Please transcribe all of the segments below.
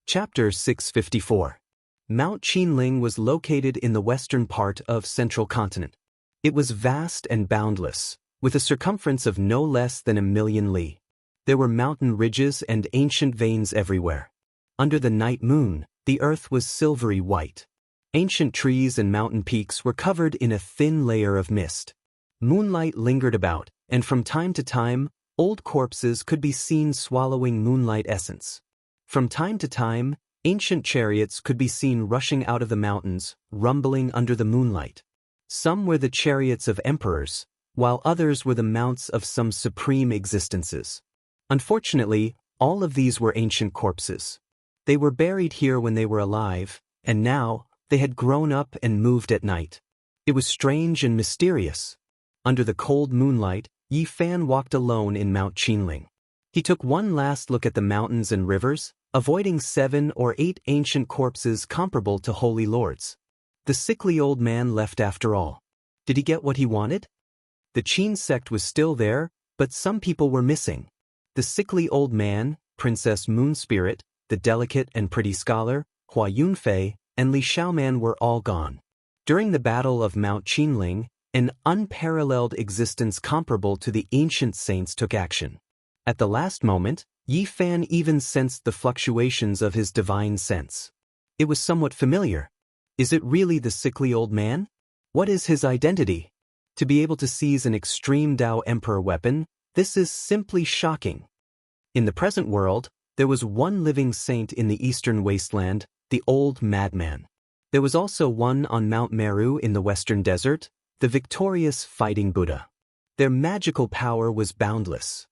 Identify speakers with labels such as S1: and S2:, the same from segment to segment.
S1: Chapter 654. Mount Qinling was located in the western part of Central Continent. It was vast and boundless, with a circumference of no less than 1,000,000 li. There were mountain ridges and ancient veins everywhere. Under the night moon, the earth was silvery white. Ancient trees and mountain peaks were covered in a thin layer of mist. Moonlight lingered about, and from time to time, old corpses could be seen swallowing moonlight essence. From time to time, ancient chariots could be seen rushing out of the mountains, rumbling under the moonlight. Some were the chariots of emperors, while others were the mounts of some supreme existences. Unfortunately, all of these were ancient corpses. They were buried here when they were alive, and now, they had grown up and moved at night. It was strange and mysterious. Under the cold moonlight, Yi Fan walked alone in Mount Qinling. He took one last look at the mountains and rivers, avoiding 7 or 8 ancient corpses comparable to holy lords. The sickly old man left after all. Did he get what he wanted? The Qin sect was still there, but some people were missing. The sickly old man, Princess Moon Spirit, the delicate and pretty scholar, Hua Yunfei, and Li Xiaoman were all gone. During the Battle of Mount Qinling, an unparalleled existence comparable to the ancient saints took action. At the last moment, Yi Fan even sensed the fluctuations of his divine sense. It was somewhat familiar. Is it really the sickly old man? What is his identity? To be able to seize an extreme Dao Emperor weapon, this is simply shocking. In the present world, there was one living saint in the eastern wasteland, the old madman. There was also one on Mount Meru in the western desert, the victorious fighting Buddha. Their magical power was boundless.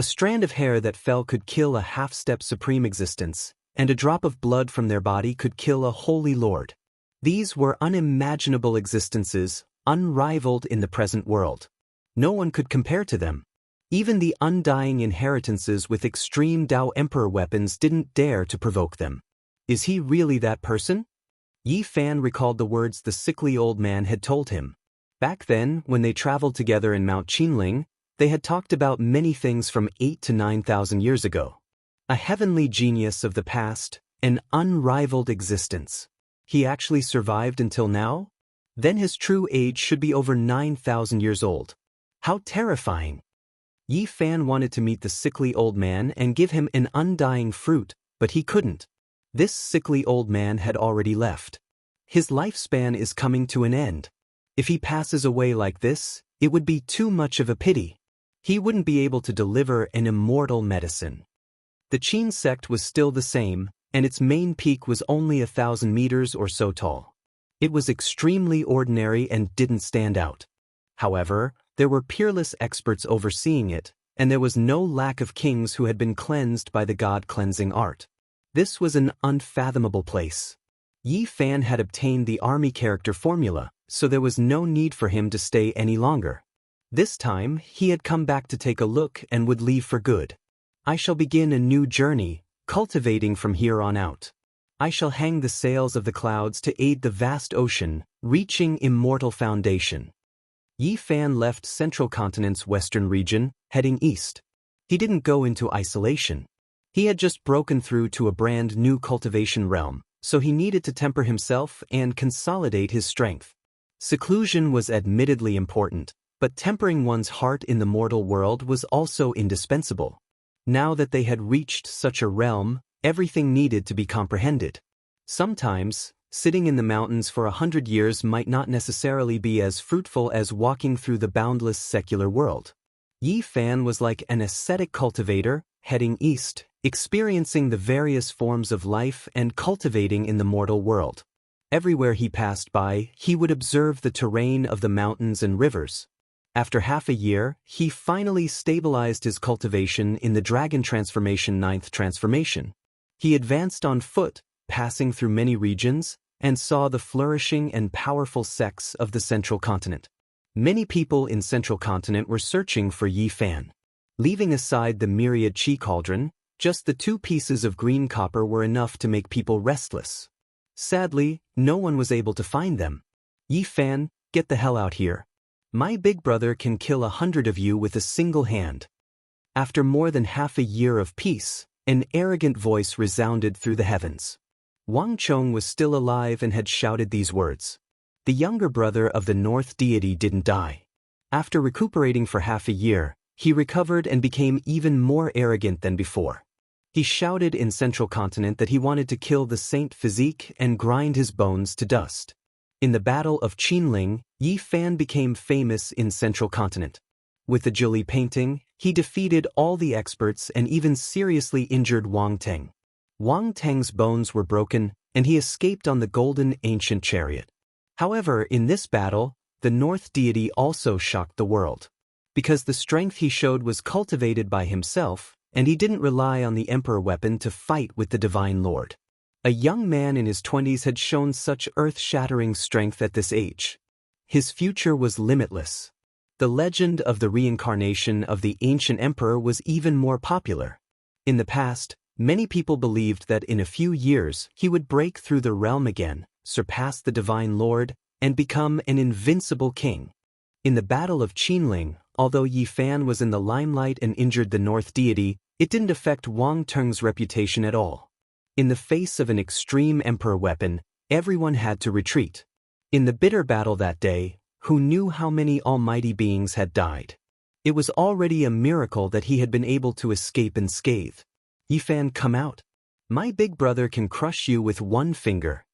S1: A strand of hair that fell could kill a half-step supreme existence, and a drop of blood from their body could kill a holy lord. These were unimaginable existences, unrivaled in the present world. No one could compare to them. Even the undying inheritances with extreme Dao Emperor weapons didn't dare to provoke them. Is he really that person? Yi Fan recalled the words the sickly old man had told him. Back then, when they traveled together in Mount Qinling, they had talked about many things from 8,000 to 9,000 years ago. A heavenly genius of the past, an unrivaled existence. He actually survived until now? Then his true age should be over 9,000 years old. How terrifying! Yi Fan wanted to meet the sickly old man and give him an undying fruit, but he couldn't. This sickly old man had already left. His lifespan is coming to an end. If he passes away like this, it would be too much of a pity. He wouldn't be able to deliver an immortal medicine. The Qin sect was still the same, and its main peak was only 1,000 meters or so tall. It was extremely ordinary and didn't stand out. However, there were peerless experts overseeing it, and there was no lack of kings who had been cleansed by the god-cleansing art. This was an unfathomable place. Yi Fan had obtained the army character formula, so there was no need for him to stay any longer. This time, he had come back to take a look and would leave for good. I shall begin a new journey, cultivating from here on out. I shall hang the sails of the clouds to aid the vast ocean, reaching immortal foundation. Yi Fan left Central Continent's western region, heading east. He didn't go into isolation. He had just broken through to a brand new cultivation realm, so he needed to temper himself and consolidate his strength. Seclusion was admittedly important, but tempering one's heart in the mortal world was also indispensable. Now that they had reached such a realm, everything needed to be comprehended. Sometimes, sitting in the mountains for 100 years might not necessarily be as fruitful as walking through the boundless secular world. Yi Fan was like an ascetic cultivator, heading east, experiencing the various forms of life and cultivating in the mortal world. Everywhere he passed by, he would observe the terrain of the mountains and rivers. After half a year, he finally stabilized his cultivation in the Dragon Transformation 9th Transformation. He advanced on foot, passing through many regions, and saw the flourishing and powerful sects of the Central Continent. Many people in Central Continent were searching for Yi Fan. Leaving aside the myriad Qi cauldron, just the 2 pieces of green copper were enough to make people restless. Sadly, no one was able to find them. Yi Fan, get the hell out here. My big brother can kill 100 of you with a single hand. After more than half a year of peace, An arrogant voice resounded through the heavens. Wang Chong was still alive and had shouted these words. The younger brother of the North deity didn't die. After recuperating for half a year, he recovered and became even more arrogant than before. He shouted in Central Continent that he wanted to kill the Saint Physique and grind his bones to dust. In the Battle of Qinling, Yi Fan became famous in Central Continent. With the Zhili painting, he defeated all the experts and even seriously injured Wang Teng. Wang Teng's bones were broken, and he escaped on the golden ancient chariot. However, in this battle, the North deity also shocked the world. Because the strength he showed was cultivated by himself, and he didn't rely on the emperor weapon to fight with the divine lord. A young man in his 20s had shown such earth-shattering strength at this age. His future was limitless. The legend of the reincarnation of the ancient emperor was even more popular. In the past, many people believed that in a few years he would break through the realm again, surpass the divine lord, and become an invincible king. In the Battle of Qinling, although Yi Fan was in the limelight and injured the North deity, it didn't affect Wang Teng's reputation at all. In the face of an extreme emperor weapon, everyone had to retreat. In the bitter battle that day, who knew how many almighty beings had died? It was already a miracle that he had been able to escape unscathed. Yi Fan, come out. My big brother can crush you with one finger.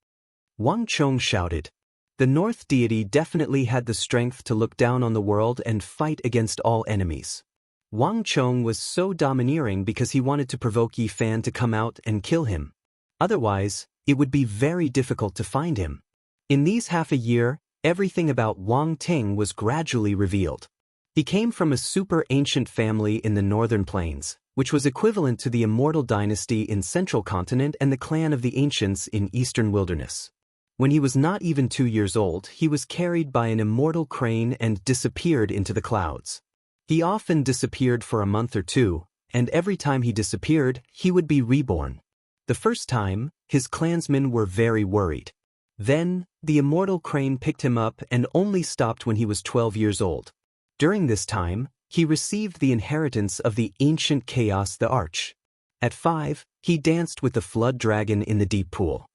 S1: Wang Chong shouted. The North deity definitely had the strength to look down on the world and fight against all enemies. Wang Chong was so domineering because he wanted to provoke Yi Fan to come out and kill him. Otherwise, it would be very difficult to find him. In these half a year, everything about Wang Teng was gradually revealed. He came from a super ancient family in the northern plains, which was equivalent to the immortal dynasty in Central Continent and the clan of the ancients in Eastern Wilderness. When he was not even 2 years old, he was carried by an immortal crane and disappeared into the clouds. He often disappeared for a month or two, and every time he disappeared, he would be reborn. The first time, his clansmen were very worried. Then, the immortal crane picked him up and only stopped when he was 12 years old. During this time, he received the inheritance of the ancient chaos, the Arch. At 5, he danced with the flood dragon in the deep pool.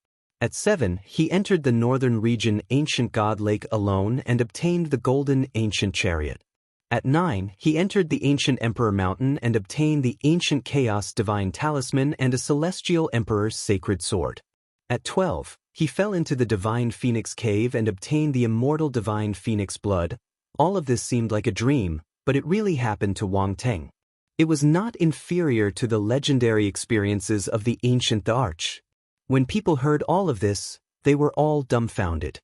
S1: At 7, he entered the northern region ancient god lake alone and obtained the golden ancient chariot. At 9, he entered the ancient emperor mountain and obtained the ancient chaos divine talisman and a celestial emperor's sacred sword. At 12, he fell into the divine phoenix cave and obtained the immortal divine phoenix blood. All of this seemed like a dream, but it really happened to Wang Teng. It was not inferior to the legendary experiences of the ancient the Arch. When people heard all of this, they were all dumbfounded.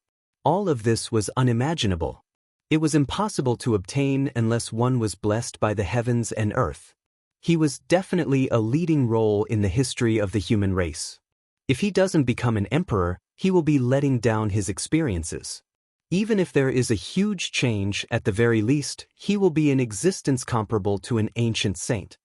S1: All of this was unimaginable. It was impossible to obtain unless one was blessed by the heavens and earth. He was definitely a leading role in the history of the human race. If he doesn't become an emperor, he will be letting down his experiences. Even if there is a huge change, at the very least, he will be in existence comparable to an ancient saint.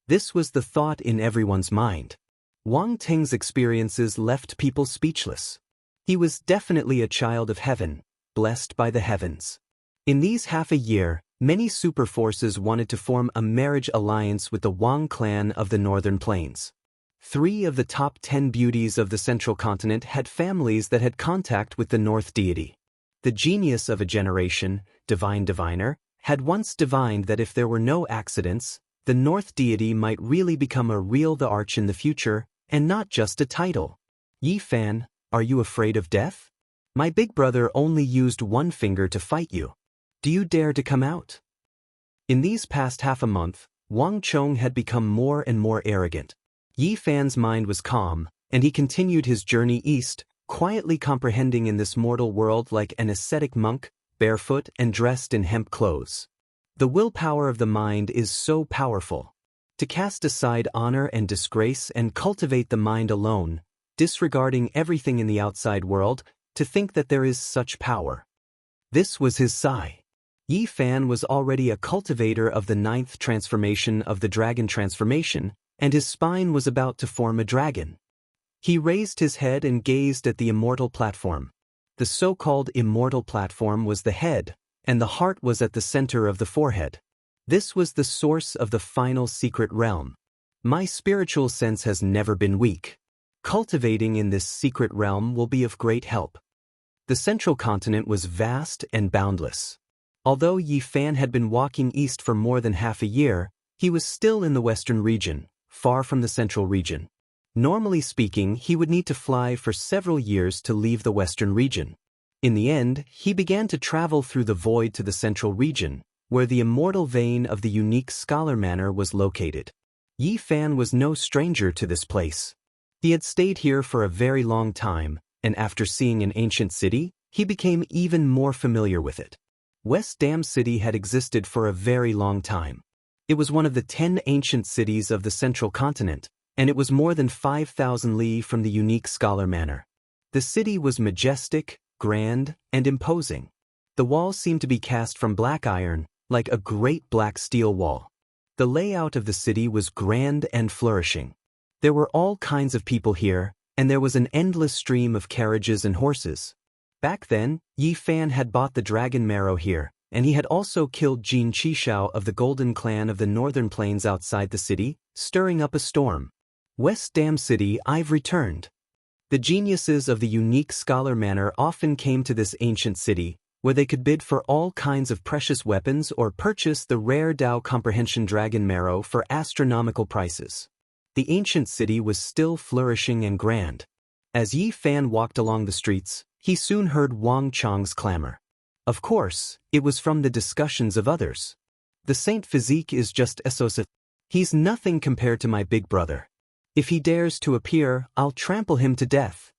S1: This was the thought in everyone's mind. Wang Teng's experiences left people speechless. He was definitely a child of heaven, blessed by the heavens. In these half a year, many super forces wanted to form a marriage alliance with the Wang clan of the northern plains. 3 of the top 10 beauties of the Central Continent had families that had contact with the North deity. The genius of a generation, Divine Diviner, had once divined that if there were no accidents, the North deity might really become a real the Arch in the future, and not just a title. Yi Fan, are you afraid of death? My big brother only used one finger to fight you. Do you dare to come out? In these past half a month, Wang Chong had become more and more arrogant. Yi Fan's mind was calm, and he continued his journey east, quietly comprehending in this mortal world like an ascetic monk, barefoot and dressed in hemp clothes. The willpower of the mind is so powerful. To cast aside honor and disgrace and cultivate the mind alone, disregarding everything in the outside world, to think that there is such power. This was his sigh. Yi Fan was already a cultivator of the 9th transformation of the dragon transformation, and his spine was about to form a dragon. He raised his head and gazed at the immortal platform. The so-called immortal platform was the head, and the heart was at the center of the forehead. This was the source of the final secret realm. My spiritual sense has never been weak. Cultivating in this secret realm will be of great help. The central continent was vast and boundless. Although Yi Fan had been walking east for more than half a year, he was still in the western region, far from the central region. Normally speaking, he would need to fly for several years to leave the western region. In the end, he began to travel through the void to the central region, where the immortal vein of the unique Scholar Manor was located. Yi Fan was no stranger to this place. He had stayed here for a very long time, and after seeing an ancient city, he became even more familiar with it. West Dam City had existed for a very long time. It was one of the 10 ancient cities of the central continent, and it was more than 5,000 li from the unique Scholar Manor. The city was majestic, grand, and imposing. The walls seemed to be cast from black iron, like a great black steel wall. The layout of the city was grand and flourishing. There were all kinds of people here, and there was an endless stream of carriages and horses. Back then, Yi Fan had bought the dragon marrow here, and he had also killed Jin Qishao of the Golden Clan of the Northern Plains outside the city, stirring up a storm. West Dam City, I've returned. The geniuses of the unique Scholar Manor often came to this ancient city, where they could bid for all kinds of precious weapons or purchase the rare Dao Comprehension dragon marrow for astronomical prices. The ancient city was still flourishing and grand. As Yi Fan walked along the streets, he soon heard Wang Chong's clamor. Of course, it was from the discussions of others. The Saint Physique is just Esosa. He's nothing compared to my big brother. If he dares to appear, I'll trample him to death.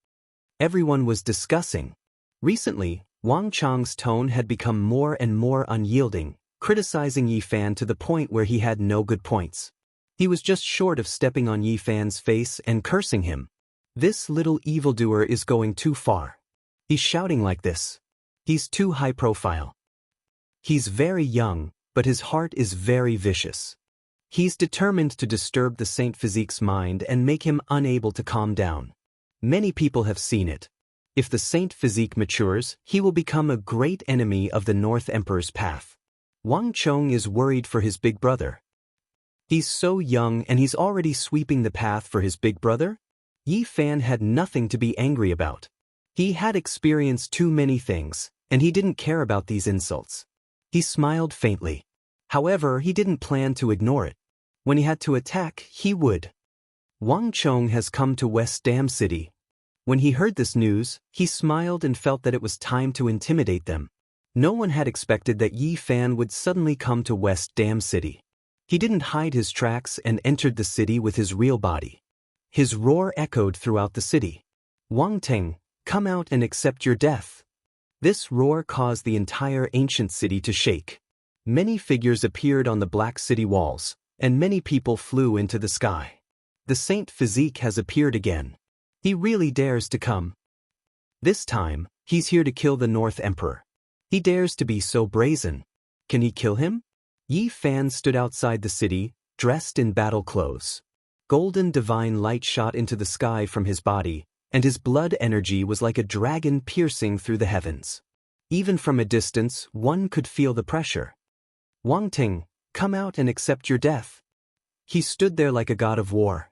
S1: Everyone was discussing. Recently, Wang Chong's tone had become more and more unyielding, criticizing Yi Fan to the point where he had no good points. He was just short of stepping on Yi Fan's face and cursing him. This little evildoer is going too far. He's shouting like this. He's too high profile. He's very young, but his heart is very vicious. He's determined to disturb the Saint Physique's mind and make him unable to calm down. Many people have seen it. If the Saint Physique matures, he will become a great enemy of the North Emperor's path. Wang Chong is worried for his big brother. He's so young and he's already sweeping the path for his big brother? Yi Fan had nothing to be angry about. He had experienced too many things, and he didn't care about these insults. He smiled faintly. However, he didn't plan to ignore it. When he had to attack, he would. Wang Chong has come to West Dam City. When he heard this news, he smiled and felt that it was time to intimidate them. No one had expected that Yi Fan would suddenly come to West Dam City. He didn't hide his tracks and entered the city with his real body. His roar echoed throughout the city. Wang Teng, come out and accept your death. This roar caused the entire ancient city to shake. Many figures appeared on the black city walls, and many people flew into the sky. The Saint Physique has appeared again. He really dares to come. This time, he's here to kill the North Emperor. He dares to be so brazen. Can he kill him? Yi Fan stood outside the city, dressed in battle clothes. Golden divine light shot into the sky from his body, and his blood energy was like a dragon piercing through the heavens. Even from a distance, one could feel the pressure. Wang Ting, come out and accept your death. He stood there like a god of war.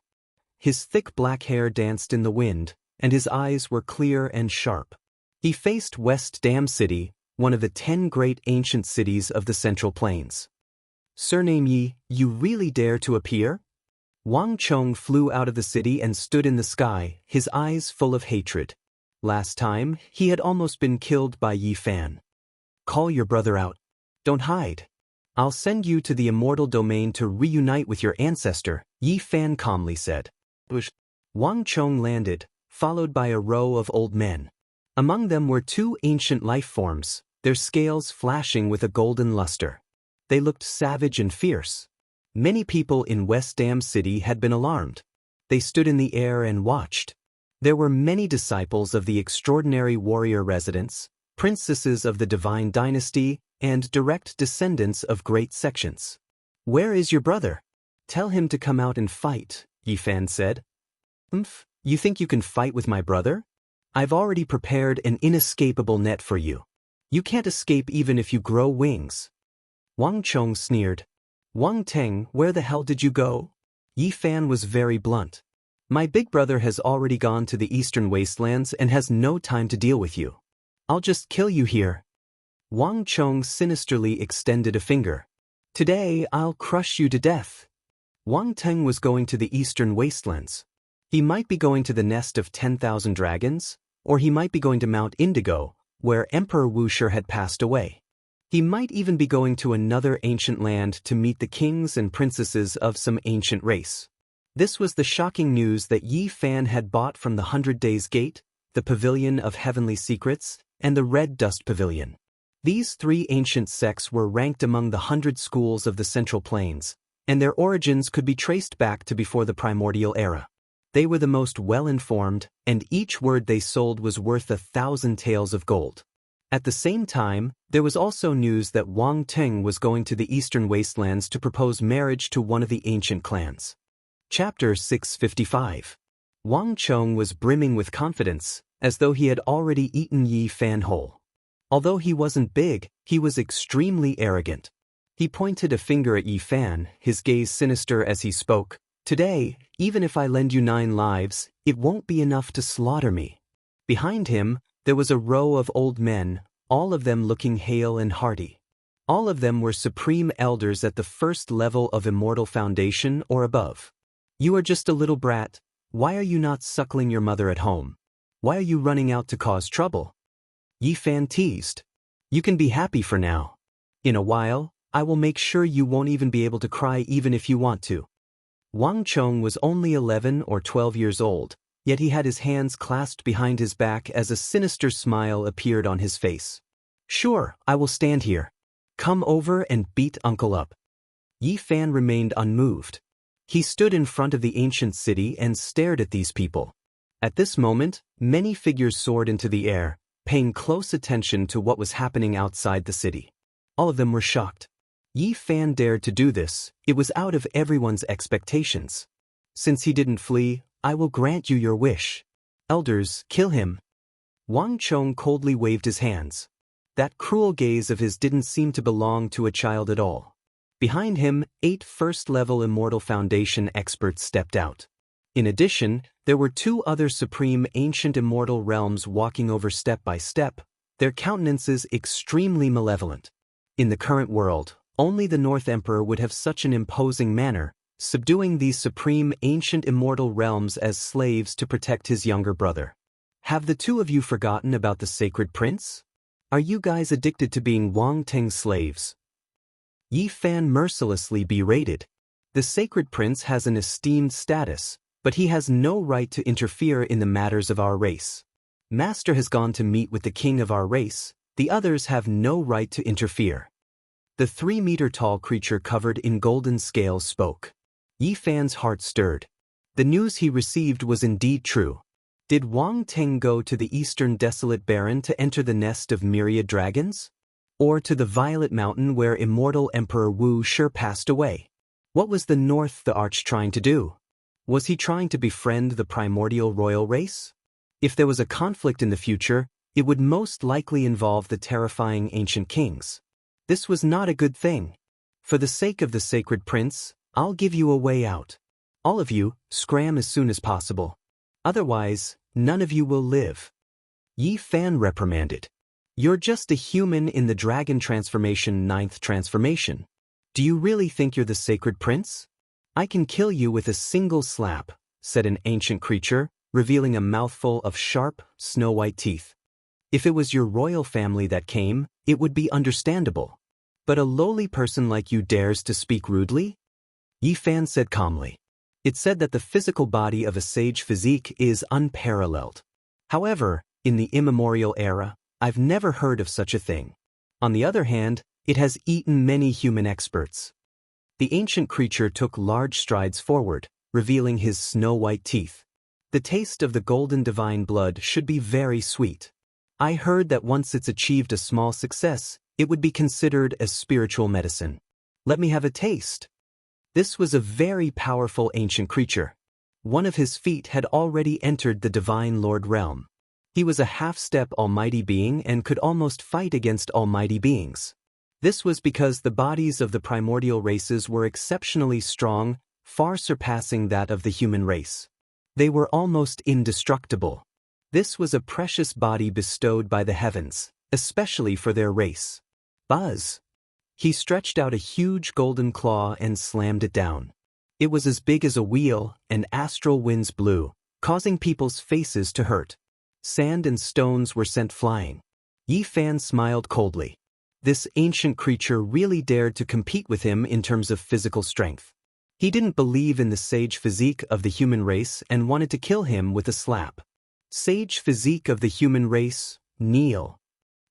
S1: His thick black hair danced in the wind, and his eyes were clear and sharp. He faced West Dam City, one of the 10 great ancient cities of the Central Plains. Surname Yi, you really dare to appear? Wang Chong flew out of the city and stood in the sky, his eyes full of hatred. Last time, he had almost been killed by Yi Fan. Call your brother out. Don't hide. I'll send you to the immortal domain to reunite with your ancestor, Yi Fan calmly said. Wang Chong landed, followed by a row of old men. Among them were 2 ancient life forms, their scales flashing with a golden luster. They looked savage and fierce. Many people in West Dam City had been alarmed. They stood in the air and watched. There were many disciples of the extraordinary warrior residents, princesses of the divine dynasty, and direct descendants of great sections. Where is your brother? Tell him to come out and fight, Yi Fan said. You think you can fight with my brother? I've already prepared an inescapable net for you. You can't escape even if you grow wings. Wang Chong sneered. Wang Teng, where the hell did you go? Yi Fan was very blunt. My big brother has already gone to the eastern wastelands and has no time to deal with you. I'll just kill you here. Wang Chong sinisterly extended a finger. Today I'll crush you to death. Wang Teng was going to the eastern wastelands. He might be going to the nest of 10,000 dragons, or he might be going to Mount Indigo, where Emperor Wuxia had passed away. He might even be going to another ancient land to meet the kings and princesses of some ancient race. This was the shocking news that Yi Fan had bought from the 100 Days Gate, the Pavilion of Heavenly Secrets, and the Red Dust Pavilion. These three ancient sects were ranked among the 100 schools of the Central Plains, and their origins could be traced back to before the primordial era. They were the most well-informed, and each word they sold was worth 1,000 taels of gold. At the same time, there was also news that Wang Teng was going to the eastern wastelands to propose marriage to one of the ancient clans. Chapter 655. Wang Chong was brimming with confidence, as though he had already eaten Yi Fan whole. Although he wasn't big, he was extremely arrogant. He pointed a finger at Yi Fan, his gaze sinister as he spoke. Today, even if I lend you 9 lives, it won't be enough to slaughter me. Behind him, there was a row of old men, all of them looking hale and hearty. All of them were supreme elders at the first level of Immortal Foundation or above. You are just a little brat. Why are you not suckling your mother at home? Why are you running out to cause trouble? Yi Fan teased. You can be happy for now. In a while, I will make sure you won't even be able to cry even if you want to. Wang Chong was only 11 or 12 years old, yet he had his hands clasped behind his back as a sinister smile appeared on his face. Sure, I will stand here. Come over and beat Uncle up. Yi Fan remained unmoved. He stood in front of the ancient city and stared at these people. At this moment, many figures soared into the air, paying close attention to what was happening outside the city. All of them were shocked. Yi Fan dared to do this. It was out of everyone's expectations. Since he didn't flee, I will grant you your wish. Elders, kill him. Wang Chong coldly waved his hands. That cruel gaze of his didn't seem to belong to a child at all. Behind him, 8 first-level Immortal Foundation experts stepped out. In addition, there were 2 other supreme ancient immortal realms walking over step by step, their countenances extremely malevolent. In the current world, only the North Emperor would have such an imposing manner, subduing these supreme ancient immortal realms as slaves to protect his younger brother. Have the 2 of you forgotten about the Sacred Prince? Are you guys addicted to being Wang Teng's slaves? Yi Fan mercilessly berated. The Sacred Prince has an esteemed status, but he has no right to interfere in the matters of our race. Master has gone to meet with the king of our race. The others have no right to interfere. The 3-meter-tall creature covered in golden scales spoke. Yi Fan's heart stirred. The news he received was indeed true. Did Wang Teng go to the eastern desolate barren to enter the nest of myriad dragons? Or to the Violet Mountain where immortal Emperor Wu Shi passed away? What was the North the Arch trying to do? Was he trying to befriend the primordial royal race? If there was a conflict in the future, it would most likely involve the terrifying ancient kings. This was not a good thing. For the sake of the Sacred Prince, I'll give you a way out. All of you, scram as soon as possible. Otherwise, none of you will live. Yi Fan reprimanded. You're just a human in the dragon transformation 9th transformation. Do you really think you're the Sacred Prince? I can kill you with a single slap, said an ancient creature, revealing a mouthful of sharp, snow-white teeth. If it was your royal family that came, it would be understandable. But a lowly person like you dares to speak rudely? Yi Fan said calmly. It said that the physical body of a sage physique is unparalleled. However, in the immemorial era, I've never heard of such a thing. On the other hand, it has eaten many human experts. The ancient creature took large strides forward, revealing his snow-white teeth. The taste of the golden divine blood should be very sweet. I heard that once it's achieved a small success, it would be considered as spiritual medicine. Let me have a taste. This was a very powerful ancient creature. One of his feet had already entered the Divine Lord realm. He was a half-step almighty being and could almost fight against almighty beings. This was because the bodies of the primordial races were exceptionally strong, far surpassing that of the human race. They were almost indestructible. This was a precious body bestowed by the heavens, especially for their race. Buzz! He stretched out a huge golden claw and slammed it down. It was as big as a wheel, and astral winds blew, causing people's faces to hurt. Sand and stones were sent flying. Yi Fan smiled coldly. This ancient creature really dared to compete with him in terms of physical strength. He didn't believe in the sage physique of the human race and wanted to kill him with a slap. Sage physique of the human race, kneel.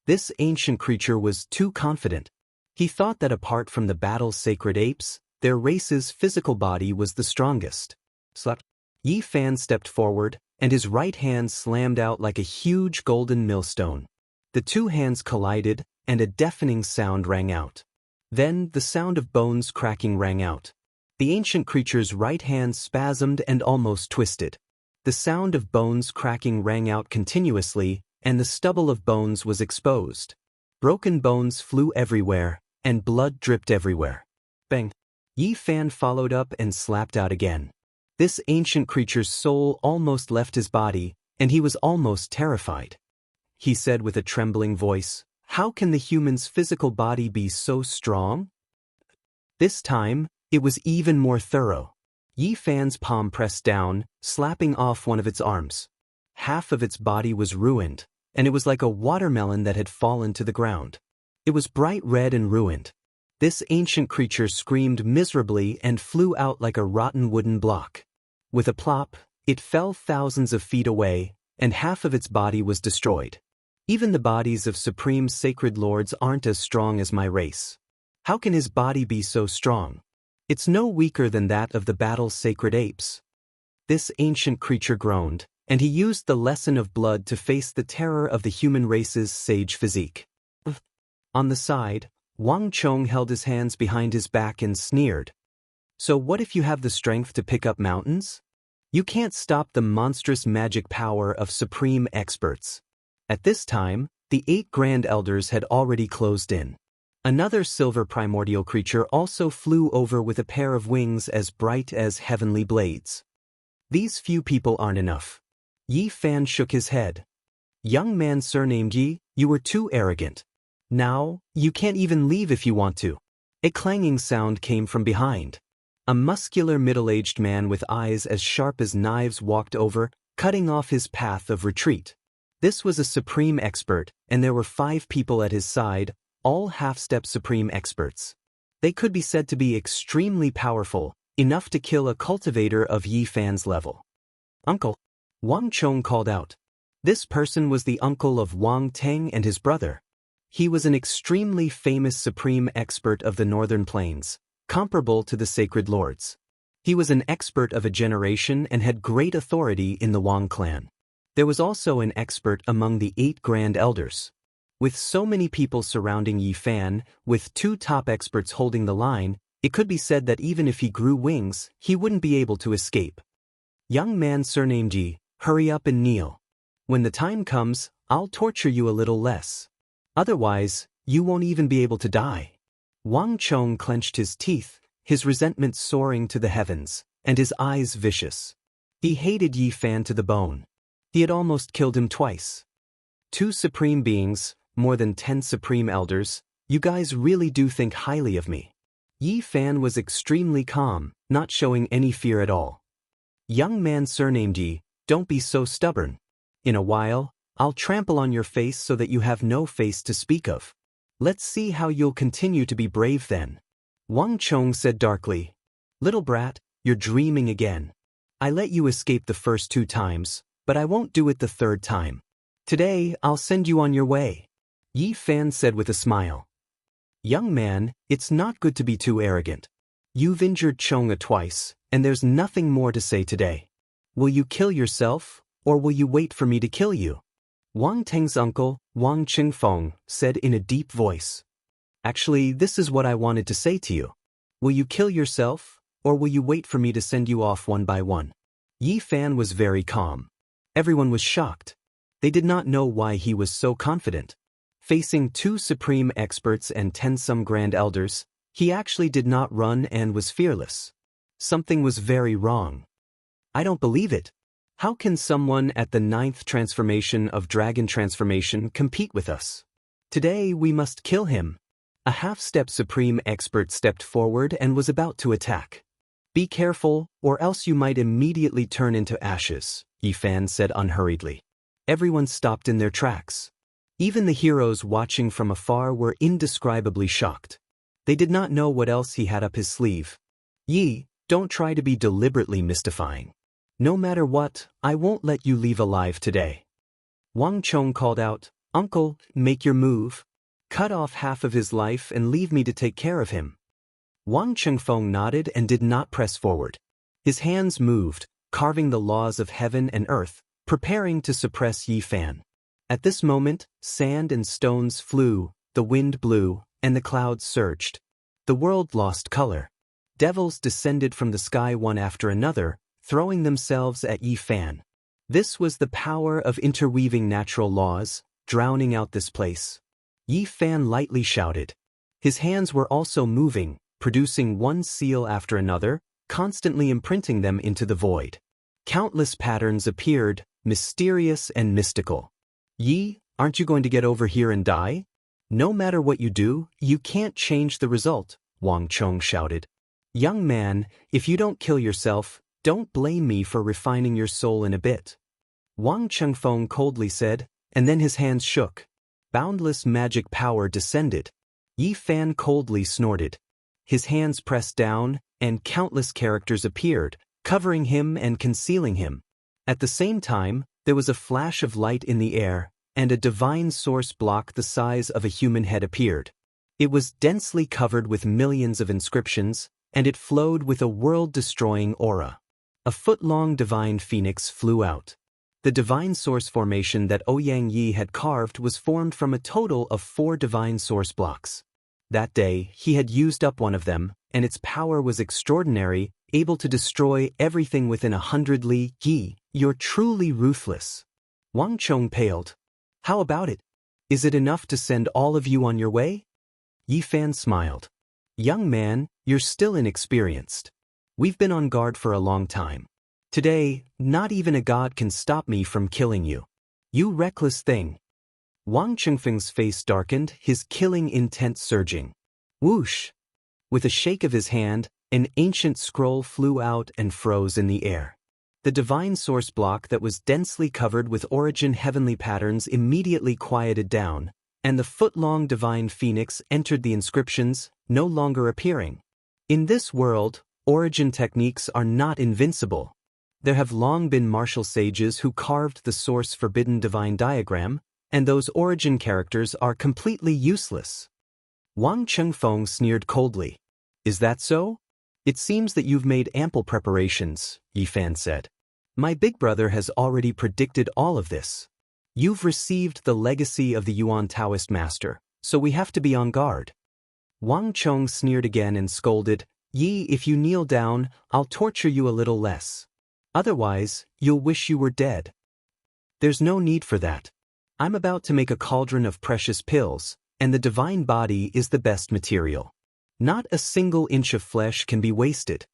S1: This ancient creature was too confident. He thought that apart from the battle's sacred apes, their race's physical body was the strongest. Slap. Yi Fan stepped forward, and his right hand slammed out like a huge golden millstone. The two hands collided, and a deafening sound rang out. Then the sound of bones cracking rang out. The ancient creature's right hand spasmed and almost twisted. The sound of bones cracking rang out continuously, and the stubble of bones was exposed. Broken bones flew everywhere, and blood dripped everywhere. Bang! Yi Fan followed up and slapped out again. This ancient creature's soul almost left his body, and he was almost terrified. He said with a trembling voice, "How can the human's physical body be so strong?" This time, it was even more thorough. Yi Fan's palm pressed down, slapping off one of its arms. Half of its body was ruined, and it was like a watermelon that had fallen to the ground. It was bright red and ruined. This ancient creature screamed miserably and flew out like a rotten wooden block. With a plop, it fell thousands of feet away, and half of its body was destroyed. Even the bodies of supreme sacred lords aren't as strong as my race. How can his body be so strong? It's no weaker than that of the battle's sacred apes. This ancient creature groaned, and he used the lesson of blood to face the terror of the human race's sage physique. On the side, Wang Chong held his hands behind his back and sneered. So what if you have the strength to pick up mountains? You can't stop the monstrous magic power of supreme experts. At this time, the 8 Grand Elders had already closed in. Another silver primordial creature also flew over with a pair of wings as bright as heavenly blades. These few people aren't enough. Yi Fan shook his head. Young man surnamed Yi, you were too arrogant. Now, you can't even leave if you want to. A clanging sound came from behind. A muscular middle-aged man with eyes as sharp as knives walked over, cutting off his path of retreat. This was a supreme expert, and there were 5 people at his side, all half-step supreme experts. They could be said to be extremely powerful, enough to kill a cultivator of Yi Fan's level. Uncle! Wang Chong called out. This person was the uncle of Wang Teng and his brother. He was an extremely famous supreme expert of the northern plains, comparable to the sacred lords. He was an expert of a generation and had great authority in the Wang clan. There was also an expert among the 8 Grand Elders. With so many people surrounding Yi Fan, with 2 top experts holding the line, it could be said that even if he grew wings, he wouldn't be able to escape. Young man surnamed Yi, hurry up and kneel. When the time comes, I'll torture you a little less. Otherwise, you won't even be able to die. Wang Chong clenched his teeth, his resentment soaring to the heavens, and his eyes vicious. He hated Yi Fan to the bone. He had almost killed him twice. 2 supreme beings, more than 10 supreme elders, you guys really do think highly of me. Yi Fan was extremely calm, not showing any fear at all. Young man surnamed Yi, don't be so stubborn. In a while, I'll trample on your face so that you have no face to speak of. Let's see how you'll continue to be brave then. Wang Chong said darkly. Little brat, you're dreaming again. I let you escape the first 2 times, but I won't do it the 3rd time. Today, I'll send you on your way. Yi Fan said with a smile. Young man, it's not good to be too arrogant. You've injured Chonga twice, and there's nothing more to say today. Will you kill yourself, or will you wait for me to kill you? Wang Teng's uncle, Wang Qingfeng, said in a deep voice. Actually, this is what I wanted to say to you. Will you kill yourself, or will you wait for me to send you off one by one? Yi Fan was very calm. Everyone was shocked. They did not know why he was so confident. Facing 2 supreme experts and 10 some grand elders, he actually did not run and was fearless. Something was very wrong. I don't believe it. How can someone at the 9th transformation of Dragon Transformation compete with us? Today we must kill him. A half-step supreme expert stepped forward and was about to attack. Be careful, or else you might immediately turn into ashes, Yifan said unhurriedly. Everyone stopped in their tracks. Even the heroes watching from afar were indescribably shocked. They did not know what else he had up his sleeve. Yi, don't try to be deliberately mystifying. No matter what, I won't let you leave alive today. Wang Chong called out, Uncle, make your move. Cut off half of his life and leave me to take care of him. Wang Chengfeng nodded and did not press forward. His hands moved, carving the laws of heaven and earth, preparing to suppress Yi Fan. At this moment, sand and stones flew, the wind blew, and the clouds surged. The world lost color. Devils descended from the sky one after another, throwing themselves at Yi Fan. This was the power of interweaving natural laws, drowning out this place. Yi Fan lightly shouted. His hands were also moving, producing one seal after another, constantly imprinting them into the void. Countless patterns appeared, mysterious and mystical. Yi, aren't you going to get over here and die? No matter what you do, you can't change the result, Wang Chong shouted. Young man, if you don't kill yourself, don't blame me for refining your soul in a bit. Wang Chengfeng coldly said, and then his hands shook. Boundless magic power descended. Yi Fan coldly snorted. His hands pressed down, and countless characters appeared, covering him and concealing him. At the same time, there was a flash of light in the air, and a divine source block the size of a human head appeared. It was densely covered with millions of inscriptions, and it flowed with a world-destroying aura. A foot-long divine phoenix flew out. The divine source formation that Ouyang Yi had carved was formed from a total of 4 divine source blocks. That day, he had used up one of them, and its power was extraordinary, able to destroy everything within 100 li. Yi, you're truly ruthless. Wang Chong paled. How about it? Is it enough to send all of you on your way? Yi Fan smiled. Young man, you're still inexperienced. We've been on guard for a long time. Today, not even a god can stop me from killing you. You reckless thing. Wang Chengfeng's face darkened, his killing intent surging. Whoosh! With a shake of his hand, an ancient scroll flew out and froze in the air. The divine source block that was densely covered with origin heavenly patterns immediately quieted down, and the foot-long divine phoenix entered the inscriptions, no longer appearing. In this world, origin techniques are not invincible. There have long been martial sages who carved the source forbidden divine diagram, and those origin characters are completely useless. Wang Chengfeng sneered coldly. Is that so? It seems that you've made ample preparations, Yi Fan said. My big brother has already predicted all of this. You've received the legacy of the Yuan Taoist master, so we have to be on guard. Wang Chong sneered again and scolded, Yi, if you kneel down, I'll torture you a little less. Otherwise, you'll wish you were dead. There's no need for that. I'm about to make a cauldron of precious pills, and the divine body is the best material. Not a single inch of flesh can be wasted.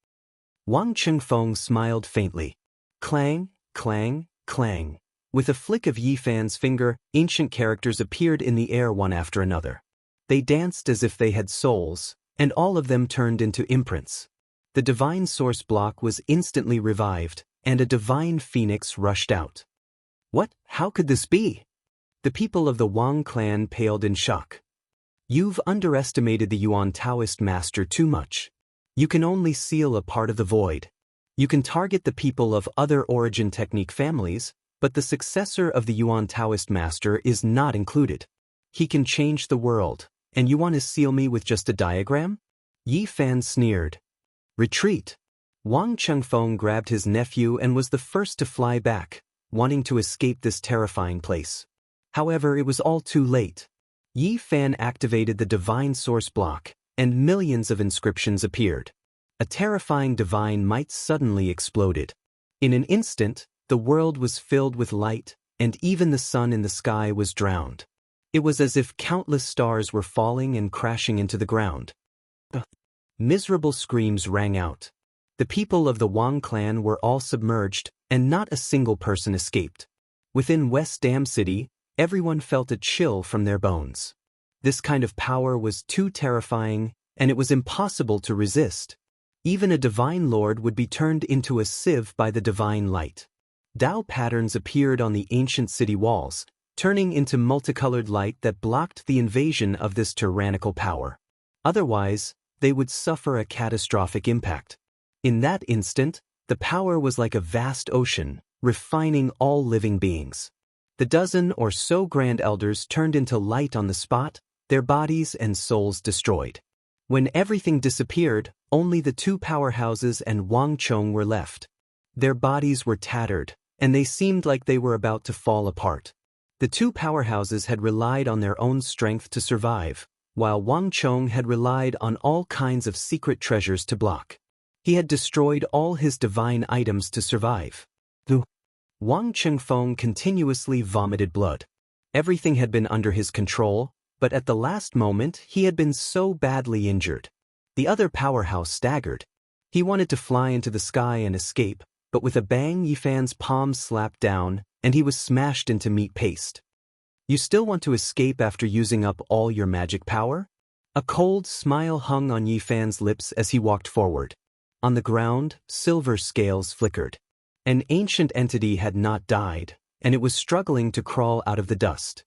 S1: Wang Chengfeng smiled faintly. Clang, clang, clang. With a flick of Yi Fan's finger, ancient characters appeared in the air one after another. They danced as if they had souls, and all of them turned into imprints. The divine source block was instantly revived, and a divine phoenix rushed out. What? How could this be? The people of the Wang clan paled in shock. You've underestimated the Yuan Taoist master too much. You can only seal a part of the void. You can target the people of other origin technique families, but the successor of the Yuan Taoist master is not included. He can change the world, and you want to seal me with just a diagram? Yi Fan sneered. Retreat. Wang Chengfeng grabbed his nephew and was the first to fly back, wanting to escape this terrifying place. However, it was all too late. Yi Fan activated the divine source block, and millions of inscriptions appeared. A terrifying divine might suddenly exploded. In an instant, the world was filled with light, and even the sun in the sky was drowned. It was as if countless stars were falling and crashing into the ground. Miserable screams rang out. The people of the Wang clan were all submerged, and not a single person escaped. Within West Dam City, everyone felt a chill from their bones. This kind of power was too terrifying, and it was impossible to resist. Even a divine lord would be turned into a sieve by the divine light. Tao patterns appeared on the ancient city walls, turning into multicolored light that blocked the invasion of this tyrannical power. Otherwise, they would suffer a catastrophic impact. In that instant, the power was like a vast ocean, refining all living beings. The dozen or so grand elders turned into light on the spot, their bodies and souls destroyed. When everything disappeared, only the two powerhouses and Wang Chong were left. Their bodies were tattered, and they seemed like they were about to fall apart. The two powerhouses had relied on their own strength to survive, while Wang Chong had relied on all kinds of secret treasures to block. He had destroyed all his divine items to survive. Wang Chengfeng continuously vomited blood. Everything had been under his control, but at the last moment he had been so badly injured. The other powerhouse staggered. He wanted to fly into the sky and escape, but with a bang Yifan's palm slapped down, and he was smashed into meat paste. You still want to escape after using up all your magic power? A cold smile hung on Yifan's lips as he walked forward. On the ground, silver scales flickered. An ancient entity had not died, and it was struggling to crawl out of the dust.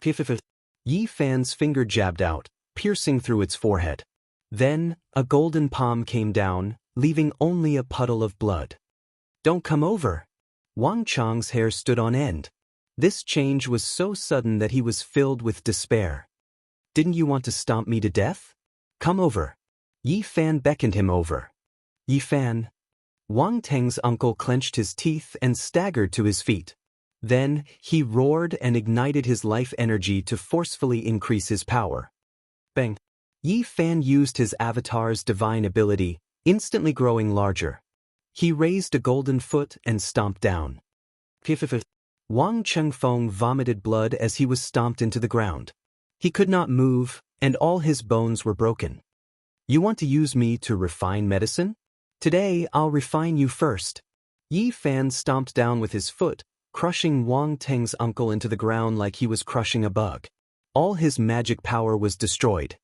S1: Yifan's finger jabbed out, piercing through its forehead. Then, a golden palm came down, leaving only a puddle of blood. Don't come over. Wang Chong's hair stood on end. This change was so sudden that he was filled with despair. Didn't you want to stomp me to death? Come over. Yifan beckoned him over. Yifan. Wang Teng's uncle clenched his teeth and staggered to his feet. Then, he roared and ignited his life energy to forcefully increase his power. Bang! Yifan used his avatar's divine ability, instantly growing larger. He raised a golden foot and stomped down. Wang Chengfeng vomited blood as he was stomped into the ground. He could not move, and all his bones were broken. You want to use me to refine medicine? Today, I'll refine you first. Yifan stomped down with his foot, crushing Wang Teng's uncle into the ground like he was crushing a bug. All his magic power was destroyed.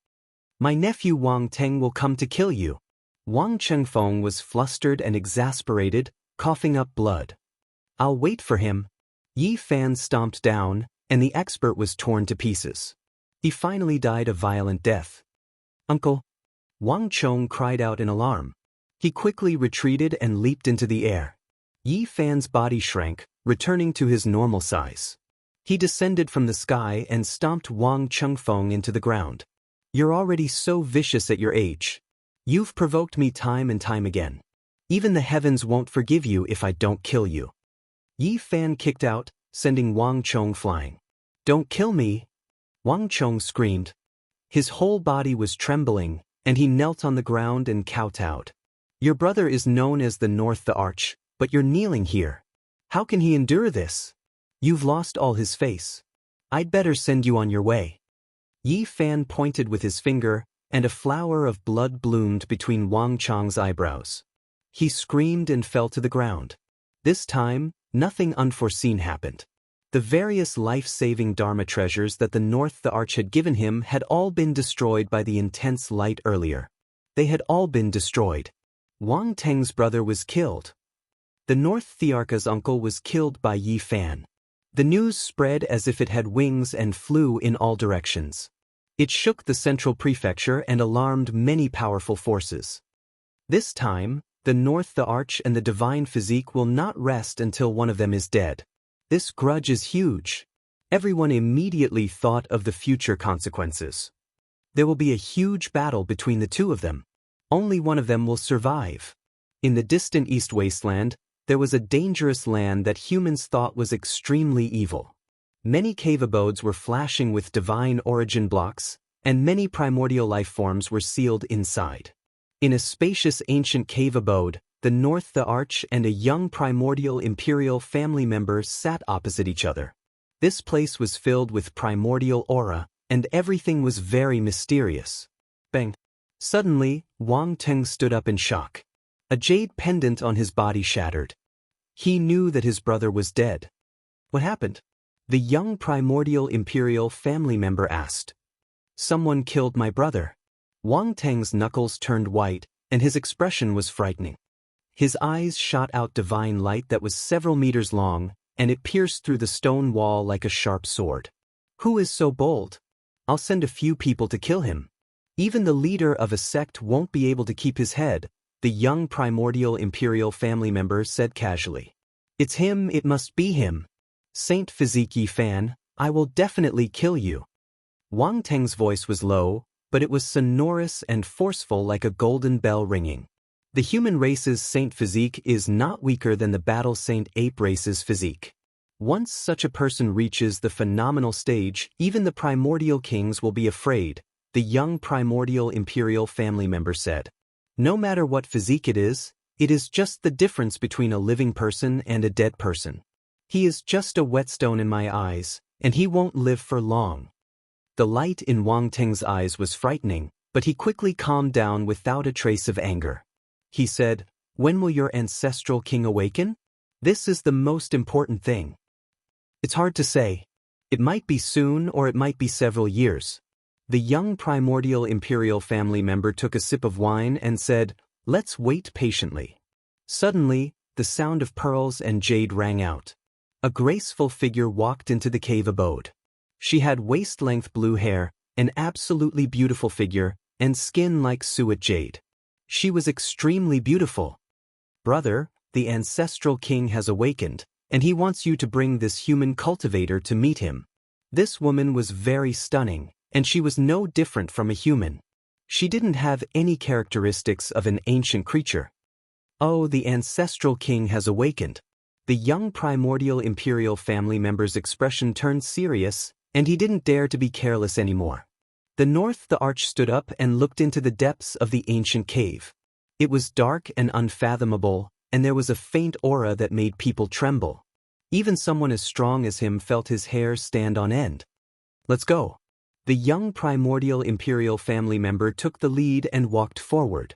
S1: My nephew Wang Teng will come to kill you. Wang Chengfeng was flustered and exasperated, coughing up blood. I'll wait for him. Yifan stomped down, and the expert was torn to pieces. He finally died a violent death. Uncle! Wang Chong cried out in alarm. He quickly retreated and leaped into the air. Yifan's body shrank, returning to his normal size. He descended from the sky and stomped Wang Chengfeng into the ground. You're already so vicious at your age. You've provoked me time and time again. Even the heavens won't forgive you if I don't kill you. Yifan kicked out, sending Wang Chong flying. Don't kill me! Wang Chong screamed. His whole body was trembling, and he knelt on the ground and kowtowed. Your brother is known as the North the Arch, but you're kneeling here. How can he endure this? You've lost all his face. I'd better send you on your way. Yifan pointed with his finger, and a flower of blood bloomed between Wang Chong's eyebrows. He screamed and fell to the ground. This time, nothing unforeseen happened. The various life-saving Dharma treasures that the North the Arch had given him had all been destroyed by the intense light earlier. They had all been destroyed. Wang Teng's brother was killed. The North Thearcha's uncle was killed by Yifan. The news spread as if it had wings and flew in all directions. It shook the central prefecture and alarmed many powerful forces. This time, the North the Arch and the Divine Physique will not rest until one of them is dead. This grudge is huge. Everyone immediately thought of the future consequences. There will be a huge battle between the two of them. Only one of them will survive. In the distant East Wasteland, there was a dangerous land that humans thought was extremely evil. Many cave abodes were flashing with divine origin blocks, and many primordial life forms were sealed inside. In a spacious ancient cave abode, the North the Arch and a young primordial imperial family member sat opposite each other. This place was filled with primordial aura, and everything was very mysterious. Bang! Suddenly, Wang Teng stood up in shock. A jade pendant on his body shattered. He knew that his brother was dead. What happened? The young primordial imperial family member asked. Someone killed my brother. Wang Teng's knuckles turned white, and his expression was frightening. His eyes shot out divine light that was several meters long, and it pierced through the stone wall like a sharp sword. Who is so bold? I'll send a few people to kill him. Even the leader of a sect won't be able to keep his head, the young primordial imperial family member said casually. It's him, it must be him. Saint Physique Fan, I will definitely kill you. Wang Teng's voice was low, but it was sonorous and forceful like a golden bell ringing. The human race's Saint Physique is not weaker than the Battle Saint Ape race's physique. Once such a person reaches the phenomenal stage, even the primordial kings will be afraid, the young primordial imperial family member said. No matter what physique it is just the difference between a living person and a dead person. He is just a whetstone in my eyes, and he won't live for long. The light in Wang Teng's eyes was frightening, but he quickly calmed down without a trace of anger. He said, when will your ancestral king awaken? This is the most important thing. It's hard to say. It might be soon or it might be several years. The young primordial imperial family member took a sip of wine and said, let's wait patiently. Suddenly, the sound of pearls and jade rang out. A graceful figure walked into the cave abode. She had waist-length blue hair, an absolutely beautiful figure, and skin like suet jade. She was extremely beautiful. Brother, the ancestral king has awakened, and he wants you to bring this human cultivator to meet him. This woman was very stunning, and she was no different from a human. She didn't have any characteristics of an ancient creature. Oh, the ancestral king has awakened. The young primordial imperial family member's expression turned serious, and he didn't dare to be careless anymore. The arch stood up and looked into the depths of the ancient cave. It was dark and unfathomable, and there was a faint aura that made people tremble. Even someone as strong as him felt his hair stand on end. Let's go. The young primordial imperial family member took the lead and walked forward.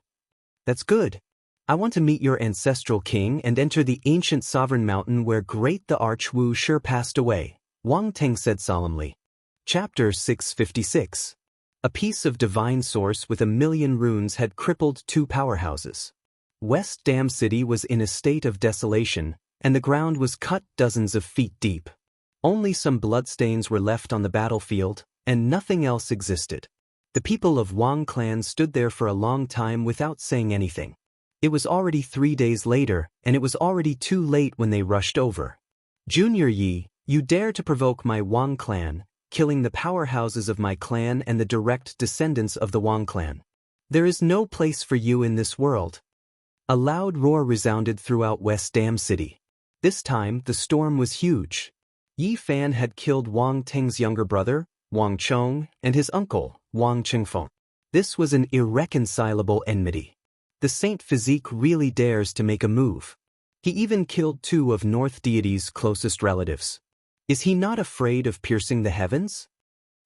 S1: That's good. I want to meet your ancestral king and enter the ancient sovereign mountain where great the Arch Wu Shi passed away, Wang Teng said solemnly. Chapter 656. A piece of divine source with 1,000,000 runes had crippled 2 powerhouses. West Dam City was in a state of desolation, and the ground was cut dozens of feet deep. Only some bloodstains were left on the battlefield, and nothing else existed. The people of Wang clan stood there for a long time without saying anything. It was already 3 days later, and it was already too late when they rushed over. Junior Yi, you dare to provoke my Wang clan, killing the powerhouses of my clan and the direct descendants of the Wang clan. There is no place for you in this world. A loud roar resounded throughout West Dam City. This time, the storm was huge. Yi Fan had killed Wang Teng's younger brother, Wang Chong, and his uncle, Wang Qingfeng. This was an irreconcilable enmity. The Saint Physique really dares to make a move. He even killed 2 of North Deity's closest relatives. Is he not afraid of piercing the heavens?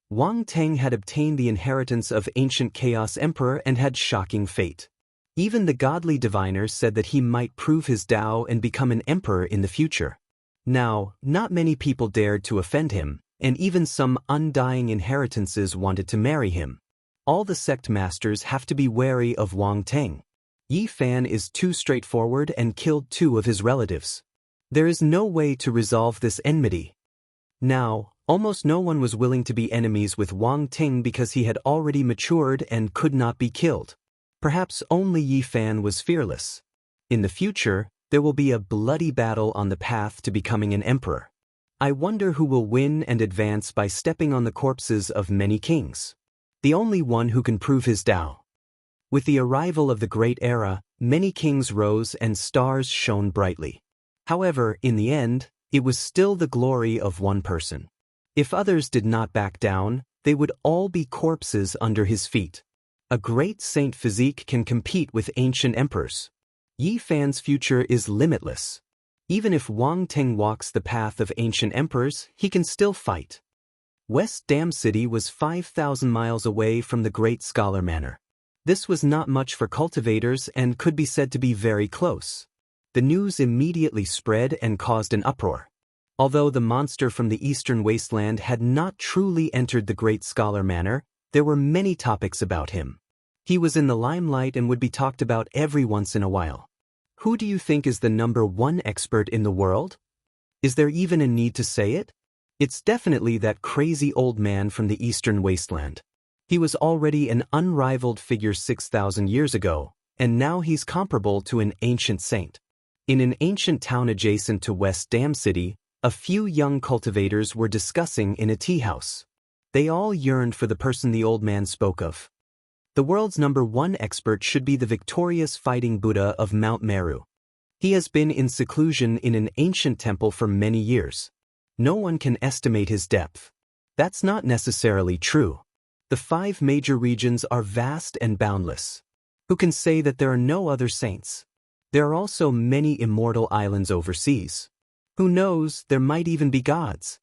S1: Wang Teng had obtained the inheritance of ancient Chaos Emperor and had shocking fate. Even the godly diviners said that he might prove his Tao and become an emperor in the future. Now, not many people dared to offend him, and even some undying inheritances wanted to marry him. All the sect masters have to be wary of Wang Teng. Yi Fan is too straightforward and killed 2 of his relatives. There is no way to resolve this enmity. Now, almost no one was willing to be enemies with Wang Teng because he had already matured and could not be killed. Perhaps only Yi Fan was fearless. In the future, there will be a bloody battle on the path to becoming an emperor. I wonder who will win and advance by stepping on the corpses of many kings. The only one who can prove his Tao. With the arrival of the Great Era, many kings rose and stars shone brightly. However, in the end, it was still the glory of one person. If others did not back down, they would all be corpses under his feet. A great Saint Physique can compete with ancient emperors. Yi Fan's future is limitless. Even if Wang Teng walks the path of ancient emperors, he can still fight. West Dam City was 5,000 miles away from the Great Scholar Manor. This was not much for cultivators and could be said to be very close. The news immediately spread and caused an uproar. Although the monster from the eastern wasteland had not truly entered the great scholar manor, there were many topics about him. He was in the limelight and would be talked about every once in a while. Who do you think is the #1 expert in the world? Is there even a need to say it? It's definitely that crazy old man from the eastern wasteland. He was already an unrivaled figure 6,000 years ago, and now he's comparable to an ancient saint. In an ancient town adjacent to West Dam City, a few young cultivators were discussing in a tea house. They all yearned for the person the old man spoke of. The world's #1 expert should be the victorious fighting Buddha of Mount Meru. He has been in seclusion in an ancient temple for many years. No one can estimate his depth. That's not necessarily true. The 5 major regions are vast and boundless. Who can say that there are no other saints? There are also many immortal islands overseas. Who knows, there might even be gods.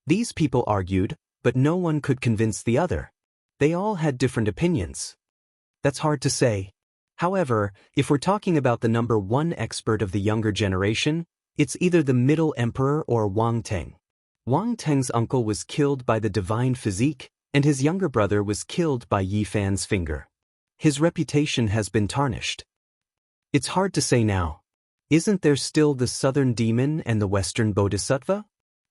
S1: These people argued, but no one could convince the other. They all had different opinions. That's hard to say. However, if we're talking about the #1 expert of the younger generation, it's either the Middle Emperor or Wang Teng. Wang Teng's uncle was killed by the divine physique, and his younger brother was killed by Yi Fan's finger. His reputation has been tarnished. It's hard to say now. Isn't there still the Southern Demon and the Western Bodhisattva?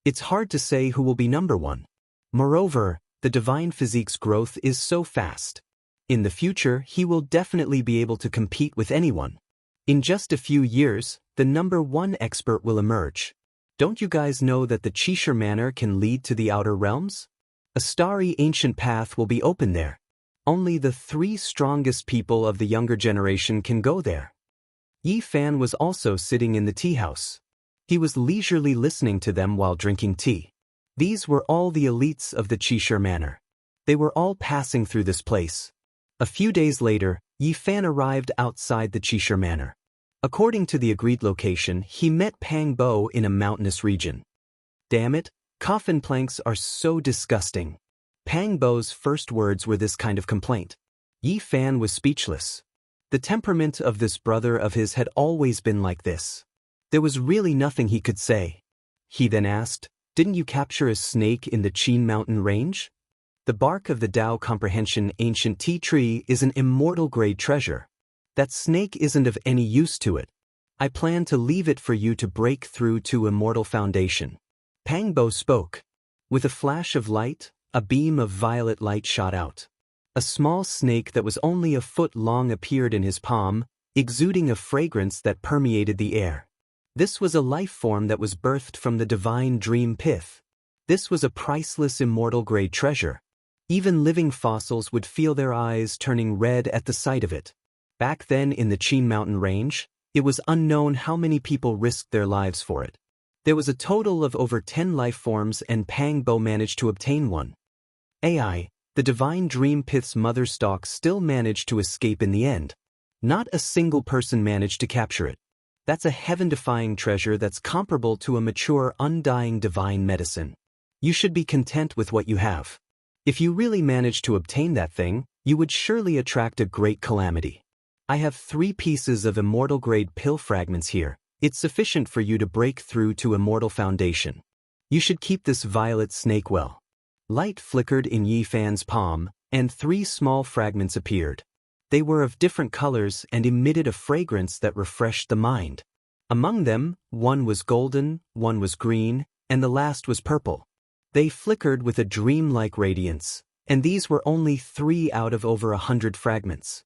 S1: It's hard to say who will be #1. Moreover, the divine physique's growth is so fast. In the future, he will definitely be able to compete with anyone. In just a few years, the #1 expert will emerge. Don't you guys know that the Qishir Manor can lead to the outer realms? A starry ancient path will be open there. Only the 3 strongest people of the younger generation can go there. Yi Fan was also sitting in the tea house. He was leisurely listening to them while drinking tea. These were all the elites of the Qishir Manor. They were all passing through this place. A few days later, Yi Fan arrived outside the Qishir Manor. According to the agreed location, he met Pang Bo in a mountainous region. Damn it, coffin planks are so disgusting. Pang Bo's first words were this kind of complaint. Yi Fan was speechless. The temperament of this brother of his had always been like this. There was really nothing he could say. He then asked, "Didn't you capture a snake in the Qin mountain range?" The bark of the Tao Comprehension ancient tea tree is an immortal grade treasure. That snake isn't of any use to it. I plan to leave it for you to break through to immortal foundation. Pang Bo spoke. With a flash of light, a beam of violet light shot out. A small snake that was only a foot long appeared in his palm, exuding a fragrance that permeated the air. This was a life form that was birthed from the divine dream pith. This was a priceless immortal grade treasure. Even living fossils would feel their eyes turning red at the sight of it. Back then in the Qin mountain range, it was unknown how many people risked their lives for it. There was a total of over 10 life forms and Pang Bo managed to obtain one. AI, the divine dream pith's mother stalk, still managed to escape in the end. Not a single person managed to capture it. That's a heaven-defying treasure that's comparable to a mature, undying divine medicine. You should be content with what you have. If you really managed to obtain that thing, you would surely attract a great calamity. I have 3 pieces of immortal-grade pill fragments here. It's sufficient for you to break through to immortal foundation. You should keep this violet snake well. Light flickered in Yi Fan's palm, and 3 small fragments appeared. They were of different colors and emitted a fragrance that refreshed the mind. Among them, one was golden, one was green, and the last was purple. They flickered with a dreamlike radiance, and these were only 3 out of over 100 fragments.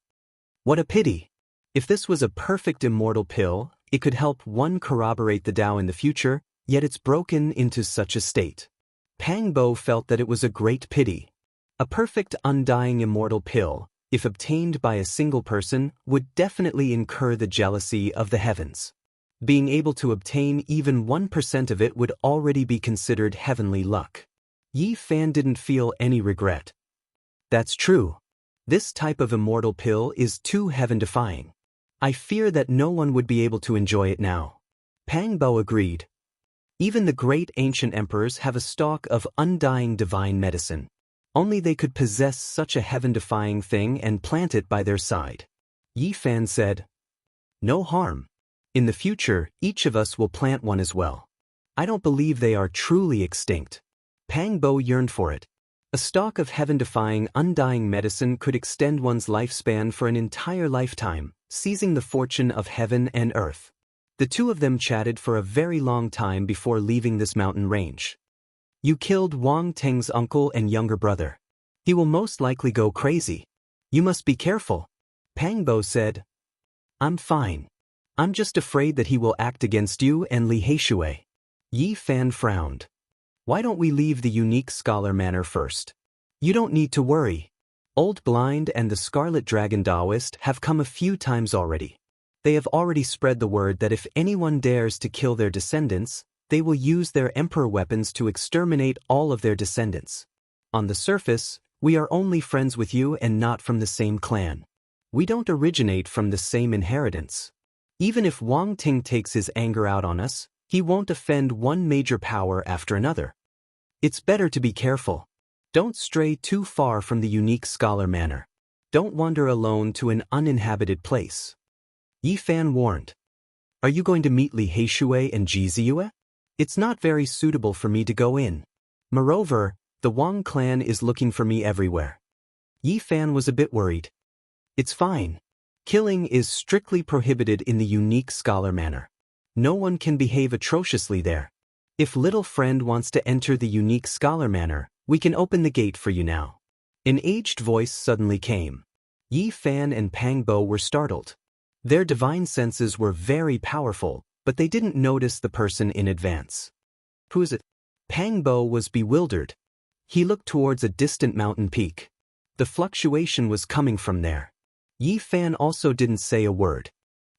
S1: What a pity! If this was a perfect immortal pill, it could help one corroborate the Tao in the future, yet it's broken into such a state. Pang Bo felt that it was a great pity. A perfect undying immortal pill, if obtained by a single person, would definitely incur the jealousy of the heavens. Being able to obtain even 1% of it would already be considered heavenly luck. Yi Fan didn't feel any regret. That's true. This type of immortal pill is too heaven-defying. I fear that no one would be able to enjoy it now. Pang Bo agreed. Even the great ancient emperors have a stock of undying divine medicine. Only they could possess such a heaven-defying thing and plant it by their side. Yi Fan said, "No harm. In the future, each of us will plant one as well. I don't believe they are truly extinct." Pang Bo yearned for it. A stalk of heaven-defying, undying medicine could extend one's lifespan for an entire lifetime, seizing the fortune of heaven and earth. The two of them chatted for a very long time before leaving this mountain range. "You killed Wang Teng's uncle and younger brother. He will most likely go crazy. You must be careful." Pang Bo said, "I'm fine. I'm just afraid that he will act against you and Li Heishui." Yi Fan frowned. "Why don't we leave the unique scholar manor first? You don't need to worry. Old Blind and the Scarlet Dragon Taoist have come a few times already. They have already spread the word that if anyone dares to kill their descendants, they will use their emperor weapons to exterminate all of their descendants. On the surface, we are only friends with you and not from the same clan. We don't originate from the same inheritance. Even if Wang Ting takes his anger out on us, he won't offend one major power after another. It's better to be careful. Don't stray too far from the unique scholar manor. Don't wander alone to an uninhabited place." Yi Fan warned. "Are you going to meet Li Heishui and Ji Ziyue? It's not very suitable for me to go in. Moreover, the Wang clan is looking for me everywhere." Yi Fan was a bit worried. "It's fine. Killing is strictly prohibited in the unique scholar manor. No one can behave atrociously there. If little friend wants to enter the unique scholar manor, we can open the gate for you now." An aged voice suddenly came. Yi Fan and Pang Bo were startled. Their divine senses were very powerful, but they didn't notice the person in advance. "Who is it?" Pang Bo was bewildered. He looked towards a distant mountain peak. The fluctuation was coming from there. Yi Fan also didn't say a word.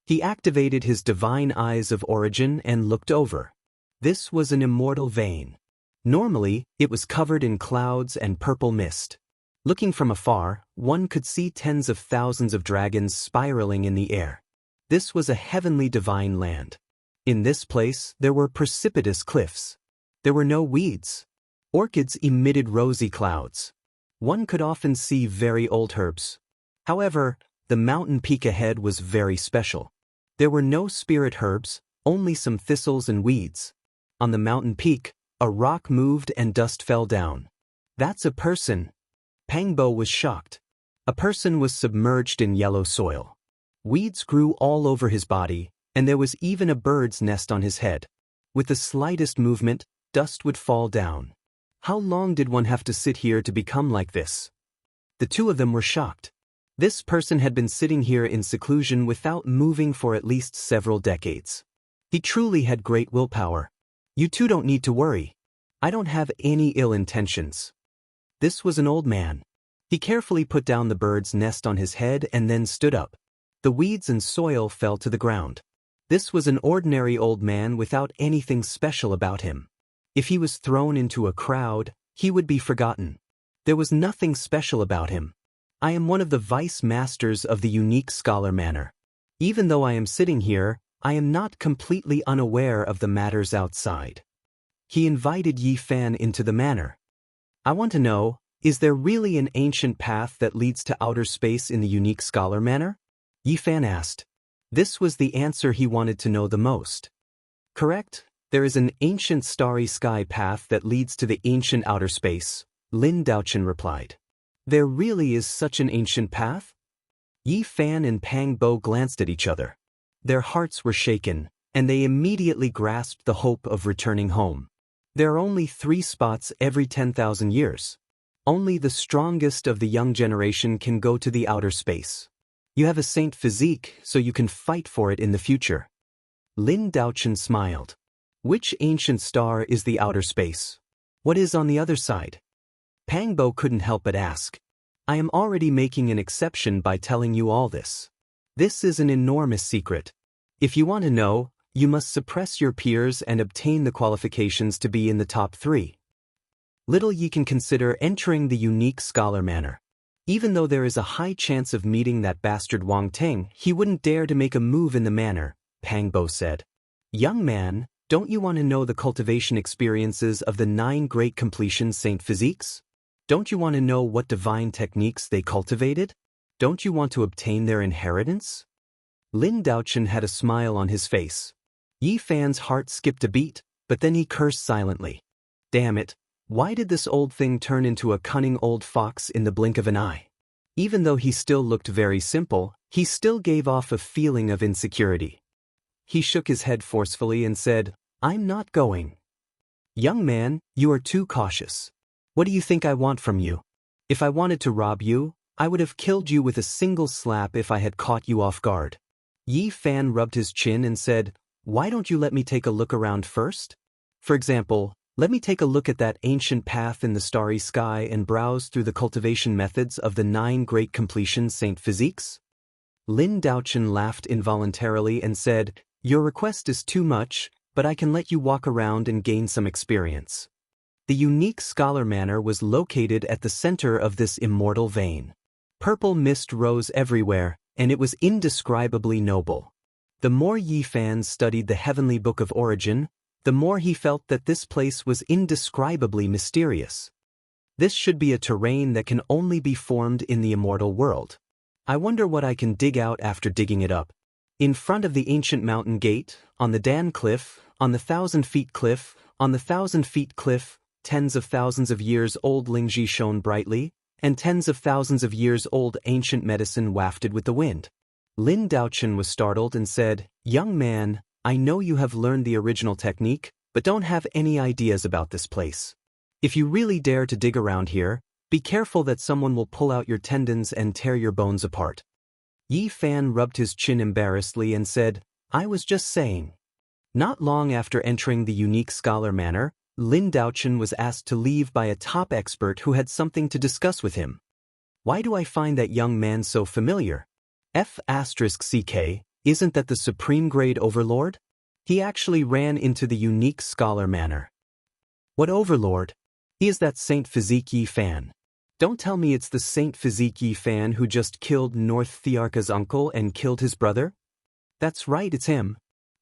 S1: He activated his divine eyes of origin and looked over. This was an immortal vein. Normally, it was covered in clouds and purple mist. Looking from afar, one could see tens of thousands of dragons spiraling in the air. This was a heavenly divine land. In this place, there were precipitous cliffs. There were no weeds. Orchids emitted rosy clouds. One could often see very old herbs. However, the mountain peak ahead was very special. There were no spirit herbs, only some thistles and weeds. On the mountain peak, a rock moved and dust fell down. "That's a person." Pang Bo was shocked. A person was submerged in yellow soil. Weeds grew all over his body, and there was even a bird's nest on his head. With the slightest movement, dust would fall down. How long did one have to sit here to become like this? The two of them were shocked. This person had been sitting here in seclusion without moving for at least several decades. He truly had great willpower. "You two don't need to worry. I don't have any ill intentions." This was an old man. He carefully put down the bird's nest on his head and then stood up. The weeds and soil fell to the ground. This was an ordinary old man without anything special about him. If he was thrown into a crowd, he would be forgotten. There was nothing special about him. "I am one of the vice masters of the unique scholar manor. Even though I am sitting here, I am not completely unaware of the matters outside." He invited Yi Fan into the manor. "I want to know, is there really an ancient path that leads to outer space in the unique scholar manor?" Yi Fan asked. This was the answer he wanted to know the most. "Correct, there is an ancient starry sky path that leads to the ancient outer space," Lin Daochen replied. "There really is such an ancient path?" Yi Fan and Pang Bo glanced at each other. Their hearts were shaken, and they immediately grasped the hope of returning home. There are only 3 spots every 10,000 years. Only the strongest of the young generation can go to the outer space. You have a saint physique, so you can fight for it in the future. Lin Daochen smiled. "Which ancient star is the outer space? What is on the other side?" Pang Bo couldn't help but ask. "I am already making an exception by telling you all this. This is an enormous secret. If you want to know, you must suppress your peers and obtain the qualifications to be in the top 3. Little ye can consider entering the unique scholar manor. Even though there is a high chance of meeting that bastard Wang Ting, he wouldn't dare to make a move in the manor," Pang Bo said. "Young man, don't you want to know the cultivation experiences of the 9 great completion saint physiques? Don't you want to know what divine techniques they cultivated? Don't you want to obtain their inheritance? Lin Daochen had a smile on his face. Yi Fan's heart skipped a beat, but then he cursed silently. Damn it, why did this old thing turn into a cunning old fox in the blink of an eye? Even though he still looked very simple, he still gave off a feeling of insecurity. He shook his head forcefully and said, I'm not going. Young man, you are too cautious. What do you think I want from you? If I wanted to rob you, I would have killed you with a single slap if I had caught you off guard. Yi Fan rubbed his chin and said, why don't you let me take a look around first? For example, let me take a look at that ancient path in the starry sky and browse through the cultivation methods of the 9 great completion Saint Physiques. Lin Daochen laughed involuntarily and said, your request is too much, but I can let you walk around and gain some experience. The unique scholar manor was located at the center of this immortal vein. Purple mist rose everywhere, and it was indescribably noble. The more Yi Fan studied the heavenly book of origin, the more he felt that this place was indescribably mysterious. This should be a terrain that can only be formed in the immortal world. I wonder what I can dig out after digging it up. In front of the ancient mountain gate, on the Dan Cliff, on the 1,000-feet cliff, on the 1,000-feet cliff, tens of thousands of years old Lingji shone brightly, and tens of thousands of years old ancient medicine wafted with the wind. Lin Daochen was startled and said, young man, I know you have learned the original technique, but don't have any ideas about this place. If you really dare to dig around here, be careful that someone will pull out your tendons and tear your bones apart. Yi Fan rubbed his chin embarrassedly and said, I was just saying. Not long after entering the unique scholar manor, Lin Daochen was asked to leave by a top expert who had something to discuss with him. Why do I find that young man so familiar? F***CK, isn't that the supreme grade overlord? He actually ran into the unique scholar manor. What overlord? He is that Saint Physique Yi Fan. Don't tell me it's the Saint Physique Yi Fan who just killed North Thearka's uncle and killed his brother? That's right, it's him.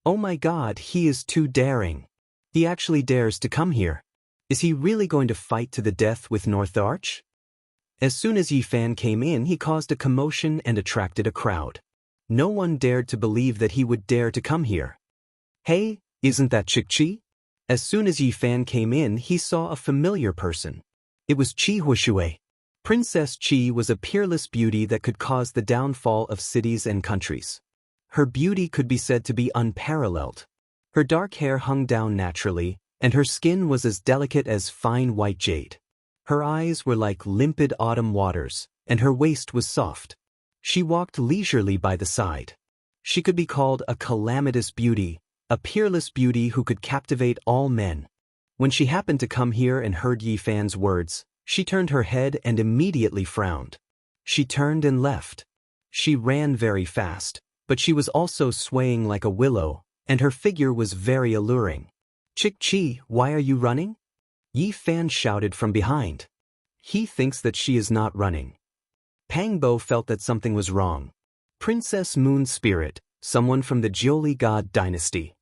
S1: Oh my god, he is too daring. He actually dares to come here. Is he really going to fight to the death with North Arch? As soon as Yi Fan came in, he caused a commotion and attracted a crowd. No one dared to believe that he would dare to come here. Hey, isn't that Chi? As soon as Yi Fan came in, he saw a familiar person. It was Qi Huishui. Princess Qi was a peerless beauty that could cause the downfall of cities and countries. Her beauty could be said to be unparalleled. Her dark hair hung down naturally, and her skin was as delicate as fine white jade. Her eyes were like limpid autumn waters, and her waist was soft. She walked leisurely by the side. She could be called a calamitous beauty, a peerless beauty who could captivate all men. When she happened to come here and heard Yi Fan's words, she turned her head and immediately frowned. She turned and left. She ran very fast, but she was also swaying like a willow, and her figure was very alluring. Chi, why are you running? Yi Fan shouted from behind. He thinks that she is not running. Pangbo felt that something was wrong. Princess Moon Spirit, someone from the Jiuli God dynasty.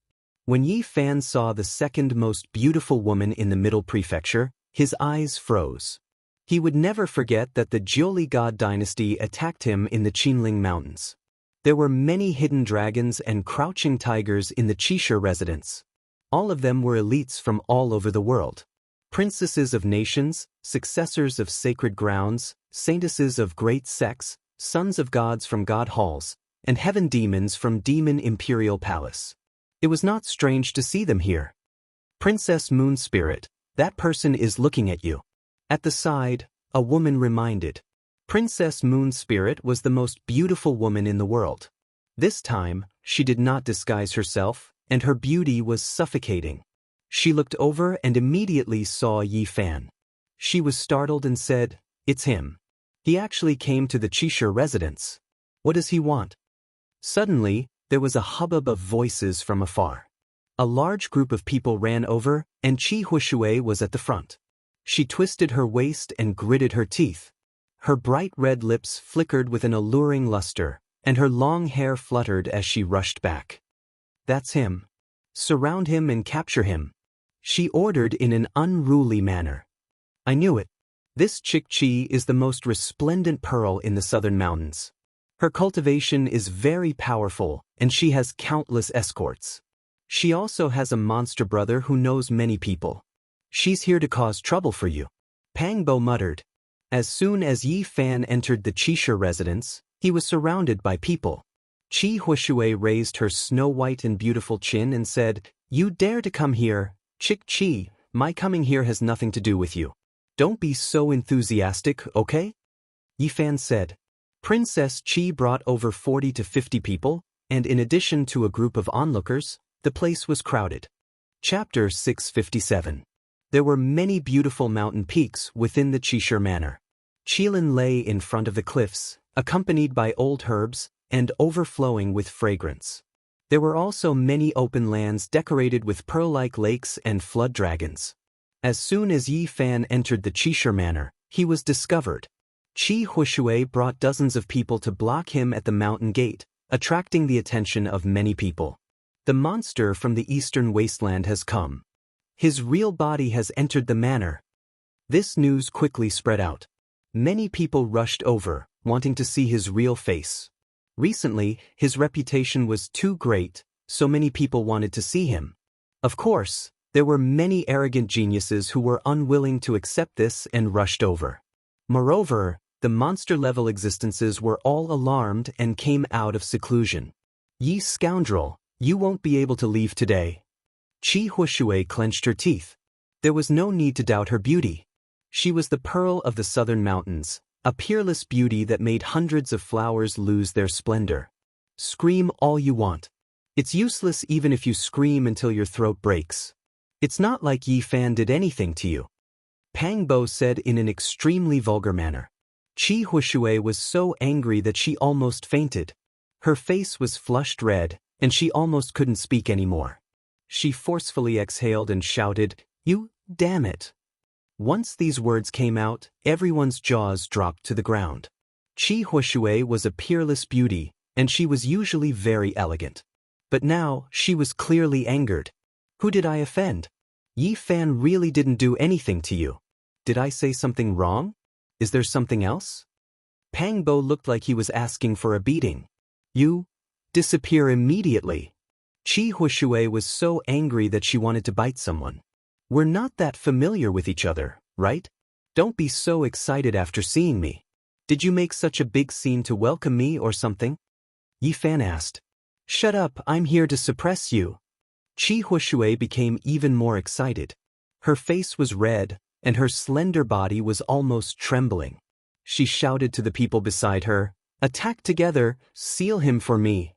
S1: When Yi Fan saw the second most beautiful woman in the Middle Prefecture, his eyes froze. He would never forget that the Jiuli God dynasty attacked him in the Qinling Mountains. There were many hidden dragons and crouching tigers in the Qisha residence. All of them were elites from all over the world. Princesses of nations, successors of sacred grounds, saintesses of great sects, sons of gods from god halls, and heaven demons from demon imperial palace. It was not strange to see them here. Princess Moon Spirit, that person is looking at you. At the side, a woman reminded. Princess Moon Spirit was the most beautiful woman in the world. This time, she did not disguise herself, and her beauty was suffocating. She looked over and immediately saw Yi Fan. She was startled and said, "It's him. He actually came to the Qisha residence. What does he want?" Suddenly, there was a hubbub of voices from afar. A large group of people ran over, and Qi Huishui was at the front. She twisted her waist and gritted her teeth. Her bright red lips flickered with an alluring luster, and her long hair fluttered as she rushed back. "That's him. Surround him and capture him," she ordered in an unruly manner. "I knew it. This Chick Chi is the most resplendent pearl in the southern mountains. Her cultivation is very powerful, and she has countless escorts. She also has a monster brother who knows many people. She's here to cause trouble for you. Pang Bo muttered. As soon as Yi Fan entered the Qishu residence, he was surrounded by people. Qi Huishui raised her snow-white and beautiful chin and said, "You dare to come here, Chick Chi, my coming here has nothing to do with you. Don't be so enthusiastic, okay?" Yi Fan said. Princess Qi brought over 40 to 50 people, and in addition to a group of onlookers, the place was crowded. Chapter 657. There were many beautiful mountain peaks within the Qishu Manor. Qilin lay in front of the cliffs, accompanied by old herbs, and overflowing with fragrance. There were also many open lands decorated with pearl-like lakes and flood dragons. As soon as Yi Fan entered the Qishu Manor, he was discovered. Qi Huishui brought dozens of people to block him at the mountain gate, attracting the attention of many people. The monster from the eastern wasteland has come. His real body has entered the manor. This news quickly spread out. Many people rushed over, wanting to see his real face. Recently, his reputation was too great, so many people wanted to see him. Of course, there were many arrogant geniuses who were unwilling to accept this and rushed over. Moreover, the monster-level existences were all alarmed and came out of seclusion. "Ye scoundrel, you won't be able to leave today." Qi Huishui clenched her teeth. There was no need to doubt her beauty. She was the pearl of the southern mountains, a peerless beauty that made hundreds of flowers lose their splendor. Scream all you want. It's useless even if you scream until your throat breaks. It's not like Yi Fan did anything to you. Pang Bo said in an extremely vulgar manner. Qi Huishui was so angry that she almost fainted. Her face was flushed red, and she almost couldn't speak anymore. She forcefully exhaled and shouted, "You damn it." Once these words came out, everyone's jaws dropped to the ground. Qi Huishui was a peerless beauty, and she was usually very elegant. But now, she was clearly angered. "Who did I offend? Yi Fan really didn't do anything to you. Did I say something wrong? Is there something else?" Pang Bo looked like he was asking for a beating. "You disappear immediately." Qi Huishui was so angry that she wanted to bite someone. "We're not that familiar with each other, right? Don't be so excited after seeing me. Did you make such a big scene to welcome me or something?" Yi Fan asked. "Shut up, I'm here to suppress you." Qi Huishui became even more excited. Her face was red, and her slender body was almost trembling. She shouted to the people beside her, "Attack together, seal him for me."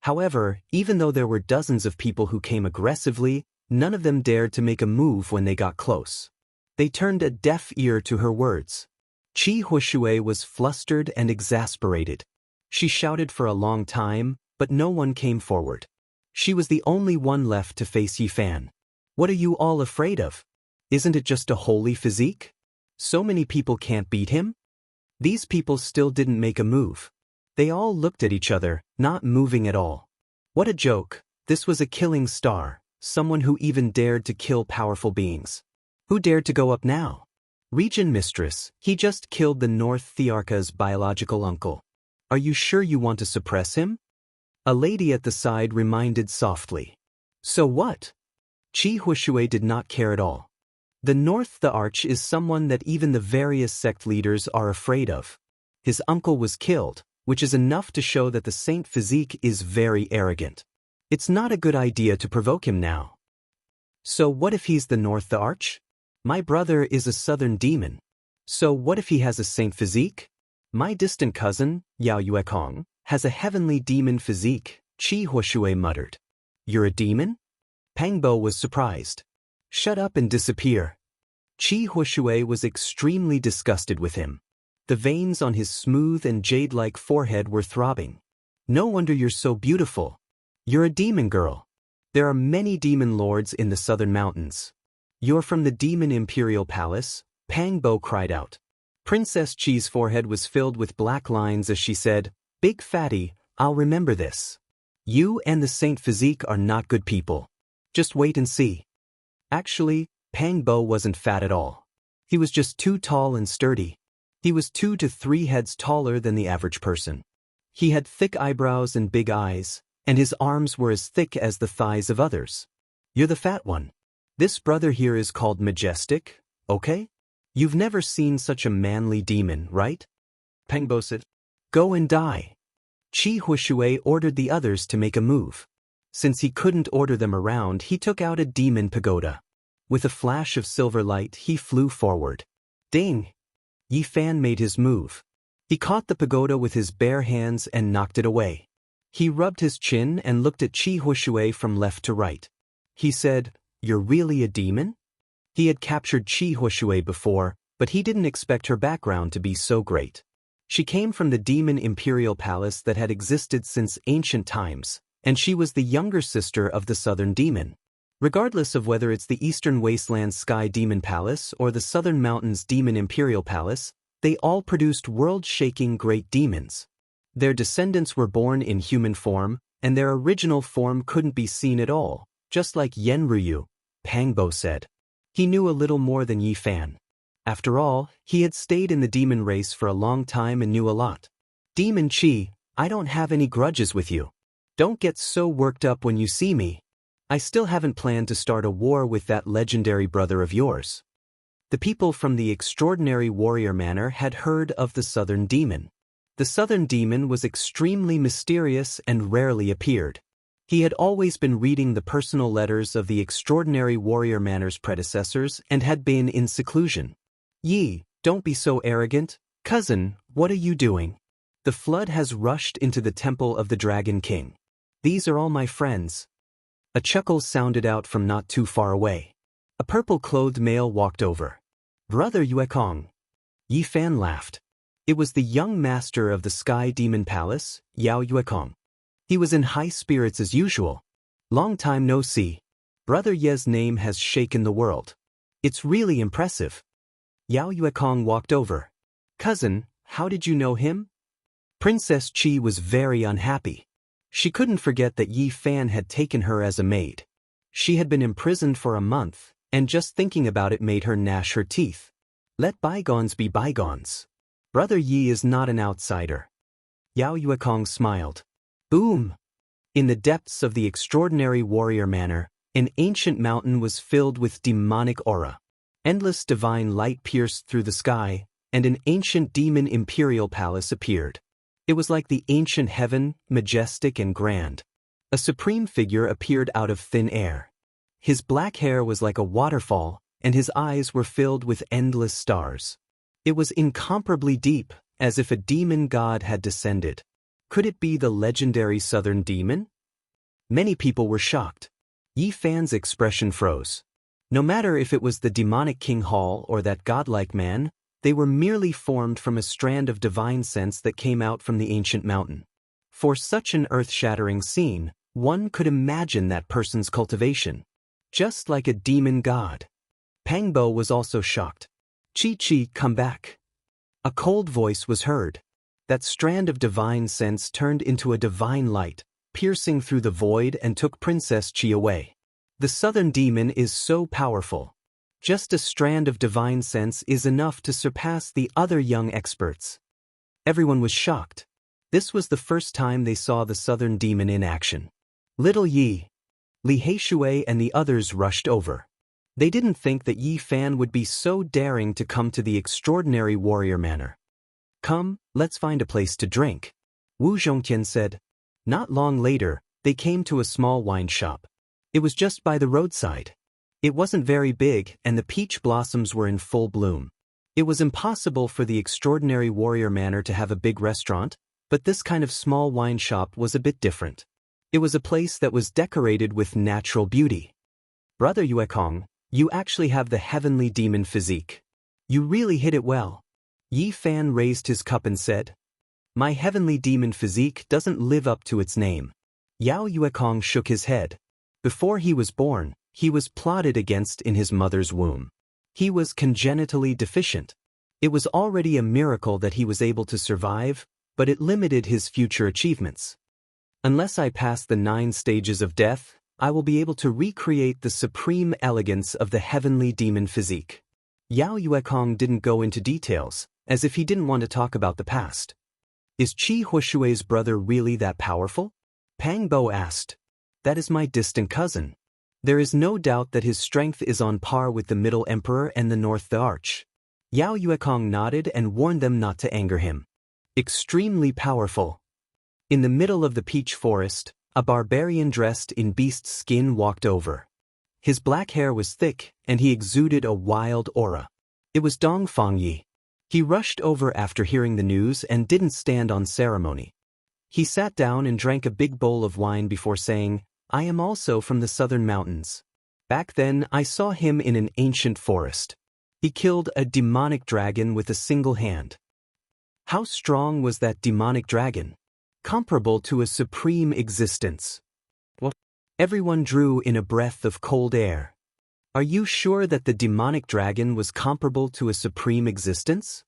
S1: However, even though there were dozens of people who came aggressively, none of them dared to make a move when they got close. They turned a deaf ear to her words. Qi Huishui was flustered and exasperated. She shouted for a long time, but no one came forward. She was the only one left to face Yi Fan. "What are you all afraid of? Isn't it just a holy physique? So many people can't beat him?" These people still didn't make a move. They all looked at each other, not moving at all. What a joke. This was a killing star, someone who even dared to kill powerful beings. Who dared to go up now? Region Mistress, he just killed the North Thearka's biological uncle. Are you sure you want to suppress him? A lady at the side reminded softly. So what? Qi Huishui did not care at all. The North Thearch is someone that even the various sect leaders are afraid of. His uncle was killed, which is enough to show that the Saint Physique is very arrogant. It's not a good idea to provoke him now. So what if he's the North Thearch? My brother is a southern demon. So what if he has a Saint Physique? My distant cousin, Yao Yuekong, has a heavenly demon physique, Qi Huishui muttered. You're a demon? Pang Bo was surprised. Shut up and disappear. Qi Huishui was extremely disgusted with him. The veins on his smooth and jade-like forehead were throbbing. No wonder you're so beautiful. You're a demon girl. There are many demon lords in the southern mountains. You're from the demon imperial palace, Pang Bo cried out. Princess Qi's forehead was filled with black lines as she said, Big fatty, I'll remember this. You and the Saint Physique are not good people. Just wait and see. Actually, Pang Bo wasn't fat at all. He was just too tall and sturdy. He was 2 to 3 heads taller than the average person. He had thick eyebrows and big eyes, and his arms were as thick as the thighs of others. You're the fat one. This brother here is called Majestic, okay? You've never seen such a manly demon, right? Pengbo said. Go and die. Qi Huishui ordered the others to make a move. Since he couldn't order them around, he took out a demon pagoda. With a flash of silver light, he flew forward. Ding! Yi Fan made his move. He caught the pagoda with his bare hands and knocked it away. He rubbed his chin and looked at Qi Huishui from left to right. He said, You're really a demon? He had captured Qi Huishui before, but he didn't expect her background to be so great. She came from the demon imperial palace that had existed since ancient times, and she was the younger sister of the southern demon. Regardless of whether it's the eastern wasteland sky demon palace or the southern mountains demon imperial palace, they all produced world-shaking great demons. Their descendants were born in human form, and their original form couldn't be seen at all, just like Yenryu, Pangbo said. He knew a little more than Yi Fan. After all, he had stayed in the demon race for a long time and knew a lot. Demon Qi, I don't have any grudges with you. Don't get so worked up when you see me. I still haven't planned to start a war with that legendary brother of yours. The people from the extraordinary warrior manor had heard of the southern demon. The southern demon was extremely mysterious and rarely appeared. He had always been reading the personal letters of the extraordinary warrior manor's predecessors and had been in seclusion. Yi, don't be so arrogant. Cousin, what are you doing? The flood has rushed into the temple of the Dragon King. These are all my friends. A chuckle sounded out from not too far away. A purple-clothed male walked over. Brother Yuekong. Yi Fan laughed. It was the young master of the Sky Demon Palace, Yao Yuekong. He was in high spirits as usual. Long time no see. Brother Ye's name has shaken the world. It's really impressive. Yao Yuekong walked over. Cousin, how did you know him? Princess Qi was very unhappy. She couldn't forget that Yi Fan had taken her as a maid. She had been imprisoned for a month, and just thinking about it made her gnash her teeth. Let bygones be bygones. Brother Yi is not an outsider. Yao Yuekong smiled. Boom! In the depths of the extraordinary warrior manor, an ancient mountain was filled with demonic aura. Endless divine light pierced through the sky, and an ancient demon imperial palace appeared. It was like the ancient heaven, majestic and grand. A supreme figure appeared out of thin air. His black hair was like a waterfall, and his eyes were filled with endless stars. It was incomparably deep, as if a demon god had descended. Could it be the legendary southern demon? Many people were shocked. Yi Fan's expression froze. No matter if it was the demonic King Hall or that godlike man, they were merely formed from a strand of divine sense that came out from the ancient mountain. For such an earth-shattering scene, one could imagine that person's cultivation. Just like a demon god. Pangbo was also shocked. Chi, come back. A cold voice was heard. That strand of divine sense turned into a divine light, piercing through the void and took Princess Qi away. The southern demon is so powerful. Just a strand of divine sense is enough to surpass the other young experts. Everyone was shocked. This was the first time they saw the southern demon in action. Little Yi, Li Heishui and the others rushed over. They didn't think that Yi Fan would be so daring to come to the extraordinary warrior manor. Come, let's find a place to drink, Wu Zhongtian said. Not long later, they came to a small wine shop. It was just by the roadside. It wasn't very big, and the peach blossoms were in full bloom. It was impossible for the extraordinary warrior manor to have a big restaurant, but this kind of small wine shop was a bit different. It was a place that was decorated with natural beauty. Brother Yuekong, you actually have the heavenly demon physique. You really hit it well. Yi Fan raised his cup and said, My heavenly demon physique doesn't live up to its name. Yao Yuekong shook his head. Before he was born, he was plotted against in his mother's womb. He was congenitally deficient. It was already a miracle that he was able to survive, but it limited his future achievements. Unless I pass the 9 stages of death, I will be able to recreate the supreme elegance of the heavenly demon physique. Yao Yuekong didn't go into details, as if he didn't want to talk about the past. Is Qi Huishui's brother really that powerful? Pang Bo asked. That is my distant cousin. There is no doubt that his strength is on par with the Middle Emperor and the North the Arch. Yao Yuekong nodded and warned them not to anger him. Extremely powerful. In the middle of the peach forest, a barbarian dressed in beast's skin walked over. His black hair was thick, and he exuded a wild aura. It was Dong Fangyi. He rushed over after hearing the news and didn't stand on ceremony. He sat down and drank a big bowl of wine before saying, I am also from the southern mountains. Back then I saw him in an ancient forest. He killed a demonic dragon with a single hand. How strong was that demonic dragon? Comparable to a supreme existence. What? Everyone drew in a breath of cold air. Are you sure that the demonic dragon was comparable to a supreme existence?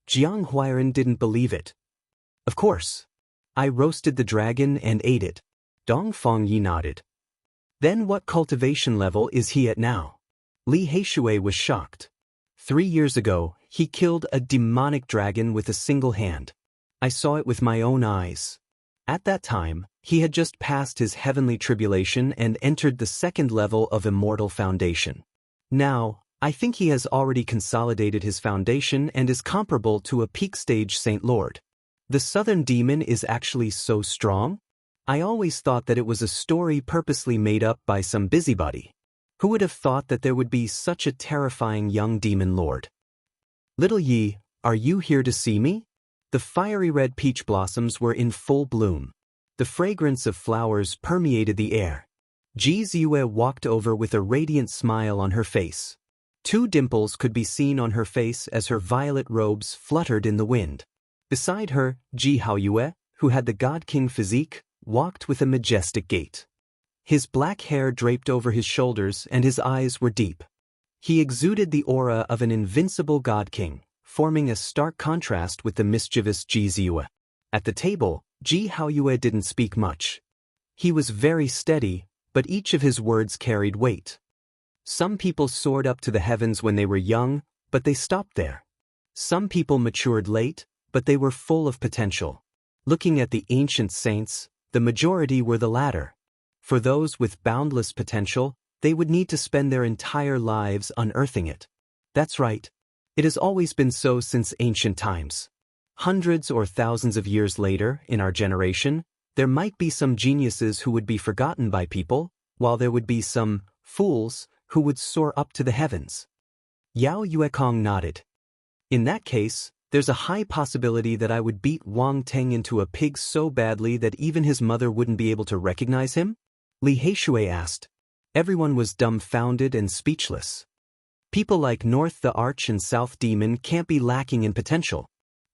S1: Jiang Huairen didn't believe it. Of course. I roasted the dragon and ate it. Dong Fangyi nodded. Then what cultivation level is he at now? Li Heishui was shocked. 3 years ago, he killed a demonic dragon with a single hand. I saw it with my own eyes. At that time, he had just passed his heavenly tribulation and entered the second level of immortal foundation. Now, I think he has already consolidated his foundation and is comparable to a peak stage Saint Lord. The southern demon is actually so strong? I always thought that it was a story purposely made up by some busybody. Who would have thought that there would be such a terrifying young demon lord? Little Yi, are you here to see me? The fiery red peach blossoms were in full bloom. The fragrance of flowers permeated the air. Ji Ziyue walked over with a radiant smile on her face. 2 dimples could be seen on her face as her violet robes fluttered in the wind. Beside her, Ji Haoyue, who had the God King physique, walked with a majestic gait. His black hair draped over his shoulders and his eyes were deep. He exuded the aura of an invincible God King, forming a stark contrast with the mischievous Ji Ziyue. At the table, Ji Haoyue didn't speak much. He was very steady, but each of his words carried weight. Some people soared up to the heavens when they were young, but they stopped there. Some people matured late, but they were full of potential. Looking at the ancient saints, the majority were the latter. For those with boundless potential, they would need to spend their entire lives unearthing it. That's right. It has always been so since ancient times. Hundreds or thousands of years later, in our generation, there might be some geniuses who would be forgotten by people, while there would be some fools who would soar up to the heavens. Yao Yuekong nodded. In that case, there's a high possibility that I would beat Wang Teng into a pig so badly that even his mother wouldn't be able to recognize him? Li Heishui asked. Everyone was dumbfounded and speechless. People like North the Arch and South Demon can't be lacking in potential.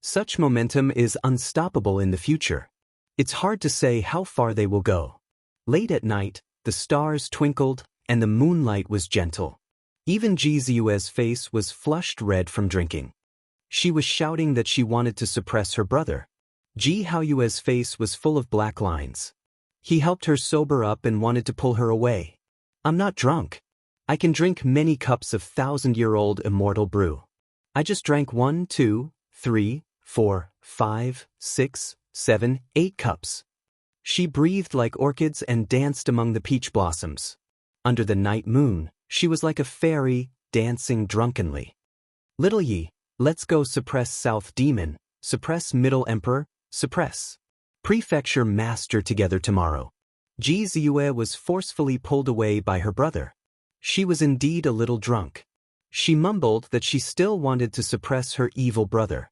S1: Such momentum is unstoppable in the future. It's hard to say how far they will go. Late at night, the stars twinkled, and the moonlight was gentle. Even Ji Ziyue's face was flushed red from drinking. She was shouting that she wanted to suppress her brother. Ji Haoyue's face was full of black lines. He helped her sober up and wanted to pull her away. I'm not drunk. I can drink many cups of 1,000-year-old immortal brew. I just drank 1, 2, 3, 4, 5, 6, 7, 8 cups. She breathed like orchids and danced among the peach blossoms. Under the night moon, she was like a fairy, dancing drunkenly. Little Yi, let's go suppress South Demon, suppress Middle Emperor, suppress Prefecture Master together tomorrow. Ji Ziyue was forcefully pulled away by her brother. She was indeed a little drunk. She mumbled that she still wanted to suppress her evil brother.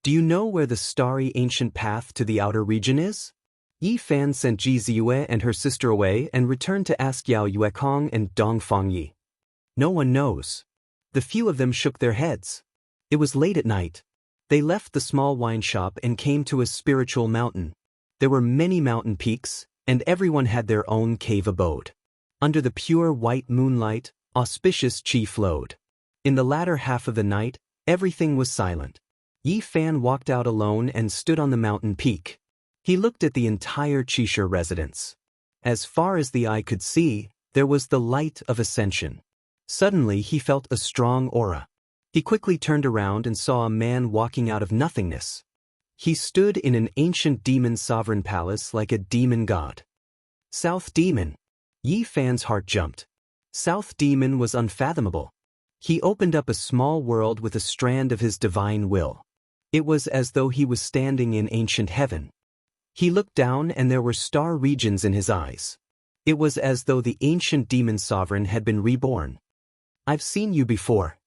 S1: Do you know where the starry ancient path to the outer region is? Yi Fan sent Ji Ziyue and her sister away and returned to ask Yao Yuekong and Dong Fangyi. No one knows. The few of them shook their heads. It was late at night. They left the small wine shop and came to a spiritual mountain. There were many mountain peaks, and everyone had their own cave abode. Under the pure white moonlight, auspicious qi flowed. In the latter half of the night, everything was silent. Yi Fan walked out alone and stood on the mountain peak. He looked at the entire Qisha residence. As far as the eye could see, there was the light of ascension. Suddenly he felt a strong aura. He quickly turned around and saw a man walking out of nothingness. He stood in an ancient demon sovereign palace like a demon god. South Demon. Yi Fan's heart jumped. South Demon was unfathomable. He opened up a small world with a strand of his divine will. It was as though he was standing in ancient heaven. He looked down and there were star regions in his eyes. It was as though the ancient demon sovereign had been reborn. "I've seen you before.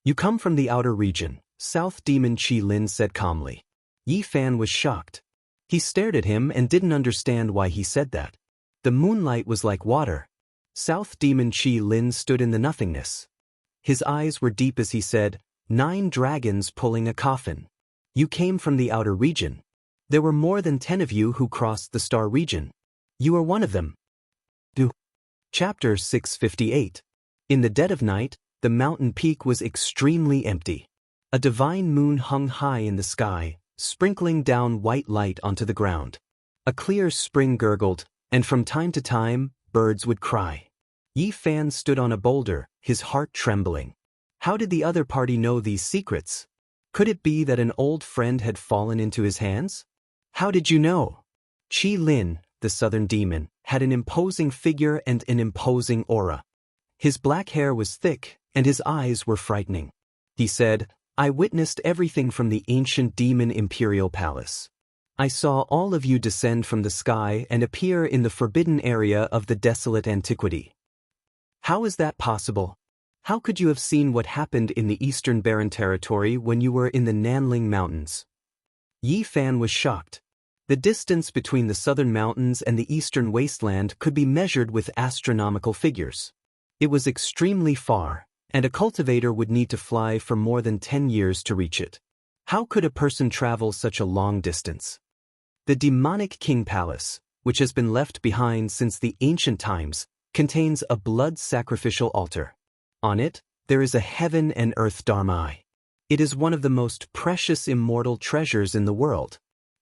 S1: You come from the outer region," South Demon Qi Lin said calmly. Yi Fan was shocked. He stared at him and didn't understand why he said that. The moonlight was like water. South Demon Qi Lin stood in the nothingness. His eyes were deep as he said, "9 dragons pulling a coffin. You came from the outer region. There were more than 10 of you who crossed the star region. You are one of them." Chapter 658. In the dead of night, the mountain peak was extremely empty. A divine moon hung high in the sky, sprinkling down white light onto the ground. A clear spring gurgled, and from time to time, birds would cry. Yi Fan stood on a boulder, his heart trembling. How did the other party know these secrets? Could it be that an old friend had fallen into his hands? "How did you know?" Qi Lin, the southern demon, had an imposing figure and an imposing aura. His black hair was thick, and his eyes were frightening. He said, "I witnessed everything from the ancient demon imperial palace. I saw all of you descend from the sky and appear in the forbidden area of the desolate antiquity. How is that possible? How could you have seen what happened in the eastern barren territory when you were in the Nanling Mountains?" Yi Fan was shocked. The distance between the southern mountains and the eastern wasteland could be measured with astronomical figures. It was extremely far, and a cultivator would need to fly for more than 10 years to reach it. How could a person travel such a long distance? The demonic king palace, which has been left behind since the ancient times, contains a blood sacrificial altar. On it, there is a heaven and earth Dharma eye. It is one of the most precious immortal treasures in the world.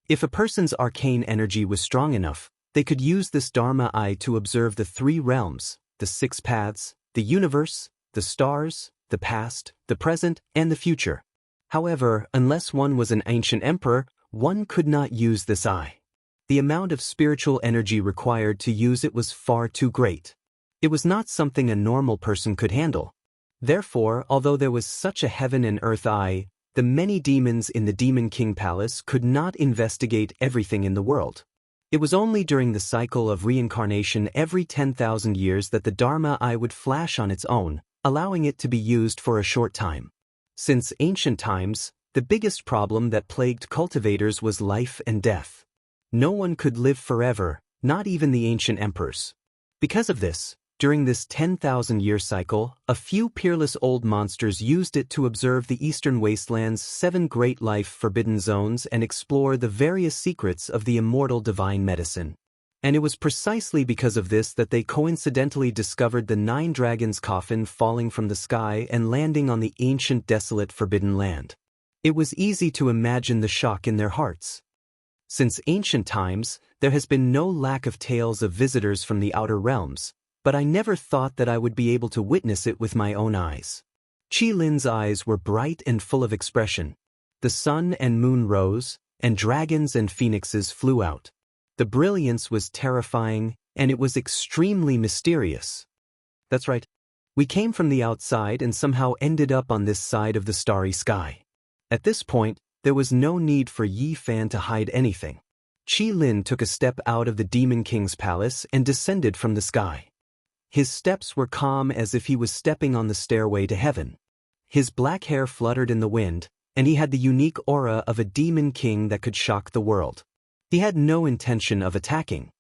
S1: If a person's arcane energy was strong enough, they could use this Dharma eye to observe the 3 realms, the 6 paths, the universe, the stars, the past, the present, and the future. However, unless one was an ancient emperor, one could not use this eye. The amount of spiritual energy required to use it was far too great. It was not something a normal person could handle. Therefore, although there was such a heaven and earth eye, the many demons in the Demon King Palace could not investigate everything in the world. It was only during the cycle of reincarnation every 10,000 years that the Dharma eye would flash on its own, allowing it to be used for a short time. Since ancient times, the biggest problem that plagued cultivators was life and death. No one could live forever, not even the ancient emperors. Because of this, during this 10,000-year cycle, a few peerless old monsters used it to observe the eastern wasteland's 7 great life forbidden zones and explore the various secrets of the immortal divine medicine. And it was precisely because of this that they coincidentally discovered the 9 dragons' coffin falling from the sky and landing on the ancient desolate forbidden land. It was easy to imagine the shock in their hearts. Since ancient times, there has been no lack of tales of visitors from the outer realms, but I never thought that I would be able to witness it with my own eyes. Qi Lin's eyes were bright and full of expression. The sun and moon rose, and dragons and phoenixes flew out. The brilliance was terrifying, and it was extremely mysterious. That's right. We came from the outside and somehow ended up on this side of the starry sky. At this point, there was no need for Yi Fan to hide anything. Qi Lin took a step out of the Demon King's palace and descended from the sky. His steps were calm as if he was stepping on the stairway to heaven. His black hair fluttered in the wind, and he had the unique aura of a demon king that could shock the world. He had no intention of attacking.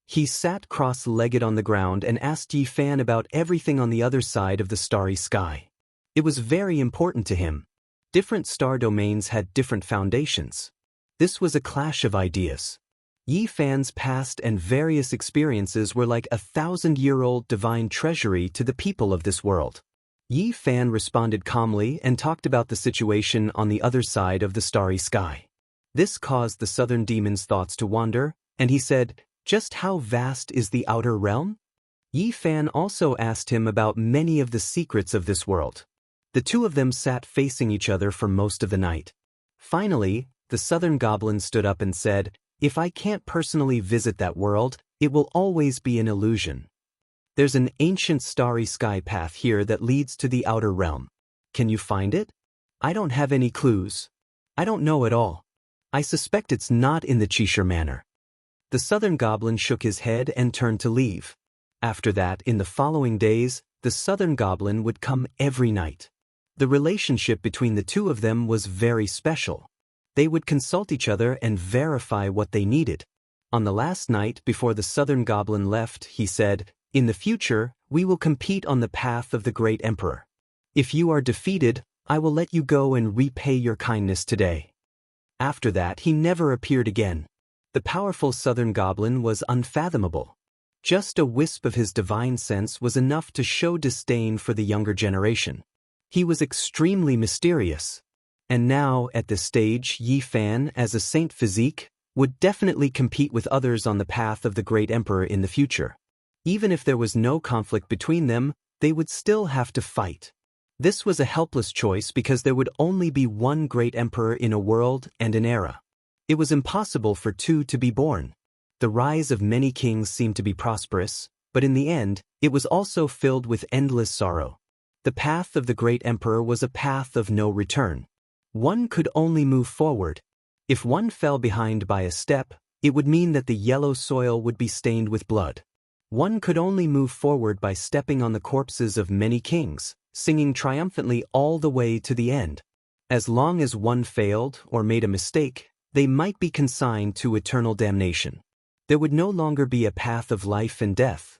S1: He sat cross-legged on the ground and asked Yi Fan about everything on the other side of the starry sky. It was very important to him. Different star domains had different foundations. This was a clash of ideas. Yi Fan's past and various experiences were like a 1,000-year-old divine treasury to the people of this world. Yi Fan responded calmly and talked about the situation on the other side of the starry sky. This caused the southern demon's thoughts to wander, and he said, "Just how vast is the outer realm?" Yi Fan also asked him about many of the secrets of this world. The two of them sat facing each other for most of the night. Finally, the southern goblin stood up and said, "If I can't personally visit that world, it will always be an illusion. There's an ancient starry sky path here that leads to the outer realm. Can you find it? I don't have any clues. I don't know at all. I suspect it's not in the Cheshire Manor." The southern goblin shook his head and turned to leave. After that, in the following days, the southern goblin would come every night. The relationship between the two of them was very special. They would consult each other and verify what they needed. On the last night before the southern goblin left, he said, "In the future, we will compete on the path of the great emperor. If you are defeated, I will let you go and repay your kindness today." After that, he never appeared again. The powerful southern goblin was unfathomable. Just a wisp of his divine sense was enough to show disdain for the younger generation. He was extremely mysterious. And now, at this stage, Yi Fan, as a saint physique, would definitely compete with others on the path of the great emperor in the future. Even if there was no conflict between them, they would still have to fight. This was a helpless choice because there would only be one great emperor in a world and an era. It was impossible for two to be born. The rise of many kings seemed to be prosperous, but in the end, it was also filled with endless sorrow. The path of the great emperor was a path of no return. One could only move forward. If one fell behind by a step, it would mean that the yellow soil would be stained with blood. One could only move forward by stepping on the corpses of many kings, singing triumphantly all the way to the end. As long as one failed or made a mistake, they might be consigned to eternal damnation. There would no longer be a path of life and death.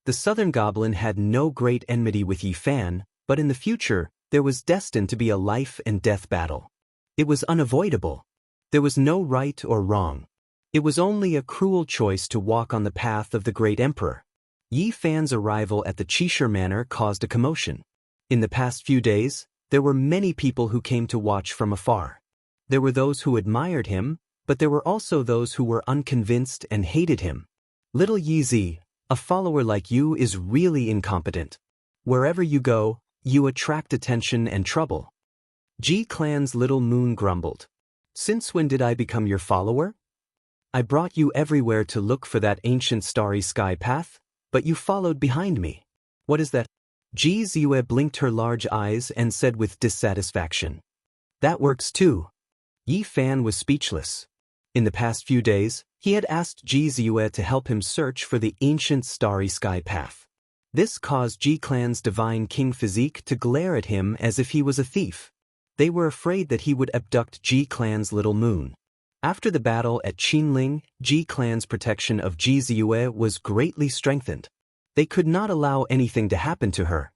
S1: The southern goblin had no great enmity with Yi Fan, but in the future, there was destined to be a life and death battle. It was unavoidable. There was no right or wrong. It was only a cruel choice to walk on the path of the great emperor. Yi Fan's arrival at the Cheshire Manor caused a commotion. In the past few days, there were many people who came to watch from afar. There were those who admired him, but there were also those who were unconvinced and hated him. "Little Yi Zi, a follower like you is really incompetent. Wherever you go, you attract attention and trouble." Ji Clan's little moon grumbled. "Since when did I become your follower? I brought you everywhere to look for that ancient starry sky path, but you followed behind me. What is that?" Ji Ziyue blinked her large eyes and said with dissatisfaction, "That works too." Yi Fan was speechless. In the past few days, he had asked Ji Ziyue to help him search for the ancient starry sky path. This caused Ji Clan's divine king physique to glare at him as if he was a thief. They were afraid that he would abduct Ji Clan's little moon. After the battle at Qinling, Ji Clan's protection of Ji Ziyue was greatly strengthened. They could not allow anything to happen to her.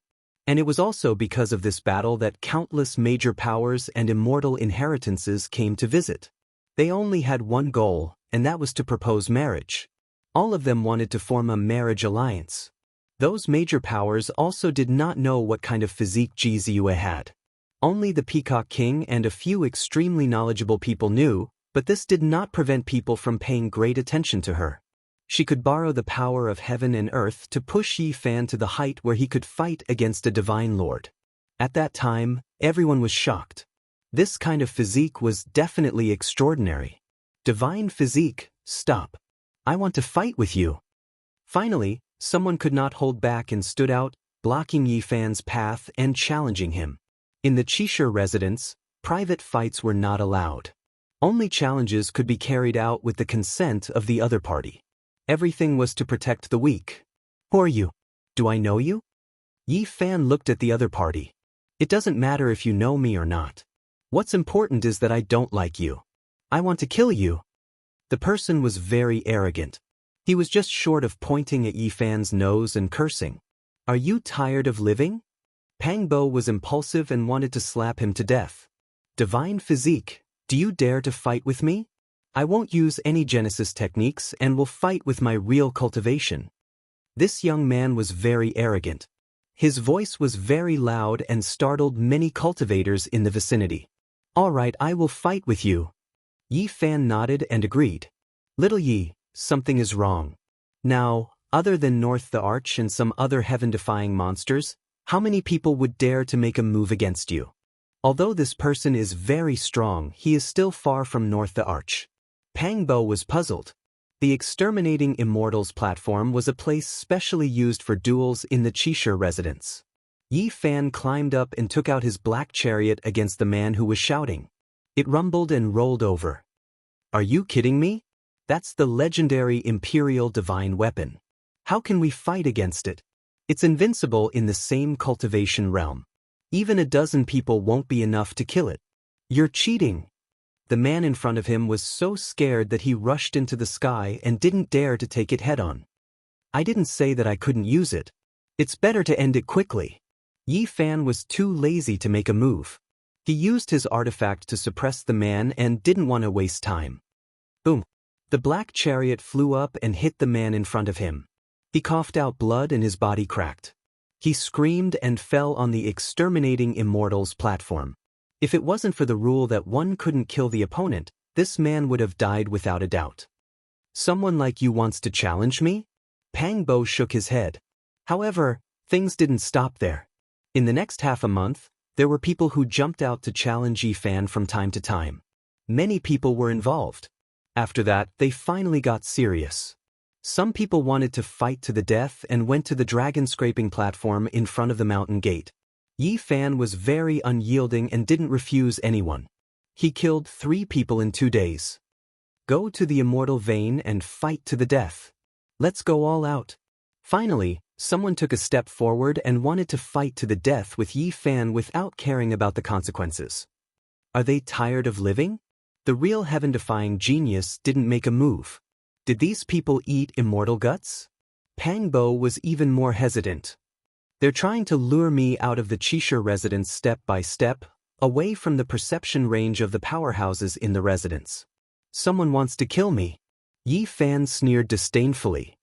S1: And it was also because of this battle that countless major powers and immortal inheritances came to visit. They only had one goal, and that was to propose marriage. All of them wanted to form a marriage alliance. Those major powers also did not know what kind of physique Ji Ziyue had. Only the Peacock King and a few extremely knowledgeable people knew, but this did not prevent people from paying great attention to her. She could borrow the power of heaven and earth to push Yi Fan to the height where he could fight against a divine lord. At that time, everyone was shocked. This kind of physique was definitely extraordinary. "Divine physique, stop. I want to fight with you." Finally, someone could not hold back and stood out, blocking Yi Fan's path and challenging him. In the Cheshire residence, private fights were not allowed. Only challenges could be carried out with the consent of the other party. Everything was to protect the weak. "Who are you? Do I know you?" Yi Fan looked at the other party. "It doesn't matter if you know me or not. What's important is that I don't like you. I want to kill you." The person was very arrogant. He was just short of pointing at Yi Fan's nose and cursing. "Are you tired of living?" Pang Bo was impulsive and wanted to slap him to death. "Divine physique, do you dare to fight with me? I won't use any Genesis techniques and will fight with my real cultivation." This young man was very arrogant. His voice was very loud and startled many cultivators in the vicinity. "All right, I will fight with you." Yi Fan nodded and agreed. "Little Yi, something is wrong. Now, other than North the Arch and some other heaven-defying monsters, How many people would dare to make a move against you? Although this person is very strong, he is still far from north the arch. Pangbo was puzzled. The Exterminating Immortals platform was a place specially used for duels in the Chishire residence. Yi Fan climbed up and took out his black chariot against the man who was shouting. It rumbled and rolled over. Are you kidding me? That's the legendary Imperial Divine Weapon. How can we fight against it? It's invincible in the same cultivation realm. Even a dozen people won't be enough to kill it. You're cheating. The man in front of him was so scared that he rushed into the sky and didn't dare to take it head-on. I didn't say that I couldn't use it. It's better to end it quickly. Yi Fan was too lazy to make a move. He used his artifact to suppress the man and didn't want to waste time. Boom. The black chariot flew up and hit the man in front of him. He coughed out blood and his body cracked. He screamed and fell on the Exterminating Immortals platform. If it wasn't for the rule that one couldn't kill the opponent, this man would have died without a doubt. Someone like you wants to challenge me? Pangbo shook his head. However, things didn't stop there. In the next half a month, there were people who jumped out to challenge Yi Fan from time to time. Many people were involved. After that, they finally got serious. Some people wanted to fight to the death and went to the dragon-scraping platform in front of the mountain gate. Yi Fan was very unyielding and didn't refuse anyone. He killed 3 people in 2 days. Go to the immortal vein and fight to the death. Let's go all out. Finally, someone took a step forward and wanted to fight to the death with Yi Fan without caring about the consequences. Are they tired of living? The real heaven-defying genius didn't make a move. Did these people eat immortal guts? Pangbo was even more hesitant. They're trying to lure me out of the Chishire residence step by step, away from the perception range of the powerhouses in the residence. Someone wants to kill me. Yi Fan sneered disdainfully.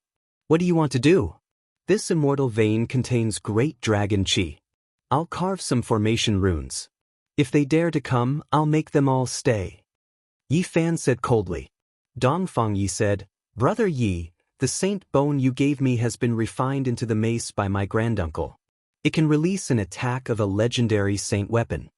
S1: What do you want to do? This immortal vein contains great dragon chi. I'll carve some formation runes. If they dare to come, I'll make them all stay. Yi Fan said coldly. Dongfang Yi said, Brother Yi, the saint bone you gave me has been refined into the mace by my granduncle. It can release an attack of a legendary saint weapon.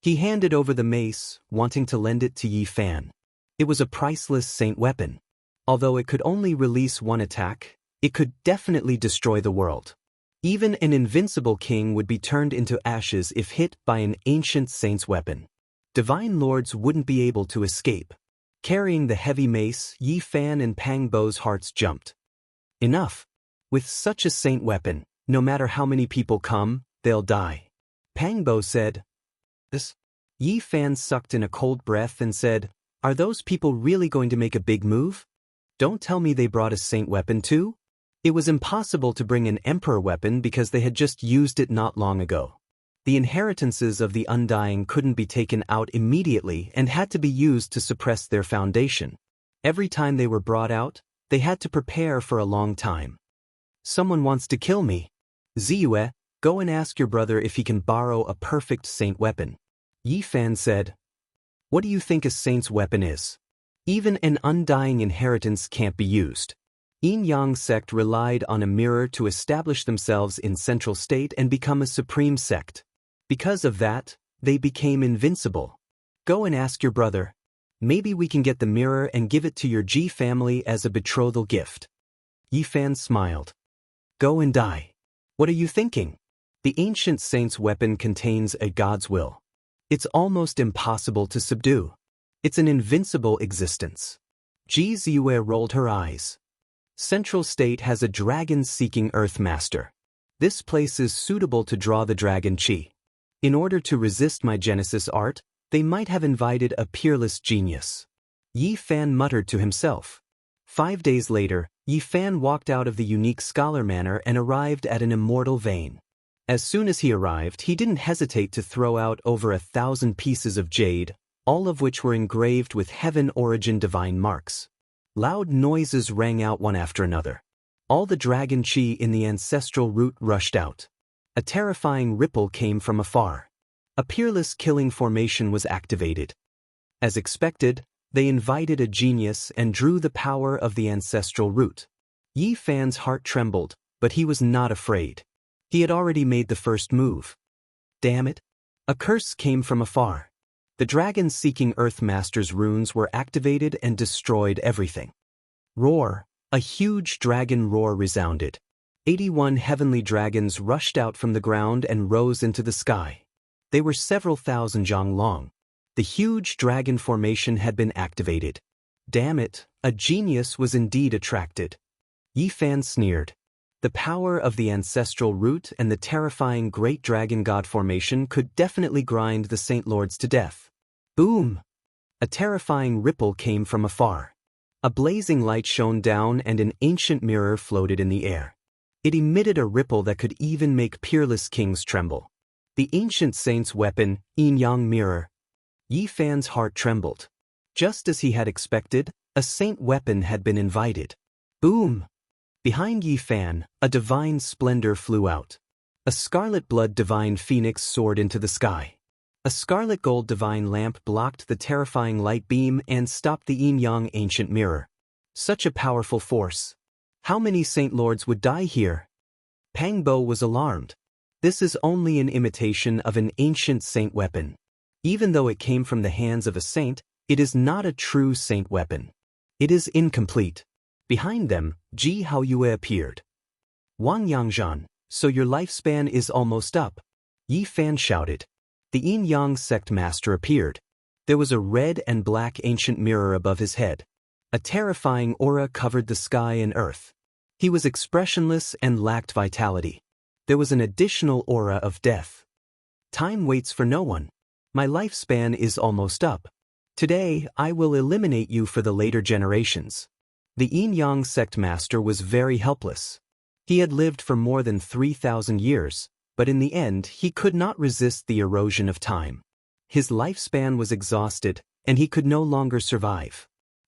S1: He handed over the mace, wanting to lend it to Yi Fan. It was a priceless saint weapon. Although it could only release one attack, it could definitely destroy the world. Even an invincible king would be turned into ashes if hit by an ancient saint's weapon. Divine lords wouldn't be able to escape. Carrying the heavy mace, Yi Fan and Pangbo's hearts jumped. Enough. With such a saint weapon, no matter how many people come, they'll die. Pangbo said, This? Yi Fan sucked in a cold breath and said, Are those people really going to make a big move? Don't tell me they brought a saint weapon too? It was impossible to bring an emperor weapon because they had just used it not long ago. The inheritances of the Undying couldn't be taken out immediately and had to be used to suppress their foundation. Every time they were brought out, they had to prepare for a long time. Someone wants to kill me. Ziyue, go and ask your brother if he can borrow a perfect saint weapon. Yi Fan said, What do you think a saint's weapon is? Even an undying inheritance can't be used. Yin Yang sect relied on a mirror to establish themselves in central state and become a supreme sect. Because of that, they became invincible. Go and ask your brother. Maybe we can get the mirror and give it to your Ji family as a betrothal gift. Yi Fan smiled. Go and die. What are you thinking? The ancient saint's weapon contains a god's will. It's almost impossible to subdue. It's an invincible existence. Ji Ziyue rolled her eyes. Central State has a dragon-seeking Earth Master. This place is suitable to draw the dragon chi. In order to resist my Genesis art, they might have invited a peerless genius. Yi Fan muttered to himself. 5 days later, Yi Fan walked out of the unique scholar manor and arrived at an immortal vein. As soon as he arrived, he didn't hesitate to throw out over 1,000 pieces of jade, all of which were engraved with heaven-origin divine marks. Loud noises rang out one after another. All the dragon chi in the ancestral root rushed out. A terrifying ripple came from afar. A peerless killing formation was activated. As expected, they invited a genius and drew the power of the ancestral root. Yi Fan's heart trembled, but he was not afraid. He had already made the first move. Damn it. A curse came from afar. The dragons seeking Earthmaster's runes were activated and destroyed everything. Roar! A huge dragon roar resounded. 81 heavenly dragons rushed out from the ground and rose into the sky. They were several thousand zhang long. The huge dragon formation had been activated. Damn it, a genius was indeed attracted. Yi Fan sneered. The power of the ancestral root and the terrifying great dragon god formation could definitely grind the Saint Lords to death. Boom! A terrifying ripple came from afar. A blazing light shone down and an ancient mirror floated in the air. It emitted a ripple that could even make peerless kings tremble. The ancient saint's weapon, yin-yang mirror. Yi Fan's heart trembled. Just as he had expected, a saint weapon had been invited. Boom! Behind Yi Fan, a divine splendor flew out. A scarlet blood divine phoenix soared into the sky. A scarlet gold divine lamp blocked the terrifying light beam and stopped the yin-yang ancient mirror. Such a powerful force. How many Saint Lords would die here? Pang Bo was alarmed. This is only an imitation of an ancient saint weapon. Even though it came from the hands of a saint, it is not a true saint weapon. It is incomplete. Behind them, Ji Haoyue appeared. Wang Yangzhan, so your lifespan is almost up. Yi Fan shouted. The yin-yang sect master appeared. There was a red and black ancient mirror above his head. A terrifying aura covered the sky and earth. He was expressionless and lacked vitality. There was an additional aura of death. Time waits for no one. My lifespan is almost up. Today, I will eliminate you for the later generations. The yin-yang sect master was very helpless. He had lived for more than 3,000 years, but in the end he could not resist the erosion of time. His lifespan was exhausted, and he could no longer survive.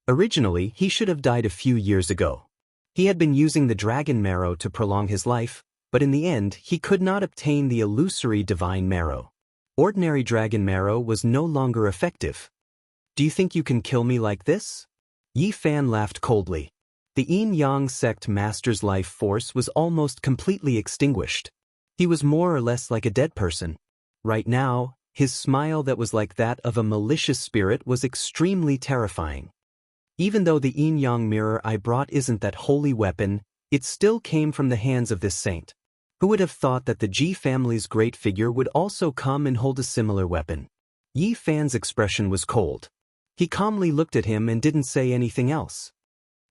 S1: Originally, he should have died a few years ago. He had been using the dragon marrow to prolong his life, but in the end he could not obtain the illusory divine marrow. Ordinary dragon marrow was no longer effective. Do you think you can kill me like this? Yi Fan laughed coldly. The yin-yang sect master's life force was almost completely extinguished. He was more or less like a dead person. Right now, his smile that was like that of a malicious spirit was extremely terrifying. Even though the yin-yang mirror I brought isn't that holy weapon, it still came from the hands of this saint. Who would have thought that the Ji family's great figure would also come and hold a similar weapon? Yi Fan's expression was cold. He calmly looked at him and didn't say anything else.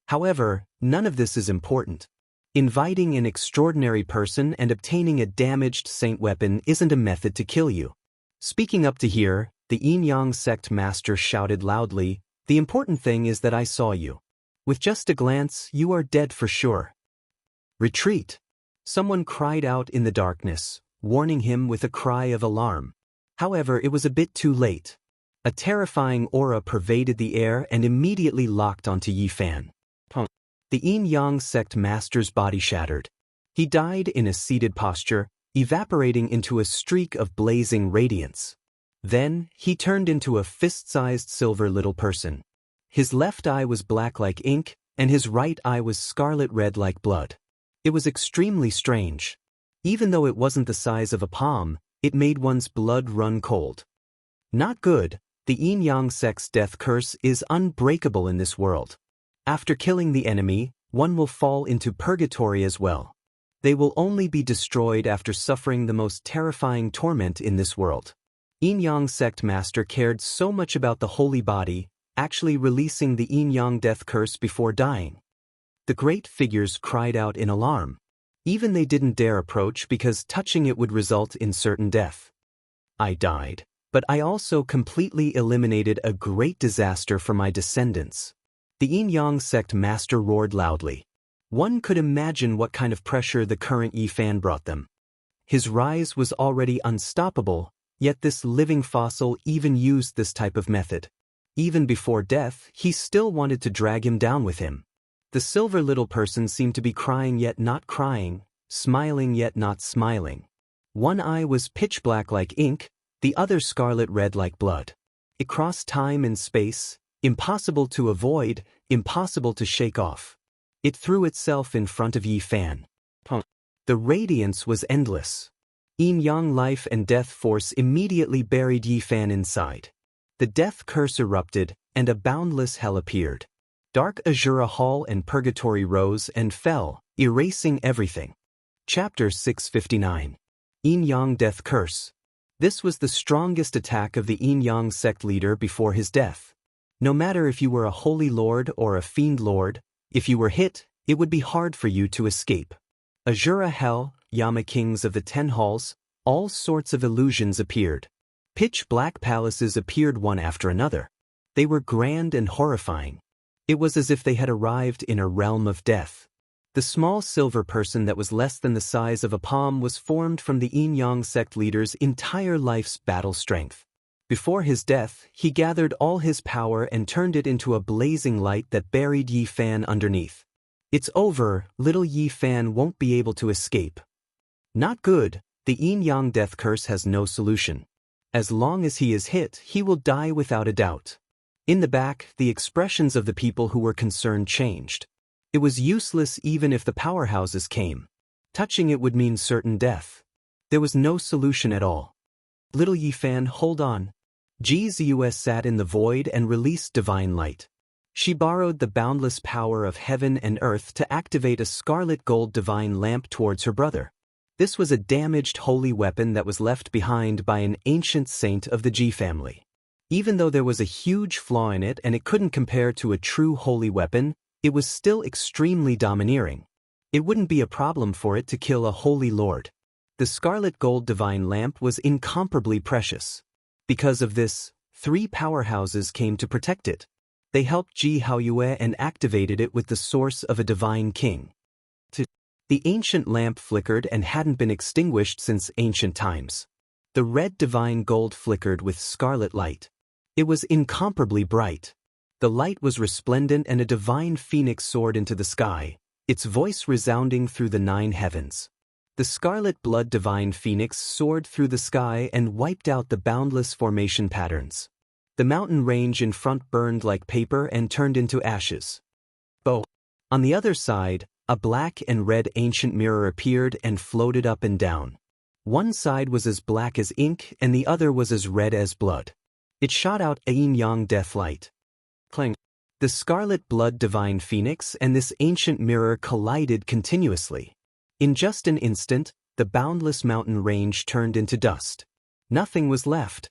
S1: However, none of this is important. Inviting an extraordinary person and obtaining a damaged saint weapon isn't a method to kill you. Speaking up to here, the yin-yang sect master shouted loudly, "The important thing is that I saw you. With just a glance, you are dead for sure." Retreat! Someone cried out in the darkness, warning him with a cry of alarm. However, it was a bit too late. A terrifying aura pervaded the air and immediately locked onto Yi Fan. The yin-yang sect master's body shattered. He died in a seated posture, evaporating into a streak of blazing radiance. Then, he turned into a fist-sized silver little person. His left eye was black like ink, and his right eye was scarlet red like blood. It was extremely strange. Even though it wasn't the size of a palm, it made one's blood run cold. Not good. The yin-yang sect's death curse is unbreakable in this world. After killing the enemy, one will fall into purgatory as well. They will only be destroyed after suffering the most terrifying torment in this world. Yin-yang sect master cared so much about the holy body, actually releasing the yin-yang death curse before dying. The great figures cried out in alarm. Even they didn't dare approach because touching it would result in certain death. I died, but I also completely eliminated a great disaster for my descendants. The yin-yang sect master roared loudly. One could imagine what kind of pressure the current Yi Fan brought them. His rise was already unstoppable, yet this living fossil even used this type of method. Even before death, he still wanted to drag him down with him. The silver little person seemed to be crying yet not crying, smiling yet not smiling. One eye was pitch black like ink, the other scarlet red like blood. It crossed time and space, impossible to avoid, impossible to shake off. It threw itself in front of Yi Fan. The radiance was endless. Yin-yang life and death force immediately buried Yi Fan inside. The death curse erupted, and a boundless hell appeared. Dark Azura Hall and Purgatory rose and fell, erasing everything. Chapter 659. Yin-yang Death Curse. This was the strongest attack of the Yin-yang sect leader before his death. No matter if you were a holy lord or a fiend lord, if you were hit, it would be hard for you to escape. Azura Hell, Yama Kings of the 10 Halls, all sorts of illusions appeared. Pitch-black palaces appeared one after another. They were grand and horrifying. It was as if they had arrived in a realm of death. The small silver person that was less than the size of a palm was formed from the Yin-yang sect leader's entire life's battle strength. Before his death, he gathered all his power and turned it into a blazing light that buried Yi Fan underneath. It's over, little Yi Fan won't be able to escape. Not good, the Yin-yang death curse has no solution. As long as he is hit, he will die without a doubt. In the back, the expressions of the people who were concerned changed. It was useless even if the powerhouses came. Touching it would mean certain death. There was no solution at all. Little Yi Fan, hold on. GZUS sat in the void and released divine light. She borrowed the boundless power of heaven and earth to activate a scarlet gold divine lamp towards her brother. This was a damaged holy weapon that was left behind by an ancient saint of the G family. Even though there was a huge flaw in it and it couldn't compare to a true holy weapon, it was still extremely domineering. It wouldn't be a problem for it to kill a holy lord. The scarlet gold divine lamp was incomparably precious. Because of this, 3 powerhouses came to protect it. They helped Ji Haoyue and activated it with the source of a divine king. The ancient lamp flickered and hadn't been extinguished since ancient times. The red divine gold flickered with scarlet light. It was incomparably bright. The light was resplendent and a divine phoenix soared into the sky, its voice resounding through the 9 heavens. The scarlet blood divine phoenix soared through the sky and wiped out the boundless formation patterns. The mountain range in front burned like paper and turned into ashes. On the other side, a black and red ancient mirror appeared and floated up and down. One side was as black as ink and the other was as red as blood. It shot out a yin-yang death light. Clang. The scarlet blood divine phoenix and this ancient mirror collided continuously. In just an instant, the boundless mountain range turned into dust. Nothing was left.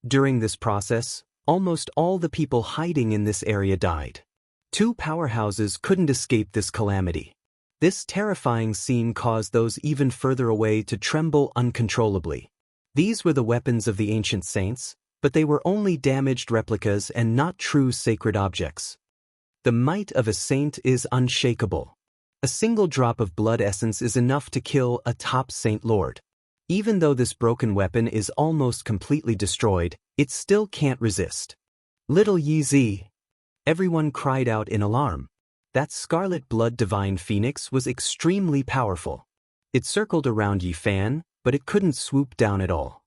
S1: During this process, almost all the people hiding in this area died. 2 powerhouses couldn't escape this calamity. This terrifying scene caused those even further away to tremble uncontrollably. These were the weapons of the ancient saints, but they were only damaged replicas and not true sacred objects. The might of a saint is unshakable. A single drop of blood essence is enough to kill a top saint lord. Even though this broken weapon is almost completely destroyed, it still can't resist. Little Yi Zi. Everyone cried out in alarm. That scarlet blood divine phoenix was extremely powerful. It circled around Yi Fan, but it couldn't swoop down at all.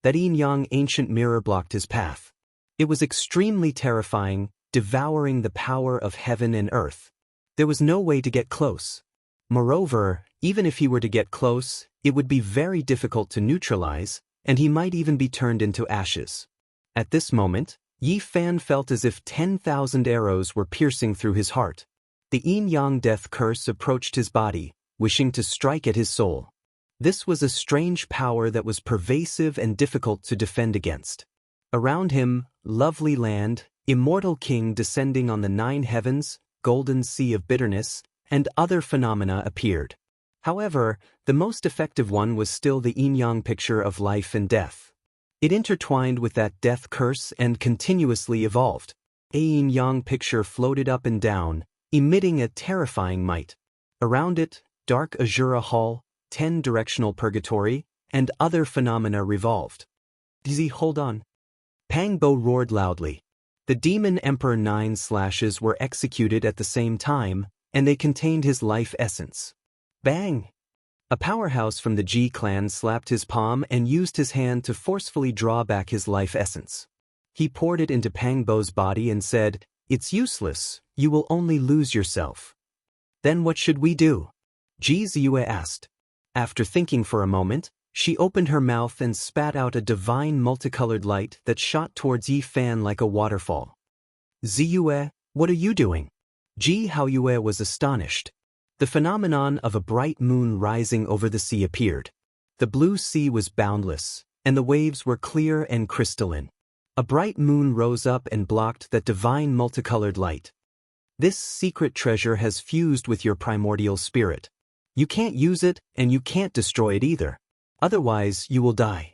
S1: That yin-yang ancient mirror blocked his path. It was extremely terrifying, devouring the power of heaven and earth. There was no way to get close. Moreover, even if he were to get close, it would be very difficult to neutralize, and he might even be turned into ashes. At this moment, Yi Fan felt as if 10,000 arrows were piercing through his heart. The yin-yang death curse approached his body, wishing to strike at his soul. This was a strange power that was pervasive and difficult to defend against. Around him, lovely land, immortal king descending on the 9 heavens, golden sea of bitterness, and other phenomena appeared. However, the most effective one was still the yin-yang picture of life and death. It intertwined with that death curse and continuously evolved. A yin-yang picture floated up and down, emitting a terrifying might. Around it, dark Azura Hall, 10 directional purgatory, and other phenomena revolved. Dizzy, hold on. Pangbo roared loudly. The demon emperor 9 slashes were executed at the same time, and they contained his life essence. Bang! A powerhouse from the G clan slapped his palm and used his hand to forcefully draw back his life essence. He poured it into Pangbo's body and said, "It's useless, you will only lose yourself." "Then what should we do?" Ji Ziyue asked. After thinking for a moment, she opened her mouth and spat out a divine multicolored light that shot towards Yi Fan like a waterfall. Ziyue, what are you doing? Ji Haoyue was astonished. The phenomenon of a bright moon rising over the sea appeared. The blue sea was boundless, and the waves were clear and crystalline. A bright moon rose up and blocked that divine multicolored light. This secret treasure has fused with your primordial spirit. You can't use it, and you can't destroy it either. Otherwise, you will die.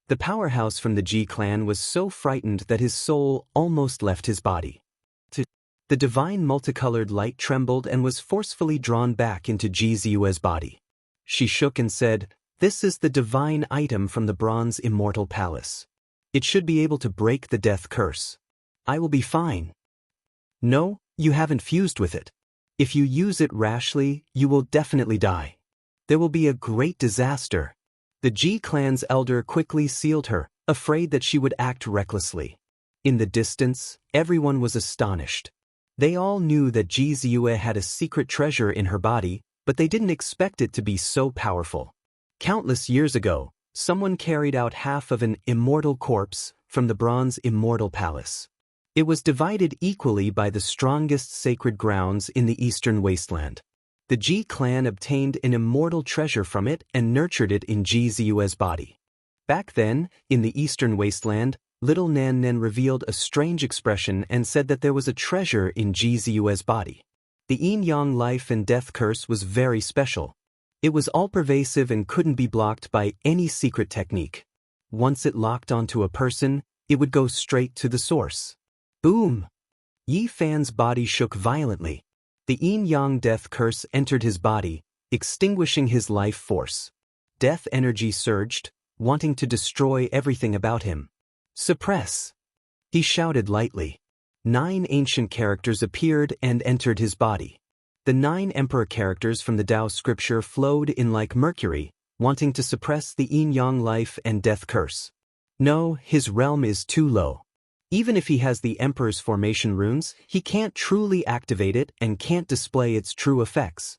S1: The powerhouse from the Ji clan was so frightened that his soul almost left his body. The divine multicolored light trembled and was forcefully drawn back into Ji Ziyue's body. She shook and said, "This is the divine item from the bronze immortal palace. It should be able to break the death curse. I will be fine." "No, you haven't fused with it. If you use it rashly, you will definitely die. There will be a great disaster." The Ji clan's elder quickly sealed her, afraid that she would act recklessly. In the distance, everyone was astonished. They all knew that Ji Ziyue had a secret treasure in her body, but they didn't expect it to be so powerful. Countless years ago, someone carried out half of an immortal corpse from the bronze immortal palace. It was divided equally by the strongest sacred grounds in the eastern wasteland. The Ji clan obtained an immortal treasure from it and nurtured it in Ji Ziyue's body. Back then, in the eastern wasteland, little Nan Nen revealed a strange expression and said that there was a treasure in Ji Ziyue's body. The yin-yang life and death curse was very special. It was all-pervasive and couldn't be blocked by any secret technique. Once it locked onto a person, it would go straight to the source. Boom! Yi Fan's body shook violently. The yin-yang death curse entered his body, extinguishing his life force. Death energy surged, wanting to destroy everything about him. "Suppress!" He shouted lightly. 9 ancient characters appeared and entered his body. The 9 emperor characters from the Tao scripture flowed in like mercury, wanting to suppress the yin-yang life and death curse. No, his realm is too low. Even if he has the Emperor's formation runes, he can't truly activate it and can't display its true effects.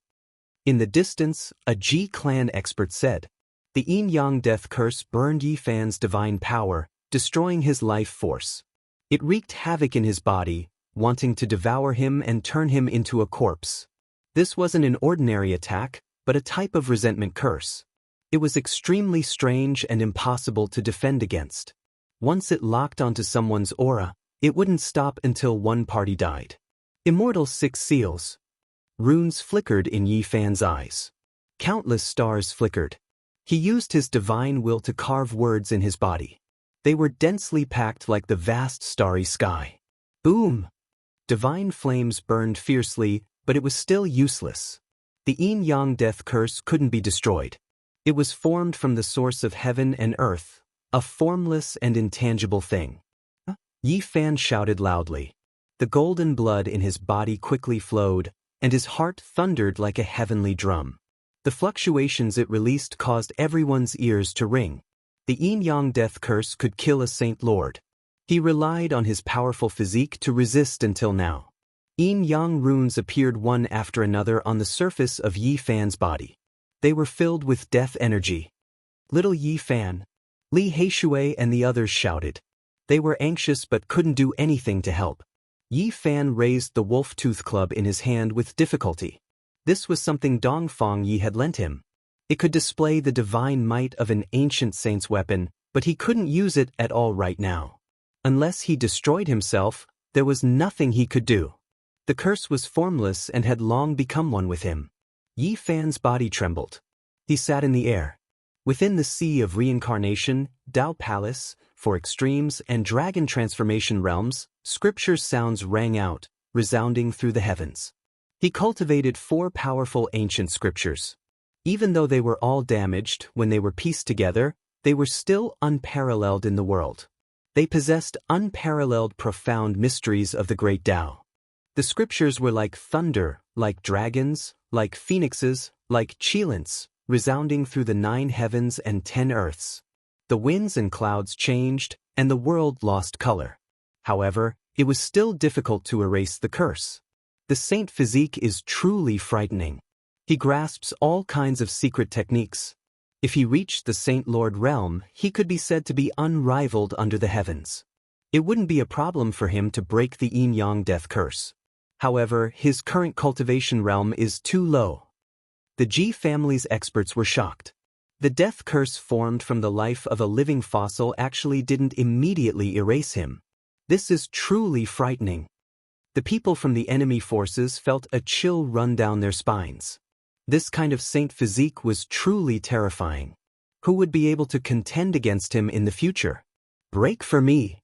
S1: In the distance, a Ji clan expert said. The yin-yang death curse burned Yi Fan's divine power, destroying his life force. It wreaked havoc in his body, wanting to devour him and turn him into a corpse. This wasn't an ordinary attack, but a type of resentment curse. It was extremely strange and impossible to defend against. Once it locked onto someone's aura, it wouldn't stop until one party died. Immortal 6 seals. Runes flickered in Yi Fan's eyes. Countless stars flickered. He used his divine will to carve words in his body. They were densely packed like the vast starry sky. Boom! Divine flames burned fiercely, but it was still useless. The yin-yang death curse couldn't be destroyed. It was formed from the source of heaven and earth, a formless and intangible thing. Yi Fan shouted loudly. The golden blood in his body quickly flowed, and his heart thundered like a heavenly drum. The fluctuations it released caused everyone's ears to ring. The yin-yang death curse could kill a Saint Lord. He relied on his powerful physique to resist until now. Yin-yang runes appeared one after another on the surface of Yi Fan's body. They were filled with death energy. Little Yi Fan, Li Heishui and the others shouted. They were anxious but couldn't do anything to help. Yi Fan raised the wolf tooth club in his hand with difficulty. This was something Dongfang Yi had lent him. It could display the divine might of an ancient saint's weapon, but he couldn't use it at all right now. Unless he destroyed himself, there was nothing he could do. The curse was formless and had long become one with him. Yi Fan's body trembled. He sat in the air. Within the sea of reincarnation, Tao Palace, for extremes, and dragon transformation realms, scripture sounds rang out, resounding through the heavens. He cultivated 4 powerful ancient scriptures. Even though they were all damaged when they were pieced together, they were still unparalleled in the world. They possessed unparalleled profound mysteries of the great Tao. The scriptures were like thunder, like dragons, like phoenixes, like chilants, resounding through the 9 heavens and 10 earths. The winds and clouds changed, and the world lost color. However, it was still difficult to erase the curse. The saint physique is truly frightening. He grasps all kinds of secret techniques. If he reached the Saint Lord realm, he could be said to be unrivaled under the heavens. It wouldn't be a problem for him to break the yin-yang death curse. However, his current cultivation realm is too low. The Ji family's experts were shocked. The death curse formed from the life of a living fossil actually didn't immediately erase him. This is truly frightening. The people from the enemy forces felt a chill run down their spines. This kind of saint physique was truly terrifying. Who would be able to contend against him in the future? Break for me!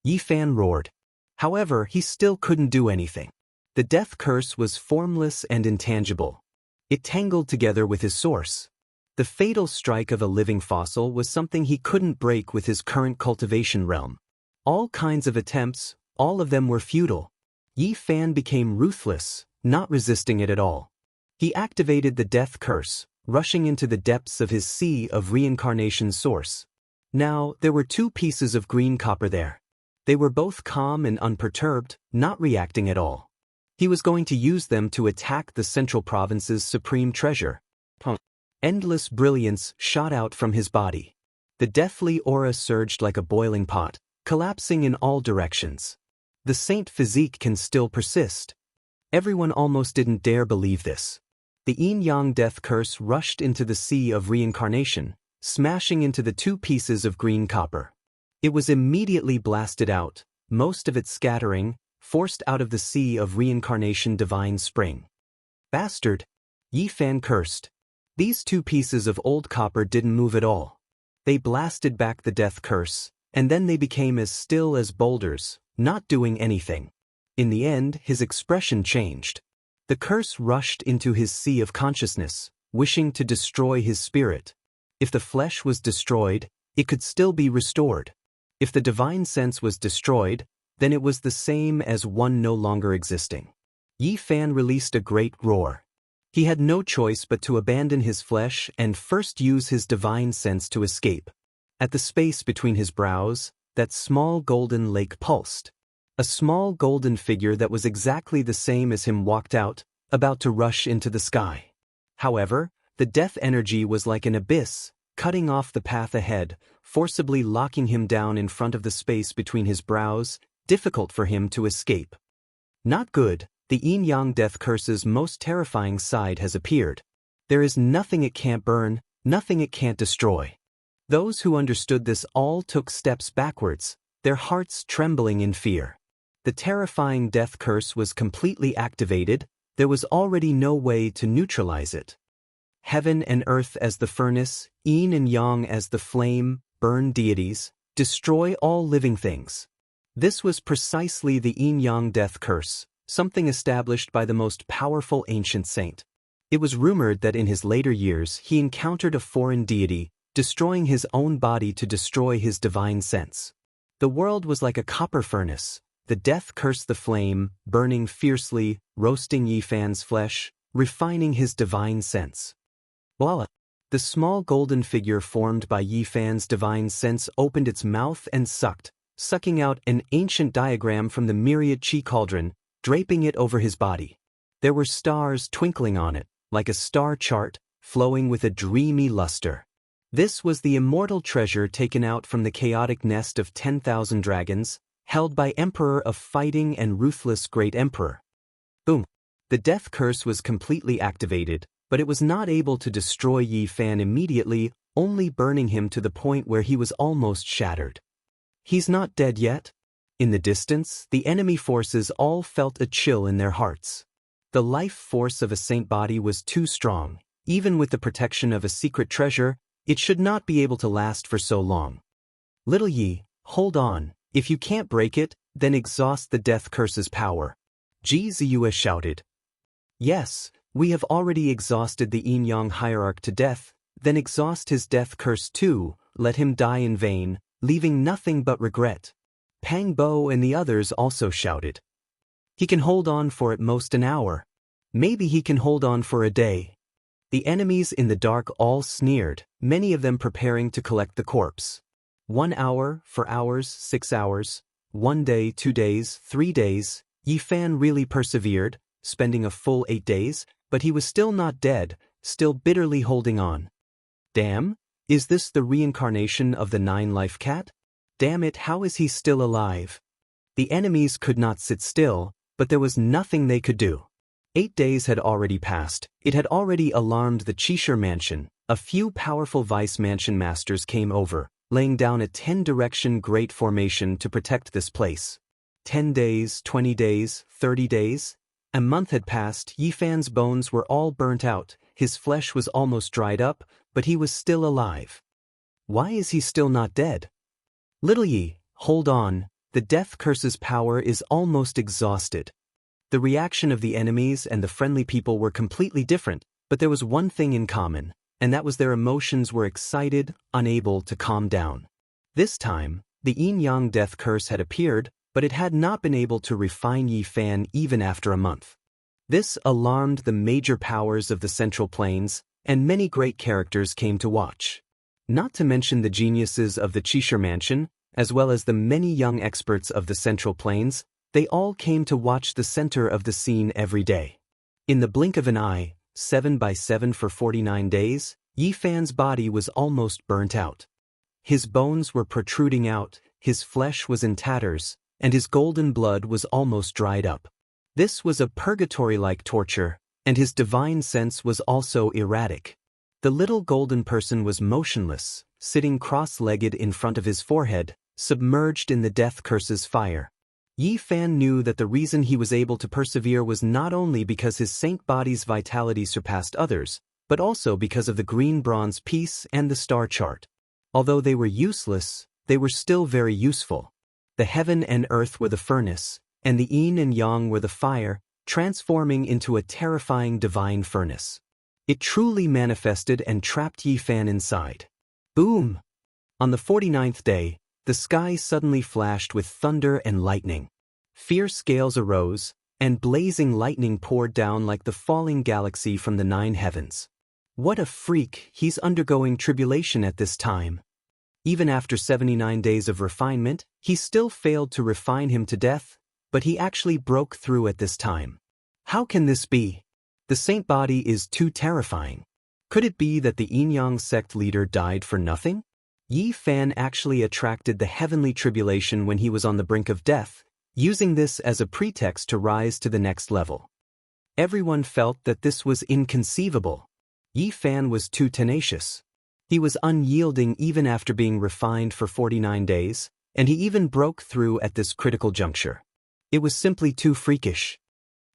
S1: Yi Fan roared. However, he still couldn't do anything. The death curse was formless and intangible. It tangled together with his source. The fatal strike of a living fossil was something he couldn't break with his current cultivation realm. All kinds of attempts, all of them were futile. Yi Fan became ruthless, not resisting it at all. He activated the death curse, rushing into the depths of his sea of reincarnation source. Now, there were two pieces of green copper there. They were both calm and unperturbed, not reacting at all. He was going to use them to attack the Central Province's supreme treasure. Endless brilliance shot out from his body. The deathly aura surged like a boiling pot, collapsing in all directions. The saint physique can still persist. Everyone almost didn't dare believe this. The yin-yang death curse rushed into the sea of reincarnation, smashing into the two pieces of green copper. It was immediately blasted out, most of it scattering, forced out of the sea of reincarnation divine spring. Bastard! Yi Fan cursed. These two pieces of old copper didn't move at all. They blasted back the death curse, and then they became as still as boulders, not doing anything. In the end, his expression changed. The curse rushed into his sea of consciousness, wishing to destroy his spirit. If the flesh was destroyed, it could still be restored. If the divine sense was destroyed, then it was the same as one no longer existing. Yi Fan released a great roar. He had no choice but to abandon his flesh and first use his divine sense to escape. At the space between his brows, that small golden lake pulsed. A small golden figure that was exactly the same as him walked out, about to rush into the sky. However, the death energy was like an abyss, cutting off the path ahead, forcibly locking him down in front of the space between his brows, difficult for him to escape. Not good, the yin-yang death curse's most terrifying side has appeared. There is nothing it can't burn, nothing it can't destroy. Those who understood this all took steps backwards, their hearts trembling in fear. The terrifying death curse was completely activated, there was already no way to neutralize it. Heaven and earth as the furnace, yin and yang as the flame, burn deities, destroy all living things. This was precisely the yin-yang death curse, something established by the most powerful ancient saint. It was rumored that in his later years he encountered a foreign deity, destroying his own body to destroy his divine sense. The world was like a copper furnace. The death cursed the flame, burning fiercely, roasting Yi Fan's flesh, refining his divine sense. Voila! The small golden figure formed by Yi Fan's divine sense opened its mouth and sucking out an ancient diagram from the myriad chi cauldron, draping it over his body. There were stars twinkling on it, like a star chart, flowing with a dreamy luster. This was the immortal treasure taken out from the chaotic nest of 10,000 dragons, held by Emperor of Fighting and Ruthless Great Emperor. Boom! The death curse was completely activated, but it was not able to destroy Yi Fan immediately, only burning him to the point where he was almost shattered. He's not dead yet? In the distance, the enemy forces all felt a chill in their hearts. The life force of a saint body was too strong. Even with the protection of a secret treasure, it should not be able to last for so long. Little Yi, hold on. If you can't break it, then exhaust the death curse's power. Ji Ziyue shouted. Yes, we have already exhausted the yin-yang hierarch to death, then exhaust his death curse too, let him die in vain, leaving nothing but regret. Pang Bo and the others also shouted. He can hold on for at most an hour. Maybe he can hold on for a day. The enemies in the dark all sneered, many of them preparing to collect the corpse. 1 hour, 4 hours, 6 hours, 1 day, 2 days, 3 days, Yi Fan really persevered, spending a full 8 days, but he was still not dead, still bitterly holding on. Damn, is this the reincarnation of the nine-life cat? Damn it, how is he still alive? The enemies could not sit still, but there was nothing they could do. 8 days had already passed. It had already alarmed the Cheshire mansion. A few powerful vice-mansion masters came over, laying down a 10-direction great formation to protect this place. 10 days, 20 days, 30 days. A month had passed. Yifan's bones were all burnt out, his flesh was almost dried up, but he was still alive. Why is he still not dead? Little Yi, hold on, the death curse's power is almost exhausted. The reaction of the enemies and the friendly people were completely different, but there was one thing in common, and that was their emotions were excited, unable to calm down. This time, the yin-yang death curse had appeared, but it had not been able to refine Yifan even after a month. This alarmed the major powers of the Central Plains, and many great characters came to watch. Not to mention the geniuses of the Cheshire mansion, as well as the many young experts of the Central Plains, they all came to watch the center of the scene every day. In the blink of an eye, 7 by 7 for 49 days, Yifan's body was almost burnt out. His bones were protruding out, his flesh was in tatters, and his golden blood was almost dried up. This was a purgatory-like torture, and his divine sense was also erratic. The little golden person was motionless, sitting cross-legged in front of his forehead, submerged in the death curse's fire. Yifan knew that the reason he was able to persevere was not only because his saint body's vitality surpassed others, but also because of the green bronze piece and the star chart. Although they were useless, they were still very useful. The heaven and earth were the furnace, and the yin and yang were the fire, transforming into a terrifying divine furnace. It truly manifested and trapped Yifan inside. Boom! On the 49th day, the sky suddenly flashed with thunder and lightning. Fierce gales arose, and blazing lightning poured down like the falling galaxy from the 9 heavens. What a freak, he's undergoing tribulation at this time. Even after 79 days of refinement, he still failed to refine him to death, but he actually broke through at this time. How can this be? The saint body is too terrifying. Could it be that the yin-yang sect leader died for nothing? Yifan actually attracted the heavenly tribulation when he was on the brink of death, using this as a pretext to rise to the next level. Everyone felt that this was inconceivable. Yifan was too tenacious. He was unyielding even after being refined for 49 days, and he even broke through at this critical juncture. It was simply too freakish.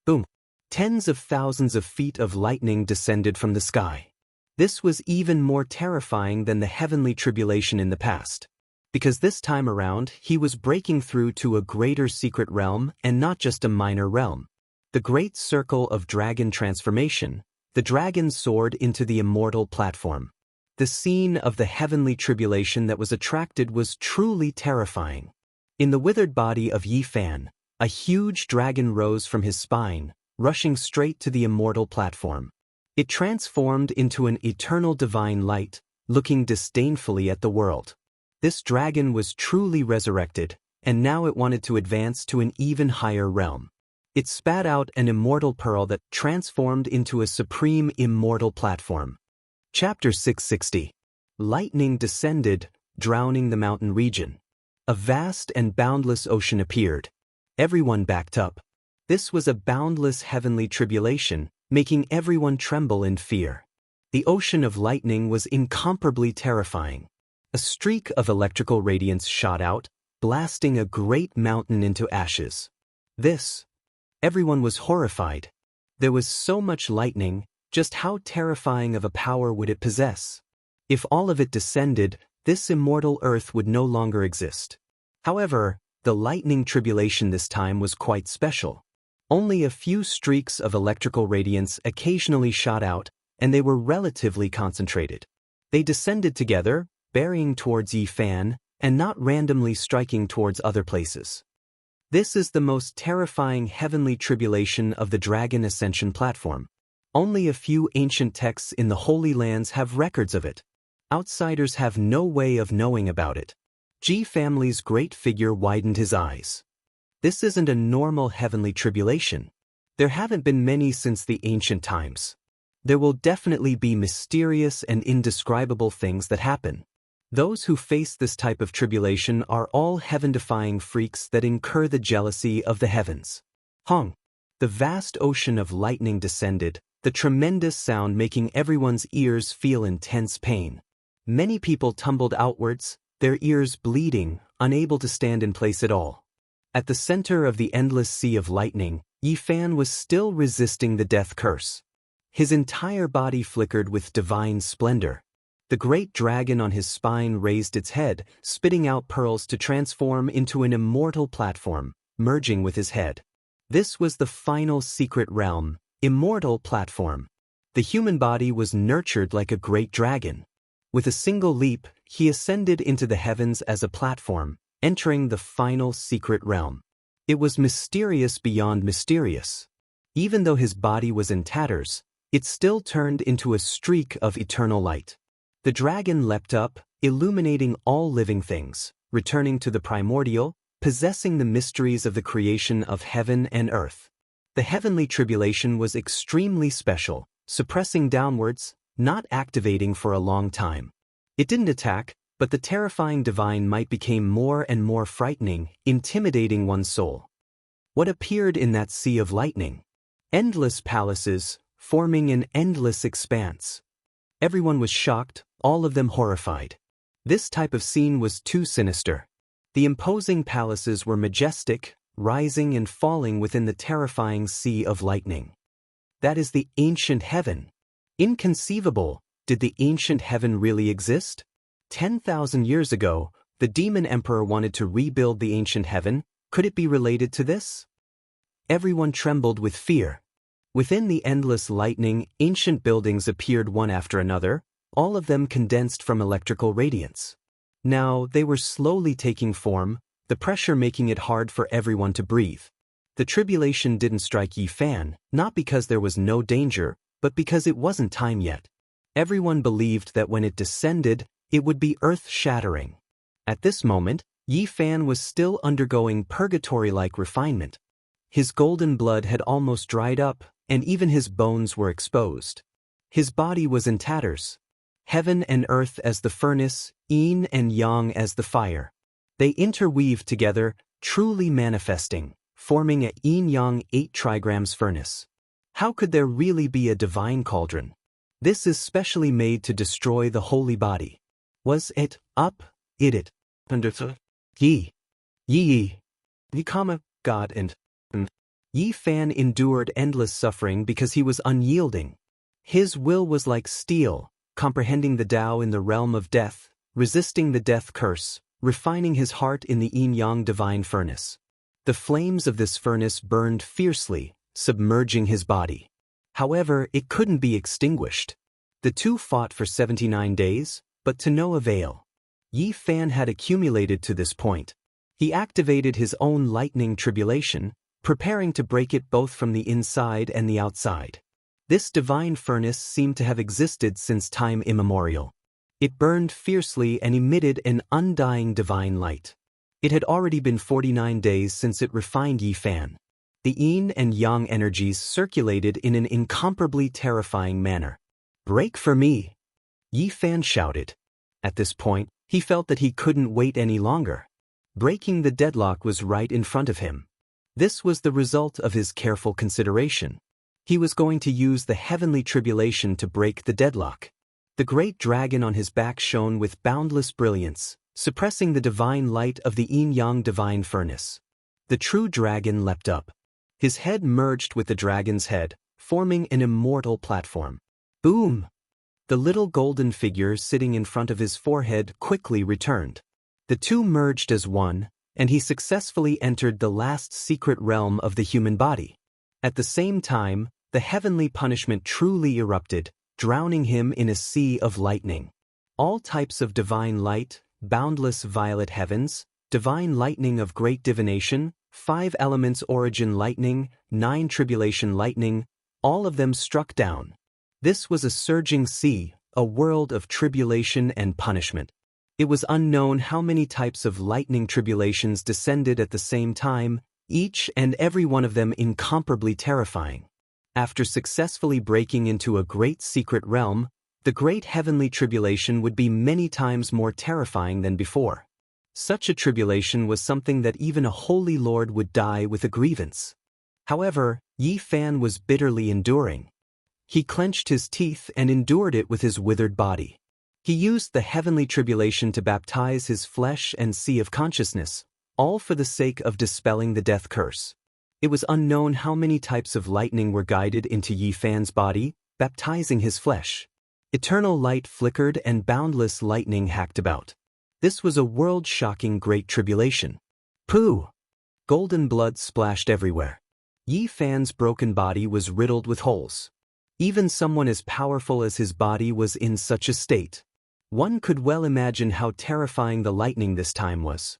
S1: Boom! Tens of thousands of feet of lightning descended from the sky. This was even more terrifying than the heavenly tribulation in the past. Because this time around, he was breaking through to a greater secret realm and not just a minor realm. The great circle of dragon transformation, the dragon soared into the immortal platform. The scene of the heavenly tribulation that was attracted was truly terrifying. In the withered body of Yifan, a huge dragon rose from his spine, rushing straight to the immortal platform. It transformed into an eternal divine light, looking disdainfully at the world. This dragon was truly resurrected, and now it wanted to advance to an even higher realm. It spat out an immortal pearl that transformed into a supreme immortal platform. Chapter 660. Lightning descended, drowning the mountain region. A vast and boundless ocean appeared. Everyone backed up. This was a boundless heavenly tribulation, making everyone tremble in fear. The ocean of lightning was incomparably terrifying. A streak of electrical radiance shot out, blasting a great mountain into ashes. Everyone was horrified. There was so much lightning, just how terrifying of a power would it possess? If all of it descended, this immortal earth would no longer exist. However, the lightning tribulation this time was quite special. Only a few streaks of electrical radiance occasionally shot out, and they were relatively concentrated. They descended together, burying towards Yifan, and not randomly striking towards other places. This is the most terrifying heavenly tribulation of the Dragon Ascension platform. Only a few ancient texts in the Holy Lands have records of it. Outsiders have no way of knowing about it. Ji family's great figure widened his eyes. This isn't a normal heavenly tribulation. There haven't been many since the ancient times. There will definitely be mysterious and indescribable things that happen. Those who face this type of tribulation are all heaven-defying freaks that incur the jealousy of the heavens. Hong. The vast ocean of lightning descended, the tremendous sound making everyone's ears feel intense pain. Many people tumbled outwards, their ears bleeding, unable to stand in place at all. At the center of the endless sea of lightning, Yi Fan was still resisting the death curse. His entire body flickered with divine splendor. The great dragon on his spine raised its head, spitting out pearls to transform into an immortal platform, merging with his head. This was the final secret realm, immortal platform. The human body was nurtured like a great dragon. With a single leap, he ascended into the heavens as a platform, entering the final secret realm. It was mysterious beyond mysterious. Even though his body was in tatters, it still turned into a streak of eternal light. The dragon leapt up, illuminating all living things, returning to the primordial, possessing the mysteries of the creation of heaven and earth. The heavenly tribulation was extremely special, suppressing downwards, not activating for a long time. It didn't attack, but the terrifying divine might became more and more frightening, intimidating one's soul. What appeared in that sea of lightning? Endless palaces, forming an endless expanse. Everyone was shocked, all of them horrified. This type of scene was too sinister. The imposing palaces were majestic, rising and falling within the terrifying sea of lightning. That is the ancient heaven. Inconceivable, did the ancient heaven really exist? 10,000 years ago, the demon emperor wanted to rebuild the ancient heaven. Could it be related to this? Everyone trembled with fear. Within the endless lightning, ancient buildings appeared one after another, all of them condensed from electrical radiance. Now, they were slowly taking form, the pressure making it hard for everyone to breathe. The tribulation didn't strike Yi Fan, not because there was no danger, but because it wasn't time yet. Everyone believed that when it descended, it would be earth-shattering. At this moment, Yi Fan was still undergoing purgatory-like refinement. His golden blood had almost dried up, and even his bones were exposed. His body was in tatters. Heaven and earth as the furnace, yin and yang as the fire. They interweaved together, truly manifesting, forming a yin-yang 8 trigrams furnace. How could there really be a divine cauldron? This is specially made to destroy the holy body. Was it up? It under Yi. The God and Yi Fan endured endless suffering because he was unyielding. His will was like steel, comprehending the Tao in the realm of death, resisting the death curse, refining his heart in the yin-yang divine furnace. The flames of this furnace burned fiercely, submerging his body. However, it couldn't be extinguished. The two fought for 79 days, but to no avail. Yi Fan had accumulated to this point. He activated his own lightning tribulation, preparing to break it both from the inside and the outside. This divine furnace seemed to have existed since time immemorial. It burned fiercely and emitted an undying divine light. It had already been 49 days since it refined Yi Fan. The yin and yang energies circulated in an incomparably terrifying manner. "Break for me!" Yi Fan shouted. At this point, he felt that he couldn't wait any longer. Breaking the deadlock was right in front of him. This was the result of his careful consideration. He was going to use the heavenly tribulation to break the deadlock. The great dragon on his back shone with boundless brilliance, suppressing the divine light of the yin-yang divine furnace. The true dragon leapt up. His head merged with the dragon's head, forming an immortal platform. Boom! The little golden figure sitting in front of his forehead quickly returned. The two merged as one, and he successfully entered the last secret realm of the human body. At the same time, the heavenly punishment truly erupted, drowning him in a sea of lightning. All types of divine light, boundless violet heavens, divine lightning of great divination, 5 elements origin lightning, 9 tribulation lightning, all of them struck down. This was a surging sea, a world of tribulation and punishment. It was unknown how many types of lightning tribulations descended at the same time, each and every one of them incomparably terrifying. After successfully breaking into a great secret realm, the great heavenly tribulation would be many times more terrifying than before. Such a tribulation was something that even a holy lord would die with a grievance. However, Yi Fan was bitterly enduring. He clenched his teeth and endured it with his withered body. He used the heavenly tribulation to baptize his flesh and sea of consciousness, all for the sake of dispelling the death curse. It was unknown how many types of lightning were guided into Yi Fan's body, baptizing his flesh. Eternal light flickered and boundless lightning hacked about. This was a world-shocking great tribulation. Pooh! Golden blood splashed everywhere. Yi Fan's broken body was riddled with holes. Even someone as powerful as his body was in such a state. One could well imagine how terrifying the lightning this time was.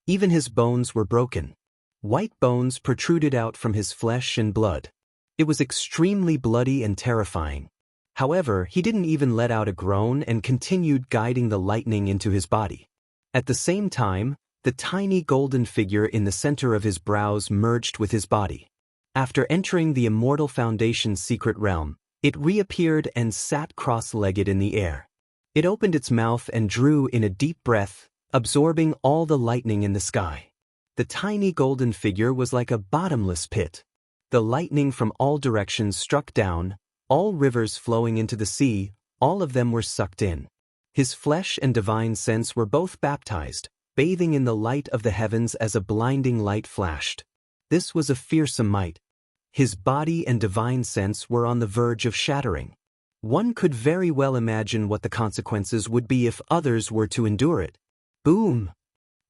S1: Even his bones were broken. White bones protruded out from his flesh and blood. It was extremely bloody and terrifying. However, he didn't even let out a groan and continued guiding the lightning into his body. At the same time, the tiny golden figure in the center of his brows merged with his body. After entering the Immortal Foundation's secret realm, it reappeared and sat cross-legged in the air. It opened its mouth and drew in a deep breath, absorbing all the lightning in the sky. The tiny golden figure was like a bottomless pit. The lightning from all directions struck down, all rivers flowing into the sea, all of them were sucked in. His flesh and divine sense were both baptized, bathing in the light of the heavens as a blinding light flashed. This was a fearsome might. His body and divine sense were on the verge of shattering. One could very well imagine what the consequences would be if others were to endure it. Boom!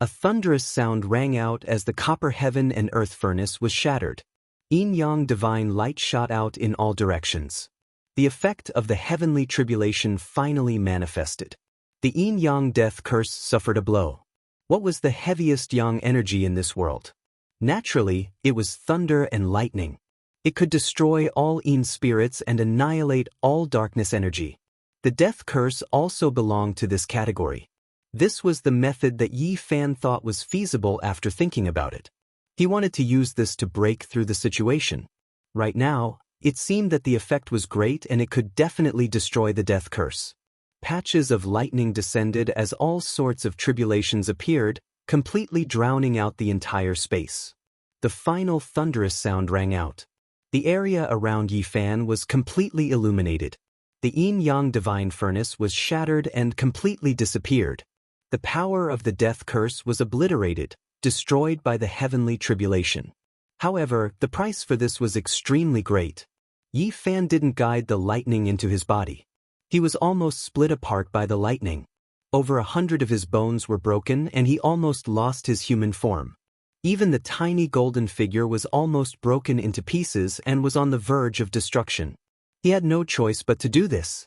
S1: A thunderous sound rang out as the copper heaven and earth furnace was shattered. Yin-yang divine light shot out in all directions. The effect of the heavenly tribulation finally manifested. The yin-yang death curse suffered a blow. What was the heaviest yang energy in this world? Naturally, it was thunder and lightning. It could destroy all yin spirits and annihilate all darkness energy. The death curse also belonged to this category. This was the method that Yi Fan thought was feasible after thinking about it. He wanted to use this to break through the situation. Right now, it seemed that the effect was great and it could definitely destroy the death curse. Patches of lightning descended as all sorts of tribulations appeared, completely drowning out the entire space. The final thunderous sound rang out. The area around Yi Fan was completely illuminated. The yin-yang divine furnace was shattered and completely disappeared. The power of the death curse was obliterated, destroyed by the heavenly tribulation. However, the price for this was extremely great. Yi Fan didn't guide the lightning into his body. He was almost split apart by the lightning. Over 100 of his bones were broken and he almost lost his human form. Even the tiny golden figure was almost broken into pieces and was on the verge of destruction. He had no choice but to do this.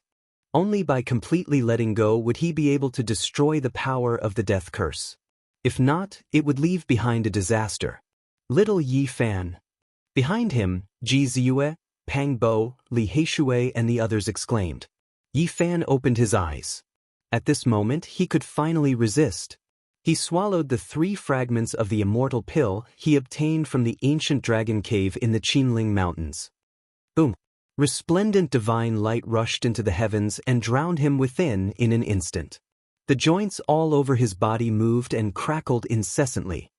S1: Only by completely letting go would he be able to destroy the power of the death curse. If not, it would leave behind a disaster. Little Yi Fan. Behind him, Ji Ziyue, Pang Bo, Li Heishui and the others exclaimed. Yi Fan opened his eyes. At this moment he could finally resist. He swallowed the 3 fragments of the immortal pill he obtained from the ancient dragon cave in the Qinling Mountains. Boom! Resplendent divine light rushed into the heavens and drowned him within in an instant. The joints all over his body moved and crackled incessantly.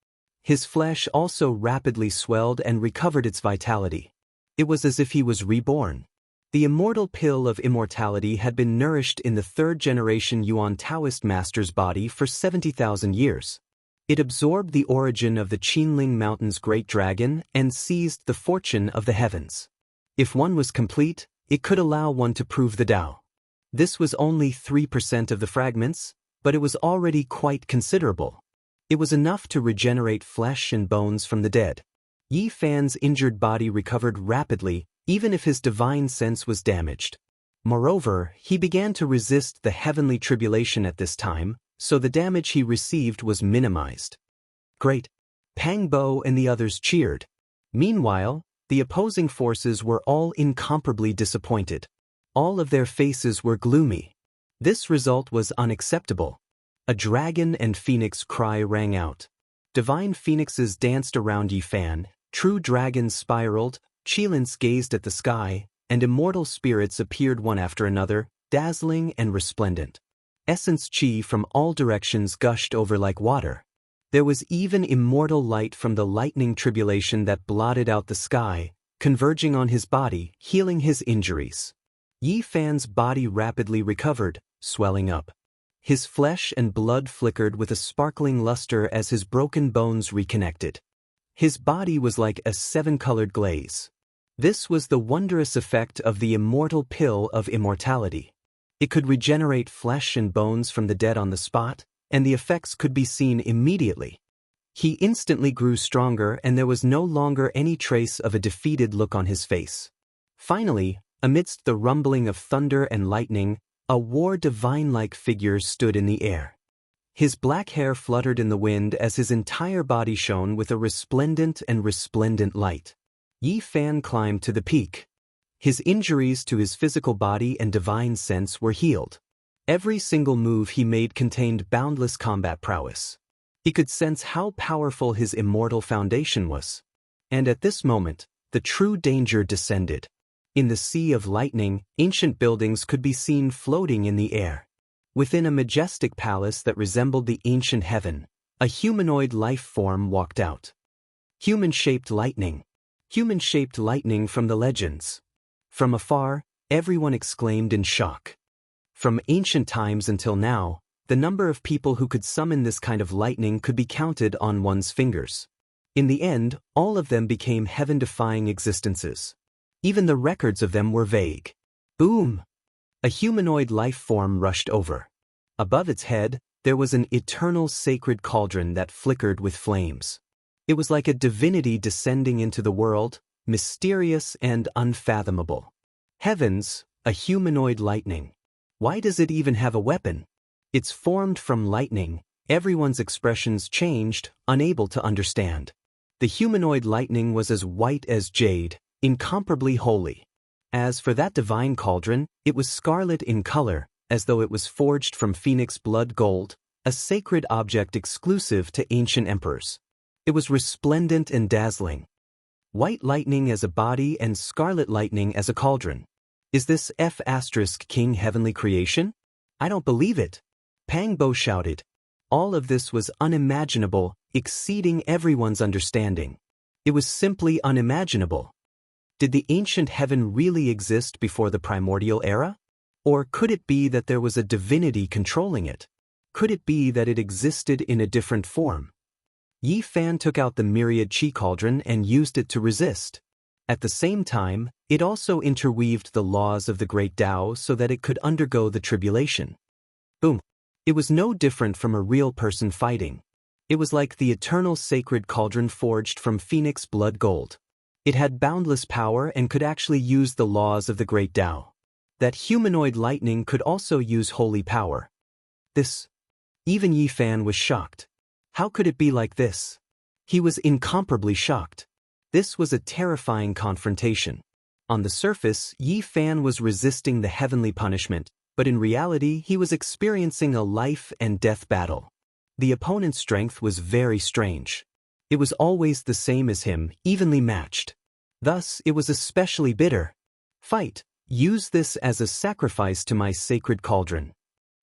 S1: His flesh also rapidly swelled and recovered its vitality. It was as if he was reborn. The immortal pill of immortality had been nourished in the 3rd generation Yuan Taoist master's body for 70,000 years. It absorbed the origin of the Qinling Mountain's great dragon and seized the fortune of the heavens. If one was complete, it could allow one to prove the Tao. This was only 3% of the fragments, but it was already quite considerable. It was enough to regenerate flesh and bones from the dead. Yi Fan's injured body recovered rapidly, even if his divine sense was damaged. Moreover, he began to resist the heavenly tribulation at this time, so the damage he received was minimized. Great! Pang Bo and the others cheered. Meanwhile, the opposing forces were all incomparably disappointed. All of their faces were gloomy. This result was unacceptable. A dragon and phoenix cry rang out. Divine phoenixes danced around Yi Fan, true dragons spiraled, Qilins gazed at the sky, and immortal spirits appeared one after another, dazzling and resplendent. Essence qi from all directions gushed over like water. There was even immortal light from the lightning tribulation that blotted out the sky, converging on his body, healing his injuries. Yi Fan's body rapidly recovered, swelling up. His flesh and blood flickered with a sparkling luster as his broken bones reconnected. His body was like a seven-colored glaze. This was the wondrous effect of the immortal pill of immortality. It could regenerate flesh and bones from the dead on the spot, and the effects could be seen immediately. He instantly grew stronger, and there was no longer any trace of a defeated look on his face. Finally, amidst the rumbling of thunder and lightning, a war divine-like figure stood in the air. His black hair fluttered in the wind as his entire body shone with a resplendent light. Yi Fan climbed to the peak. His injuries to his physical body and divine sense were healed. Every single move he made contained boundless combat prowess. He could sense how powerful his immortal foundation was. And at this moment, the true danger descended. In the sea of lightning, ancient buildings could be seen floating in the air. Within a majestic palace that resembled the ancient heaven, a humanoid life form walked out. Human-shaped lightning. Human-shaped lightning from the legends. From afar, everyone exclaimed in shock. From ancient times until now, the number of people who could summon this kind of lightning could be counted on one's fingers. In the end, all of them became heaven-defying existences. Even the records of them were vague. Boom! A humanoid life form rushed over. Above its head, there was an eternal sacred cauldron that flickered with flames. It was like a divinity descending into the world, mysterious and unfathomable. Heavens, a humanoid lightning. Why does it even have a weapon? It's formed from lightning. Everyone's expressions changed, unable to understand. The humanoid lightning was as white as jade, incomparably holy. As for that divine cauldron, it was scarlet in color, as though it was forged from phoenix blood gold, a sacred object exclusive to ancient emperors. It was resplendent and dazzling. White lightning as a body and scarlet lightning as a cauldron. Is this King heavenly creation? I don't believe it. Pangbo shouted. All of this was unimaginable, exceeding everyone's understanding. It was simply unimaginable. Did the ancient heaven really exist before the primordial era? Or could it be that there was a divinity controlling it? Could it be that it existed in a different form? Yi Fan took out the myriad chi cauldron and used it to resist. At the same time, it also interweaved the laws of the great Tao so that it could undergo the tribulation. Boom! It was no different from a real person fighting. It was like the eternal sacred cauldron forged from phoenix blood gold. It had boundless power and could actually use the laws of the great Tao. That humanoid lightning could also use holy power. Even Yi Fan was shocked. How could it be like this? He was incomparably shocked. This was a terrifying confrontation. On the surface, Yi Fan was resisting the heavenly punishment, but in reality he was experiencing a life and death battle. The opponent's strength was very strange. It was always the same as him, evenly matched. Thus, it was especially bitter. Fight! Use this as a sacrifice to my sacred cauldron.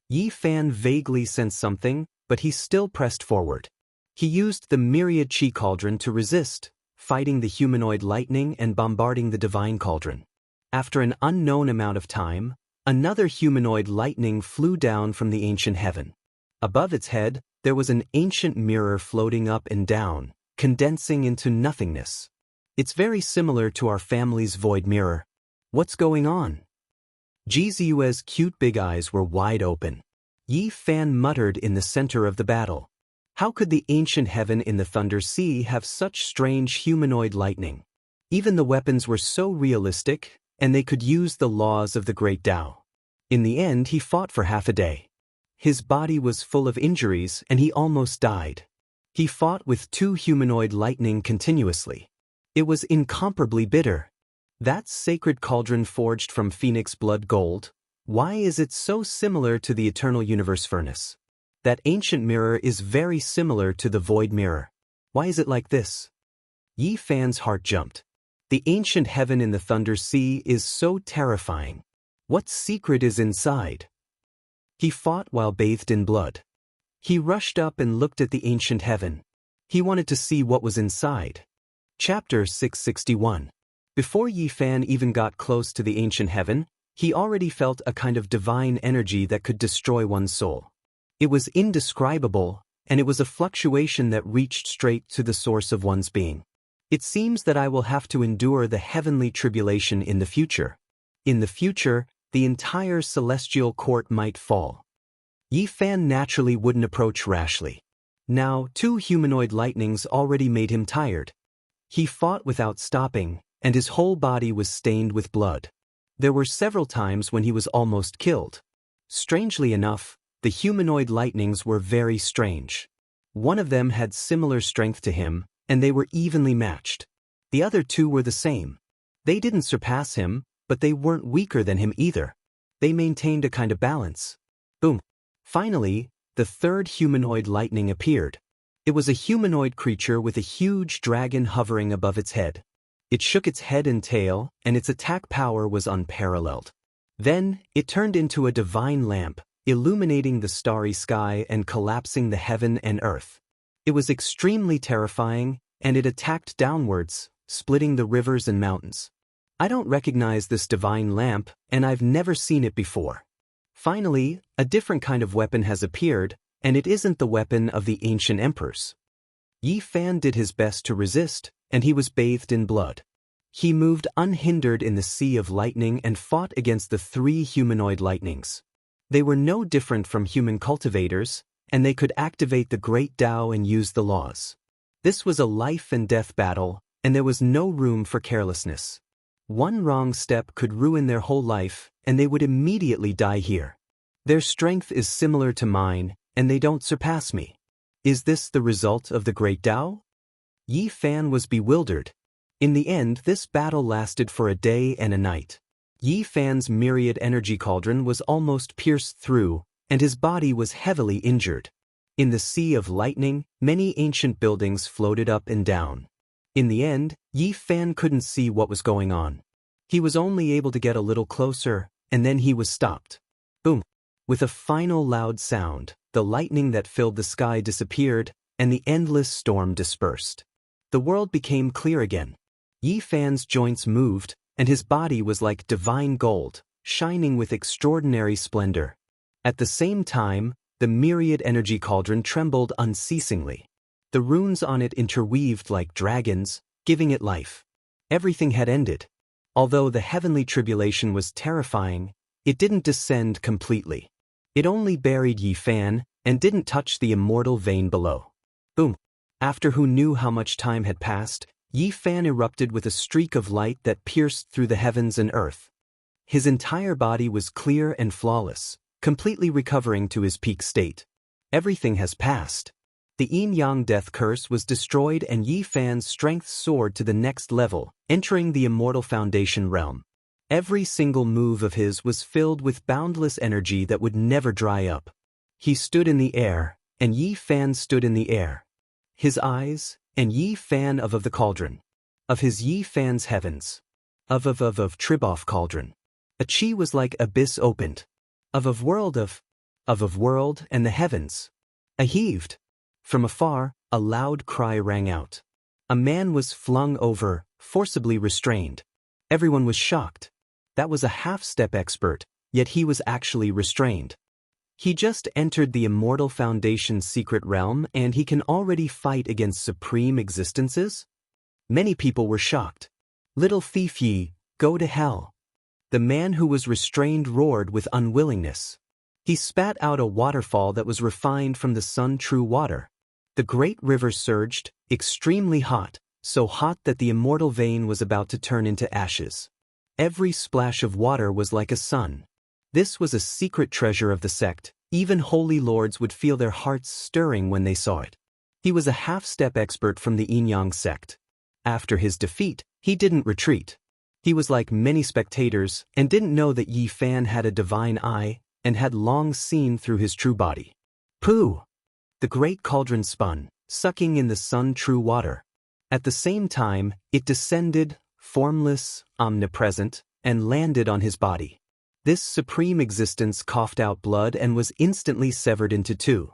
S1: Yi Fan vaguely sensed something, but he still pressed forward. He used the myriad chi cauldron to resist, fighting the humanoid lightning and bombarding the divine cauldron. After an unknown amount of time, another humanoid lightning flew down from the ancient heaven. Above its head, there was an ancient mirror floating up and down, condensing into nothingness. It's very similar to our family's void mirror. What's going on? Jizue's cute big eyes were wide open. Yi Fan muttered in the center of the battle. How could the ancient heaven in the Thunder Sea have such strange humanoid lightning? Even the weapons were so realistic, and they could use the laws of the great Tao. In the end, he fought for half a day. His body was full of injuries, and he almost died. He fought with two humanoid lightning continuously. It was incomparably bitter. That sacred cauldron forged from phoenix blood gold, why is it so similar to the eternal universe furnace? That ancient mirror is very similar to the void mirror. Why is it like this? Yi Fan's heart jumped. The ancient heaven in the Thunder Sea is so terrifying. What secret is inside? He fought while bathed in blood. He rushed up and looked at the ancient heaven. He wanted to see what was inside. Chapter 661. Before Yi Fan even got close to the ancient heaven, he already felt a kind of divine energy that could destroy one's soul. It was indescribable, and it was a fluctuation that reached straight to the source of one's being. It seems that I will have to endure the heavenly tribulation in the future. In the future, the entire celestial court might fall. Yi Fan naturally wouldn't approach rashly. Now, 2 humanoid lightnings already made him tired. He fought without stopping, and his whole body was stained with blood. There were several times when he was almost killed. Strangely enough, the humanoid lightnings were very strange. One of them had similar strength to him, and they were evenly matched. The other 2 were the same. They didn't surpass him, but they weren't weaker than him either. They maintained a kind of balance. Boom. Finally, the 3rd humanoid lightning appeared. It was a humanoid creature with a huge dragon hovering above its head. It shook its head and tail, and its attack power was unparalleled. Then, it turned into a divine lamp, illuminating the starry sky and collapsing the heaven and earth. It was extremely terrifying, and it attacked downwards, splitting the rivers and mountains. I don't recognize this divine lamp, and I've never seen it before. Finally, a different kind of weapon has appeared, and it isn't the weapon of the ancient emperors. Yi Fan did his best to resist, and he was bathed in blood. He moved unhindered in the sea of lightning and fought against the 3 humanoid lightnings. They were no different from human cultivators, and they could activate the great Tao and use the laws. This was a life and death battle, and there was no room for carelessness. One wrong step could ruin their whole life, and they would immediately die here. Their strength is similar to mine, and they don't surpass me. Is this the result of the great Tao? Yi Fan was bewildered. In the end, this battle lasted for a day and a night. Yi Fan's myriad energy cauldron was almost pierced through, and his body was heavily injured. In the sea of lightning, many ancient buildings floated up and down. In the end, Yi Fan couldn't see what was going on. He was only able to get a little closer, and then he was stopped. Boom! With a final loud sound, the lightning that filled the sky disappeared, and the endless storm dispersed. The world became clear again. Yi Fan's joints moved, and his body was like divine gold, shining with extraordinary splendor. At the same time, the myriad energy cauldron trembled unceasingly. The runes on it interweaved like dragons, giving it life. Everything had ended. Although the heavenly tribulation was terrifying, it didn't descend completely. It only buried Yi Fan and didn't touch the immortal vein below. Boom! After who knew how much time had passed, Yi Fan erupted with a streak of light that pierced through the heavens and earth. His entire body was clear and flawless, completely recovering to his peak state. Everything has passed. The yin-yang death curse was destroyed and Yi Fan's strength soared to the next level, entering the immortal foundation realm. Every single move of his was filled with boundless energy that would never dry up. He stood in the air, and Yi Fan stood in the air. His eyes, and Yi Fan of the cauldron. Of his Yi Fan's heavens. Of Triboff cauldron. A chi was like abyss opened. Of world and the heavens. A heaved. From afar, a loud cry rang out. A man was flung over, forcibly restrained. Everyone was shocked. That was a half-step expert, yet he was actually restrained. He just entered the immortal foundation's secret realm and he can already fight against supreme existences? Many people were shocked. Little thief Yi, go to hell. The man who was restrained roared with unwillingness. He spat out a waterfall that was refined from the sun-true water. The great river surged, extremely hot, so hot that the immortal vein was about to turn into ashes. Every splash of water was like a sun. This was a secret treasure of the sect. Even holy lords would feel their hearts stirring when they saw it. He was a half-step expert from the yin-yang sect. After his defeat, he didn't retreat. He was like many spectators and didn't know that Yi Fan had a divine eye and had long seen through his true body. Pooh! The great cauldron spun, sucking in the sun-true water. At the same time, it descended, formless, omnipresent, and landed on his body. This supreme existence coughed out blood and was instantly severed into two.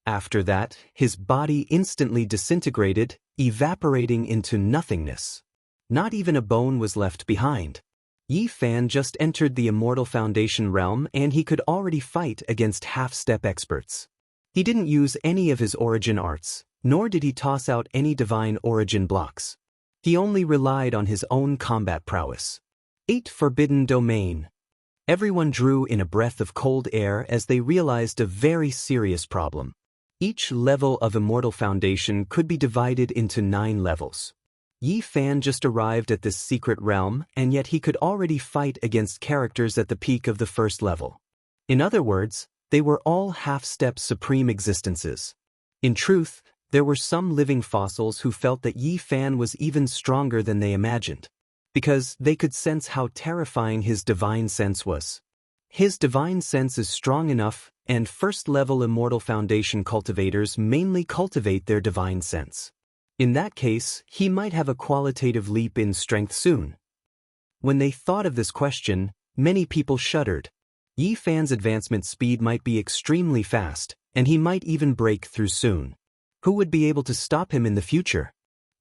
S1: After that, his body instantly disintegrated, evaporating into nothingness. Not even a bone was left behind. Yi Fan just entered the Immortal Foundation realm and he could already fight against half-step experts. He didn't use any of his origin arts, nor did he toss out any divine origin blocks. He only relied on his own combat prowess. 8. Forbidden Domain. Everyone drew in a breath of cold air as they realized a very serious problem. Each level of Immortal Foundation could be divided into 9 levels. Yi Fan just arrived at this secret realm, and yet he could already fight against characters at the peak of the first level. In other words, they were all half-step supreme existences. In truth, there were some living fossils who felt that Yi Fan was even stronger than they imagined, because they could sense how terrifying his divine sense was. His divine sense is strong enough, and first-level Immortal Foundation cultivators mainly cultivate their divine sense. In that case, he might have a qualitative leap in strength soon. When they thought of this question, many people shuddered. Yi Fan's advancement speed might be extremely fast, and he might even break through soon. Who would be able to stop him in the future?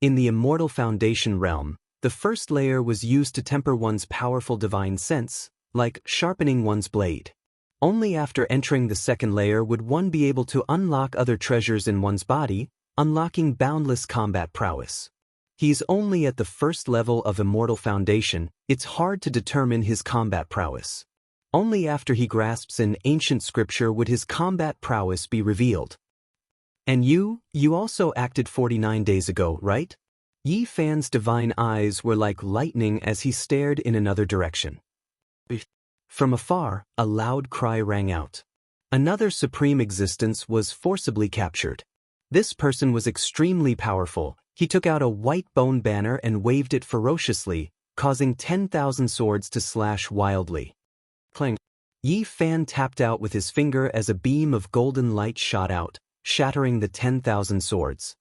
S1: In the Immortal Foundation realm, the first layer was used to temper one's powerful divine sense, like sharpening one's blade. Only after entering the second layer would one be able to unlock other treasures in one's body, unlocking boundless combat prowess. He's only at the first level of Immortal Foundation. It's hard to determine his combat prowess. Only after he grasps an ancient scripture would his combat prowess be revealed. And you also acted 49 days ago, right? Yi Fan's divine eyes were like lightning as he stared in another direction. From afar, a loud cry rang out. Another supreme existence was forcibly captured. This person was extremely powerful. He took out a white bone banner and waved it ferociously, causing 10,000 swords to slash wildly. Clang. Yi Fan tapped out with his finger as a beam of golden light shot out, shattering the 10,000 swords.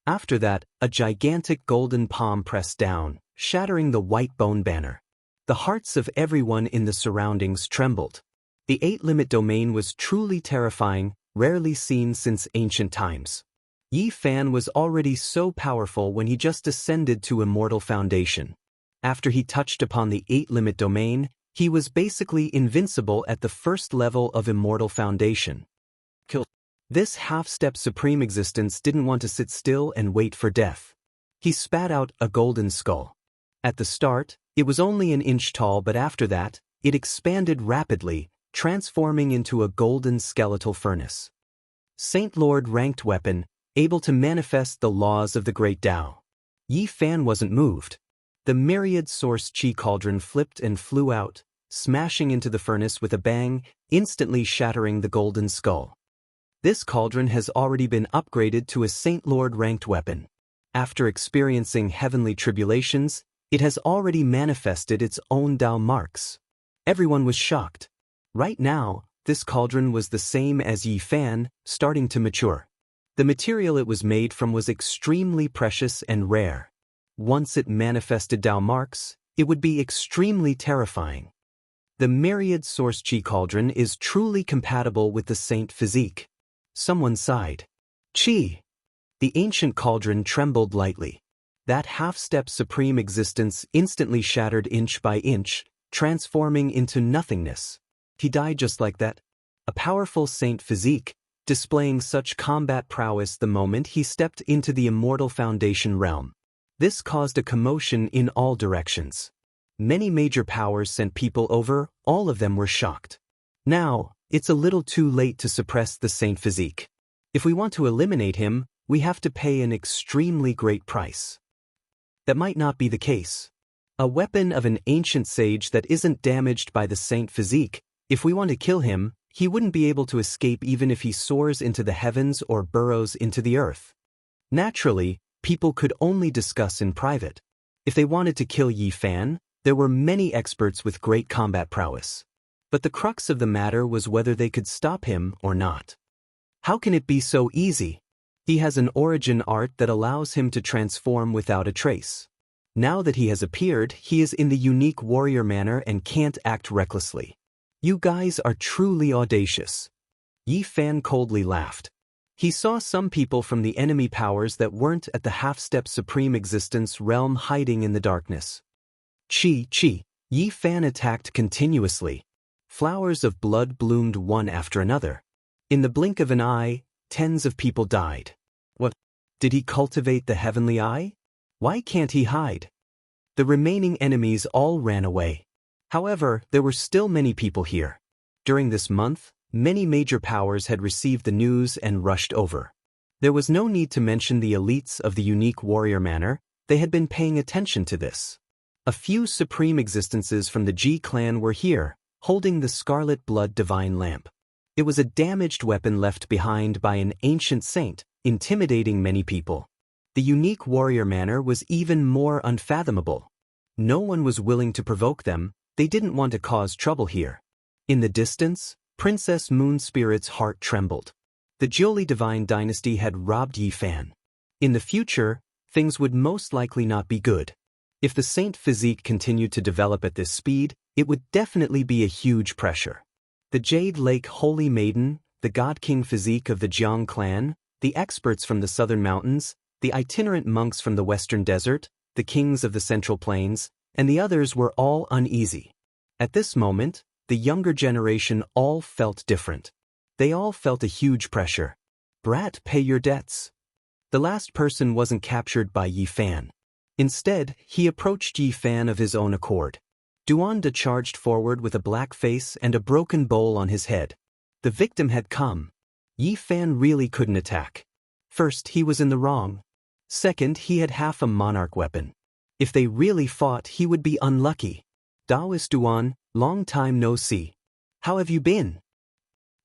S1: After that, a gigantic golden palm pressed down, shattering the white bone banner. The hearts of everyone in the surroundings trembled. The 8-limit domain was truly terrifying, rarely seen since ancient times. Yi Fan was already so powerful when he just ascended to Immortal Foundation. After he touched upon the 8-limit domain, he was basically invincible at the first level of Immortal Foundation. This half-step supreme existence didn't want to sit still and wait for death. He spat out a golden skull. At the start, it was only an inch tall, but after that, it expanded rapidly, transforming into a golden skeletal furnace. Saint Lord ranked weapon, able to manifest the laws of the Great Tao. Yi Fan wasn't moved. The myriad source chi cauldron flipped and flew out, smashing into the furnace with a bang, instantly shattering the golden skull. This cauldron has already been upgraded to a Saint Lord ranked weapon. After experiencing heavenly tribulations, it has already manifested its own Tao marks. Everyone was shocked. Right now, this cauldron was the same as Yi Fan, starting to mature. The material it was made from was extremely precious and rare. Once it manifested Tao marks, it would be extremely terrifying. The myriad source chi cauldron is truly compatible with the saint physique. Someone sighed. Chi! The ancient cauldron trembled lightly. That half-step supreme existence instantly shattered inch by inch, transforming into nothingness. He died just like that. A powerful saint physique, displaying such combat prowess the moment he stepped into the Immortal Foundation realm. This caused a commotion in all directions. Many major powers sent people over, all of them were shocked. Now, it's a little too late to suppress the saint physique. If we want to eliminate him, we have to pay an extremely great price. That might not be the case. A weapon of an ancient sage that isn't damaged by the saint physique, if we want to kill him, he wouldn't be able to escape even if he soars into the heavens or burrows into the earth. Naturally, people could only discuss in private. If they wanted to kill Yi Fan, there were many experts with great combat prowess. But the crux of the matter was whether they could stop him or not. How can it be so easy? He has an origin art that allows him to transform without a trace. Now that he has appeared, he is in the unique warrior manner and can't act recklessly. You guys are truly audacious. Yi Fan coldly laughed. He saw some people from the enemy powers that weren't at the half-step supreme existence realm hiding in the darkness. Chi. Yi Fan attacked continuously. Flowers of blood bloomed one after another. In the blink of an eye, tens of people died. What? Did he cultivate the heavenly eye? Why can't he hide? The remaining enemies all ran away. However, there were still many people here. During this month, many major powers had received the news and rushed over. There was no need to mention the elites of the unique warrior manor, they had been paying attention to this. A few supreme existences from the G clan were here, holding the scarlet blood divine lamp. It was a damaged weapon left behind by an ancient saint, intimidating many people. The unique warrior manor was even more unfathomable. No one was willing to provoke them, they didn't want to cause trouble here. In the distance, Princess Moonspirit's heart trembled. The Jiuli divine dynasty had robbed Yi Fan. In the future, things would most likely not be good. If the saint physique continued to develop at this speed, it would definitely be a huge pressure. The Jade Lake Holy Maiden, the God King physique of the Jiang clan, the experts from the southern mountains, the itinerant monks from the western desert, the kings of the central plains, and the others were all uneasy. At this moment, the younger generation all felt different. They all felt a huge pressure. Brat, pay your debts. The last person wasn't captured by Yi Fan. Instead, he approached Yi Fan of his own accord. Duanda charged forward with a black face and a broken bowl on his head. The victim had come. Yi Fan really couldn't attack. First, he was in the wrong. Second, he had half a monarch weapon. If they really fought, he would be unlucky. Taoist Duan, long time no see. How have you been?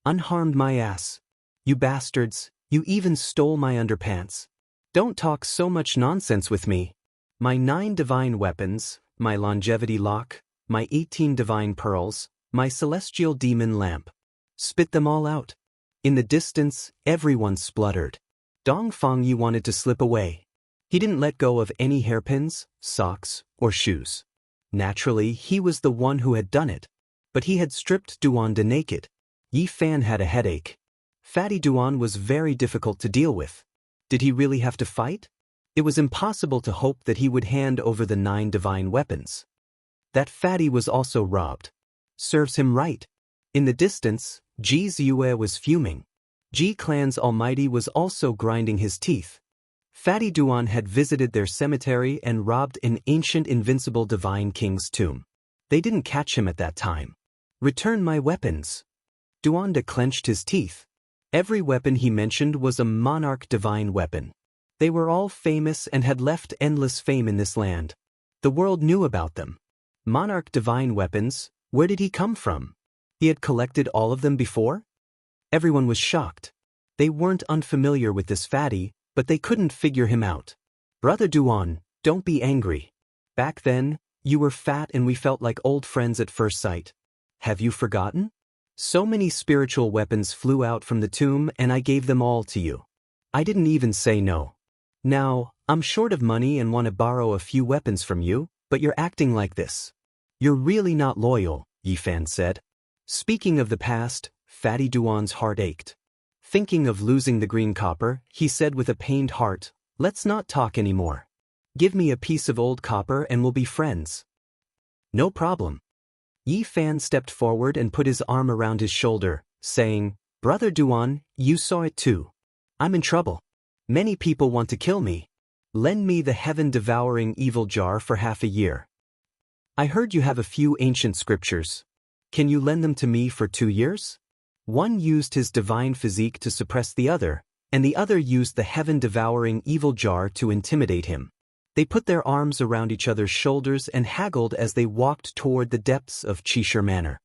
S1: Unharmed my ass. You bastards, you even stole my underpants. Don't talk so much nonsense with me. My 9 divine weapons, my longevity lock, my 18 divine pearls, my celestial demon lamp. Spit them all out. In the distance, everyone spluttered. Dongfang Yi wanted to slip away. He didn't let go of any hairpins, socks, or shoes. Naturally, he was the one who had done it. But he had stripped Duanda naked. Yi Fan had a headache. Fatty Duan was very difficult to deal with. Did he really have to fight? It was impossible to hope that he would hand over the 9 divine weapons. That Fatty was also robbed. Serves him right. In the distance, Ji Ziyue was fuming. Ji Clan's Almighty was also grinding his teeth. Fatty Duan had visited their cemetery and robbed an ancient invincible divine king's tomb. They didn't catch him at that time. Return my weapons. Duanda clenched his teeth. Every weapon he mentioned was a monarch divine weapon. They were all famous and had left endless fame in this land. The world knew about them. Monarch divine weapons, where did he come from? He had collected all of them before? Everyone was shocked. They weren't unfamiliar with this Fatty, but they couldn't figure him out. Brother Duan, don't be angry. Back then, you were fat and we felt like old friends at first sight. Have you forgotten? So many spiritual weapons flew out from the tomb and I gave them all to you. I didn't even say no. Now, I'm short of money and want to borrow a few weapons from you, but you're acting like this. You're really not loyal, Yi Fan said. Speaking of the past, Fatty Duan's heart ached. Thinking of losing the green copper, he said with a pained heart, let's not talk anymore. Give me a piece of old copper and we'll be friends. No problem. Yi Fan stepped forward and put his arm around his shoulder, saying, Brother Duan, you saw it too. I'm in trouble. Many people want to kill me. Lend me the heaven-devouring evil jar for half a year. I heard you have a few ancient scriptures. Can you lend them to me for 2 years? One used his divine physique to suppress the other, and the other used the heaven-devouring evil jar to intimidate him. They put their arms around each other's shoulders and haggled as they walked toward the depths of Chishire Manor.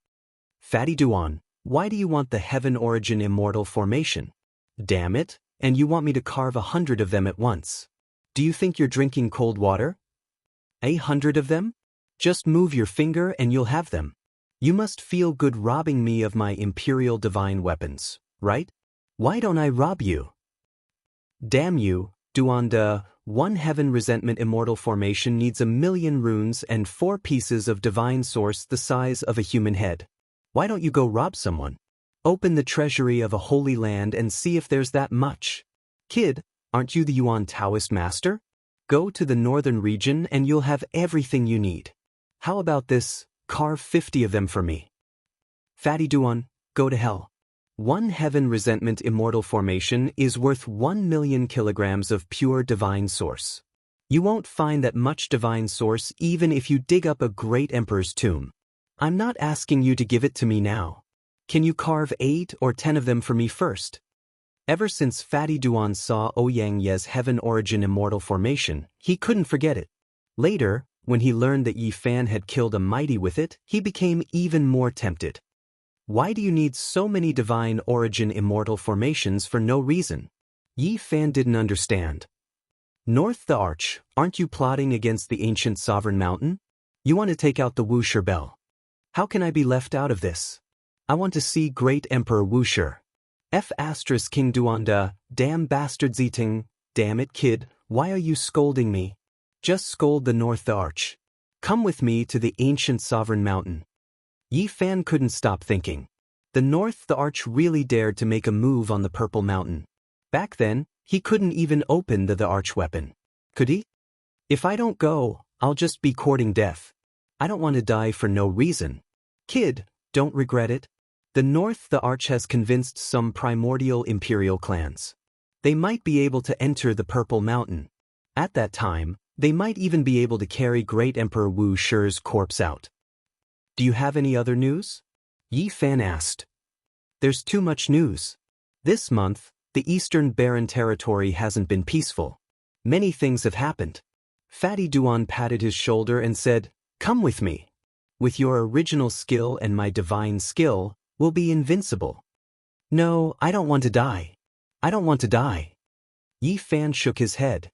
S1: Fatty Duan, why do you want the heaven origin immortal formation? Damn it, and you want me to carve 100 of them at once. Do you think you're drinking cold water? 100 of them? Just move your finger and you'll have them. You must feel good robbing me of my imperial divine weapons, right? Why don't I rob you? Damn you, Duanda, one heaven resentment immortal formation needs 1,000,000 runes and 4 pieces of divine source the size of a human head. Why don't you go rob someone? Open the treasury of a holy land and see if there's that much. Kid, aren't you the Yuan Taoist master? Go to the northern region and you'll have everything you need. How about this, carve 50 of them for me. Fatty Duan, go to hell. One heaven resentment immortal formation is worth 1,000,000 kilograms of pure divine source. You won't find that much divine source even if you dig up a great emperor's tomb. I'm not asking you to give it to me now. Can you carve 8 or 10 of them for me first? Ever since Fatty Duan saw Ouyang Ye's heaven origin immortal formation, he couldn't forget it. Later, when he learned that Yi Fan had killed a mighty with it, he became even more tempted. Why do you need so many divine origin immortal formations for no reason? Yi Fan didn't understand. North the Arch, aren't you plotting against the ancient sovereign mountain? You want to take out the Wushi Bell. How can I be left out of this? I want to see great Emperor Wushi. King Duanda, damn bastard Ziting, damn it kid, why are you scolding me? Just scold the North the Arch. Come with me to the ancient sovereign mountain. Yi Fan couldn't stop thinking. The North the Arch really dared to make a move on the Purple Mountain. Back then, he couldn't even open the Arch weapon. Could he? If I don't go, I'll just be courting death. I don't want to die for no reason. Kid, don't regret it. The North the Arch has convinced some primordial imperial clans. They might be able to enter the Purple Mountain. At that time, they might even be able to carry great Emperor Wu Shi's corpse out. Do you have any other news? Yi Fan asked. There's too much news. This month, the Eastern Barren Territory hasn't been peaceful. Many things have happened. Fatty Duan patted his shoulder and said, come with me. With your original skill and my divine skill, we'll be invincible. No, I don't want to die. I don't want to die. Yi Fan shook his head.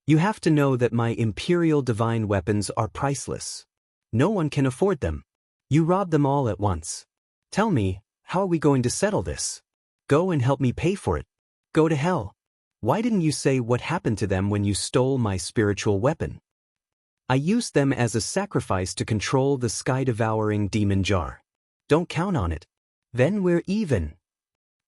S1: You have to know that my imperial divine weapons are priceless. No one can afford them. You robbed them all at once. Tell me, how are we going to settle this? Go and help me pay for it. Go to hell. Why didn't you say what happened to them when you stole my spiritual weapon? I used them as a sacrifice to control the sky-devouring demon jar. Don't count on it. Then we're even.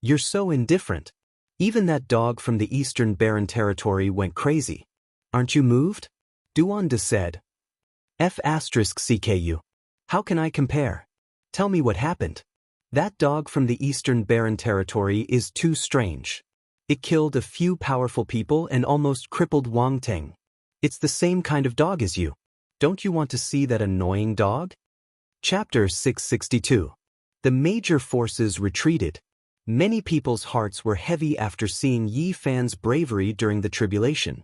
S1: You're so indifferent. Even that dog from the Eastern Barren Territory went crazy. Aren't you moved? Duanda said. CKU. How can I compare? Tell me what happened. That dog from the Eastern Barren Territory is too strange. It killed a few powerful people and almost crippled Wang Teng. It's the same kind of dog as you. Don't you want to see that annoying dog? Chapter 662. The major forces retreated. Many people's hearts were heavy after seeing Yi Fan's bravery during the tribulation.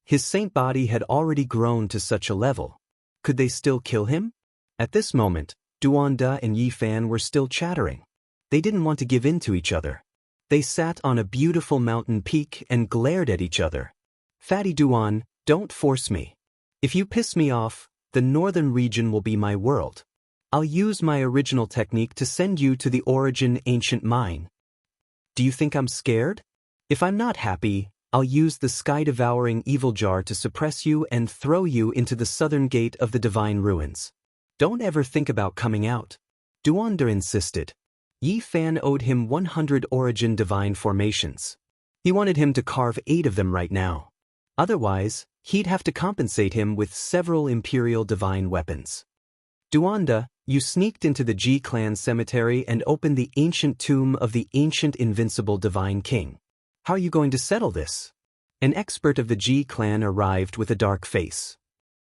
S1: His saint body had already grown to such a level. Could they still kill him? At this moment, Duanda and Yi Fan were still chattering. They didn't want to give in to each other. They sat on a beautiful mountain peak and glared at each other. Fatty Duan, don't force me. If you piss me off, the northern region will be my world. I'll use my original technique to send you to the origin ancient mine. Do you think I'm scared? If I'm not happy, I'll use the sky-devouring evil jar to suppress you and throw you into the southern gate of the divine ruins. Don't ever think about coming out. Duanda insisted. Yi Fan owed him 100 origin divine formations. He wanted him to carve 8 of them right now. Otherwise, he'd have to compensate him with several imperial divine weapons. Duanda, you sneaked into the Ji clan cemetery and opened the ancient tomb of the ancient invincible divine king. How are you going to settle this? An expert of the Ji clan arrived with a dark face.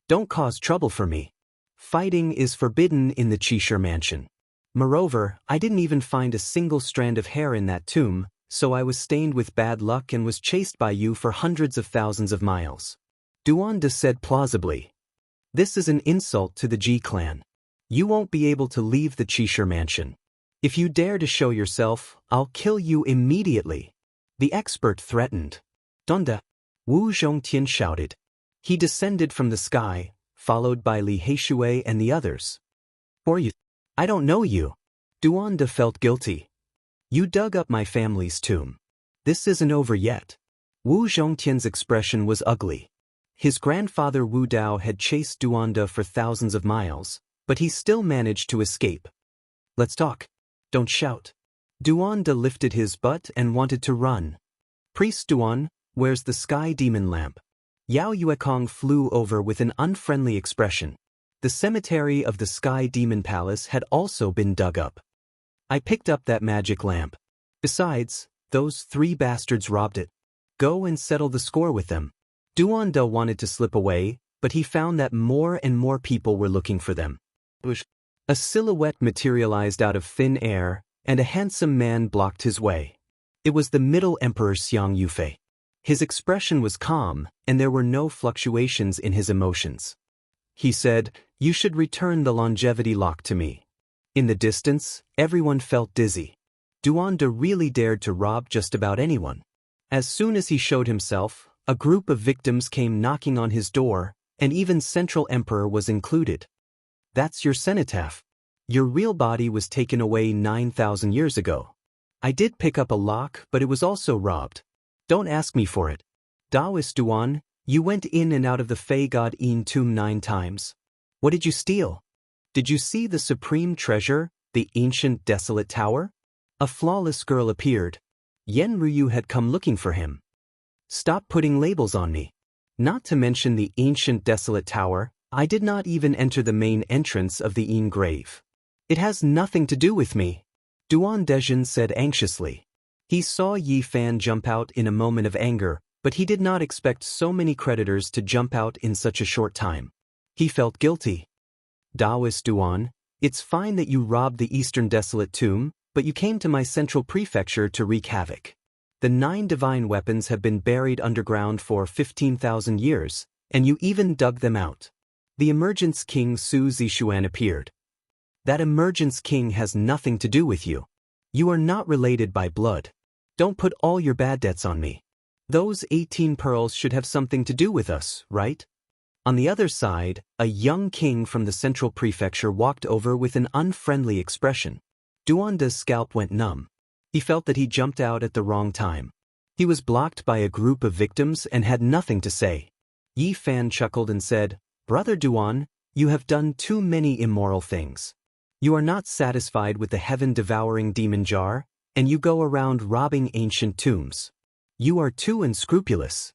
S1: Don't cause trouble for me. Fighting is forbidden in the Qishir mansion. Moreover, I didn't even find a single strand of hair in that tomb, so I was stained with bad luck and was chased by you for hundreds of thousands of miles. Duanda said plausibly. This is an insult to the Ji clan. You won't be able to leave the Qishir mansion. If you dare to show yourself, I'll kill you immediately. The expert threatened. Donda. Wu Zhongtian shouted. He descended from the sky, followed by Li Heishui and the others. Or you? I don't know you. Duanda felt guilty. You dug up my family's tomb. This isn't over yet. Wu Zhongtian's expression was ugly. His grandfather Wu Dao had chased Duanda for thousands of miles, but he still managed to escape. Let's talk. Don't shout. Duanda lifted his butt and wanted to run. Priest Duan, where's the sky demon lamp? Yao Yuekong flew over with an unfriendly expression. The cemetery of the Sky Demon Palace had also been dug up. I picked up that magic lamp. Besides, those 3 bastards robbed it. Go and settle the score with them. Duanda wanted to slip away, but he found that more and more people were looking for them. A silhouette materialized out of thin air, and a handsome man blocked his way. It was the Middle Emperor Xiang Yufei. His expression was calm, and there were no fluctuations in his emotions. He said, "You should return the longevity lock to me." In the distance, everyone felt dizzy. Duanda really dared to rob just about anyone. As soon as he showed himself, a group of victims came knocking on his door, and even Central Emperor was included. That's your cenotaph. Your real body was taken away 9,000 years ago. I did pick up a lock, but it was also robbed. Don't ask me for it. Taoist Duan, you went in and out of the Fei God Yin tomb 9 times. What did you steal? Did you see the supreme treasure, the ancient desolate tower? A flawless girl appeared. Yen Ruyu had come looking for him. Stop putting labels on me. Not to mention the ancient desolate tower, I did not even enter the main entrance of the Yin grave. It has nothing to do with me. Duan Dezhen said anxiously. He saw Yi Fan jump out in a moment of anger, but he did not expect so many creditors to jump out in such a short time. He felt guilty. Taoist Duan, it's fine that you robbed the Eastern Desolate Tomb, but you came to my central prefecture to wreak havoc. The 9 divine weapons have been buried underground for 15,000 years, and you even dug them out. The Emergence King Su Zixuan appeared. That Emergence King has nothing to do with you. You are not related by blood. Don't put all your bad debts on me. Those 18 pearls should have something to do with us, right? On the other side, a young king from the central prefecture walked over with an unfriendly expression. Duanda's scalp went numb. He felt that he jumped out at the wrong time. He was blocked by a group of victims and had nothing to say. Yi Fan chuckled and said, "Brother Duan, you have done too many immoral things. You are not satisfied with the heaven-devouring demon jar, and you go around robbing ancient tombs. You are too unscrupulous.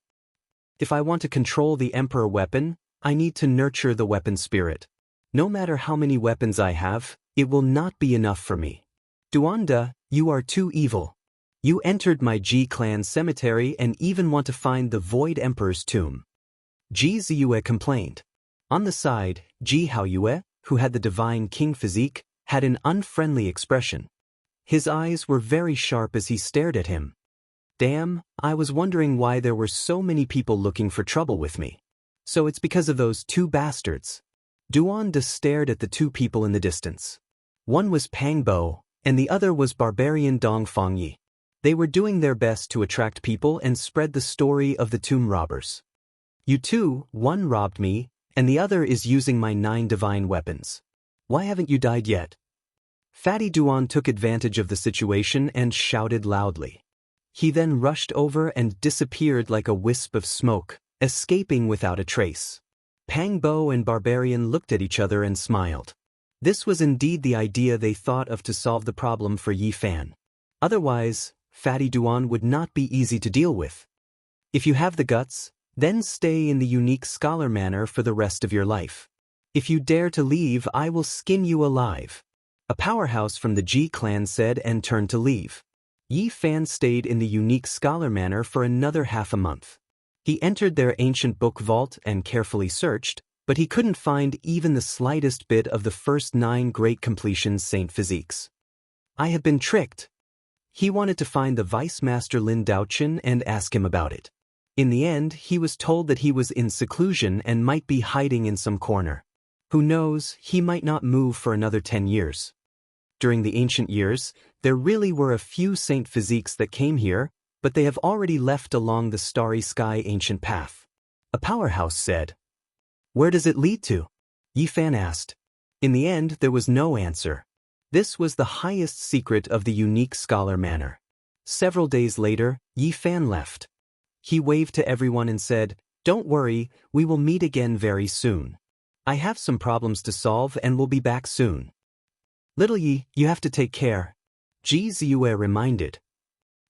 S1: If I want to control the Emperor weapon, I need to nurture the weapon spirit. No matter how many weapons I have, it will not be enough for me. Duanda, you are too evil. You entered my Ji clan cemetery and even want to find the Void Emperor's tomb." Ji Ziyue complained. On the side, Ji Haoyue, who had the divine king physique, had an unfriendly expression. His eyes were very sharp as he stared at him. Damn, I was wondering why there were so many people looking for trouble with me. So it's because of those 2 bastards. Duanda stared at the 2 people in the distance. One was Pang Bo, and the other was barbarian Dong Fangyi. They were doing their best to attract people and spread the story of the tomb robbers. You two, one robbed me, and the other is using my 9 divine weapons. Why haven't you died yet? Fatty Duan took advantage of the situation and shouted loudly. He then rushed over and disappeared like a wisp of smoke, escaping without a trace. Pang Bo and Barbarian looked at each other and smiled. This was indeed the idea they thought of to solve the problem for Yi Fan. Otherwise, Fatty Duan would not be easy to deal with. If you have the guts, then stay in the unique scholar manor for the rest of your life. If you dare to leave, I will skin you alive. A powerhouse from the Ji clan said and turned to leave. Yi Fan stayed in the unique scholar manor for another half a month. He entered their ancient book vault and carefully searched, but he couldn't find even the slightest bit of the first 9 great completions Saint Physiques. I have been tricked. He wanted to find the Vice Master Lin Daochen and ask him about it. In the end, he was told that he was in seclusion and might be hiding in some corner. Who knows, he might not move for another 10 years. During the ancient years, there really were a few Saint Physiques that came here, but they have already left along the starry sky ancient path. A powerhouse said. Where does it lead to? Yi Fan asked. In the end, there was no answer. This was the highest secret of the unique scholar manor. Several days later, Yi Fan left. He waved to everyone and said, "Don't worry, we will meet again very soon. I have some problems to solve and will be back soon. Little Yi, you have to take care." Ji Ziyue reminded.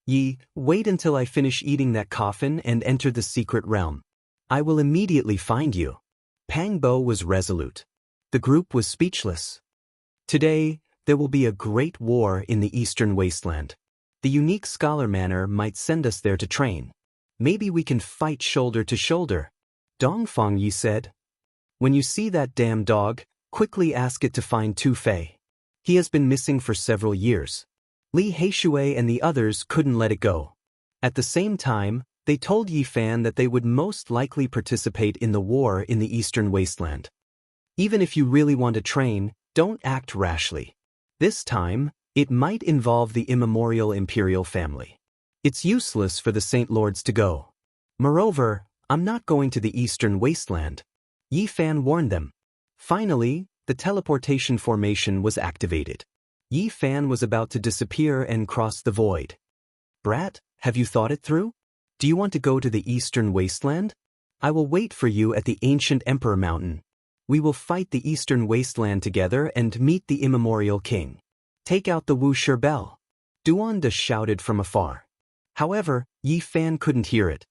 S1: "Yi, wait until I finish eating that coffin and enter the secret realm. I will immediately find you." Pang Bo was resolute. The group was speechless. Today, there will be a great war in the eastern wasteland. The unique scholar manor might send us there to train. Maybe we can fight shoulder to shoulder. Dongfang Yi said. "When you see that damn dog, quickly ask it to find Tu Fei. He has been missing for several years." Li Heishui and the others couldn't let it go. At the same time, they told Yi Fan that they would most likely participate in the war in the eastern wasteland. Even if you really want to train, don't act rashly. This time, it might involve the immemorial imperial family. It's useless for the Saint Lords to go. Moreover, I'm not going to the eastern wasteland. Yi Fan warned them. Finally, the teleportation formation was activated. Yi Fan was about to disappear and cross the void. "Brat, have you thought it through? Do you want to go to the eastern wasteland? I will wait for you at the ancient Emperor Mountain. We will fight the eastern wasteland together and meet the immemorial king. Take out the Wu Shi bell." Duanda shouted from afar. However, Yi Fan couldn't hear it.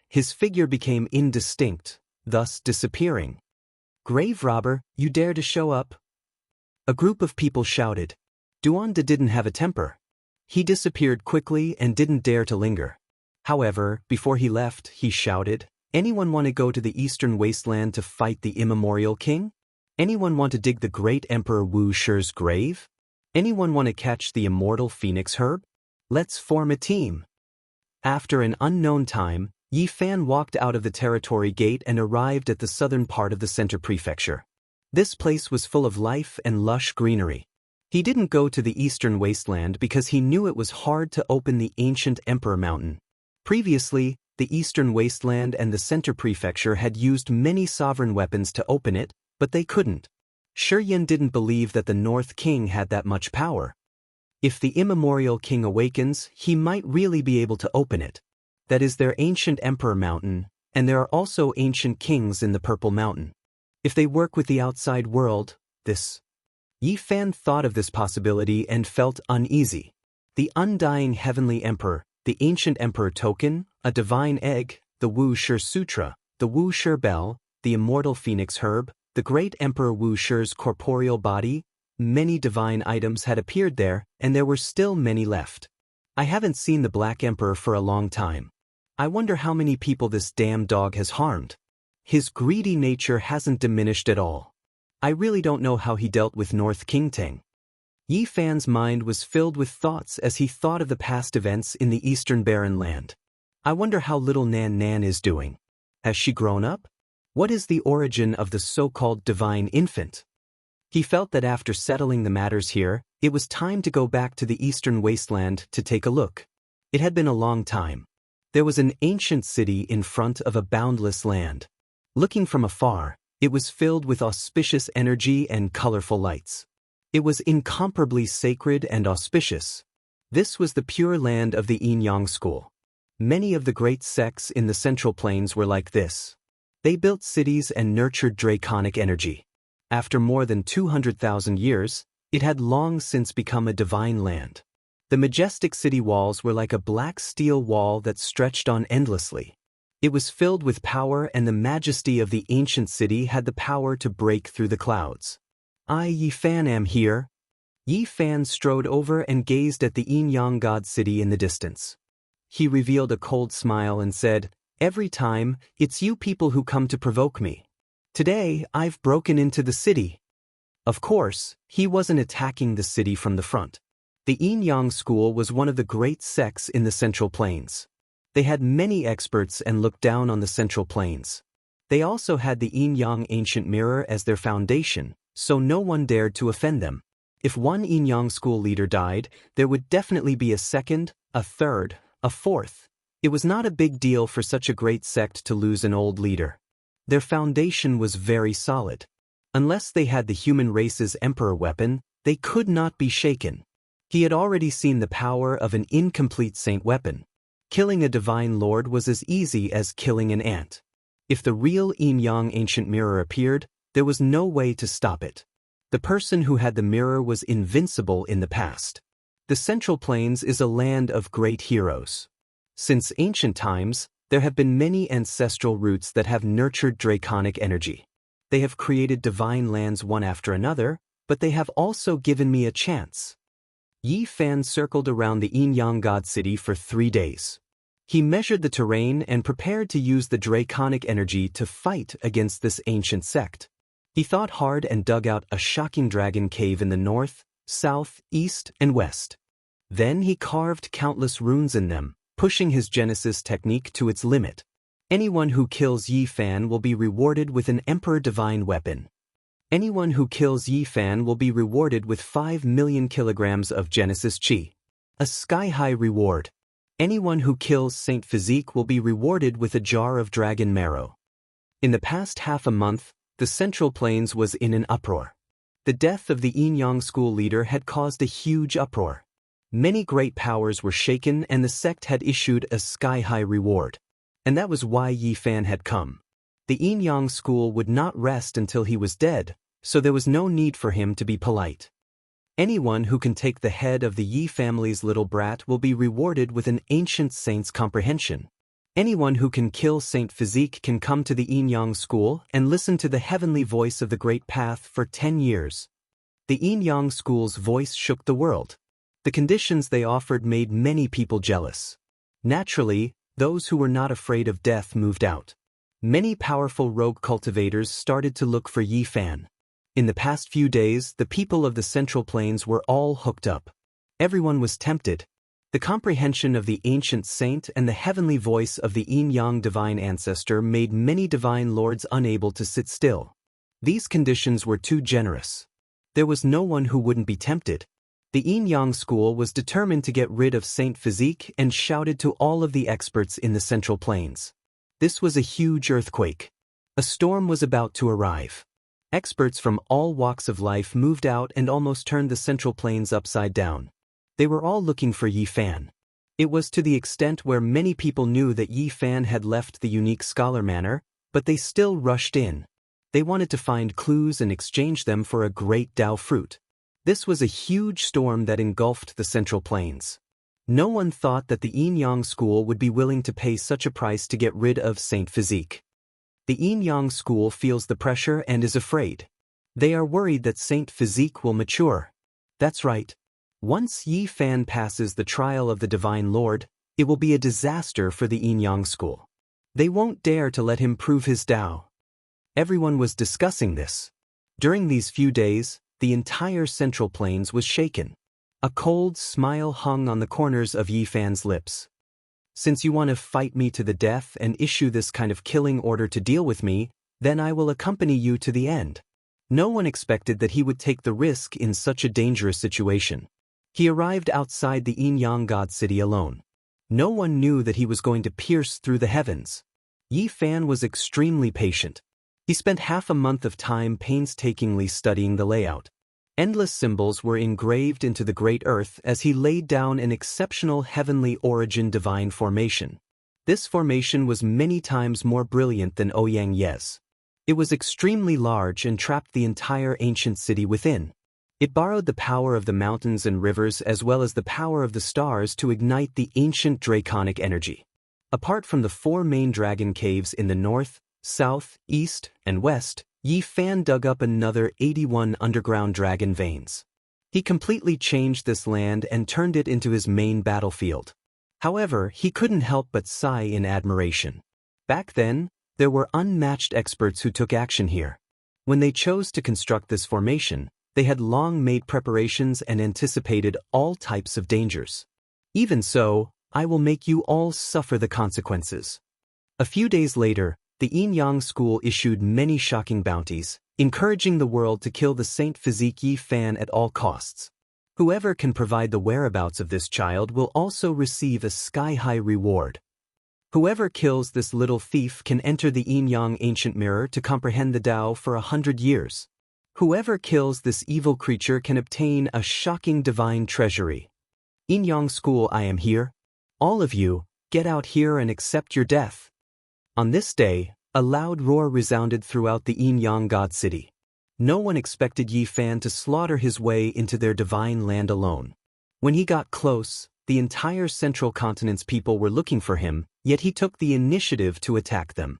S1: His figure became indistinct, thus disappearing. "Grave robber, you dare to show up?" A group of people shouted. Duanda didn't have a temper. He disappeared quickly and didn't dare to linger. However, before he left, he shouted, "Anyone want to go to the eastern wasteland to fight the immemorial king? Anyone want to dig the great Emperor Wu Shi's grave? Anyone want to catch the immortal phoenix herb? Let's form a team." After an unknown time, Yi Fan walked out of the territory gate and arrived at the southern part of the center prefecture. This place was full of life and lush greenery. He didn't go to the eastern wasteland because he knew it was hard to open the ancient Emperor Mountain. Previously, the eastern wasteland and the center prefecture had used many sovereign weapons to open it, but they couldn't. Shiyin didn't believe that the North King had that much power. If the immemorial king awakens, he might really be able to open it. That is their ancient Emperor Mountain, and there are also ancient kings in the Purple Mountain. If they work with the outside world, this. Yi Fan thought of this possibility and felt uneasy. The undying heavenly emperor, the ancient emperor token, a divine egg, the Wu Shi Sutra, the Wu Shi bell, the immortal phoenix herb, the great emperor Wu Shi's corporeal body, many divine items had appeared there, and there were still many left. I haven't seen the Black Emperor for a long time. I wonder how many people this damn dog has harmed. His greedy nature hasn't diminished at all. I really don't know how he dealt with North Qingtang. Yi Fan's mind was filled with thoughts as he thought of the past events in the Eastern Barren Land. I wonder how little Nan Nan is doing. Has she grown up? What is the origin of the so-called divine infant? He felt that after settling the matters here, it was time to go back to the Eastern Wasteland to take a look. It had been a long time. There was an ancient city in front of a boundless land. Looking from afar, it was filled with auspicious energy and colorful lights. It was incomparably sacred and auspicious. This was the pure land of the Yin Yang school. Many of the great sects in the Central Plains were like this. They built cities and nurtured draconic energy. After more than 200,000 years, it had long since become a divine land. The majestic city walls were like a black steel wall that stretched on endlessly. It was filled with power, and the majesty of the ancient city had the power to break through the clouds. "I, Yi Fan, am here." Yi Fan strode over and gazed at the Yin Yang God city in the distance. He revealed a cold smile and said, "Every time, it's you people who come to provoke me. Today, I've broken into the city." Of course, he wasn't attacking the city from the front. The Yin Yang school was one of the great sects in the Central Plains. They had many experts and looked down on the Central Plains. They also had the Yin Yang ancient mirror as their foundation, so no one dared to offend them. If one Yin Yang school leader died, there would definitely be a second, a third, a fourth. It was not a big deal for such a great sect to lose an old leader. Their foundation was very solid. Unless they had the human race's emperor weapon, they could not be shaken. He had already seen the power of an incomplete saint weapon. Killing a divine lord was as easy as killing an ant. If the real Yin-Yang ancient mirror appeared, there was no way to stop it. The person who had the mirror was invincible in the past. The Central Plains is a land of great heroes. Since ancient times, there have been many ancestral roots that have nurtured draconic energy. They have created divine lands one after another, but they have also given me a chance. Yi Fan circled around the Yin-Yang god city for 3 days. He measured the terrain and prepared to use the draconic energy to fight against this ancient sect. He thought hard and dug out a shocking dragon cave in the north, south, east, and west. Then he carved countless runes in them, pushing his Genesis technique to its limit. Anyone who kills Yi Fan will be rewarded with an Emperor Divine weapon. Anyone who kills Yi Fan will be rewarded with 5 million kilograms of Genesis Chi. A sky-high reward. Anyone who kills Saint Physique will be rewarded with a jar of dragon marrow. In the past half a month, the Central Plains was in an uproar. The death of the Yin-Yang school leader had caused a huge uproar. Many great powers were shaken and the sect had issued a sky-high reward. And that was why Yi Fan had come. The Yin-Yang school would not rest until he was dead, so there was no need for him to be polite. Anyone who can take the head of the Yi family's little brat will be rewarded with an ancient saint's comprehension. Anyone who can kill Saint Physique can come to the Yin-Yang school and listen to the heavenly voice of the Great Path for 10 years. The Yin-Yang school's voice shook the world. The conditions they offered made many people jealous. Naturally, those who were not afraid of death moved out. Many powerful rogue cultivators started to look for Yi Fan. In the past few days, the people of the Central Plains were all hooked up. Everyone was tempted. The comprehension of the ancient saint and the heavenly voice of the Yin-Yang divine ancestor made many divine lords unable to sit still. These conditions were too generous. There was no one who wouldn't be tempted. The Yin-Yang school was determined to get rid of Saint Physique and shouted to all of the experts in the Central Plains. This was a huge earthquake. A storm was about to arrive. Experts from all walks of life moved out and almost turned the Central Plains upside down. They were all looking for Yi Fan. It was to the extent where many people knew that Yi Fan had left the unique scholar manor, but they still rushed in. They wanted to find clues and exchange them for a great Dao fruit. This was a huge storm that engulfed the Central Plains. No one thought that the Yin-Yang school would be willing to pay such a price to get rid of Saint Physique. The Yin-Yang school feels the pressure and is afraid. They are worried that Saint Physique will mature. That's right. Once Yi Fan passes the trial of the Divine Lord, it will be a disaster for the Yin-Yang school. They won't dare to let him prove his Dao. Everyone was discussing this. During these few days, the entire Central Plains was shaken. A cold smile hung on the corners of Yi Fan's lips. Since you want to fight me to the death and issue this kind of killing order to deal with me, then I will accompany you to the end. No one expected that he would take the risk in such a dangerous situation. He arrived outside the Yin-Yang god city alone. No one knew that he was going to pierce through the heavens. Yi Fan was extremely patient. He spent half a month of time painstakingly studying the layout. Endless symbols were engraved into the great earth as he laid down an exceptional heavenly origin divine formation. This formation was many times more brilliant than Ouyang Ye's. It was extremely large and trapped the entire ancient city within. It borrowed the power of the mountains and rivers as well as the power of the stars to ignite the ancient draconic energy. Apart from the 4 main dragon caves in the north, south, east, and west, Yi Fan dug up another 81 underground dragon veins. He completely changed this land and turned it into his main battlefield. However, he couldn't help but sigh in admiration. Back then, there were unmatched experts who took action here. When they chose to construct this formation, they had long made preparations and anticipated all types of dangers. Even so, I will make you all suffer the consequences. A few days later, the Yin-Yang school issued many shocking bounties, encouraging the world to kill the Saint Physique Yi Fan at all costs. Whoever can provide the whereabouts of this child will also receive a sky-high reward. Whoever kills this little thief can enter the Yin-Yang ancient mirror to comprehend the Tao for 100 years. Whoever kills this evil creature can obtain a shocking divine treasury. Yin-Yang school, I am here. All of you, get out here and accept your death." On this day, a loud roar resounded throughout the Yin-Yang God City. No one expected Yi Fan to slaughter his way into their divine land alone. When he got close, the entire central continent's people were looking for him, yet he took the initiative to attack them.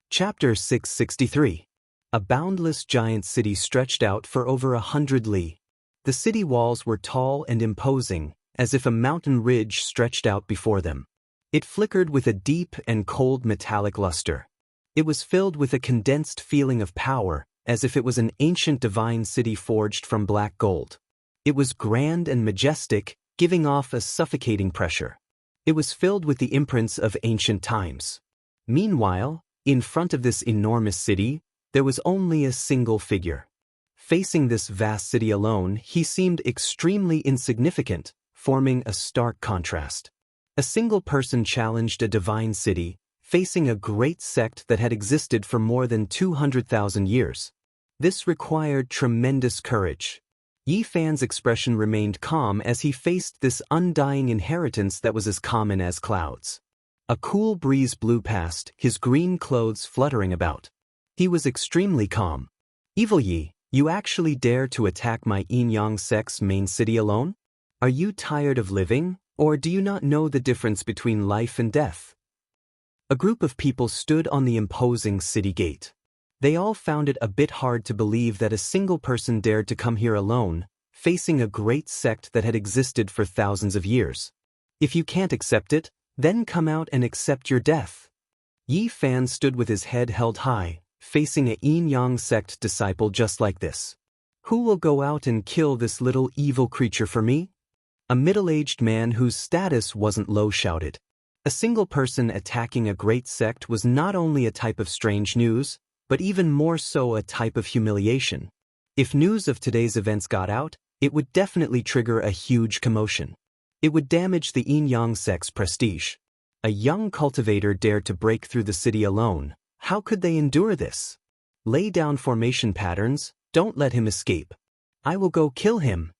S1: Chapter 663. A boundless giant city stretched out for over 100 li. The city walls were tall and imposing, as if a mountain ridge stretched out before them. It flickered with a deep and cold metallic luster. It was filled with a condensed feeling of power, as if it was an ancient divine city forged from black gold. It was grand and majestic, giving off a suffocating pressure. It was filled with the imprints of ancient times. Meanwhile, in front of this enormous city, there was only a single figure. Facing this vast city alone, he seemed extremely insignificant, forming a stark contrast. A single person challenged a divine city, facing a great sect that had existed for more than 200,000 years. This required tremendous courage. Yi Fan's expression remained calm as he faced this undying inheritance that was as common as clouds. A cool breeze blew past, his green clothes fluttering about. He was extremely calm. "Evil Yi, you actually dare to attack my Yin-Yang sect's main city alone? Are you tired of living, or do you not know the difference between life and death?" A group of people stood on the imposing city gate. They all found it a bit hard to believe that a single person dared to come here alone, facing a great sect that had existed for thousands of years. "If you can't accept it, then come out and accept your death." Yi Fan stood with his head held high, facing a Yin-Yang sect disciple just like this. "Who will go out and kill this little evil creature for me?" A middle-aged man whose status wasn't low shouted. A single person attacking a great sect was not only a type of strange news, but even more so a type of humiliation. If news of today's events got out, it would definitely trigger a huge commotion. It would damage the Yin-Yang sect's prestige. A young cultivator dared to break through the city alone. How could they endure this? "Lay down formation patterns, don't let him escape. I will go kill him."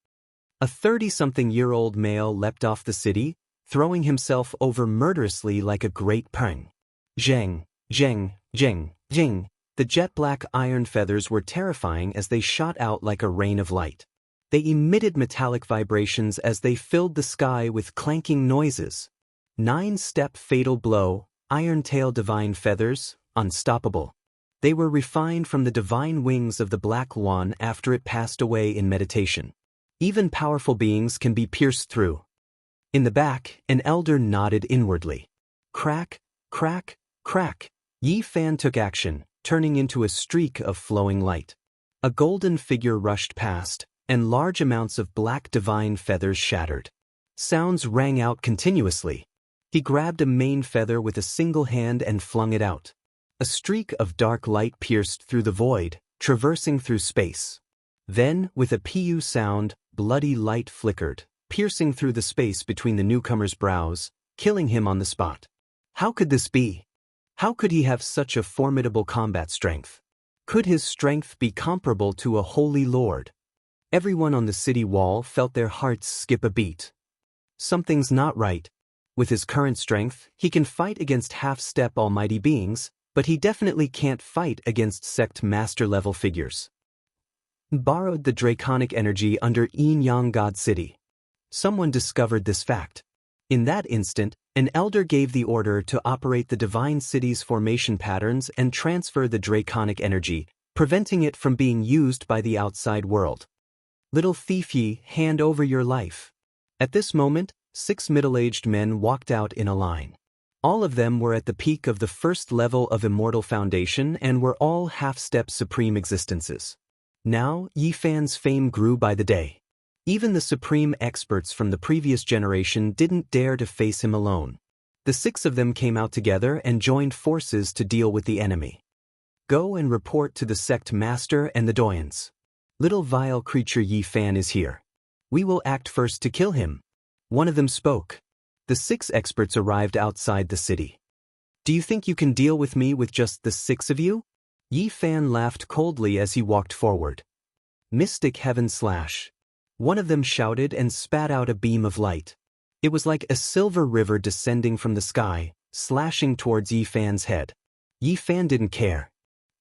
S1: A 30-something-year-old male leapt off the city, throwing himself over murderously like a great peng. Zheng, zheng, zheng, zheng. The jet-black iron feathers were terrifying as they shot out like a rain of light. They emitted metallic vibrations as they filled the sky with clanking noises. 9-step fatal blow, iron tail divine feathers, unstoppable. They were refined from the divine wings of the Black Swan after it passed away in meditation. Even powerful beings can be pierced through. In the back, an elder nodded inwardly. Crack, crack, crack. Yi Fan took action, turning into a streak of flowing light. A golden figure rushed past, and large amounts of black divine feathers shattered. Sounds rang out continuously. He grabbed a main feather with a single hand and flung it out. A streak of dark light pierced through the void, traversing through space. Then, with a pu sound, bloody light flickered, piercing through the space between the newcomer's brows, killing him on the spot. How could this be? How could he have such a formidable combat strength? Could his strength be comparable to a holy lord? Everyone on the city wall felt their hearts skip a beat. Something's not right. With his current strength, he can fight against half-step almighty beings, but he definitely can't fight against sect master-level figures. Borrowed the draconic energy under Yin-Yang God City. Someone discovered this fact. In that instant, an elder gave the order to operate the divine city's formation patterns and transfer the draconic energy, preventing it from being used by the outside world. "Little thief Yi, hand over your life." At this moment, 6 middle-aged men walked out in a line. All of them were at the peak of the first level of Immortal Foundation and were all half-step supreme existences. Now, Yi Fan's fame grew by the day. Even the supreme experts from the previous generation didn't dare to face him alone. The 6 of them came out together and joined forces to deal with the enemy. "Go and report to the sect master and the doyens. Little vile creature Yi Fan is here. We will act first to kill him." One of them spoke. The 6 experts arrived outside the city. "Do you think you can deal with me with just the 6 of you?" Yi Fan laughed coldly as he walked forward. "Mystic Heaven Slash." One of them shouted and spat out a beam of light. It was like a silver river descending from the sky, slashing towards Yi Fan's head. Yi Fan didn't care.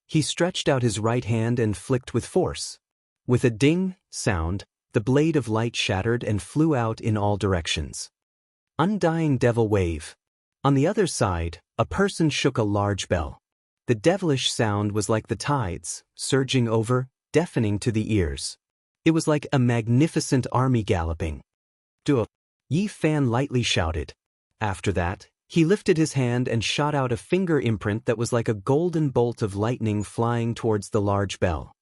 S1: He stretched out his right hand and flicked with force. With a ding sound, the blade of light shattered and flew out in all directions. Undying devil wave. On the other side, a person shook a large bell. The devilish sound was like the tides, surging over, deafening to the ears. It was like a magnificent army galloping. "Duh!" Yi Fan lightly shouted. After that, he lifted his hand and shot out a finger imprint that was like a golden bolt of lightning flying towards the large bell.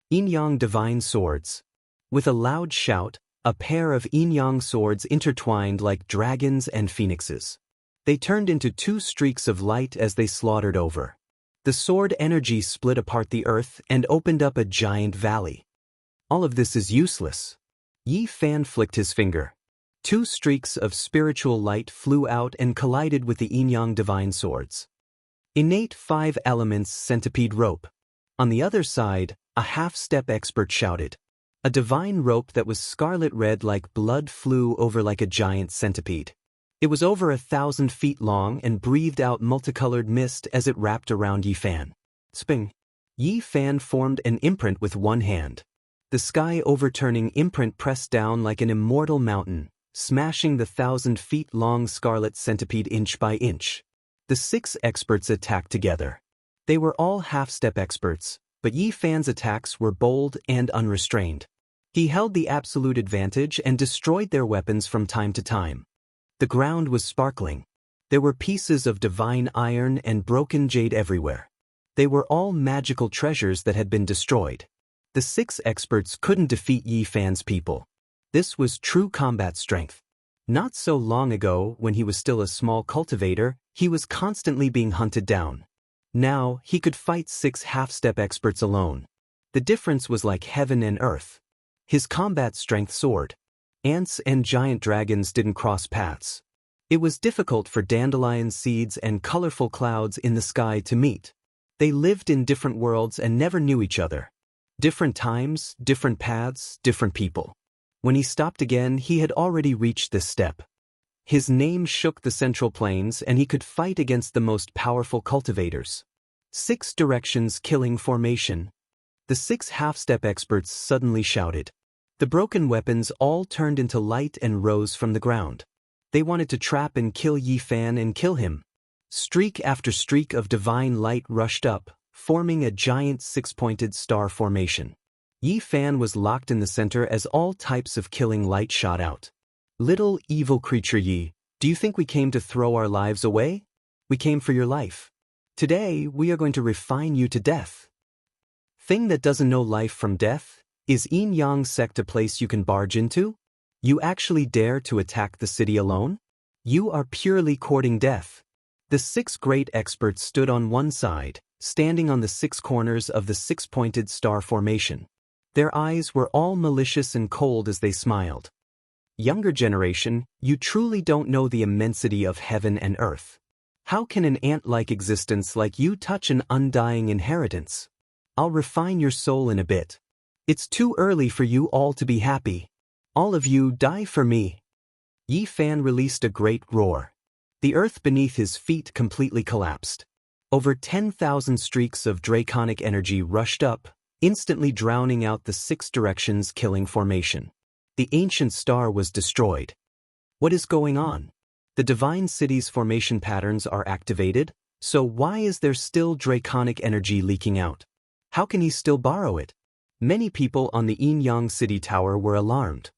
S1: Yin-Yang Divine Swords. With a loud shout, a pair of Yin-Yang swords intertwined like dragons and phoenixes. They turned into two streaks of light as they slaughtered over. The sword energy split apart the earth and opened up a giant valley. All of this is useless. Yi Fan flicked his finger. Two streaks of spiritual light flew out and collided with the Yin-Yang Divine Swords. Innate 5 elements centipede rope. On the other side, a half-step expert shouted. A divine rope that was scarlet red like blood flew over like a giant centipede. It was over 1,000 feet long and breathed out multicolored mist as it wrapped around Yi Fan. Sping. Yi Fan formed an imprint with one hand. The sky-overturning imprint pressed down like an immortal mountain, smashing the 1,000 feet long scarlet centipede inch by inch. The 6 experts attacked together. They were all half-step experts, but Yi Fan's attacks were bold and unrestrained. He held the absolute advantage and destroyed their weapons from time to time. The ground was sparkling. There were pieces of divine iron and broken jade everywhere. They were all magical treasures that had been destroyed. The 6 experts couldn't defeat Yi Fan's people. This was true combat strength. Not so long ago, when he was still a small cultivator, he was constantly being hunted down. Now, he could fight 6 half-step experts alone. The difference was like heaven and earth. His combat strength soared. Ants and giant dragons didn't cross paths. It was difficult for dandelion seeds and colorful clouds in the sky to meet. They lived in different worlds and never knew each other. Different times, different paths, different people. When he stopped again, he had already reached this step. His name shook the central plains and he could fight against the most powerful cultivators. 6 directions killing formation. The 6 half-step experts suddenly shouted. The broken weapons all turned into light and rose from the ground. They wanted to trap and kill Yi Fan and kill him. Streak after streak of divine light rushed up, forming a giant 6-pointed star formation. Yi Fan was locked in the center as all types of killing light shot out. Little evil creature Yi, do you think we came to throw our lives away? We came for your life. Today, we are going to refine you to death. Thing that doesn't know life from death? Is Yin-Yang sect a place you can barge into? You actually dare to attack the city alone? You are purely courting death. The 6 great experts stood on one side, standing on the 6 corners of the 6-pointed star formation. Their eyes were all malicious and cold as they smiled. Younger generation, you truly don't know the immensity of heaven and earth. How can an ant-like existence like you touch an undying inheritance? I'll refine your soul in a bit. It's too early for you all to be happy. All of you die for me. Yi Fan released a great roar. The earth beneath his feet completely collapsed. Over 10,000 streaks of draconic energy rushed up, instantly drowning out the 6 directions killing formation. The ancient star was destroyed. What is going on? The divine city's formation patterns are activated, so why is there still draconic energy leaking out? How can he still borrow it? Many people on the Yin-Yang City Tower were alarmed.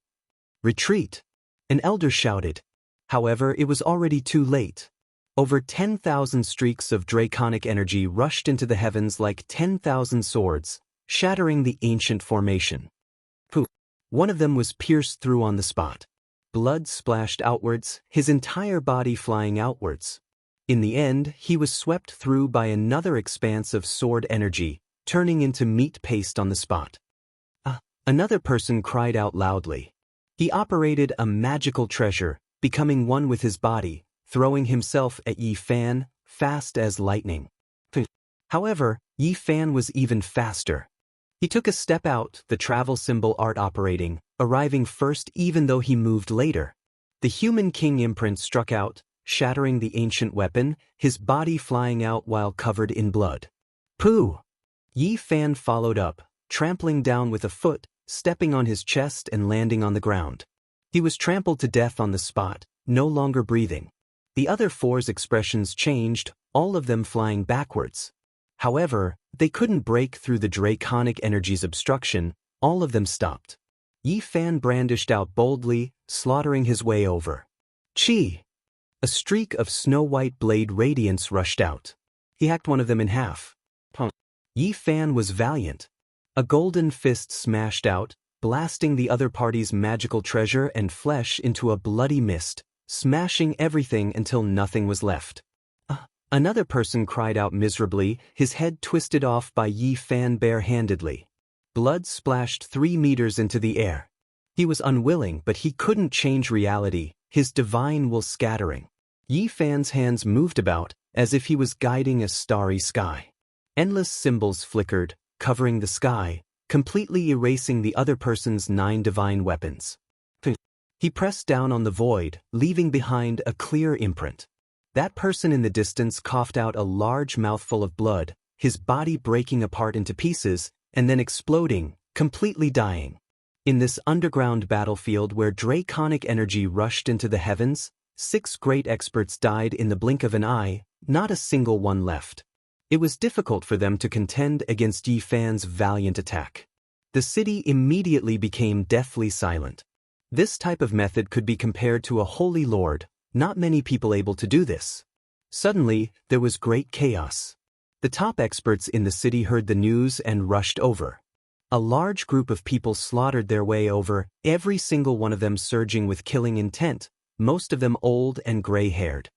S1: Retreat! An elder shouted. However, it was already too late. Over 10,000 streaks of draconic energy rushed into the heavens like 10,000 swords, shattering the ancient formation. Poof! One of them was pierced through on the spot. Blood splashed outwards, his entire body flying outwards. In the end, he was swept through by another expanse of sword energy, turning into meat paste on the spot. Another person cried out loudly. He operated a magical treasure, becoming one with his body, throwing himself at Yi Fan, fast as lightning. However, Yi Fan was even faster. He took a step out, the travel symbol art operating, arriving first even though he moved later. The human king imprint struck out, shattering the ancient weapon, his body flying out while covered in blood. Pooh! Yi Fan followed up, trampling down with a foot, stepping on his chest and landing on the ground. He was trampled to death on the spot, no longer breathing. The other four's expressions changed, all of them flying backwards. However, they couldn't break through the draconic energy's obstruction, all of them stopped. Yi Fan brandished out boldly, slaughtering his way over. Chi! A streak of snow-white blade radiance rushed out. He hacked one of them in half. Yi Fan was valiant. A golden fist smashed out, blasting the other party's magical treasure and flesh into a bloody mist, smashing everything until nothing was left. Another person cried out miserably, his head twisted off by Yi Fan bare-handedly. Blood splashed 3 meters into the air. He was unwilling, but he couldn't change reality, his divine will scattering. Yi Fan's hands moved about, as if he was guiding a starry sky. Endless symbols flickered, covering the sky, completely erasing the other person's 9 divine weapons. He pressed down on the void, leaving behind a clear imprint. That person in the distance coughed out a large mouthful of blood, his body breaking apart into pieces, and then exploding, completely dying. In this underground battlefield where draconic energy rushed into the heavens, 6 great experts died in the blink of an eye, not a single one left. It was difficult for them to contend against Yi Fan's valiant attack. The city immediately became deathly silent. This type of method could be compared to a holy lord, not many people able to do this. Suddenly, there was great chaos. The top experts in the city heard the news and rushed over. A large group of people slaughtered their way over, every single one of them surging with killing intent, most of them old and gray-haired.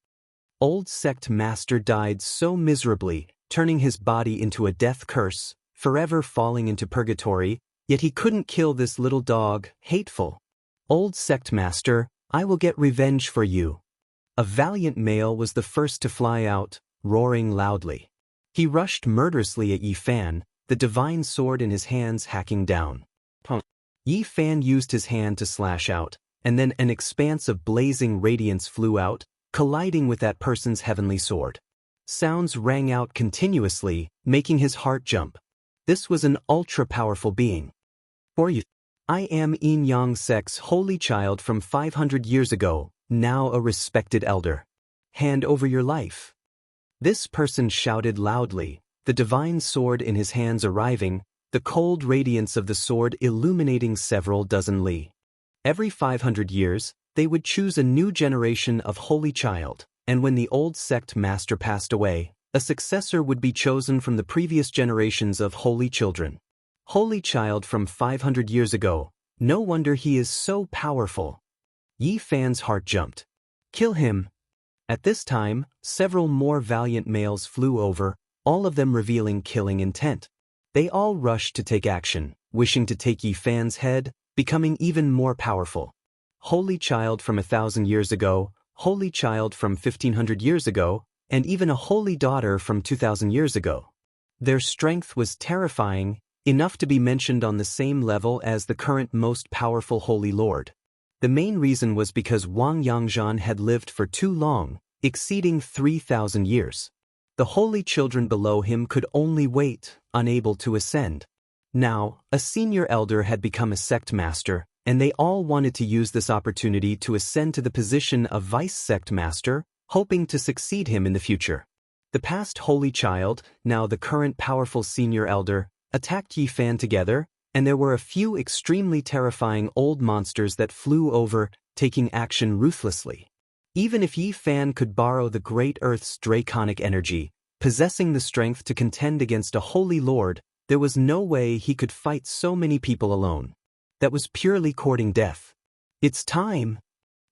S1: Old sect master died so miserably, turning his body into a death curse, forever falling into purgatory, yet he couldn't kill this little dog, hateful. Old sect master, I will get revenge for you. A valiant male was the first to fly out, roaring loudly. He rushed murderously at Yi Fan, the divine sword in his hands hacking down. Yi Fan used his hand to slash out, and then an expanse of blazing radiance flew out, colliding with that person's heavenly sword. Sounds rang out continuously, making his heart jump. This was an ultra-powerful being. For you, I am Yin Yang Sect's holy child from 500 years ago, now a respected elder. Hand over your life. This person shouted loudly, the divine sword in his hands arriving, the cold radiance of the sword illuminating several dozen li. Every 500 years, they would choose a new generation of holy child, and when the old sect master passed away, a successor would be chosen from the previous generations of holy children. Holy child from 500 years ago, no wonder he is so powerful. Yi Fan's heart jumped. Kill him. At this time, several more valiant males flew over, all of them revealing killing intent. They all rushed to take action, wishing to take Yi Fan's head, becoming even more powerful. Holy child from 1,000 years ago, holy child from 1,500 years ago, and even a holy daughter from 2,000 years ago. Their strength was terrifying, enough to be mentioned on the same level as the current most powerful holy lord. The main reason was because Wang Yangzhan had lived for too long, exceeding 3,000 years. The holy children below him could only wait, unable to ascend. Now, a senior elder had become a sect master, and they all wanted to use this opportunity to ascend to the position of vice sect master, hoping to succeed him in the future. The past holy child, now the current powerful senior elder, attacked Yi Fan together, and there were a few extremely terrifying old monsters that flew over, taking action ruthlessly. Even if Yi Fan could borrow the great Earth's draconic energy, possessing the strength to contend against a holy lord, there was no way he could fight so many people alone. That was purely courting death. It's time.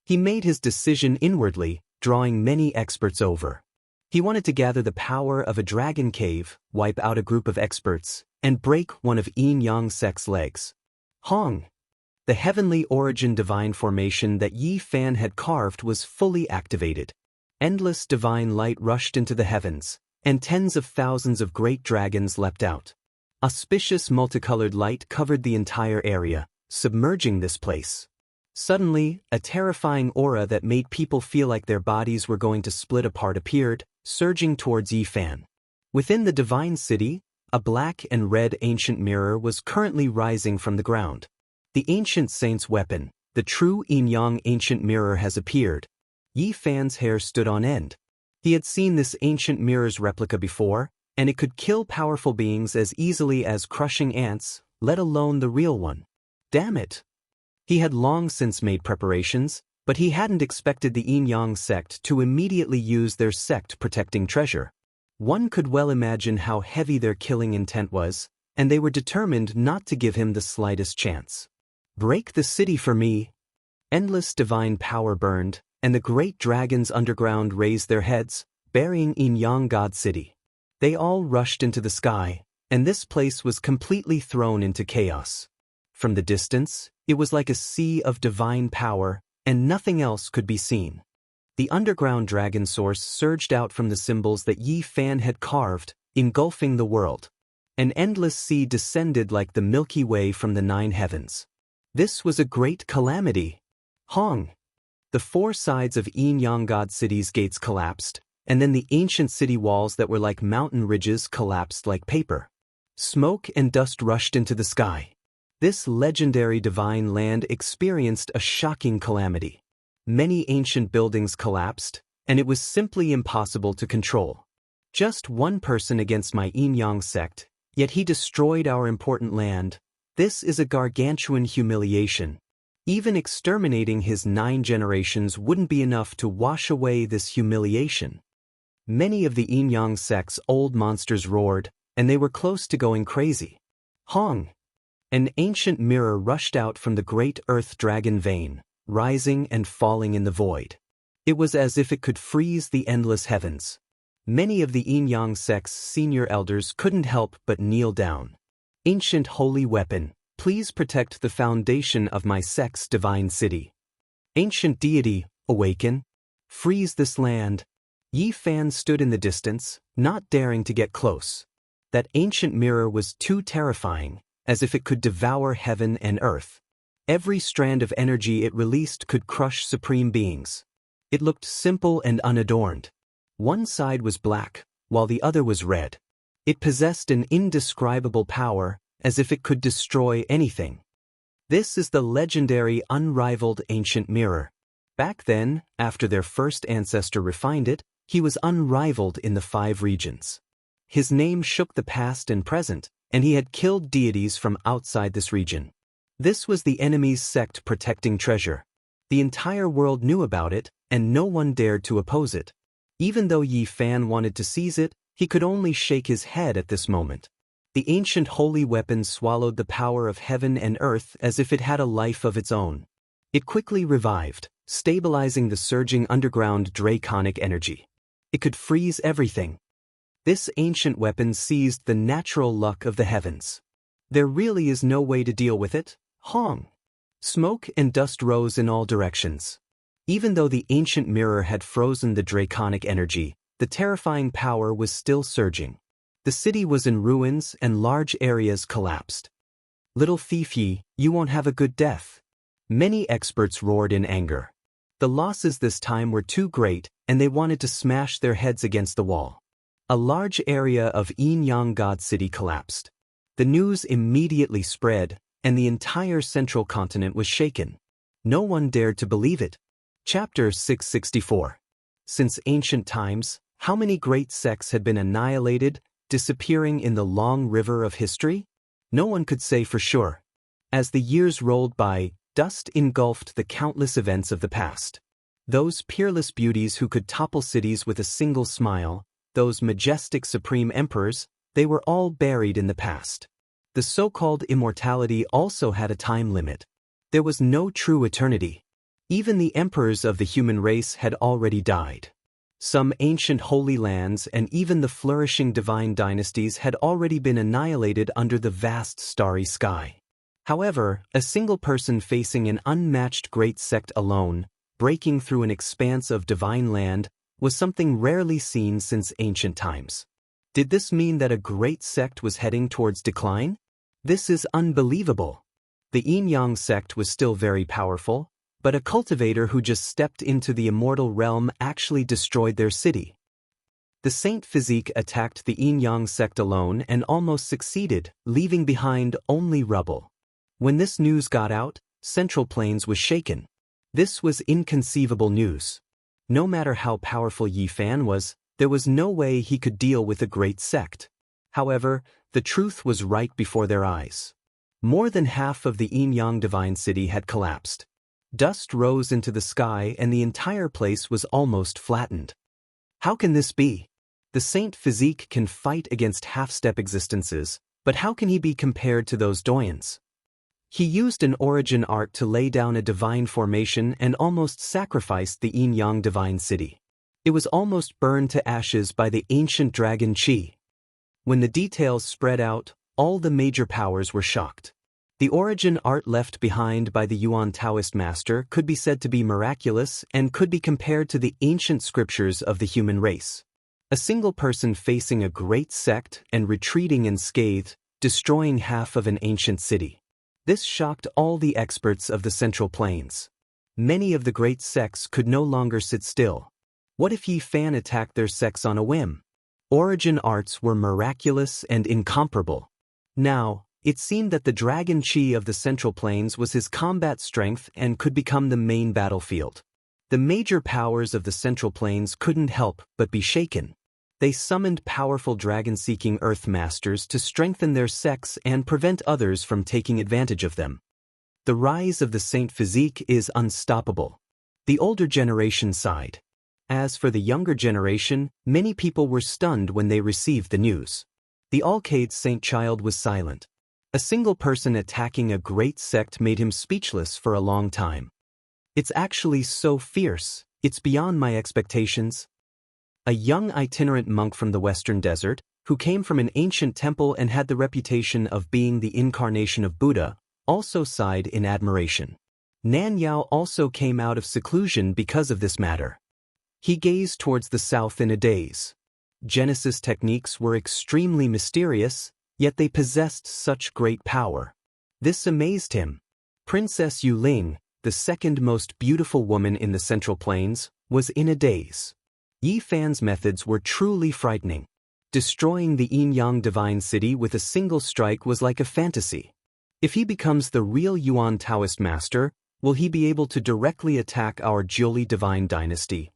S1: He made his decision inwardly, drawing many experts over. He wanted to gather the power of a dragon cave, wipe out a group of experts, and break one of Yin Yang Sect's legs. Hong. The heavenly origin divine formation that Yi Fan had carved was fully activated. Endless divine light rushed into the heavens, and tens of thousands of great dragons leapt out. Auspicious multicolored light covered the entire area, submerging this place. Suddenly, a terrifying aura that made people feel like their bodies were going to split apart appeared, surging towards Yifan. Within the divine city, a black and red ancient mirror was currently rising from the ground. The ancient saint's weapon, the true yin-yang ancient mirror, has appeared. Yifan's hair stood on end. He had seen this ancient mirror's replica before, and it could kill powerful beings as easily as crushing ants, let alone the real one. Damn it! He had long since made preparations, but he hadn't expected the yin-yang sect to immediately use their sect-protecting treasure. One could well imagine how heavy their killing intent was, and they were determined not to give him the slightest chance. Break the city for me! Endless divine power burned, and the great dragons underground raised their heads, burying yin-yang god city. They all rushed into the sky, and this place was completely thrown into chaos. From the distance, it was like a sea of divine power, and nothing else could be seen. The underground dragon source surged out from the symbols that Yifan had carved, engulfing the world. An endless sea descended like the Milky Way from the 9 heavens. This was a great calamity. Hong! The 4 sides of yin-yang god city's gates collapsed, and then the ancient city walls that were like mountain ridges collapsed like paper. Smoke and dust rushed into the sky. This legendary divine land experienced a shocking calamity. Many ancient buildings collapsed, and it was simply impossible to control. Just one person against my yin-yang sect, yet he destroyed our important land. This is a gargantuan humiliation. Even exterminating his 9 generations wouldn't be enough to wash away this humiliation. Many of the yin-yang sect's old monsters roared, and they were close to going crazy. Hong! An ancient mirror rushed out from the great earth dragon vein, rising and falling in the void. It was as if it could freeze the endless heavens. Many of the yin-yang sect's senior elders couldn't help but kneel down. Ancient holy weapon, please protect the foundation of my sect's divine city. Ancient deity, awaken. Freeze this land. Yifan stood in the distance, not daring to get close. That ancient mirror was too terrifying, as if it could devour heaven and earth. Every strand of energy it released could crush supreme beings. It looked simple and unadorned. One side was black, while the other was red. It possessed an indescribable power, as if it could destroy anything. This is the legendary unrivaled ancient mirror. Back then, after their first ancestor refined it, he was unrivaled in the 5 regions. His name shook the past and present, and he had killed deities from outside this region. This was the enemy's sect-protecting treasure. The entire world knew about it, and no one dared to oppose it. Even though Yifan wanted to seize it, he could only shake his head at this moment. The ancient holy weapon swallowed the power of heaven and earth as if it had a life of its own. It quickly revived, stabilizing the surging underground draconic energy. It could freeze everything. This ancient weapon seized the natural luck of the heavens. There really is no way to deal with it. Hong! Smoke and dust rose in all directions. Even though the ancient mirror had frozen the draconic energy, the terrifying power was still surging. The city was in ruins and large areas collapsed. Little Fifi, you won't have a good death. Many experts roared in anger. The losses this time were too great, and they wanted to smash their heads against the wall. A large area of yin-yang god city collapsed. The news immediately spread, and the entire central continent was shaken. No one dared to believe it. Chapter 664. Since ancient times, how many great sects had been annihilated, disappearing in the long river of history? No one could say for sure. As the years rolled by, dust engulfed the countless events of the past. Those peerless beauties who could topple cities with a single smile, those majestic supreme emperors, they were all buried in the past. The so-called immortality also had a time limit. There was no true eternity. Even the emperors of the human race had already died. Some ancient holy lands and even the flourishing divine dynasties had already been annihilated under the vast starry sky. However, a single person facing an unmatched great sect alone, breaking through an expanse of divine land, was something rarely seen since ancient times. Did this mean that a great sect was heading towards decline? This is unbelievable. The yin-yang sect was still very powerful, but a cultivator who just stepped into the immortal realm actually destroyed their city. The Saint Physique attacked the Yin-Yang sect alone and almost succeeded, leaving behind only rubble. When this news got out, Central Plains was shaken. This was inconceivable news. No matter how powerful Yi Fan was, there was no way he could deal with a great sect. However, the truth was right before their eyes. More than half of the Yin-Yang Divine City had collapsed. Dust rose into the sky and the entire place was almost flattened. How can this be? The Saint Physique can fight against half-step existences, but how can he be compared to those doyens? He used an origin art to lay down a divine formation and almost sacrificed the Yin-Yang Divine City. It was almost burned to ashes by the ancient dragon Qi. When the details spread out, all the major powers were shocked. The origin art left behind by the Yuan Taoist master could be said to be miraculous and could be compared to the ancient scriptures of the human race. A single person facing a great sect and retreating unscathed, destroying half of an ancient city. This shocked all the experts of the Central Plains. Many of the great sects could no longer sit still. What if Yi Fan attacked their sects on a whim? Origin arts were miraculous and incomparable. Now, it seemed that the Dragon Qi of the Central Plains was his combat strength and could become the main battlefield. The major powers of the Central Plains couldn't help but be shaken. They summoned powerful dragon-seeking Earth Masters to strengthen their sects and prevent others from taking advantage of them. The rise of the Saint Physique is unstoppable. The older generation sighed. As for the younger generation, many people were stunned when they received the news. The Alcade Saint Child was silent. A single person attacking a great sect made him speechless for a long time. It's actually so fierce, it's beyond my expectations. A young itinerant monk from the Western Desert, who came from an ancient temple and had the reputation of being the incarnation of Buddha, also sighed in admiration. Nan Yao also came out of seclusion because of this matter. He gazed towards the south in a daze. Genesis techniques were extremely mysterious, yet they possessed such great power. This amazed him. Princess Yu Ling, the second most beautiful woman in the Central Plains, was in a daze. Yi Fan's methods were truly frightening. Destroying the Yin-Yang Divine City with a single strike was like a fantasy. If he becomes the real Yuan Taoist master, will he be able to directly attack our Jiuli Divine Dynasty?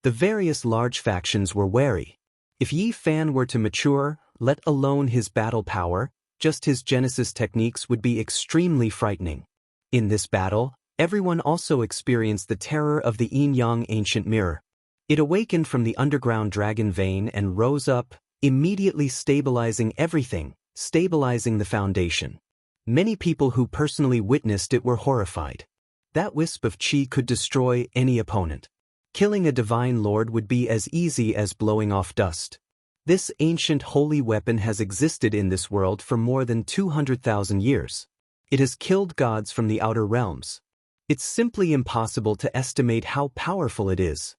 S1: The various large factions were wary. If Yi Fan were to mature, let alone his battle power, just his Genesis techniques would be extremely frightening. In this battle, everyone also experienced the terror of the Yin-Yang ancient mirror. It awakened from the underground dragon vein and rose up, immediately stabilizing everything, stabilizing the foundation. Many people who personally witnessed it were horrified. That wisp of Qi could destroy any opponent. Killing a divine lord would be as easy as blowing off dust. This ancient holy weapon has existed in this world for more than 200,000 years. It has killed gods from the outer realms. It's simply impossible to estimate how powerful it is.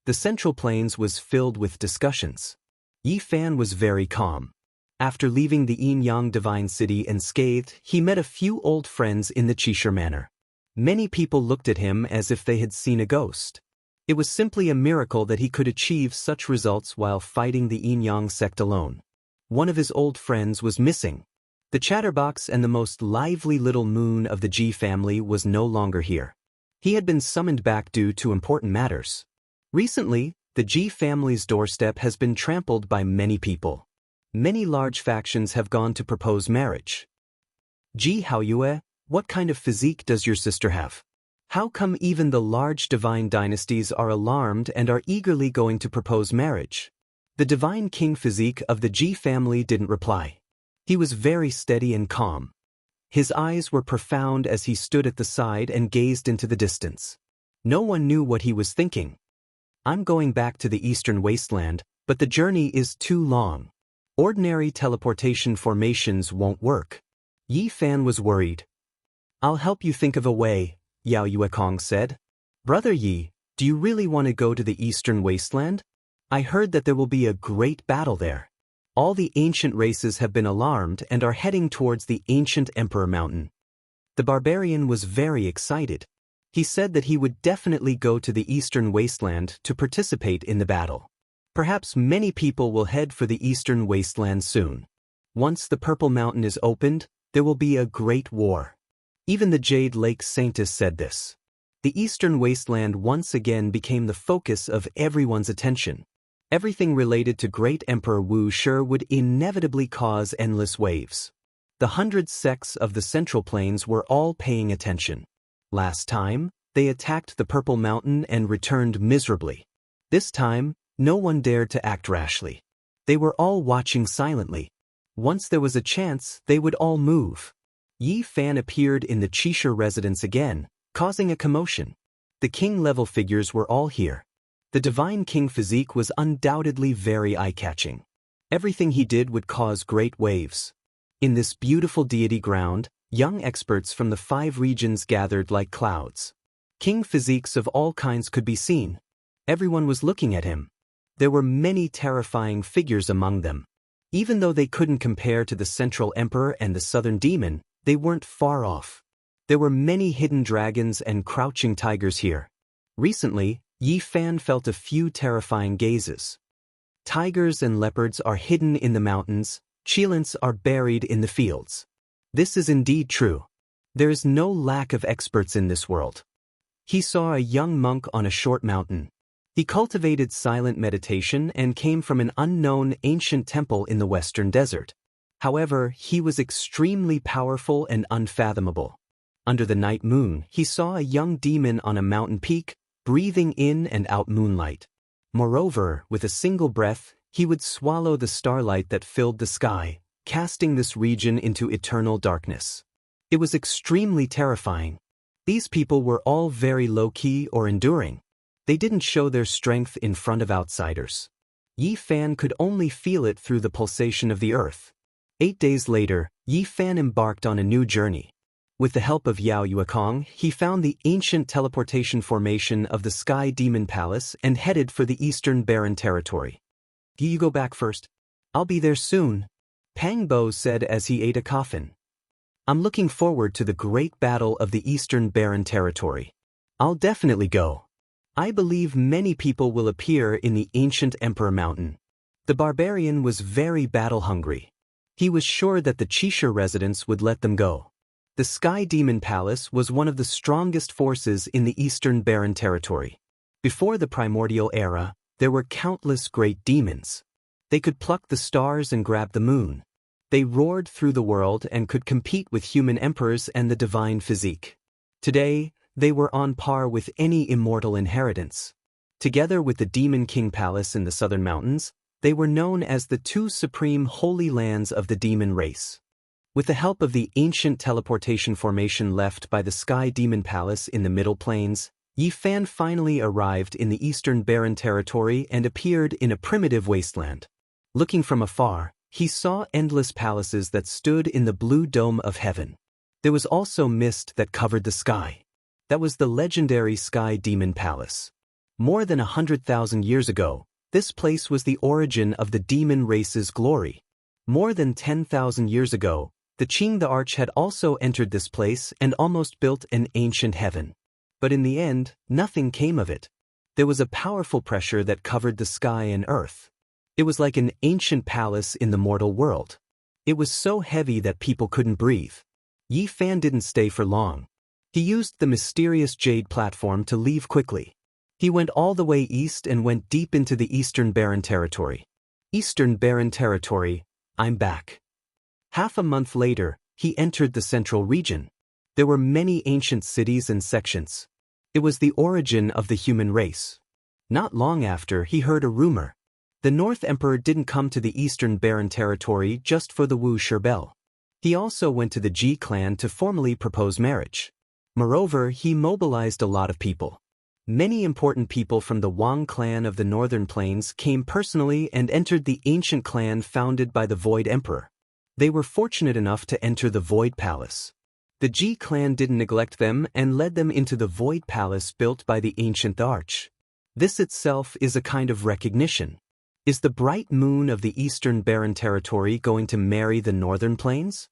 S1: The Central Plains was filled with discussions. Yi Fan was very calm. After leaving the Yin-Yang Divine City unscathed, he met a few old friends in the Qishir Manor. Many people looked at him as if they had seen a ghost. It was simply a miracle that he could achieve such results while fighting the Yin-Yang sect alone. One of his old friends was missing. The chatterbox and the most lively little moon of the Ji family was no longer here. He had been summoned back due to important matters. Recently, the Ji family's doorstep has been trampled by many people. Many large factions have gone to propose marriage. Ji Haoyue, what kind of physique does your sister have? How come even the large divine dynasties are alarmed and are eagerly going to propose marriage? The divine king physique of the Ji family didn't reply. He was very steady and calm. His eyes were profound as he stood at the side and gazed into the distance. No one knew what he was thinking. I'm going back to the eastern wasteland, but the journey is too long. Ordinary teleportation formations won't work. Yi Fan was worried. I'll help you think of a way, Yao Yuekong said. Brother Yi, do you really want to go to the eastern wasteland? I heard that there will be a great battle there. All the ancient races have been alarmed and are heading towards the ancient Emperor Mountain. The barbarian was very excited. He said that he would definitely go to the eastern wasteland to participate in the battle. Perhaps many people will head for the eastern wasteland soon. Once the Purple Mountain is opened, there will be a great war. Even the Jade Lake Saintess said this. The eastern wasteland once again became the focus of everyone's attention. Everything related to Great Emperor Wu Shi would inevitably cause endless waves. The 100 sects of the Central Plains were all paying attention. Last time, they attacked the Purple Mountain and returned miserably. This time, no one dared to act rashly. They were all watching silently. Once there was a chance, they would all move. Yi Fan appeared in the Qixi residence again, causing a commotion. The king-level figures were all here. The Divine King physique was undoubtedly very eye-catching. Everything he did would cause great waves. In this beautiful deity ground, young experts from the 5 regions gathered like clouds. King physiques of all kinds could be seen. Everyone was looking at him. There were many terrifying figures among them. Even though they couldn't compare to the Central Emperor and the Southern Demon, they weren't far off. There were many hidden dragons and crouching tigers here. Recently, Yi Fan felt a few terrifying gazes. Tigers and leopards are hidden in the mountains, cheetahs are buried in the fields. This is indeed true. There is no lack of experts in this world. He saw a young monk on a short mountain. He cultivated silent meditation and came from an unknown ancient temple in the western desert. However, he was extremely powerful and unfathomable. Under the night moon, he saw a young demon on a mountain peak, breathing in and out moonlight. Moreover, with a single breath, he would swallow the starlight that filled the sky, casting this region into eternal darkness. It was extremely terrifying. These people were all very low-key or enduring. They didn't show their strength in front of outsiders. Yi Fan could only feel it through the pulsation of the earth. 8 days later, Yi Fan embarked on a new journey. With the help of Yao Yuekong, he found the ancient teleportation formation of the Sky Demon Palace and headed for the Eastern Barren Territory. You go back first. I'll be there soon, Pang Bo said as he ate a coffin. I'm looking forward to the great battle of the Eastern Barren Territory. I'll definitely go. I believe many people will appear in the ancient Emperor Mountain. The barbarian was very battle-hungry. He was sure that the Qixi residents would let them go. The Sky Demon Palace was one of the strongest forces in the Eastern Barren Territory. Before the primordial era, there were countless great demons. They could pluck the stars and grab the moon. They roared through the world and could compete with human emperors and the divine physique. Today, they were on par with any immortal inheritance. Together with the Demon King Palace in the southern mountains, they were known as the 2 supreme holy lands of the demon race. With the help of the ancient teleportation formation left by the Sky Demon Palace in the Middle Plains, Yi Fan finally arrived in the Eastern Barren Territory and appeared in a primitive wasteland. Looking from afar, he saw endless palaces that stood in the blue dome of heaven. There was also mist that covered the sky. That was the legendary Sky Demon Palace. More than 100,000 years ago, this place was the origin of the demon race's glory. More than 10,000 years ago, the Qing the Arch had also entered this place and almost built an ancient heaven. But in the end, nothing came of it. There was a powerful pressure that covered the sky and earth. It was like an ancient palace in the mortal world. It was so heavy that people couldn't breathe. Yi Fan didn't stay for long. He used the mysterious jade platform to leave quickly. He went all the way east and went deep into the Eastern Barren Territory. Eastern Barren Territory, I'm back. Half a month later, he entered the central region. There were many ancient cities and sections. It was the origin of the human race. Not long after, he heard a rumor. The North Emperor didn't come to the Eastern Barren Territory just for the Wu Shi bell. He also went to the Ji clan to formally propose marriage. Moreover, he mobilized a lot of people. Many important people from the Wang clan of the Northern Plains came personally and entered the ancient clan founded by the Void Emperor. They were fortunate enough to enter the Void Palace. The Ji clan didn't neglect them and led them into the Void Palace built by the ancient Arch. This itself is a kind of recognition. Is the bright moon of the Eastern Barren Territory going to marry the Northern Plains?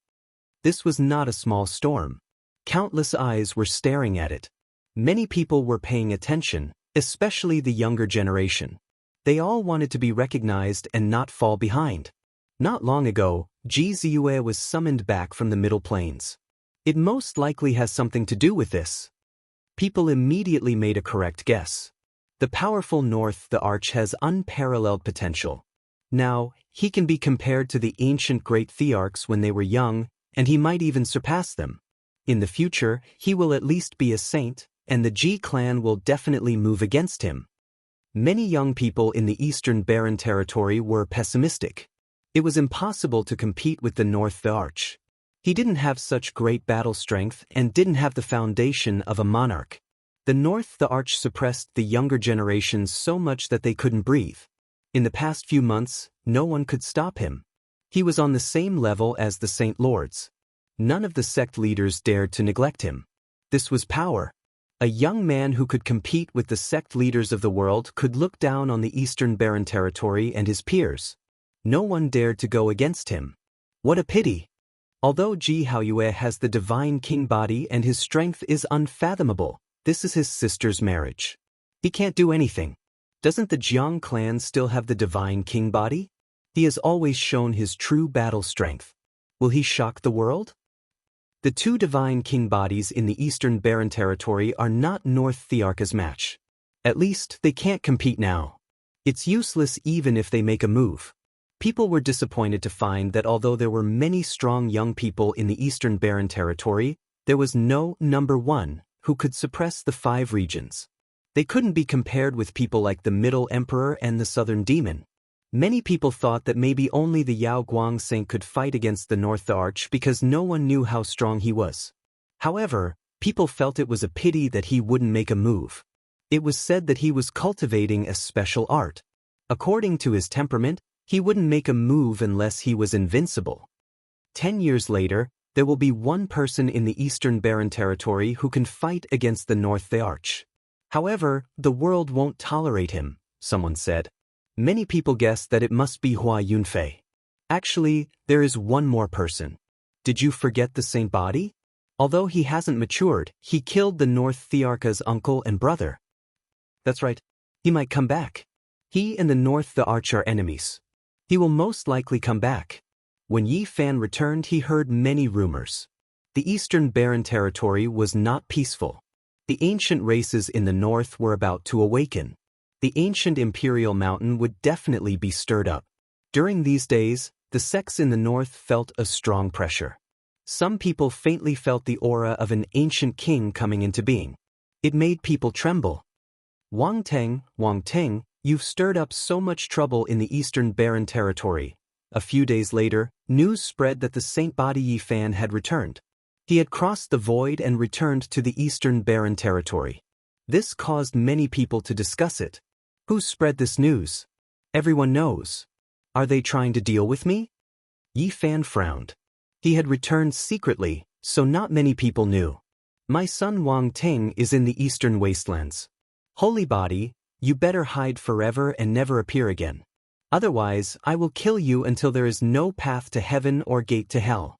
S1: This was not a small storm. Countless eyes were staring at it. Many people were paying attention, especially the younger generation. They all wanted to be recognized and not fall behind. Not long ago, Ji Ziyue was summoned back from the Middle Plains. It most likely has something to do with this. People immediately made a correct guess. The powerful North the Arch has unparalleled potential. Now, he can be compared to the ancient great Thearchs when they were young, and he might even surpass them. In the future, he will at least be a saint, and the Ji clan will definitely move against him. Many young people in the Eastern Barren territory were pessimistic. It was impossible to compete with the North the Arch. He didn't have such great battle strength and didn't have the foundation of a monarch. The North the Arch suppressed the younger generations so much that they couldn't breathe. In the past few months, no one could stop him. He was on the same level as the Saint Lords. None of the sect leaders dared to neglect him. This was power. A young man who could compete with the sect leaders of the world could look down on the Eastern Barren territory and his peers. No one dared to go against him. What a pity! Although Ji Haoyue has the divine king body and his strength is unfathomable, this is his sister's marriage. He can't do anything. Doesn't the Jiang clan still have the divine king body? He has always shown his true battle strength. Will he shock the world? The two divine king bodies in the Eastern Barren territory are not North Thearch's match. At least, they can't compete now. It's useless even if they make a move. People were disappointed to find that although there were many strong young people in the Eastern Barren territory, there was no number one who could suppress the 5 regions. They couldn't be compared with people like the Middle Emperor and the Southern Demon. Many people thought that maybe only the Yao Guang Saint could fight against the North the Arch because no one knew how strong he was. However, people felt it was a pity that he wouldn't make a move. It was said that he was cultivating a special art. According to his temperament, he wouldn't make a move unless he was invincible. 10 years later, there will be one person in the Eastern Barren territory who can fight against the North the Arch. However, the world won't tolerate him, someone said. Many people guessed that it must be Hua Yunfei. Actually, there is one more person. Did you forget the Saint Body? Although he hasn't matured, he killed the North Thearch's uncle and brother. That's right. He might come back. He and the North the Arch are enemies. He will most likely come back. When Yi Fan returned, he heard many rumors. The Eastern Barren territory was not peaceful. The ancient races in the north were about to awaken. The ancient imperial mountain would definitely be stirred up. During these days, the sects in the north felt a strong pressure. Some people faintly felt the aura of an ancient king coming into being. It made people tremble. Wang Teng, you've stirred up so much trouble in the Eastern Barren territory. A few days later, news spread that the Saint Body Yi Fan had returned. He had crossed the void and returned to the Eastern Barren territory. This caused many people to discuss it. Who spread this news? Everyone knows. Are they trying to deal with me? Yi Fan frowned. He had returned secretly, so not many people knew. My son Wang Ting is in the Eastern Wastelands. Holy Body, you better hide forever and never appear again. Otherwise, I will kill you until there is no path to heaven or gate to hell.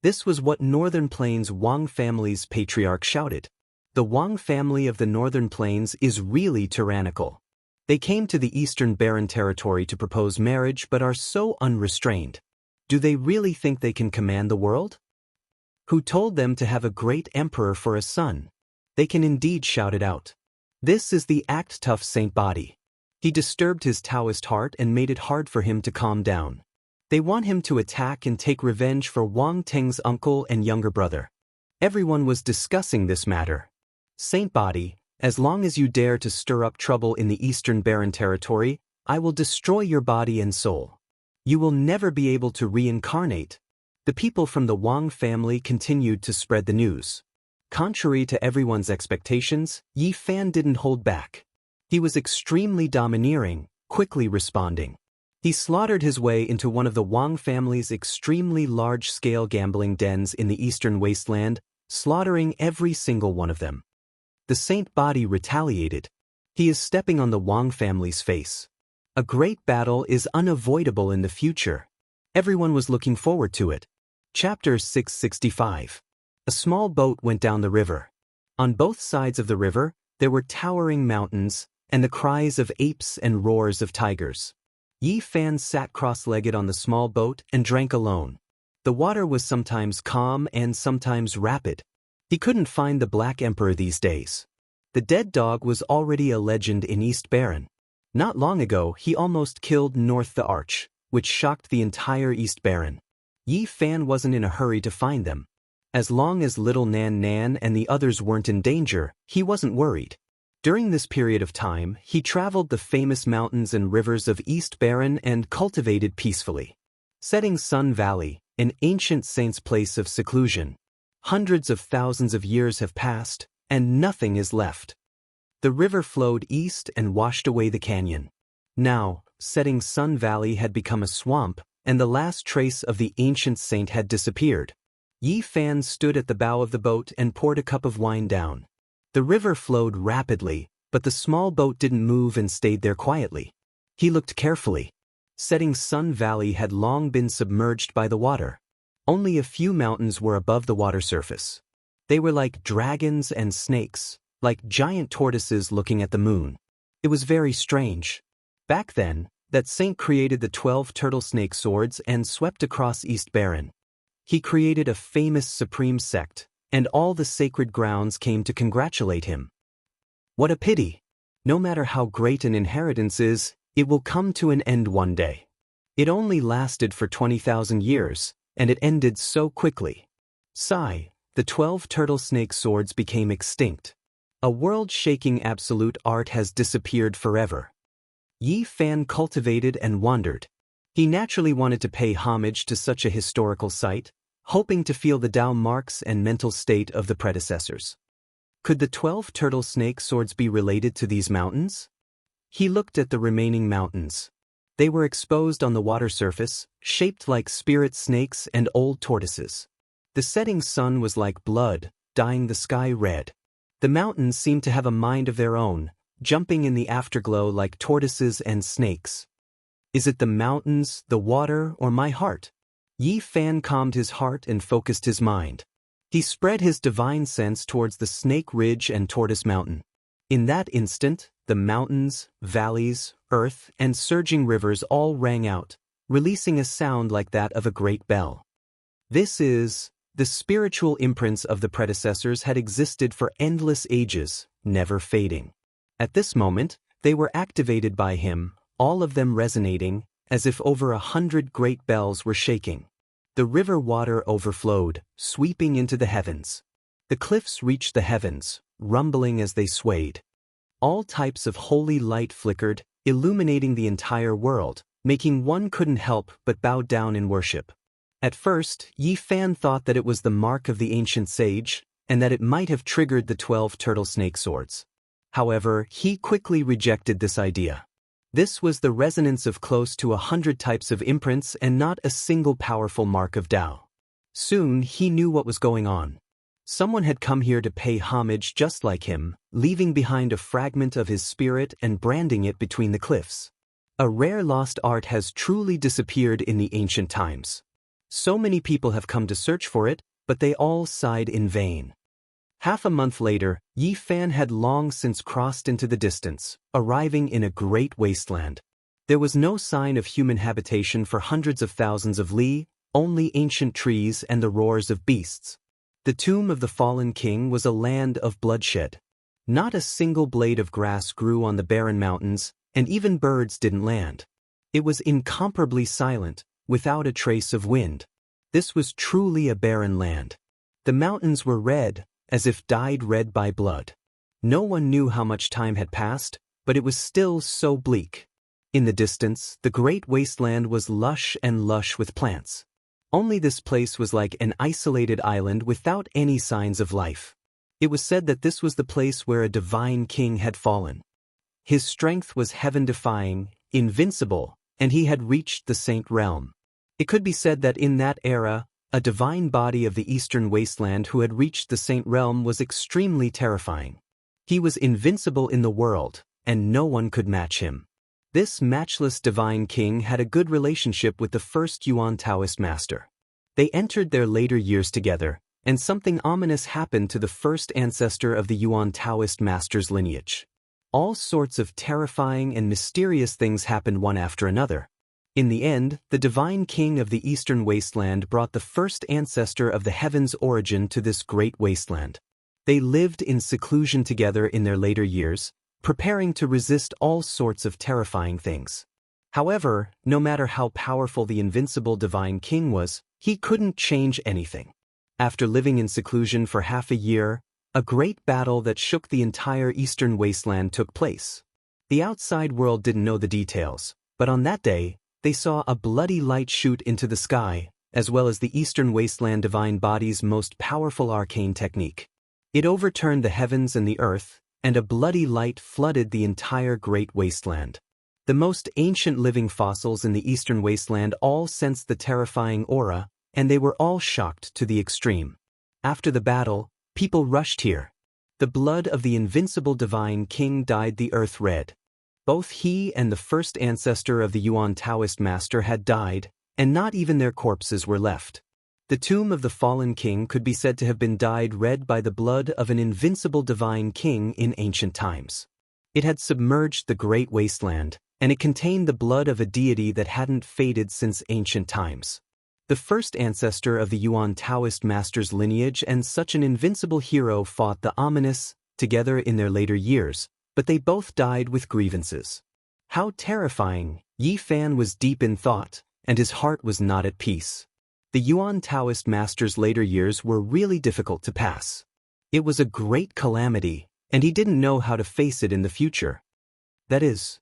S1: This was what Northern Plains Wang family's patriarch shouted. The Wang family of the Northern Plains is really tyrannical. They came to the Eastern Barren territory to propose marriage but are so unrestrained. Do they really think they can command the world? Who told them to have a great emperor for a son? They can indeed shout it out. This is the act tough Saint Body. He disturbed his Taoist heart and made it hard for him to calm down. They want him to attack and take revenge for Wang Teng's uncle and younger brother. Everyone was discussing this matter. Saint Body, as long as you dare to stir up trouble in the Eastern Barren territory, I will destroy your body and soul. You will never be able to reincarnate. The people from the Wang family continued to spread the news. Contrary to everyone's expectations, Yi Fan didn't hold back. He was extremely domineering, quickly responding. He slaughtered his way into one of the Wang family's extremely large-scale gambling dens in the Eastern Wasteland, slaughtering every single one of them. The Saint Body retaliated. He is stepping on the Wang family's face. A great battle is unavoidable in the future. Everyone was looking forward to it. Chapter 665. A small boat went down the river. On both sides of the river, there were towering mountains, and the cries of apes and roars of tigers. Yi Fan sat cross-legged on the small boat and drank alone. The water was sometimes calm and sometimes rapid. He couldn't find the Black Emperor these days. The dead dog was already a legend in East Baron. Not long ago, he almost killed North the Arch, which shocked the entire East Baron. Yi Fan wasn't in a hurry to find them. As long as little Nan Nan and the others weren't in danger, he wasn't worried. During this period of time, he traveled the famous mountains and rivers of East Baron and cultivated peacefully. Setting Sun Valley, an ancient saint's place of seclusion. Hundreds of thousands of years have passed, and nothing is left. The river flowed east and washed away the canyon. Now, Setting Sun Valley had become a swamp, and the last trace of the ancient saint had disappeared. Yi Fan stood at the bow of the boat and poured a cup of wine down. The river flowed rapidly, but the small boat didn't move and stayed there quietly. He looked carefully. Setting Sun Valley had long been submerged by the water. Only a few mountains were above the water surface. They were like dragons and snakes, like giant tortoises looking at the moon. It was very strange. Back then, that saint created the 12 turtle snake swords and swept across East Baron. He created a famous supreme sect, and all the sacred grounds came to congratulate him. What a pity! No matter how great an inheritance is, it will come to an end one day. It only lasted for 20,000 years, and it ended so quickly. Sigh, the 12 turtle snake swords became extinct. A world-shaking absolute art has disappeared forever. Yi Fan cultivated and wandered. He naturally wanted to pay homage to such a historical site, hoping to feel the Tao marks and mental state of the predecessors. Could the 12 turtle snake swords be related to these mountains? He looked at the remaining mountains. They were exposed on the water surface, shaped like spirit snakes and old tortoises. The setting sun was like blood, dyeing the sky red. The mountains seemed to have a mind of their own, jumping in the afterglow like tortoises and snakes. Is it the mountains, the water, or my heart? Yi Fan calmed his heart and focused his mind. He spread his divine sense towards the Snake Ridge and Tortoise Mountain. In that instant, the mountains, valleys, earth, and surging rivers all rang out, releasing a sound like that of a great bell. The spiritual imprints of the predecessors had existed for endless ages, never fading. At this moment, they were activated by him, all of them resonating, as if over 100 great bells were shaking. The river water overflowed, sweeping into the heavens. The cliffs reached the heavens, rumbling as they swayed. All types of holy light flickered, illuminating the entire world, making one couldn't help but bow down in worship. At first, Yi Fan thought that it was the mark of the ancient sage, and that it might have triggered the 12 turtle snake swords. However, he quickly rejected this idea. This was the resonance of close to 100 types of imprints and not a single powerful mark of Tao. Soon he knew what was going on. Someone had come here to pay homage just like him, leaving behind a fragment of his spirit and branding it between the cliffs. A rare lost art has truly disappeared in the ancient times. So many people have come to search for it, but they all sighed in vain. Half a month later, Yi Fan had long since crossed into the distance, arriving in a great wasteland. There was no sign of human habitation for hundreds of thousands of li, only ancient trees and the roars of beasts. The tomb of the fallen king was a land of bloodshed. Not a single blade of grass grew on the barren mountains, and even birds didn't land. It was incomparably silent, without a trace of wind. This was truly a barren land. The mountains were red, as if dyed red by blood. No one knew how much time had passed, but it was still so bleak. In the distance, the great wasteland was lush with plants. Only this place was like an isolated island without any signs of life. It was said that this was the place where a divine king had fallen. His strength was heaven-defying, invincible, and he had reached the saint realm. It could be said that in that era, a divine body of the eastern wasteland who had reached the saint realm was extremely terrifying. He was invincible in the world, and no one could match him. This matchless divine king had a good relationship with the first Yuan Taoist master. They entered their later years together, and something ominous happened to the first ancestor of the Yuan Taoist master's lineage. All sorts of terrifying and mysterious things happened one after another. In the end, the divine king of the eastern wasteland brought the first ancestor of the heavens' origin to this great wasteland. They lived in seclusion together in their later years, preparing to resist all sorts of terrifying things. However, no matter how powerful the invincible divine king was, he couldn't change anything. After living in seclusion for half a year, a great battle that shook the entire eastern wasteland took place. The outside world didn't know the details, but on that day, they saw a bloody light shoot into the sky, as well as the eastern wasteland divine body's most powerful arcane technique. It overturned the heavens and the earth, and a bloody light flooded the entire great wasteland. The most ancient living fossils in the eastern wasteland all sensed the terrifying aura, and they were all shocked to the extreme. After the battle, people rushed here. The blood of the invincible divine king dyed the earth red. Both he and the first ancestor of the Yuan Taoist master had died, and not even their corpses were left. The tomb of the fallen king could be said to have been dyed red by the blood of an invincible divine king in ancient times. It had submerged the great wasteland, and it contained the blood of a deity that hadn't faded since ancient times. The first ancestor of the Yuan Taoist master's lineage and such an invincible hero fought the ominous together in their later years, but they both died with grievances. How terrifying! Yi Fan was deep in thought, and his heart was not at peace. The Yuan Taoist master's later years were really difficult to pass. It was a great calamity, and he didn't know how to face it in the future. That is.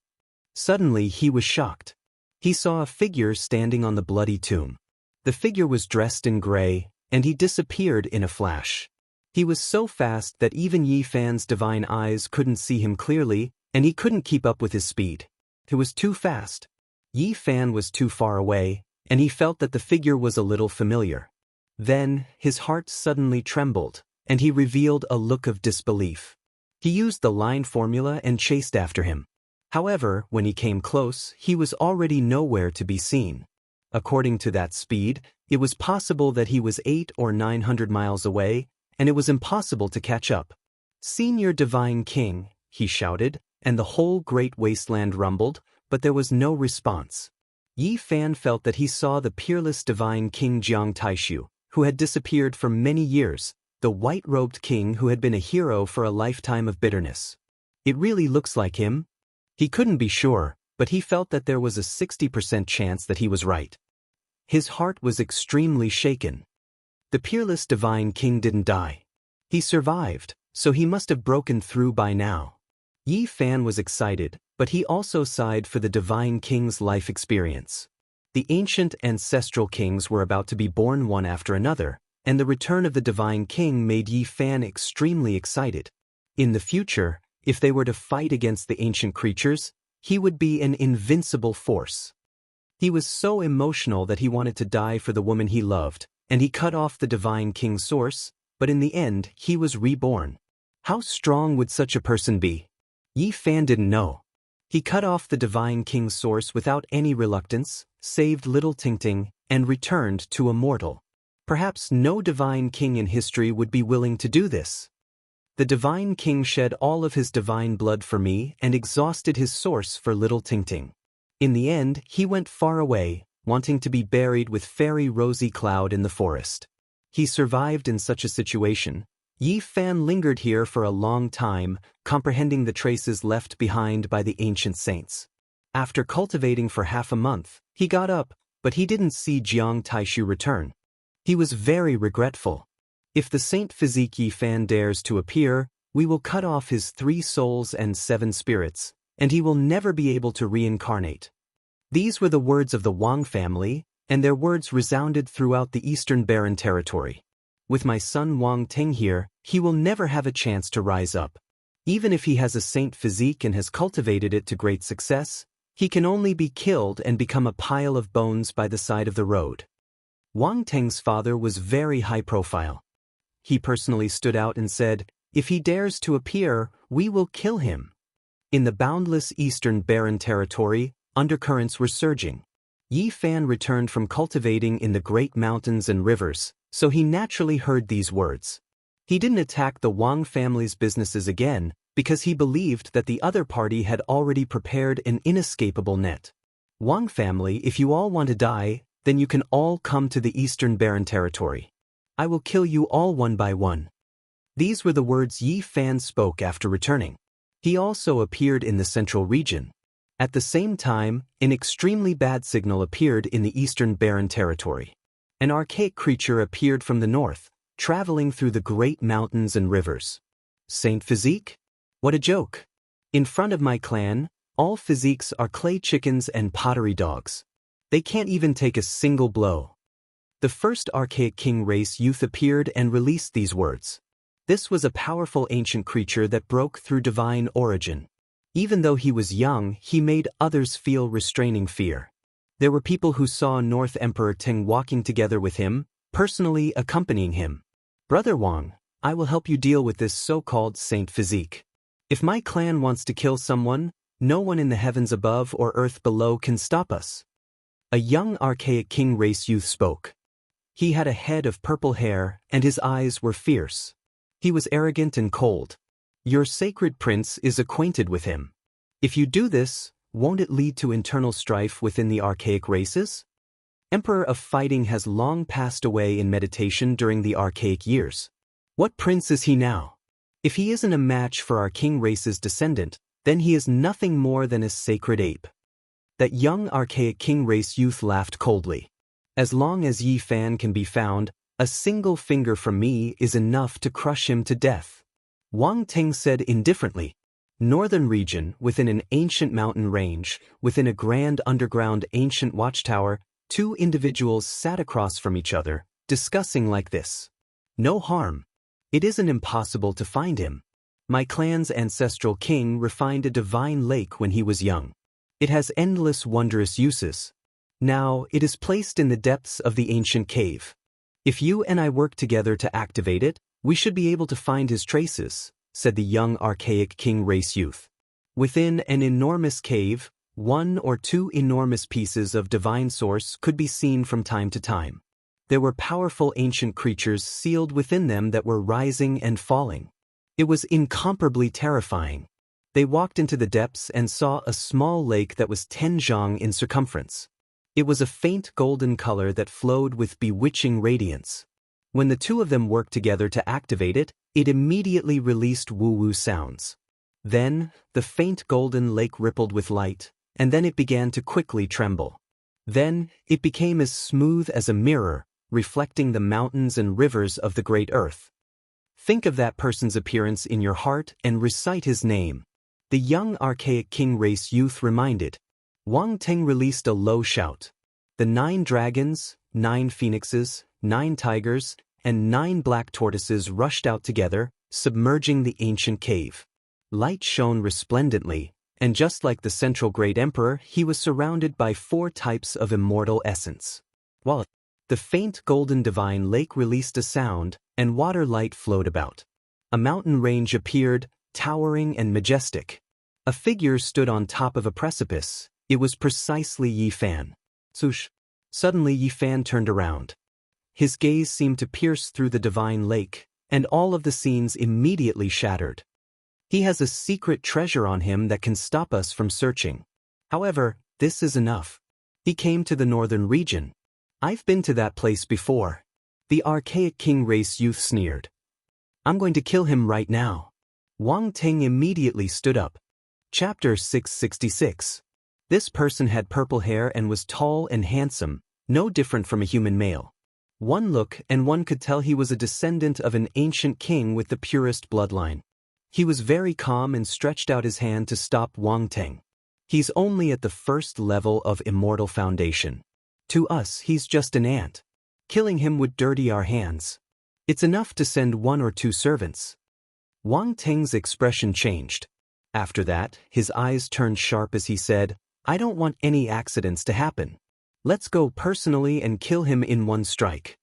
S1: Suddenly he was shocked. He saw a figure standing on the bloody tomb. The figure was dressed in gray, and he disappeared in a flash. He was so fast that even Yi Fan's divine eyes couldn't see him clearly, and he couldn't keep up with his speed. It was too fast. Yi Fan was too far away, and he felt that the figure was a little familiar. Then, his heart suddenly trembled, and he revealed a look of disbelief. He used the line formula and chased after him. However, when he came close, he was already nowhere to be seen. According to that speed, it was possible that he was 800 or 900 miles away, and it was impossible to catch up. "Senior Divine King," he shouted, and the whole great wasteland rumbled, but there was no response. Yi Fan felt that he saw the peerless Divine King Jiang Taishu, who had disappeared for many years, the white-robed king who had been a hero for a lifetime of bitterness. It really looks like him? He couldn't be sure, but he felt that there was a 60% chance that he was right. His heart was extremely shaken. The peerless divine king didn't die. He survived, so he must have broken through by now. Yi Fan was excited, but he also sighed for the divine king's life experience. The ancient ancestral kings were about to be born one after another, and the return of the divine king made Yi Fan extremely excited. In the future, if they were to fight against the ancient creatures, he would be an invincible force. He was so emotional that he wanted to die for the woman he loved, and he cut off the divine king's source, but in the end he was reborn. How strong would such a person be? Yi Fan didn't know. He cut off the divine king's source without any reluctance, saved little Tingting, and returned to a mortal. Perhaps no divine king in history would be willing to do this. The divine king shed all of his divine blood for me and exhausted his source for little Tingting. In the end, he went far away, wanting to be buried with Fairy Rosy Cloud in the forest. He survived in such a situation. Yi Fan lingered here for a long time, comprehending the traces left behind by the ancient saints. After cultivating for half a month, he got up, but he didn't see Jiang Taishu return. He was very regretful. If the saint physique Yi Fan dares to appear, we will cut off his 3 souls and 7 spirits, and he will never be able to reincarnate. These were the words of the Wang family, and their words resounded throughout the Eastern Barren territory. With my son Wang Ting here, he will never have a chance to rise up. Even if he has a saint physique and has cultivated it to great success, he can only be killed and become a pile of bones by the side of the road. Wang Ting's father was very high profile. He personally stood out and said, "If he dares to appear, we will kill him." In the boundless Eastern Barren territory, undercurrents were surging. Yi Fan returned from cultivating in the great mountains and rivers, so he naturally heard these words. He didn't attack the Wang family's businesses again, because he believed that the other party had already prepared an inescapable net. Wang family, if you all want to die, then you can all come to the Eastern Barren Territory. I will kill you all one by one. These were the words Yi Fan spoke after returning. He also appeared in the central region. At the same time, an extremely bad signal appeared in the Eastern Barren Territory. An archaic creature appeared from the north, traveling through the great mountains and rivers. Saint Physique? What a joke! In front of my clan, all physiques are clay chickens and pottery dogs. They can't even take a single blow. The first archaic king race youth appeared and released these words. This was a powerful ancient creature that broke through divine origin. Even though he was young, he made others feel restraining fear. There were people who saw North Emperor Teng walking together with him, personally accompanying him. Brother Wang, I will help you deal with this so-called Saint Physique. If my clan wants to kill someone, no one in the heavens above or earth below can stop us. A young archaic king race youth spoke. He had a head of purple hair, and his eyes were fierce. He was arrogant and cold. Your sacred prince is acquainted with him. If you do this, won't it lead to internal strife within the archaic races? Emperor of Fighting has long passed away in meditation during the archaic years. What prince is he now? If he isn't a match for our king race's descendant, then he is nothing more than a sacred ape. That young archaic king race youth laughed coldly. As long as Yi Fan can be found, a single finger from me is enough to crush him to death. Wang Teng said indifferently. Northern region, within an ancient mountain range, within a grand underground ancient watchtower, two individuals sat across from each other, discussing like this. No harm. It isn't impossible to find him. My clan's ancestral king refined a divine lake when he was young. It has endless wondrous uses. Now, it is placed in the depths of the ancient cave. If you and I work together to activate it, we should be able to find his traces, said the young archaic king race youth. Within an enormous cave, one or two enormous pieces of divine source could be seen from time to time. There were powerful ancient creatures sealed within them that were rising and falling. It was incomparably terrifying. They walked into the depths and saw a small lake that was 10 zhang in circumference. It was a faint golden color that flowed with bewitching radiance. When the two of them worked together to activate it, it immediately released woo-woo sounds. Then, the faint golden lake rippled with light, and then it began to quickly tremble. Then, it became as smooth as a mirror, reflecting the mountains and rivers of the great earth. Think of that person's appearance in your heart and recite his name. The young archaic king race youth reminded. Wang Teng released a low shout. The 9 dragons, 9 phoenixes, 9 tigers, and 9 black tortoises rushed out together, submerging the ancient cave. Light shone resplendently, and just like the central great emperor, he was surrounded by 4 types of immortal essence. While the faint golden divine lake released a sound, and water light flowed about. A mountain range appeared, towering and majestic. A figure stood on top of a precipice. It was precisely Yi Fan. Swoosh! Suddenly Yi Fan turned around. His gaze seemed to pierce through the divine lake, and all of the scenes immediately shattered. He has a secret treasure on him that can stop us from searching. However, this is enough. He came to the northern region. I've been to that place before. The archaic king race youth sneered. I'm going to kill him right now. Wang Teng immediately stood up. Chapter 666. This person had purple hair and was tall and handsome, no different from a human male. One look and one could tell he was a descendant of an ancient king with the purest bloodline. He was very calm and stretched out his hand to stop Wang Teng. He's only at the first level of immortal foundation. To us, he's just an ant. Killing him would dirty our hands. It's enough to send 1 or 2 servants. Wang Teng's expression changed. After that, his eyes turned sharp as he said, I don't want any accidents to happen. Let's go personally and kill him in one strike.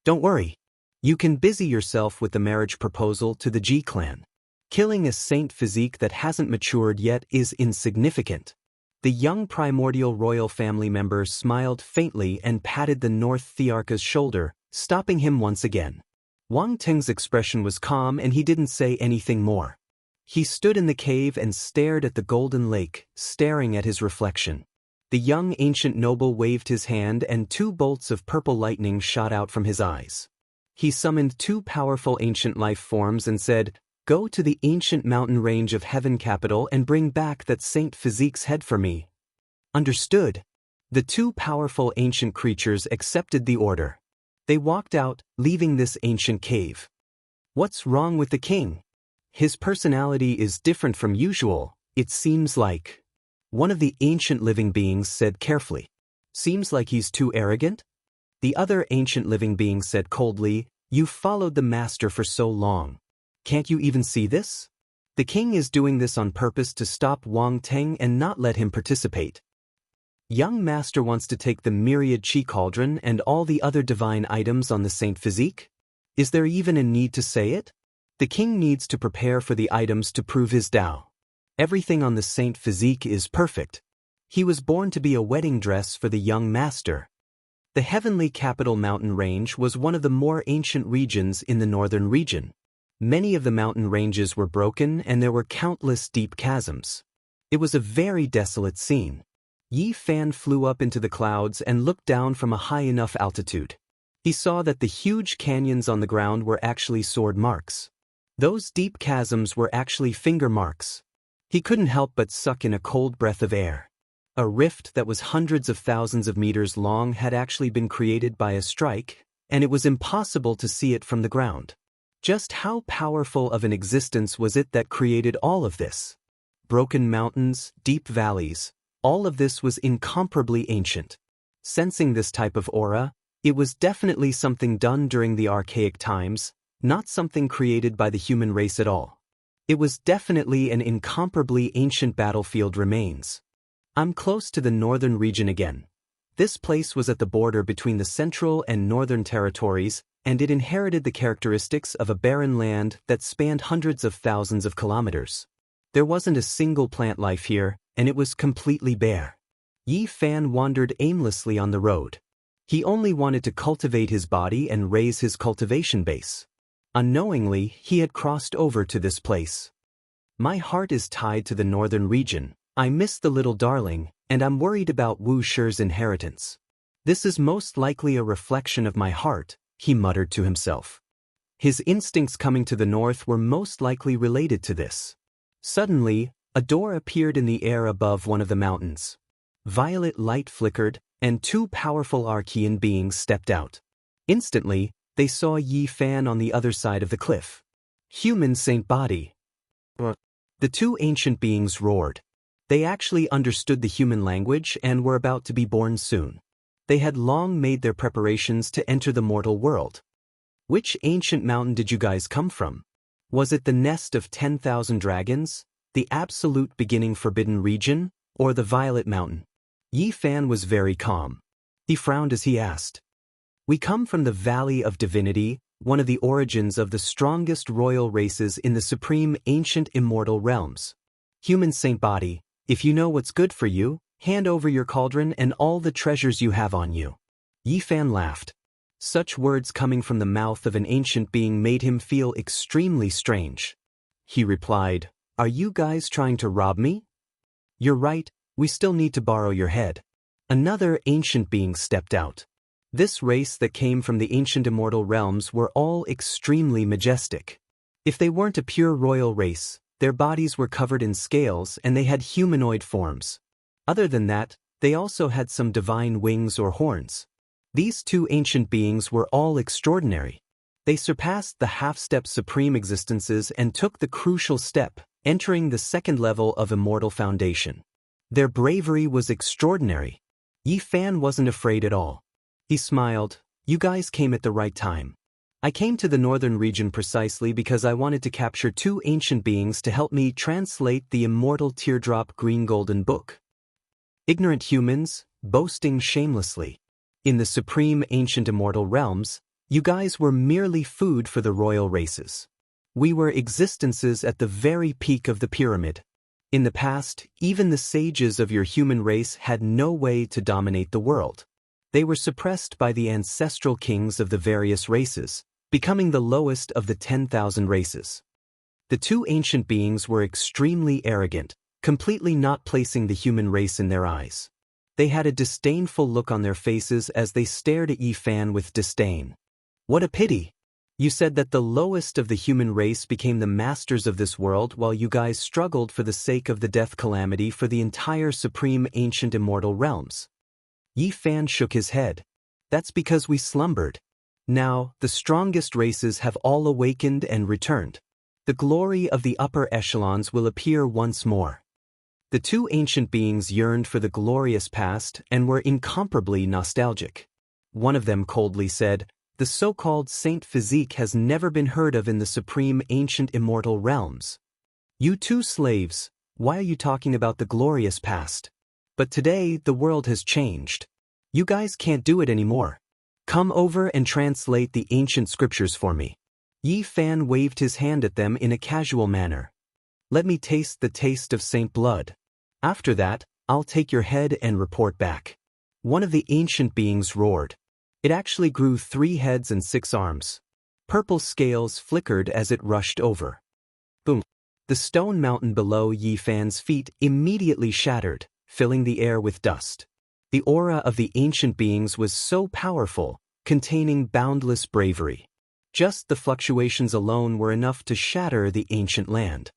S1: Don't worry. You can busy yourself with the marriage proposal to the G clan. Killing a saint physique that hasn't matured yet is insignificant. The young primordial royal family member smiled faintly and patted the North Thearcha's shoulder, stopping him once again. Wang Teng's expression was calm and he didn't say anything more. He stood in the cave and stared at the golden lake, staring at his reflection. The young ancient noble waved his hand and 2 bolts of purple lightning shot out from his eyes. He summoned 2 powerful ancient life forms and said, "Go to the ancient mountain range of Heaven Capital and bring back that Saint Physique's head for me." Understood. The 2 powerful ancient creatures accepted the order. They walked out, leaving this ancient cave. What's wrong with the king? His personality is different from usual, it seems like. One of the ancient living beings said carefully. Seems like he's too arrogant? The other ancient living being said coldly, "You've followed the master for so long. Can't you even see this? The king is doing this on purpose to stop Wang Teng and not let him participate. Young master wants to take the myriad chi cauldron and all the other divine items on the Saint Physique? Is there even a need to say it? The king needs to prepare for the items to prove his Tao. Everything on the Saint Physique is perfect. He was born to be a wedding dress for the young master." The heavenly capital mountain range was one of the more ancient regions in the northern region. Many of the mountain ranges were broken and there were countless deep chasms. It was a very desolate scene. Yi Fan flew up into the clouds and looked down from a high enough altitude. He saw that the huge canyons on the ground were actually sword marks. Those deep chasms were actually finger marks. He couldn't help but suck in a cold breath of air. A rift that was hundreds of thousands of meters long had actually been created by a strike, and it was impossible to see it from the ground. Just how powerful of an existence was it that created all of this? Broken mountains, deep valleys, all of this was incomparably ancient. Sensing this type of aura, it was definitely something done during the archaic times, not something created by the human race at all. It was definitely an incomparably ancient battlefield remains. I'm close to the northern region again. This place was at the border between the central and northern territories, and it inherited the characteristics of a barren land that spanned hundreds of thousands of kilometers. There wasn't a single plant life here, and it was completely bare. Yi Fan wandered aimlessly on the road. He only wanted to cultivate his body and raise his cultivation base. Unknowingly, he had crossed over to this place. My heart is tied to the northern region. I miss the little darling, and I'm worried about Wu Shi's inheritance. This is most likely a reflection of my heart, he muttered to himself. His instincts coming to the north were most likely related to this. Suddenly, a door appeared in the air above one of the mountains. Violet light flickered, and 2 powerful Archean beings stepped out. Instantly, they saw Yi Fan on the other side of the cliff. Human Saint Body. The 2 ancient beings roared. They actually understood the human language and were about to be born soon. They had long made their preparations to enter the mortal world. Which ancient mountain did you guys come from? Was it the nest of 10,000 dragons, the absolute beginning forbidden region, or the Violet Mountain? Yi Fan was very calm. He frowned as he asked. We come from the Valley of Divinity, one of the origins of the strongest royal races in the supreme ancient immortal realms. Human Saint Body, if you know what's good for you, hand over your cauldron and all the treasures you have on you. Yi Fan laughed. Such words coming from the mouth of an ancient being made him feel extremely strange. He replied, Are you guys trying to rob me? You're right, we still need to borrow your head. Another ancient being stepped out. This race that came from the ancient immortal realms were all extremely majestic. If they weren't a pure royal race, their bodies were covered in scales and they had humanoid forms. Other than that, they also had some divine wings or horns. These 2 ancient beings were all extraordinary. They surpassed the half-step supreme existences and took the crucial step, entering the 2nd level of immortal foundation. Their bravery was extraordinary. Yi Fan wasn't afraid at all. He smiled. You guys came at the right time. I came to the northern region precisely because I wanted to capture 2 ancient beings to help me translate the immortal teardrop green golden book. Ignorant humans, boasting shamelessly. In the supreme ancient immortal realms, you guys were merely food for the royal races. We were existences at the very peak of the pyramid. In the past, even the sages of your human race had no way to dominate the world. They were suppressed by the ancestral kings of the various races, becoming the lowest of the 10,000 races. The two ancient beings were extremely arrogant, completely not placing the human race in their eyes. They had a disdainful look on their faces as they stared at Yi Fan with disdain. What a pity! You said that the lowest of the human race became the masters of this world while you guys struggled for the sake of the death calamity for the entire supreme ancient immortal realms. Yi Fan shook his head. That's because we slumbered. Now, the strongest races have all awakened and returned. The glory of the upper echelons will appear once more. The two ancient beings yearned for the glorious past and were incomparably nostalgic. One of them coldly said, "The so-called Saint Physique has never been heard of in the supreme ancient immortal realms. You two slaves, why are you talking about the glorious past? But today, the world has changed. You guys can't do it anymore. Come over and translate the ancient scriptures for me." Yi Fan waved his hand at them in a casual manner. "Let me taste the taste of Saint Blood. After that, I'll take your head and report back." One of the ancient beings roared. It actually grew 3 heads and 6 arms. Purple scales flickered as it rushed over. Boom! The stone mountain below Yi Fan's feet immediately shattered, filling the air with dust. The aura of the ancient beings was so powerful, containing boundless bravery. Just the fluctuations alone were enough to shatter the ancient land.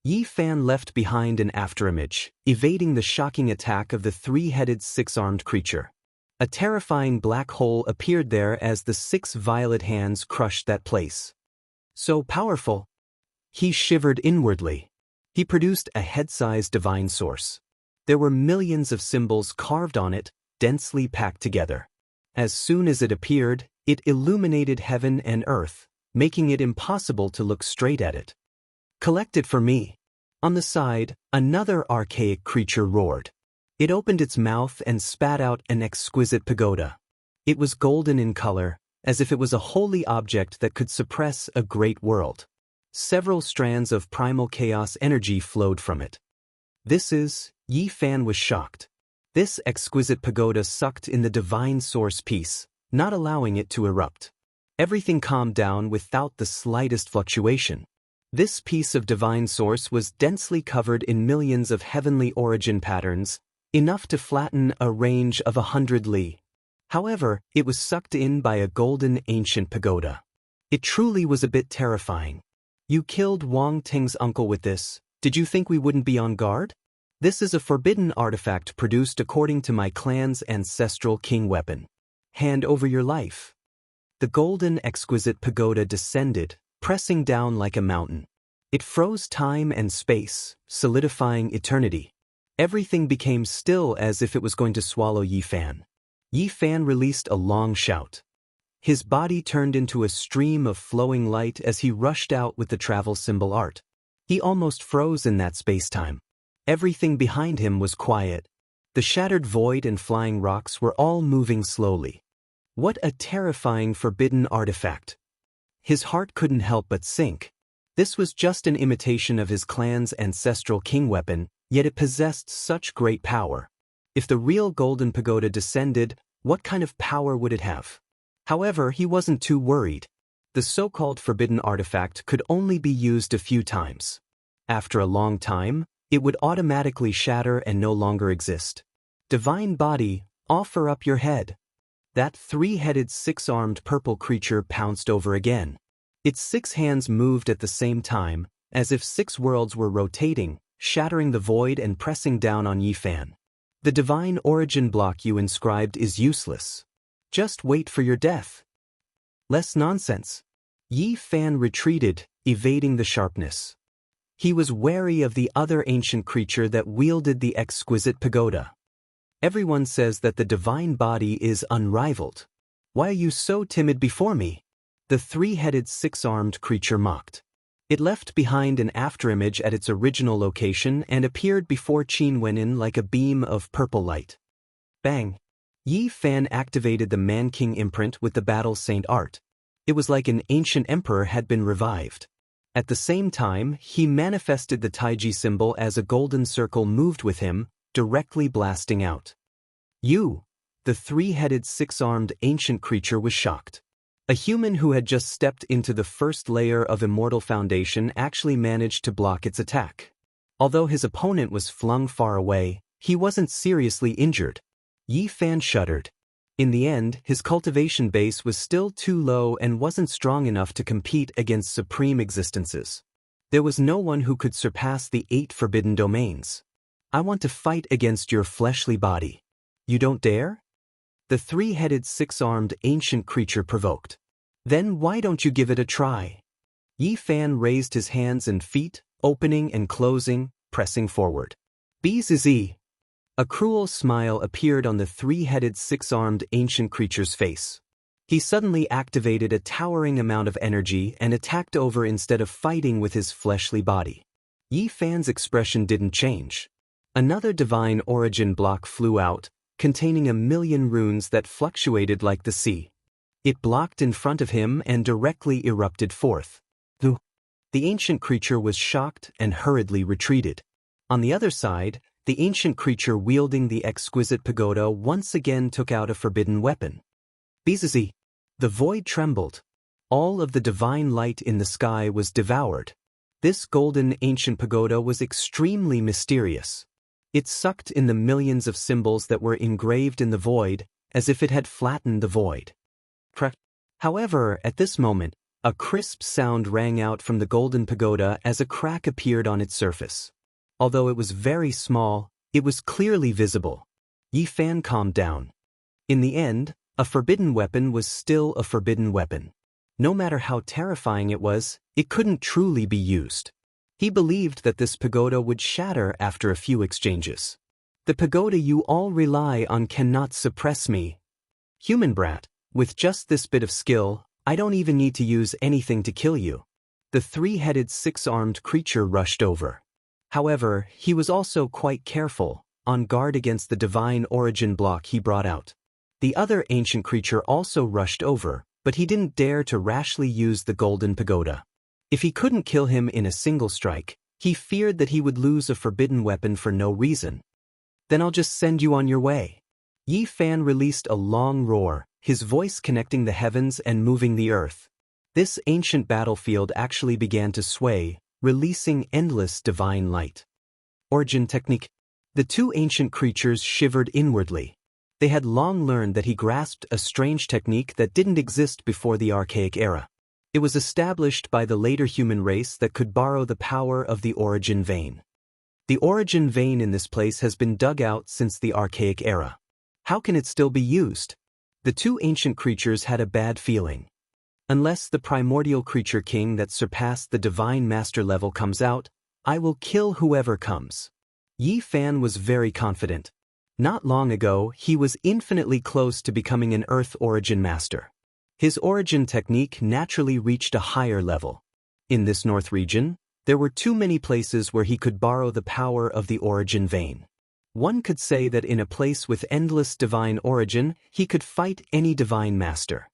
S1: Yi Fan left behind an afterimage, evading the shocking attack of the 3-headed 6-armed creature. A terrifying black hole appeared there as the 6 violet hands crushed that place. So powerful! He shivered inwardly. He produced a head-sized divine source. There were millions of symbols carved on it, densely packed together. As soon as it appeared, it illuminated heaven and earth, making it impossible to look straight at it. "Collect it for me." On the side, another archaic creature roared. It opened its mouth and spat out an exquisite pagoda. It was golden in color, as if it was a holy object that could suppress a great world. Several strands of primal chaos energy flowed from it. Yi Fan was shocked. This exquisite pagoda sucked in the divine source piece, not allowing it to erupt. Everything calmed down without the slightest fluctuation. This piece of divine source was densely covered in millions of heavenly origin patterns, enough to flatten a range of 100 li. However, it was sucked in by a golden ancient pagoda. It truly was a bit terrifying. "You killed Wang Ting's uncle with this. Did you think we wouldn't be on guard? This is a forbidden artifact produced according to my clan's ancestral king weapon. Hand over your life." The golden exquisite pagoda descended, pressing down like a mountain. It froze time and space, solidifying eternity. Everything became still as if it was going to swallow Yi Fan. Yi Fan released a long shout. His body turned into a stream of flowing light as he rushed out with the travel symbol art. He almost froze in that space-time. Everything behind him was quiet. The shattered void and flying rocks were all moving slowly. What a terrifying forbidden artifact. His heart couldn't help but sink. This was just an imitation of his clan's ancestral king weapon, yet it possessed such great power. If the real golden pagoda descended, what kind of power would it have? However, he wasn't too worried. The so-called forbidden artifact could only be used a few times. After a long time, it would automatically shatter and no longer exist. Divine body, offer up your head. That 3-headed 6-armed purple creature pounced over again. Its 6 hands moved at the same time, as if 6 worlds were rotating, shattering the void and pressing down on Yi Fan. "The divine origin block you inscribed is useless. Just wait for your death." "Less nonsense." Yi Fan retreated, evading the sharpness. He was wary of the other ancient creature that wielded the exquisite pagoda. "Everyone says that the divine body is unrivaled. Why are you so timid before me?" The 3-headed 6-armed creature mocked. It left behind an afterimage at its original location and appeared before Qin Wenin like a beam of purple light. Bang! Yi Fan activated the Man-King imprint with the Battle Saint art. It was like an ancient emperor had been revived. At the same time, he manifested the Taiji symbol as a golden circle moved with him, directly blasting out. You! The three-headed six-armed ancient creature was shocked. A human who had just stepped into the first layer of Immortal Foundation actually managed to block its attack. Although his opponent was flung far away, he wasn't seriously injured. Yi Fan shuddered. In the end, his cultivation base was still too low and wasn't strong enough to compete against supreme existences. There was no one who could surpass the 8 forbidden domains. I want to fight against your fleshly body. You don't dare? The three-headed six-armed ancient creature provoked. Then why don't you give it a try? Yi Fan raised his hands and feet, opening and closing, pressing forward. Bzz. A cruel smile appeared on the three-headed six-armed ancient creature's face. He suddenly activated a towering amount of energy and attacked over instead of fighting with his fleshly body. Yi Fan's expression didn't change. Another divine origin block flew out, containing 1,000,000 runes that fluctuated like the sea. It blocked in front of him and directly erupted forth. The ancient creature was shocked and hurriedly retreated. On the other side, the ancient creature wielding the exquisite pagoda once again took out a forbidden weapon. Bzz. The void trembled. All of the divine light in the sky was devoured. This golden ancient pagoda was extremely mysterious. It sucked in the millions of symbols that were engraved in the void, as if it had flattened the void. However, at this moment, a crisp sound rang out from the golden pagoda as a crack appeared on its surface. Although it was very small, it was clearly visible. Yi Fan calmed down. In the end, a forbidden weapon was still a forbidden weapon. No matter how terrifying it was, it couldn't truly be used. He believed that this pagoda would shatter after a few exchanges. The pagoda you all rely on cannot suppress me. Human brat, with just this bit of skill, I don't even need to use anything to kill you. The three-headed six-armed creature rushed over. However, he was also quite careful, on guard against the divine origin block he brought out. The other ancient creature also rushed over, but he didn't dare to rashly use the golden pagoda. If he couldn't kill him in a single strike, he feared that he would lose a forbidden weapon for no reason. Then I'll just send you on your way. Yi Fan released a long roar, his voice connecting the heavens and moving the earth. This ancient battlefield actually began to sway, releasing endless divine light. Origin technique. The two ancient creatures shivered inwardly. They had long learned that he grasped a strange technique that didn't exist before the archaic era. It was established by the later human race that could borrow the power of the origin vein. The origin vein in this place has been dug out since the archaic era. How can it still be used? The two ancient creatures had a bad feeling. Unless the primordial creature king that surpassed the divine master level comes out, I will kill whoever comes. Yi Fan was very confident. Not long ago, he was infinitely close to becoming an Earth origin master. His origin technique naturally reached a higher level. In this north region, there were too many places where he could borrow the power of the origin vein. One could say that in a place with endless divine origin, he could fight any divine master.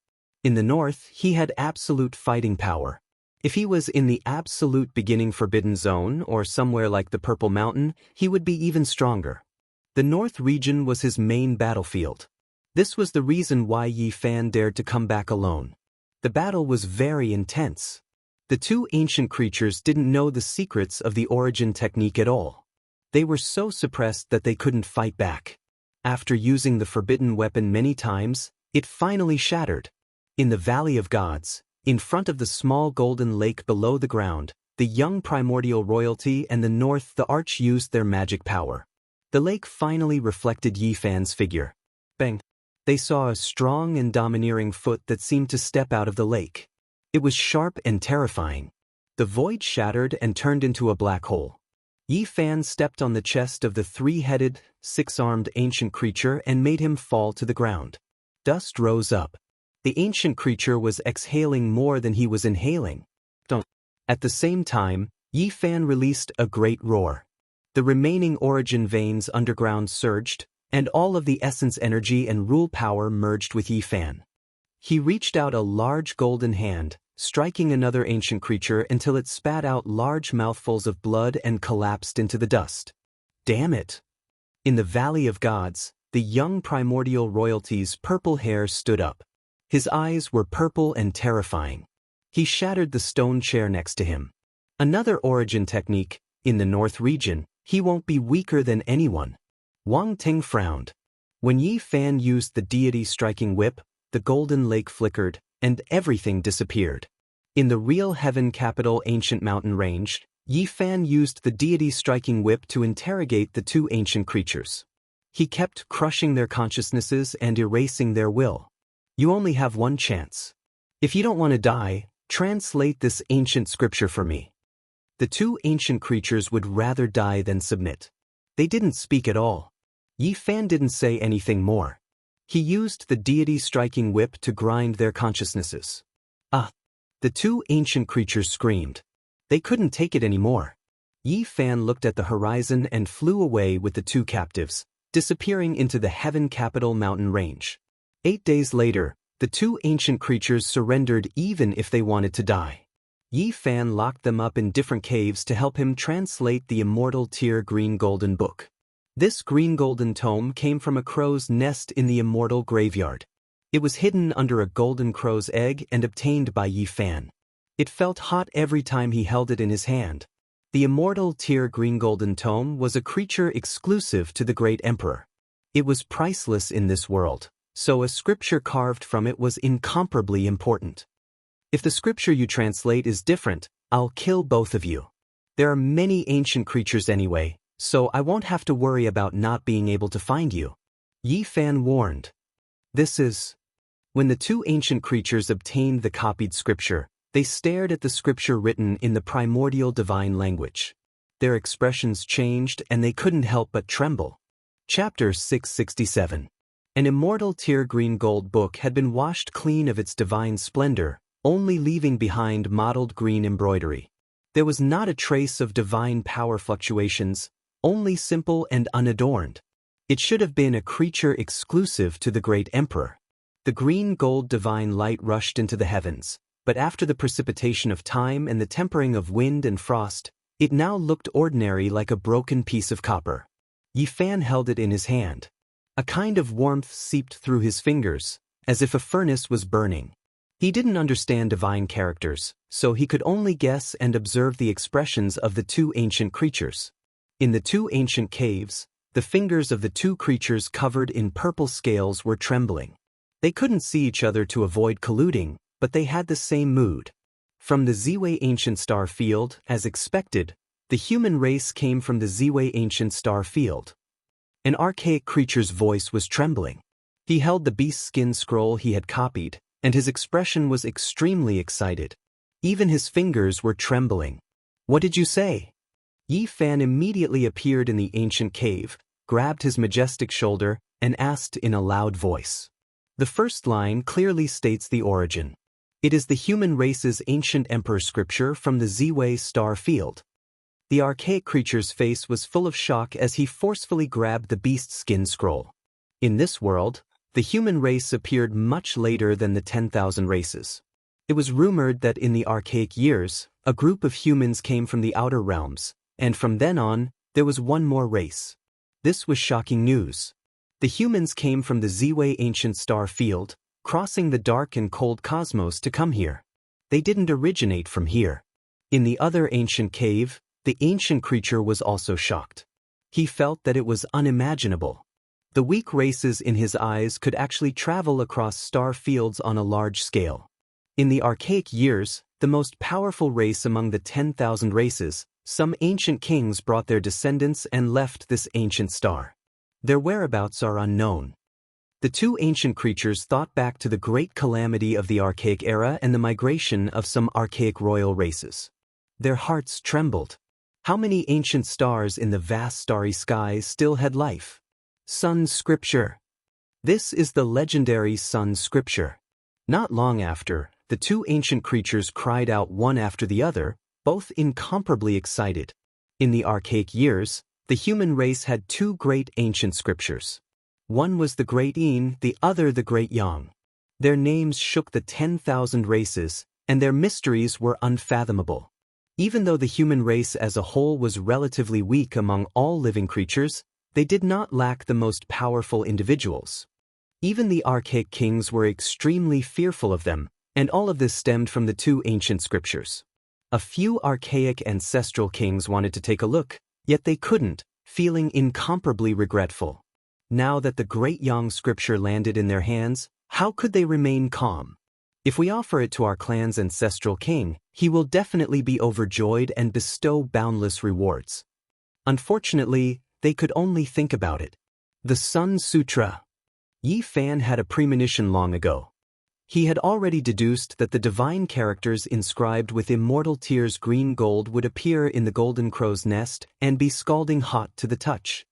S1: In the north, he had absolute fighting power. If he was in the absolute beginning forbidden zone or somewhere like the Purple Mountain, he would be even stronger. The north region was his main battlefield. This was the reason why Yi Fan dared to come back alone. The battle was very intense. The two ancient creatures didn't know the secrets of the origin technique at all. They were so suppressed that they couldn't fight back. After using the forbidden weapon many times, it finally shattered. In the Valley of Gods, in front of the small golden lake below the ground, the young primordial royalty and the north the arch used their magic power. The lake finally reflected Yi Fan's figure. Bang! They saw a strong and domineering foot that seemed to step out of the lake. It was sharp and terrifying. The void shattered and turned into a black hole. Yi Fan stepped on the chest of the three-headed, six-armed ancient creature and made him fall to the ground. Dust rose up. The ancient creature was exhaling more than he was inhaling. At the same time, Yi Fan released a great roar. The remaining origin veins underground surged, and all of the essence energy and rule power merged with Yi Fan. He reached out a large golden hand, striking another ancient creature until it spat out large mouthfuls of blood and collapsed into the dust. Damn it! In the Valley of Gods, the young primordial royalty's purple hair stood up. His eyes were purple and terrifying. He shattered the stone chair next to him. Another origin technique, in the North region, he won't be weaker than anyone. Wang Ting frowned. When Yi Fan used the deity striking whip, the golden lake flickered, and everything disappeared. In the real heaven capital ancient mountain range, Yi Fan used the deity striking whip to interrogate the two ancient creatures. He kept crushing their consciousnesses and erasing their will. You only have one chance. If you don't want to die, translate this ancient scripture for me. The two ancient creatures would rather die than submit. They didn't speak at all. Yi Fan didn't say anything more. He used the deity striking whip to grind their consciousnesses. Ah! The two ancient creatures screamed. They couldn't take it anymore. Yi Fan looked at the horizon and flew away with the two captives, disappearing into the heaven capital mountain range. 8 days later, the two ancient creatures surrendered even if they wanted to die. Yi Fan locked them up in different caves to help him translate the immortal Tier Green Golden Book. This green golden tome came from a crow's nest in the immortal graveyard. It was hidden under a golden crow's egg and obtained by Yi Fan. It felt hot every time he held it in his hand. The immortal Tier Green Golden Tome was a creature exclusive to the great emperor. It was priceless in this world, so a scripture carved from it was incomparably important. If the scripture you translate is different, I'll kill both of you. There are many ancient creatures anyway, so I won't have to worry about not being able to find you. Yi Fan warned. This is... When the two ancient creatures obtained the copied scripture, they stared at the scripture written in the primordial divine language. Their expressions changed and they couldn't help but tremble. Chapter 667. An immortal Tier Green Gold book had been washed clean of its divine splendor, only leaving behind mottled green embroidery. There was not a trace of divine power fluctuations, only simple and unadorned. It should have been a creature exclusive to the great emperor. The green gold divine light rushed into the heavens, but after the precipitation of time and the tempering of wind and frost, it now looked ordinary like a broken piece of copper. Yi Fan held it in his hand. A kind of warmth seeped through his fingers, as if a furnace was burning. He didn't understand divine characters, so he could only guess and observe the expressions of the two ancient creatures. In the two ancient caves, the fingers of the two creatures covered in purple scales were trembling. They couldn't see each other to avoid colluding, but they had the same mood. From the Ziwei Ancient Star Field, as expected, the human race came from the Ziwei Ancient Star Field. An archaic creature's voice was trembling. He held the beast skin scroll he had copied, and his expression was extremely excited. Even his fingers were trembling. What did you say? Yi Fan immediately appeared in the ancient cave, grabbed his majestic shoulder, and asked in a loud voice. The first line clearly states the origin. It is the human race's ancient emperor scripture from the Ziwei Star Field. The archaic creature's face was full of shock as he forcefully grabbed the beast skin scroll. In this world, the human race appeared much later than the 10,000 races. It was rumored that in the archaic years, a group of humans came from the outer realms, and from then on, there was one more race. This was shocking news. The humans came from the Ziwei Ancient Star Field, crossing the dark and cold cosmos to come here. They didn't originate from here. In the other ancient cave, the ancient creature was also shocked. He felt that it was unimaginable. The weak races in his eyes could actually travel across star fields on a large scale. In the archaic years, the most powerful race among the 10,000 races, some ancient kings brought their descendants and left this ancient star. Their whereabouts are unknown. The two ancient creatures thought back to the great calamity of the archaic era and the migration of some archaic royal races. Their hearts trembled. How many ancient stars in the vast starry sky still had life? Sun Scripture. This is the legendary Sun Scripture. Not long after, the two ancient creatures cried out one after the other, both incomparably excited. In the archaic years, the human race had two great ancient scriptures. One was the Great Yin, the other the Great Yang. Their names shook the 10,000 races, and their mysteries were unfathomable. Even though the human race as a whole was relatively weak among all living creatures, they did not lack the most powerful individuals. Even the archaic kings were extremely fearful of them, and all of this stemmed from the two ancient scriptures. A few archaic ancestral kings wanted to take a look, yet they couldn't, feeling incomparably regretful. Now that the great Yang scripture landed in their hands, how could they remain calm? If we offer it to our clan's ancestral king, he will definitely be overjoyed and bestow boundless rewards. Unfortunately, they could only think about it. The Sun Sutra. Yi Fan had a premonition long ago. He had already deduced that the divine characters inscribed with immortal tears green gold would appear in the golden crow's nest and be scalding hot to the touch.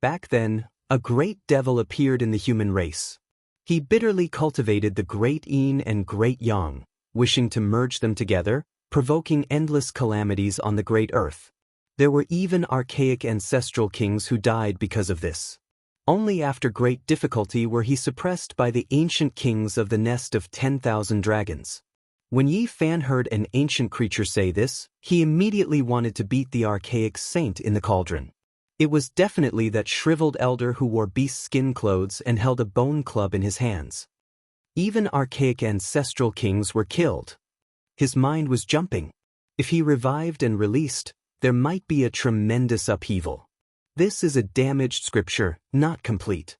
S1: Back then, a great devil appeared in the human race. He bitterly cultivated the great Yin and great Yang, wishing to merge them together, provoking endless calamities on the great earth. There were even archaic ancestral kings who died because of this. Only after great difficulty were he suppressed by the ancient kings of the nest of 10,000 dragons. When Yi Fan heard an ancient creature say this, he immediately wanted to beat the archaic saint in the cauldron. It was definitely that shriveled elder who wore beast skin clothes and held a bone club in his hands. Even archaic ancestral kings were killed. His mind was jumping. If he revived and released, there might be a tremendous upheaval. This is a damaged scripture, not complete.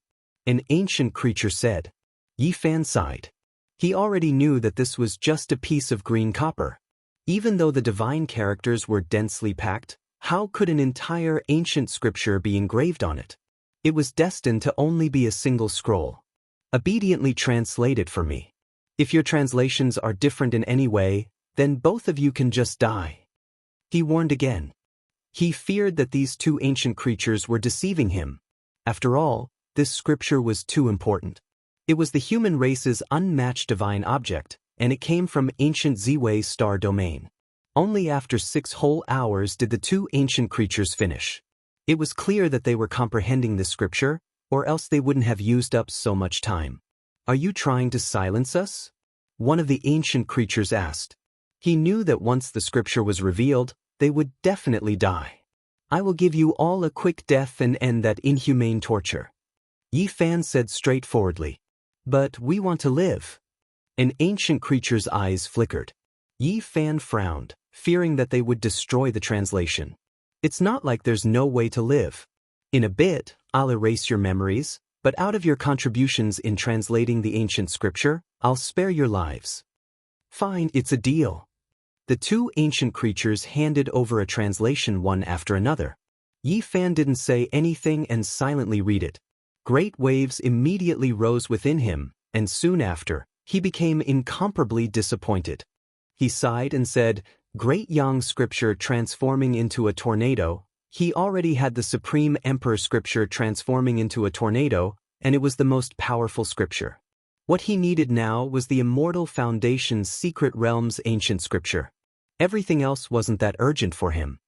S1: An ancient creature said. Yi Fan sighed. He already knew that this was just a piece of green copper. Even though the divine characters were densely packed, how could an entire ancient scripture be engraved on it? It was destined to only be a single scroll. Obediently translate it for me. If your translations are different in any way, then both of you can just die. He warned again. He feared that these two ancient creatures were deceiving him. After all, this scripture was too important. It was the human race's unmatched divine object, and it came from ancient Ziwei star domain. Only after 6 whole hours did the two ancient creatures finish. It was clear that they were comprehending this scripture, or else they wouldn't have used up so much time. Are you trying to silence us? One of the ancient creatures asked. He knew that once the scripture was revealed, they would definitely die. I will give you all a quick death and end that inhumane torture. Yi Fan said straightforwardly. But we want to live. An ancient creature's eyes flickered. Yi Fan frowned, fearing that they would destroy the translation. It's not like there's no way to live. In a bit, I'll erase your memories, but out of your contributions in translating the ancient scripture, I'll spare your lives. Fine, it's a deal. The two ancient creatures handed over a translation one after another. Yi Fan didn't say anything and silently read it. Great waves immediately rose within him, and soon after, he became incomparably disappointed. He sighed and said, Great Yang scripture transforming into a tornado. He already had the Supreme Emperor scripture transforming into a tornado, and it was the most powerful scripture. What he needed now was the Immortal Foundation's Secret Realms ancient scripture. Everything else wasn't that urgent for him.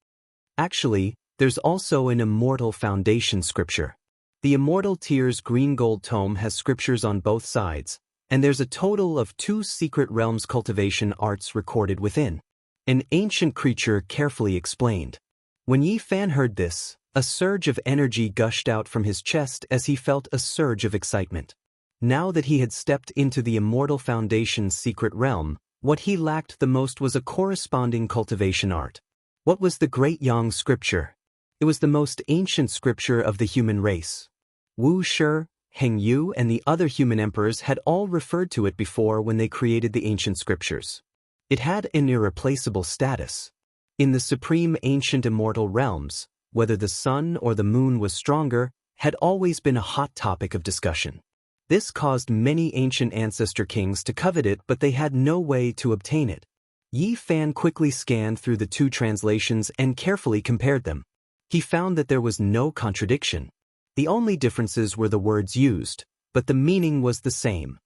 S1: Actually, there's also an Immortal Foundation scripture. The Immortal Tears green gold tome has scriptures on both sides, and there's a total of 2 Secret Realms cultivation arts recorded within. An ancient creature carefully explained. When Yi Fan heard this, a surge of energy gushed out from his chest as he felt a surge of excitement. Now that he had stepped into the Immortal Foundation's secret realm, what he lacked the most was a corresponding cultivation art. What was the Great Yang scripture? It was the most ancient scripture of the human race. Wu Shi, Heng Yu, and the other human emperors had all referred to it before when they created the ancient scriptures. It had an irreplaceable status. In the supreme ancient immortal realms, whether the sun or the moon was stronger, had always been a hot topic of discussion. This caused many ancient ancestor kings to covet it, but they had no way to obtain it. Yi Fan quickly scanned through the 2 translations and carefully compared them. He found that there was no contradiction. The only differences were the words used, but the meaning was the same.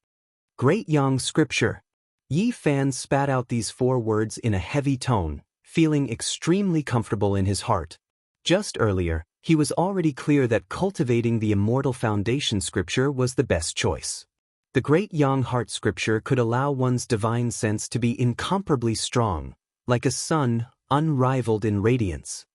S1: Great Yang scripture. Yi Fan spat out these 4 words in a heavy tone, feeling extremely comfortable in his heart. Just earlier, he was already clear that cultivating the Immortal Foundation scripture was the best choice. The great Yang heart scripture could allow one's divine sense to be incomparably strong, like a sun, unrivaled in radiance.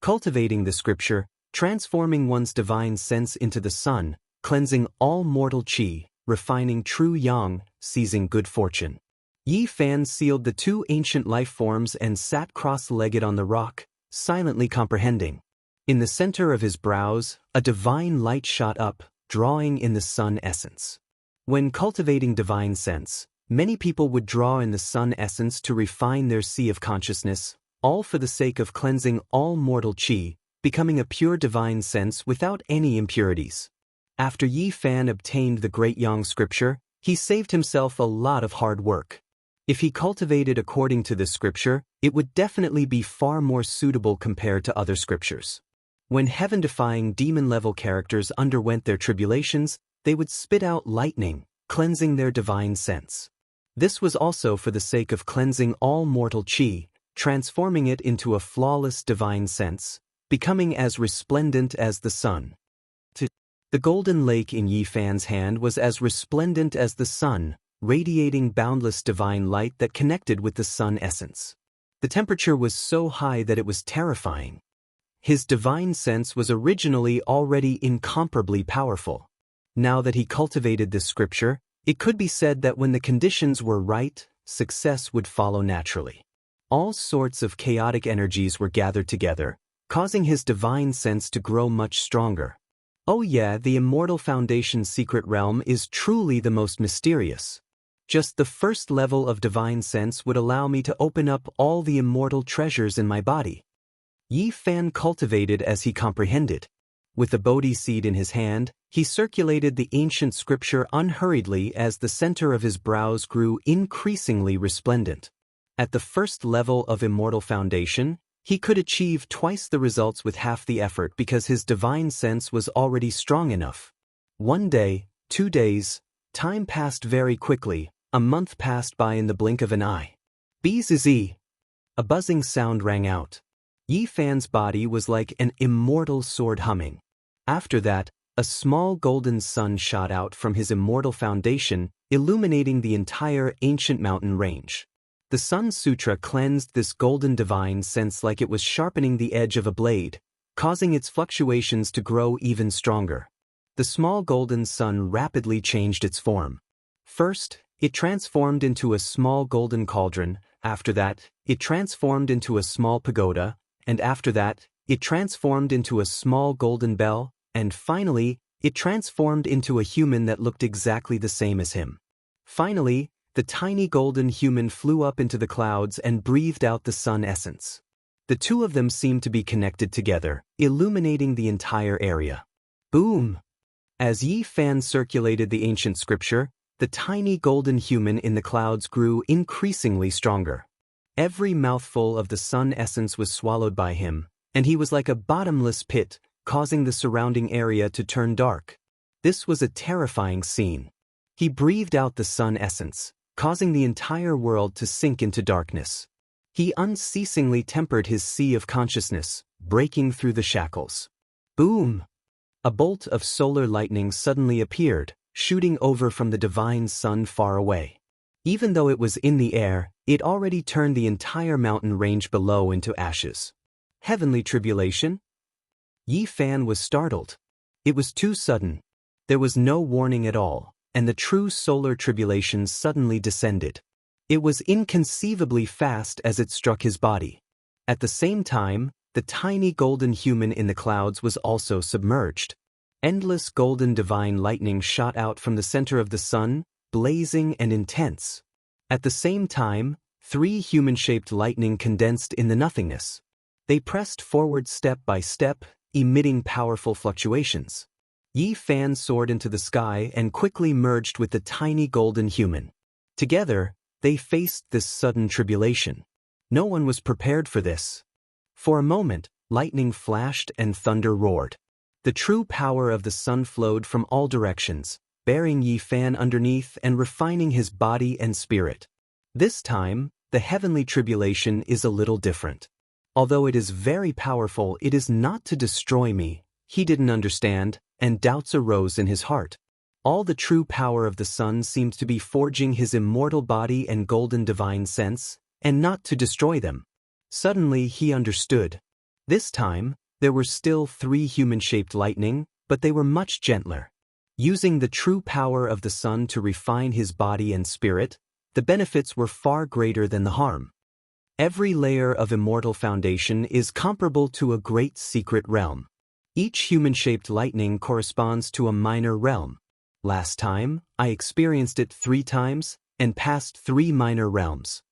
S1: Cultivating the scripture, transforming one's divine sense into the sun, cleansing all mortal qi, refining true yang, seizing good fortune. Yi Fan sealed the two ancient life forms and sat cross-legged on the rock, silently comprehending. In the center of his brows, a divine light shot up, drawing in the sun essence. When cultivating divine sense, many people would draw in the sun essence to refine their sea of consciousness, all for the sake of cleansing all mortal qi, becoming a pure divine sense without any impurities. After Yi Fan obtained the great Yang scripture, he saved himself a lot of hard work. If he cultivated according to this scripture, it would definitely be far more suitable compared to other scriptures. When heaven-defying demon-level characters underwent their tribulations, they would spit out lightning, cleansing their divine sense. This was also for the sake of cleansing all mortal qi, transforming it into a flawless divine sense, becoming as resplendent as the sun. The golden lake in Yi Fan's hand was as resplendent as the sun, radiating boundless divine light that connected with the sun essence. The temperature was so high that it was terrifying. His divine sense was originally already incomparably powerful. Now that he cultivated this scripture, it could be said that when the conditions were right, success would follow naturally. All sorts of chaotic energies were gathered together, causing his divine sense to grow much stronger. Oh yeah, the Immortal Foundation's secret realm is truly the most mysterious. Just the first level of divine sense would allow me to open up all the immortal treasures in my body. Yi Fan cultivated as he comprehended. With the Bodhi seed in his hand, he circulated the ancient scripture unhurriedly as the center of his brows grew increasingly resplendent. At the first level of Immortal Foundation, he could achieve twice the results with half the effort because his divine sense was already strong enough. 1 day, 2 days, time passed very quickly, a month passed by in the blink of an eye. Bzzz. A buzzing sound rang out. Yi Fan's body was like an immortal sword humming. After that, a small golden sun shot out from his Immortal Foundation, illuminating the entire ancient mountain range. The Sun Sutra cleansed this golden divine sense like it was sharpening the edge of a blade, causing its fluctuations to grow even stronger. The small golden sun rapidly changed its form. First, it transformed into a small golden cauldron, after that, it transformed into a small pagoda, and after that, it transformed into a small golden bell, and finally, it transformed into a human that looked exactly the same as him. Finally, the tiny golden human flew up into the clouds and breathed out the sun essence. The two of them seemed to be connected together, illuminating the entire area. Boom! As Yi Fan circulated the ancient scripture, the tiny golden human in the clouds grew increasingly stronger. Every mouthful of the sun essence was swallowed by him, and he was like a bottomless pit, causing the surrounding area to turn dark. This was a terrifying scene. He breathed out the sun essence, causing the entire world to sink into darkness. He unceasingly tempered his sea of consciousness, breaking through the shackles. Boom! A bolt of solar lightning suddenly appeared, shooting over from the divine sun far away. Even though it was in the air, it already turned the entire mountain range below into ashes. Heavenly tribulation? Yi Fan was startled. It was too sudden. There was no warning at all, and the true solar tribulation suddenly descended. It was inconceivably fast as it struck his body. At the same time, the tiny golden human in the clouds was also submerged. Endless golden divine lightning shot out from the center of the sun, blazing and intense. At the same time, 3 human-shaped lightning condensed in the nothingness. They pressed forward step by step, emitting powerful fluctuations. Yi Fan soared into the sky and quickly merged with the tiny golden human. Together, they faced this sudden tribulation. No one was prepared for this. For a moment, lightning flashed and thunder roared. The true power of the sun flowed from all directions, burying Yi Fan underneath and refining his body and spirit. This time, the heavenly tribulation is a little different. Although it is very powerful, it is not to destroy me. He didn't understand, and doubts arose in his heart. All the true power of the sun seemed to be forging his immortal body and golden divine sense, and not to destroy them. Suddenly he understood. This time, there were still 3 human-shaped lightning, but they were much gentler. Using the true power of the sun to refine his body and spirit, the benefits were far greater than the harm. Every layer of immortal foundation is comparable to a great secret realm. Each human-shaped lightning corresponds to a minor realm. Last time, I experienced it 3 times, and passed 3 minor realms.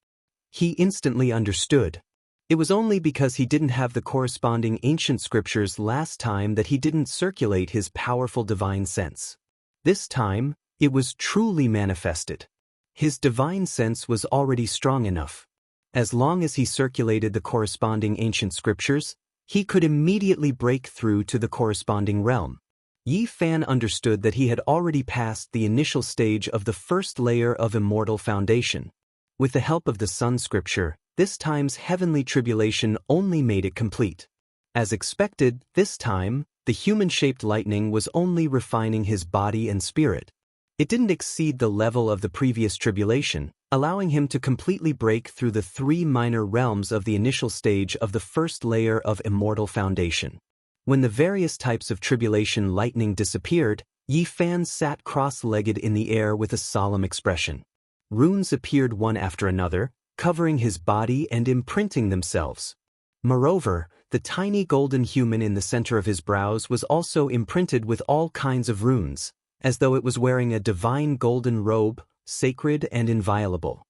S1: He instantly understood. It was only because he didn't have the corresponding ancient scriptures last time that he didn't circulate his powerful divine sense. This time, it was truly manifested. His divine sense was already strong enough. As long as he circulated the corresponding ancient scriptures, he could immediately break through to the corresponding realm. Yi Fan understood that he had already passed the initial stage of the first layer of immortal foundation. With the help of the sun scripture, this time's heavenly tribulation only made it complete. As expected, this time, the human-shaped lightning was only refining his body and spirit. It didn't exceed the level of the previous tribulation, allowing him to completely break through the 3 minor realms of the initial stage of the first layer of immortal foundation. When the various types of tribulation lightning disappeared, Yi Fan sat cross-legged in the air with a solemn expression. Runes appeared one after another, covering his body and imprinting themselves. Moreover, the tiny golden human in the center of his brows was also imprinted with all kinds of runes, as though it was wearing a divine golden robe, sacred and inviolable.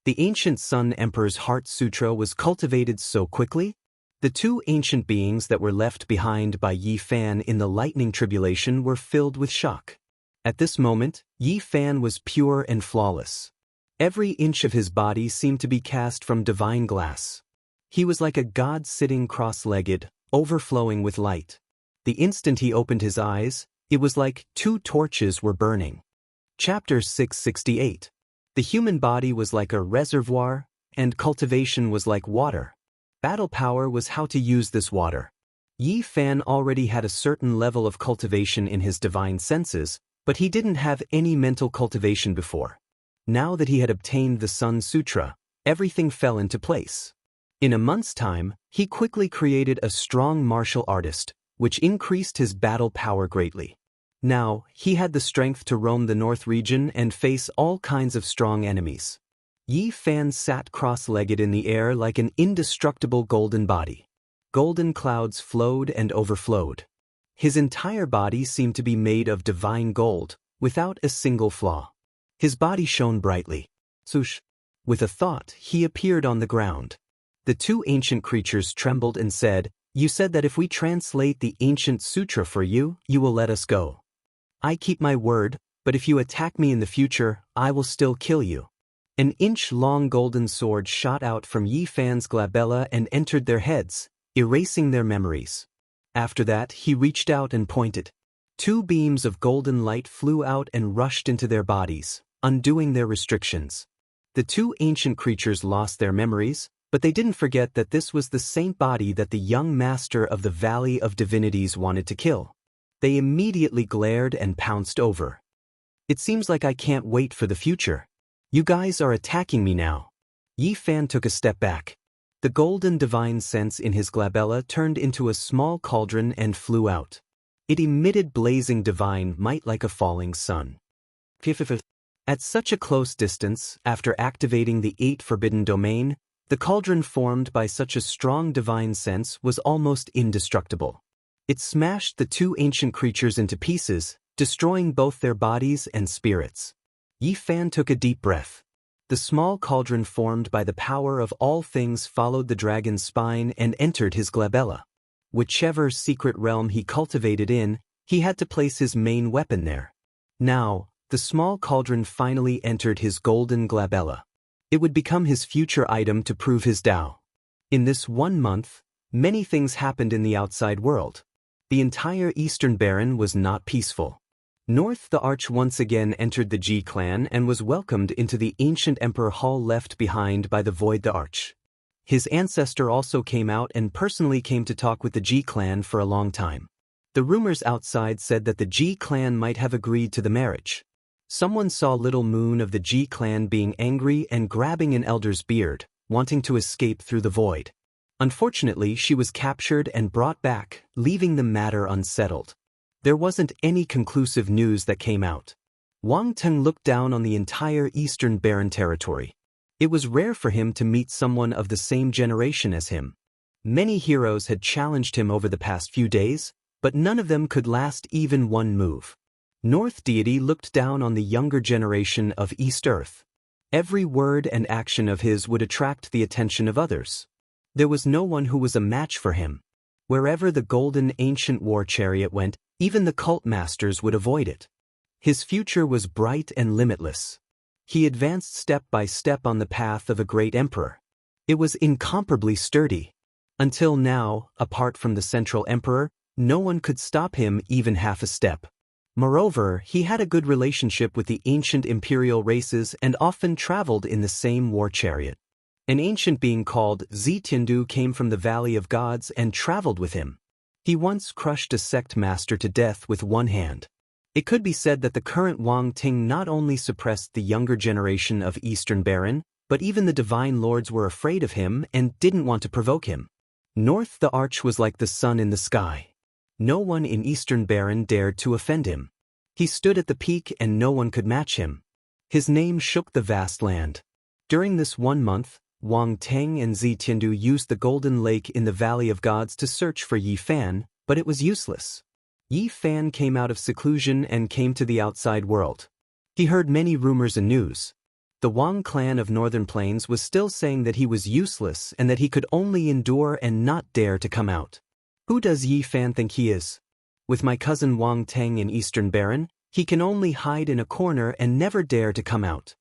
S1: The ancient Sun Emperor's Heart Sutra was cultivated so quickly. The 2 ancient beings that were left behind by Yi Fan in the lightning tribulation were filled with shock. At this moment, Yi Fan was pure and flawless. Every inch of his body seemed to be cast from divine glass. He was like a god sitting cross-legged, overflowing with light. The instant he opened his eyes, it was like 2 torches were burning. Chapter 668. The human body was like a reservoir, and cultivation was like water. Battle power was how to use this water. Yi Fan already had a certain level of cultivation in his divine senses, but he didn't have any mental cultivation before. Now that he had obtained the Sun Sutra, everything fell into place. In a month's time, he quickly created a strong martial artist, which increased his battle power greatly. Now, he had the strength to roam the North region and face all kinds of strong enemies. Yi Fan sat cross-legged in the air like an indestructible golden body. Golden clouds flowed and overflowed. His entire body seemed to be made of divine gold, without a single flaw. His body shone brightly. Swoosh! With a thought, he appeared on the ground. The 2 ancient creatures trembled and said, "You said that if we translate the ancient sutra for you, you will let us go. I keep my word, but if you attack me in the future, I will still kill you." An inch-long golden sword shot out from Yi Fan's glabella and entered their heads, erasing their memories. After that, he reached out and pointed. 2 beams of golden light flew out and rushed into their bodies, undoing their restrictions. The 2 ancient creatures lost their memories, but they didn't forget that this was the saint body that the young master of the Valley of Divinities wanted to kill. They immediately glared and pounced over. "It seems like I can't wait for the future. You guys are attacking me now." Yi Fan took a step back. The golden divine sense in his glabella turned into a small cauldron and flew out. It emitted blazing divine might like a falling sun. At such a close distance, after activating the 8 forbidden domain, the cauldron formed by such a strong divine sense was almost indestructible. It smashed the 2 ancient creatures into pieces, destroying both their bodies and spirits. Yi Fan took a deep breath. The small cauldron formed by the power of all things followed the dragon's spine and entered his glabella. Whichever secret realm he cultivated in, he had to place his main weapon there. Now, the small cauldron finally entered his golden glabella. It would become his future item to prove his Tao. In this 1 month, many things happened in the outside world. The entire Eastern Baron was not peaceful. North, the Arch once again entered the Ji clan and was welcomed into the ancient Emperor Hall left behind by the Void the Arch. His ancestor also came out and personally came to talk with the Ji clan for a long time. The rumors outside said that the G clan might have agreed to the marriage. Someone saw Little Moon of the G clan being angry and grabbing an elder's beard, wanting to escape through the void. Unfortunately, she was captured and brought back, leaving the matter unsettled. There wasn't any conclusive news that came out. Wang Teng looked down on the entire Eastern Barren territory. It was rare for him to meet someone of the same generation as him. Many heroes had challenged him over the past few days, but none of them could last even one move. North Deity looked down on the younger generation of East Earth. Every word and action of his would attract the attention of others. There was no one who was a match for him. Wherever the golden ancient war chariot went, even the cult masters would avoid it. His future was bright and limitless. He advanced step by step on the path of a great emperor. It was incomparably sturdy. Until now, apart from the central emperor, no one could stop him even half a step. Moreover, he had a good relationship with the ancient imperial races and often traveled in the same war chariot. An ancient being called Zitiandu came from the Valley of Gods and traveled with him. He once crushed a sect master to death with one hand. It could be said that the current Wang Ting not only suppressed the younger generation of Eastern Baron, but even the divine lords were afraid of him and didn't want to provoke him. North the Arch was like the sun in the sky. No one in Eastern Baron dared to offend him. He stood at the peak and no one could match him. His name shook the vast land. During this 1 month, Wang Teng and Zitiandu used the Golden Lake in the Valley of Gods to search for Yi Fan, but it was useless. Yi Fan came out of seclusion and came to the outside world. He heard many rumors and news. The Wang clan of Northern Plains was still saying that he was useless and that he could only endure and not dare to come out. Who does Yi Fan think he is? With my cousin Wang Teng in Eastern Baron, he can only hide in a corner and never dare to come out.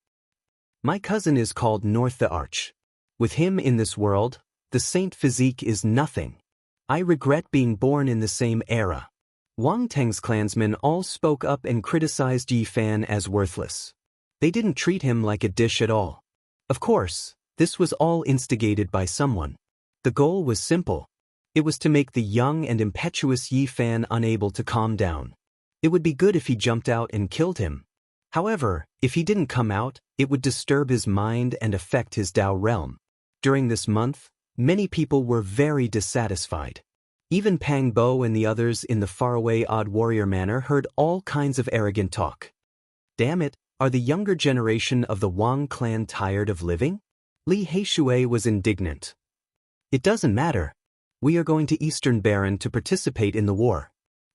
S1: My cousin is called North the Arch. With him in this world, the saint physique is nothing. I regret being born in the same era. Wang Teng's clansmen all spoke up and criticized Yi Fan as worthless. They didn't treat him like a dish at all. Of course, this was all instigated by someone. The goal was simple. It was to make the young and impetuous Yi Fan unable to calm down. It would be good if he jumped out and killed him. However, if he didn't come out, it would disturb his mind and affect his Dao realm. During this month, many people were very dissatisfied. Even Pang Bo and the others in the faraway Odd Warrior Manor heard all kinds of arrogant talk. Damn it, are the younger generation of the Wang clan tired of living? Li Heishui was indignant. It doesn't matter. We are going to Eastern Baron to participate in the war.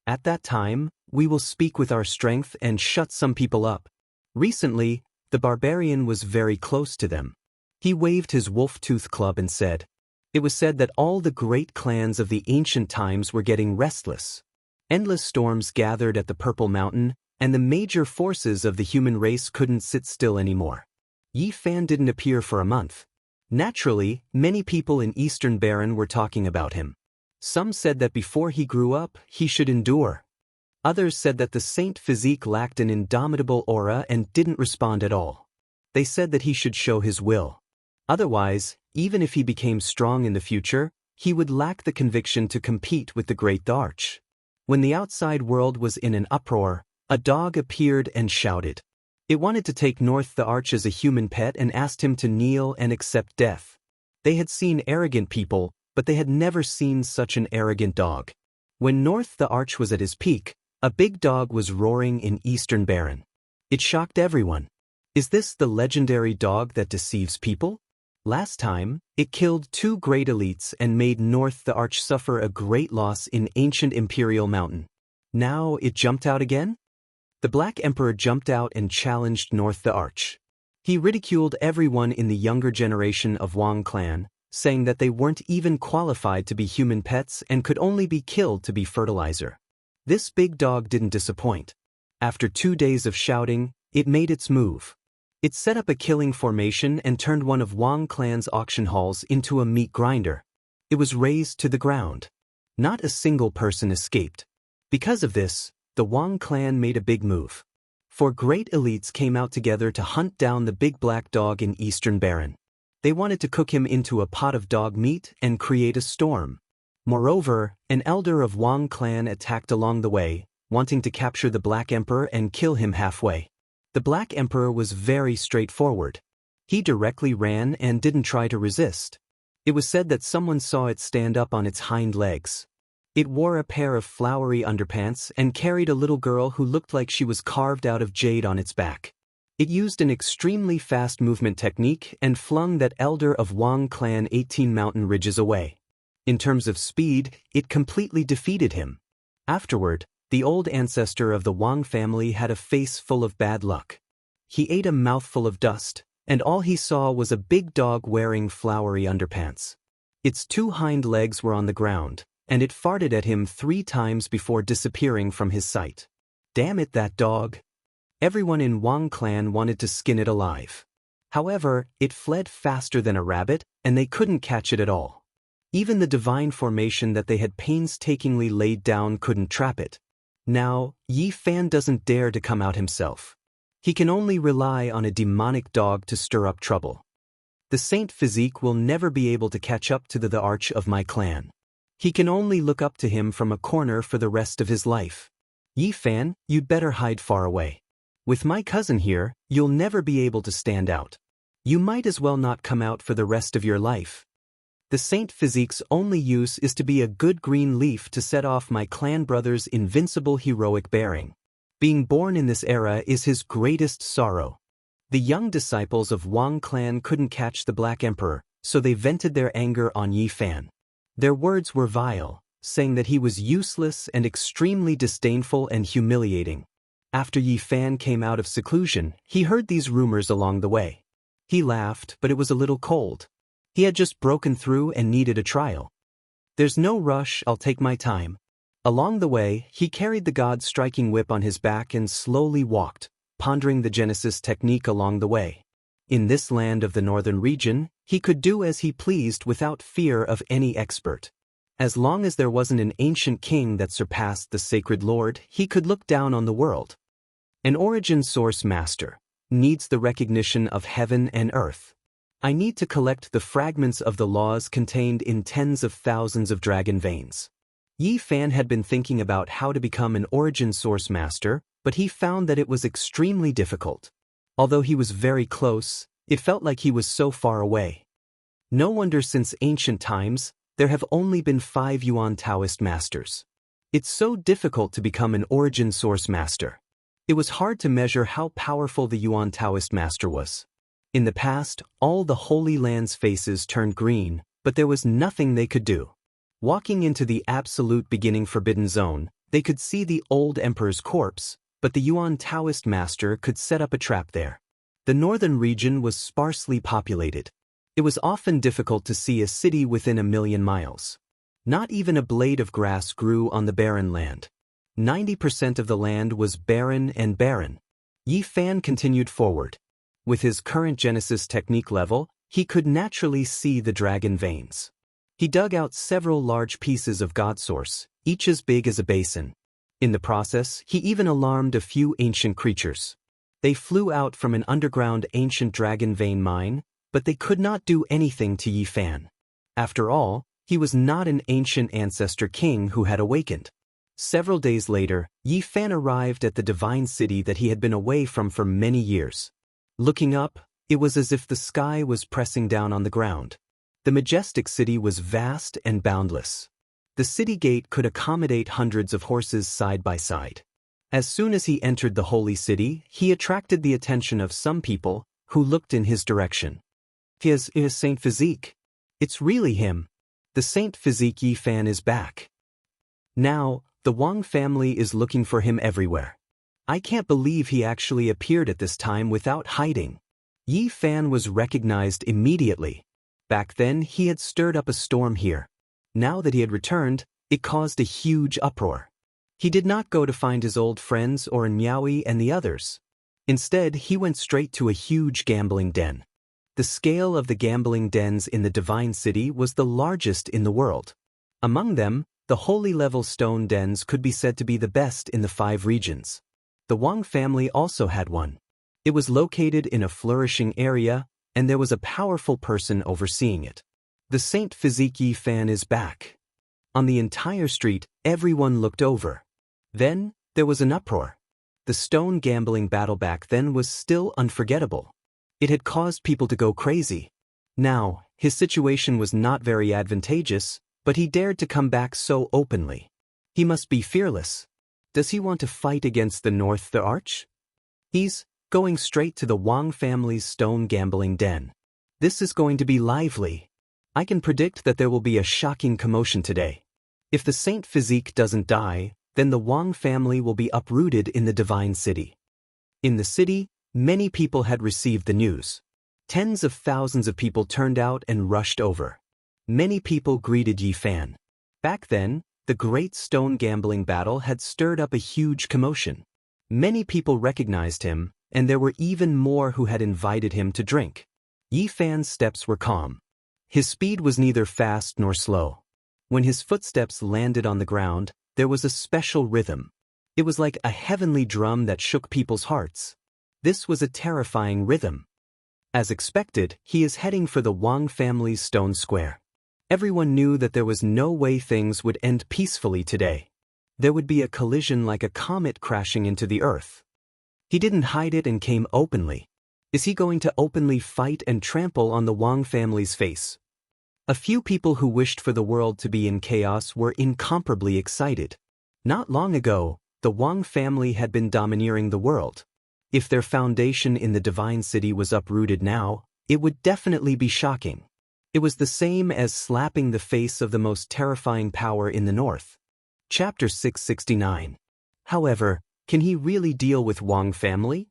S1: At that time, we will speak with our strength and shut some people up. Recently, the barbarian was very close to them. He waved his wolf-tooth club and said, "It was said that all the great clans of the ancient times were getting restless. Endless storms gathered at the Purple Mountain, and the major forces of the human race couldn't sit still anymore. Yi Fan didn't appear for a month. Naturally, many people in Eastern Baron were talking about him. Some said that before he grew up, he should endure. Others said that the saint physique lacked an indomitable aura and didn't respond at all. They said that he should show his will. Otherwise, even if he became strong in the future, he would lack the conviction to compete with the Great Arch." When the outside world was in an uproar, a dog appeared and shouted. It wanted to take North the Arch as a human pet and asked him to kneel and accept death. They had seen arrogant people, but they had never seen such an arrogant dog. When North the Arch was at his peak, a big dog was roaring in Eastern Baron. It shocked everyone. Is this the legendary dog that deceives people? Last time, it killed 2 great elites and made North the Arch suffer a great loss in ancient Imperial Mountain. Now it jumped out again? The Black Emperor jumped out and challenged North the Arch. He ridiculed everyone in the younger generation of Wang clan, saying that they weren't even qualified to be human pets and could only be killed to be fertilizer. This big dog didn't disappoint. After 2 days of shouting, it made its move. It set up a killing formation and turned one of Wang clan's auction halls into a meat grinder. It was razed to the ground. Not a single person escaped. Because of this, the Wang clan made a big move. 4 great elites came out together to hunt down the big black dog in Eastern Baron. They wanted to cook him into a pot of dog meat and create a storm. Moreover, an elder of Wang clan attacked along the way, wanting to capture the Black Emperor and kill him halfway. The Black Emperor was very straightforward. He directly ran and didn't try to resist. It was said that someone saw it stand up on its hind legs. It wore a pair of flowery underpants and carried a little girl who looked like she was carved out of jade on its back. It used an extremely fast movement technique and flung that elder of Wang clan 18 mountain ridges away. In terms of speed, it completely defeated him. Afterward, the old ancestor of the Wang family had a face full of bad luck. He ate a mouthful of dust, and all he saw was a big dog wearing flowery underpants. Its 2 hind legs were on the ground, and it farted at him 3 times before disappearing from his sight. Damn it, that dog! Everyone in Wang clan wanted to skin it alive. However, it fled faster than a rabbit, and they couldn't catch it at all. Even the divine formation that they had painstakingly laid down couldn't trap it. Now, Yi Fan doesn't dare to come out himself. He can only rely on a demonic dog to stir up trouble. The Saint Physique will never be able to catch up to the arch of my clan. He can only look up to him from a corner for the rest of his life. Yi Fan, you'd better hide far away. With my cousin here, you'll never be able to stand out. You might as well not come out for the rest of your life. The Saint Physique's only use is to be a good green leaf to set off my clan brother's invincible heroic bearing. Being born in this era is his greatest sorrow. The young disciples of Wang clan couldn't catch the Black Emperor, so they vented their anger on Yi Fan. Their words were vile, saying that he was useless and extremely disdainful and humiliating. After Yi Fan came out of seclusion, he heard these rumors along the way. He laughed, but it was a little cold. He had just broken through and needed a trial. There's no rush, I'll take my time. Along the way, he carried the god-striking whip on his back and slowly walked, pondering the Genesis technique along the way. In this land of the northern region, he could do as he pleased without fear of any expert. As long as there wasn't an ancient king that surpassed the sacred Lord, he could look down on the world. An origin source master needs the recognition of heaven and earth. I need to collect the fragments of the laws contained in tens of thousands of dragon veins. Yi Fan had been thinking about how to become an origin source master, but he found that it was extremely difficult. Although he was very close, it felt like he was so far away. No wonder since ancient times, there have only been 5 Yuan Taoist masters. It's so difficult to become an origin source master. It was hard to measure how powerful the Yuan Taoist master was. In the past, all the Holy Land's faces turned green, but there was nothing they could do. Walking into the absolute beginning forbidden zone, they could see the old emperor's corpse, but the Yuan Taoist master could set up a trap there. The northern region was sparsely populated. It was often difficult to see a city within 1,000,000 miles. Not even a blade of grass grew on the barren land. 90% of the land was barren and barren. Yi Fan continued forward. With his current Genesis technique level, he could naturally see the dragon veins. He dug out several large pieces of God Source, each as big as a basin. In the process, he even alarmed a few ancient creatures. They flew out from an underground ancient dragon vein mine, but they could not do anything to Yi Fan. After all, he was not an ancient ancestor king who had awakened. Several days later, Yi Fan arrived at the divine city that he had been away from for many years. Looking up, it was as if the sky was pressing down on the ground. The majestic city was vast and boundless. The city gate could accommodate hundreds of horses side by side. As soon as he entered the holy city, he attracted the attention of some people who looked in his direction. He is Saint Physique. It's really him. The Saint Physique Yi Fan is back. Now, the Wang family is looking for him everywhere. I can't believe he actually appeared at this time without hiding. Yi Fan was recognized immediately. Back then, he had stirred up a storm here. Now that he had returned, it caused a huge uproar. He did not go to find his old friends or Miaoyi and the others. Instead, he went straight to a huge gambling den. The scale of the gambling dens in the Divine City was the largest in the world. Among them, the holy level stone dens could be said to be the best in the 5 regions. The Wang family also had one. It was located in a flourishing area, and there was a powerful person overseeing it. The Saint Physique Yi Fan is back. On the entire street, everyone looked over. Then, there was an uproar. The stone gambling battle back then was still unforgettable. It had caused people to go crazy. Now, his situation was not very advantageous, but he dared to come back so openly. He must be fearless. Does he want to fight against the North the Arch? He's going straight to the Wang family's stone gambling den. This is going to be lively. I can predict that there will be a shocking commotion today. If the Saint Physique doesn't die, then the Wang family will be uprooted in the Divine City. In the city, many people had received the news. Tens of thousands of people turned out and rushed over. Many people greeted Yi Fan. Back then, the great stone gambling battle had stirred up a huge commotion. Many people recognized him, and there were even more who had invited him to drink. Yi Fan's steps were calm. His speed was neither fast nor slow. When his footsteps landed on the ground, there was a special rhythm. It was like a heavenly drum that shook people's hearts. This was a terrifying rhythm. As expected, he is heading for the Wang family's stone square. Everyone knew that there was no way things would end peacefully today. There would be a collision like a comet crashing into the earth. He didn't hide it and came openly. Is he going to openly fight and trample on the Wang family's face? A few people who wished for the world to be in chaos were incomparably excited. Not long ago, the Wang family had been domineering the world. If their foundation in the Divine City was uprooted now, it would definitely be shocking. It was the same as slapping the face of the most terrifying power in the North. Chapter 669. However, can he really deal with Wang family?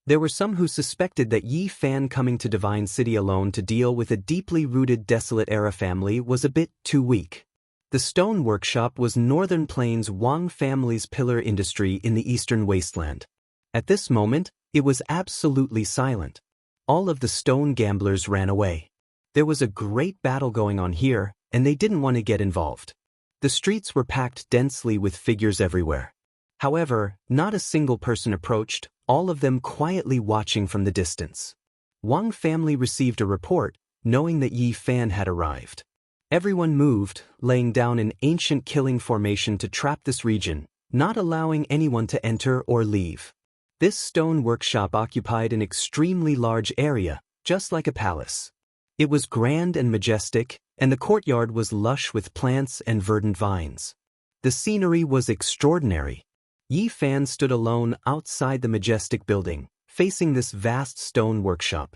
S1: There were some who suspected that Yi Fan coming to Divine City alone to deal with a deeply rooted desolate-era family was a bit too weak. The stone workshop was Northern Plains Wang family's pillar industry in the eastern wasteland. At this moment, it was absolutely silent. All of the stone gamblers ran away. There was a great battle going on here, and they didn't want to get involved. The streets were packed densely with figures everywhere. However, not a single person approached, all of them quietly watching from the distance. Wang family received a report, knowing that Yi Fan had arrived. Everyone moved, laying down an ancient killing formation to trap this region, not allowing anyone to enter or leave. This stone workshop occupied an extremely large area, just like a palace. It was grand and majestic, and the courtyard was lush with plants and verdant vines. The scenery was extraordinary. Yi Fan stood alone outside the majestic building, facing this vast stone workshop.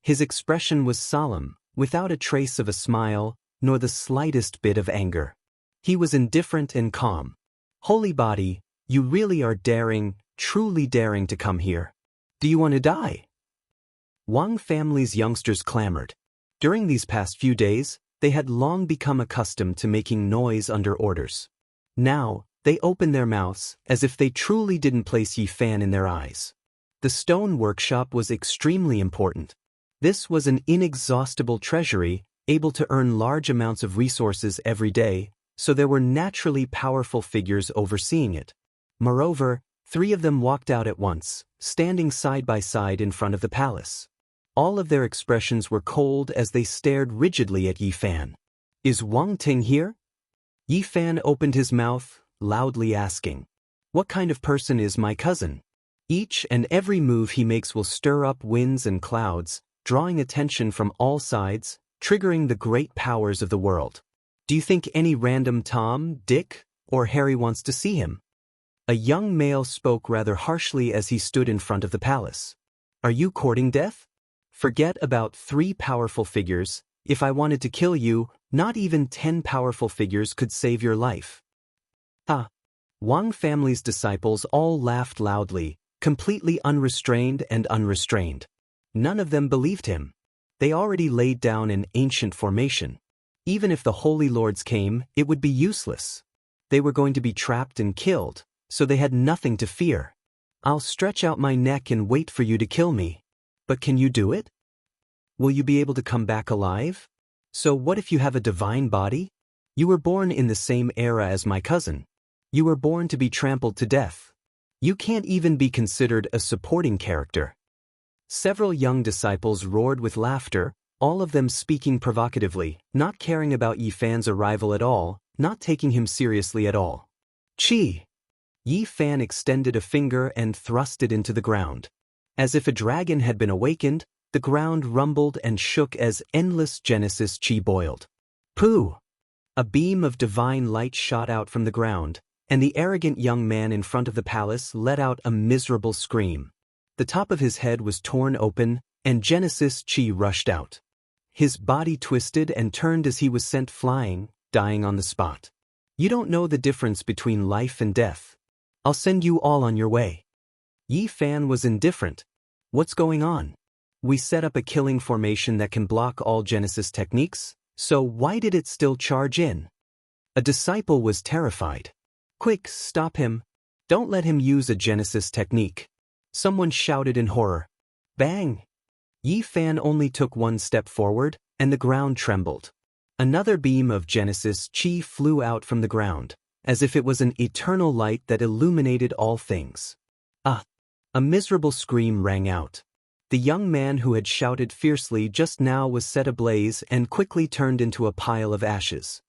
S1: His expression was solemn, without a trace of a smile, nor the slightest bit of anger. He was indifferent and calm. Holy body, you really are daring, truly daring to come here. Do you want to die? Wang family's youngsters clamored. During these past few days, they had long become accustomed to making noise under orders. Now, they opened their mouths, as if they truly didn't place Yi Fan in their eyes. The stone workshop was extremely important. This was an inexhaustible treasury, able to earn large amounts of resources every day, so there were naturally powerful figures overseeing it. Moreover, 3 of them walked out at once, standing side by side in front of the palace. All of their expressions were cold as they stared rigidly at Yi Fan. Is Wang Ting here? Yi Fan opened his mouth, loudly asking, "What kind of person is my cousin?" Each and every move he makes will stir up winds and clouds, drawing attention from all sides, triggering the great powers of the world. Do you think any random Tom, Dick, or Harry wants to see him? A young male spoke rather harshly as he stood in front of the palace. Are you courting death? Forget about 3 powerful figures. If I wanted to kill you, not even 10 powerful figures could save your life. Wang family's disciples all laughed loudly, completely unrestrained and unrestrained. None of them believed him. They already laid down an ancient formation. Even if the Holy Lords came, it would be useless. They were going to be trapped and killed, so they had nothing to fear. I'll stretch out my neck and wait for you to kill me. But can you do it? Will you be able to come back alive? So what if you have a divine body? You were born in the same era as my cousin. You were born to be trampled to death. You can't even be considered a supporting character. Several young disciples roared with laughter, all of them speaking provocatively, not caring about Yi Fan's arrival at all, not taking him seriously at all. Chi! Yi Fan extended a finger and thrust it into the ground. As if a dragon had been awakened, the ground rumbled and shook as endless Genesis Chi boiled. Pooh! A beam of divine light shot out from the ground, and the arrogant young man in front of the palace let out a miserable scream. The top of his head was torn open, and Genesis Chi rushed out. His body twisted and turned as he was sent flying, dying on the spot. You don't know the difference between life and death. I'll send you all on your way. Yi Fan was indifferent. What's going on? We set up a killing formation that can block all Genesis techniques, so why did it still charge in? A disciple was terrified. Quick, stop him. Don't let him use a Genesis technique. Someone shouted in horror. Bang! Yi Fan only took one step forward, and the ground trembled. Another beam of Genesis Chi flew out from the ground, as if it was an eternal light that illuminated all things. Ah! A miserable scream rang out. The young man who had shouted fiercely just now was set ablaze and quickly turned into a pile of ashes.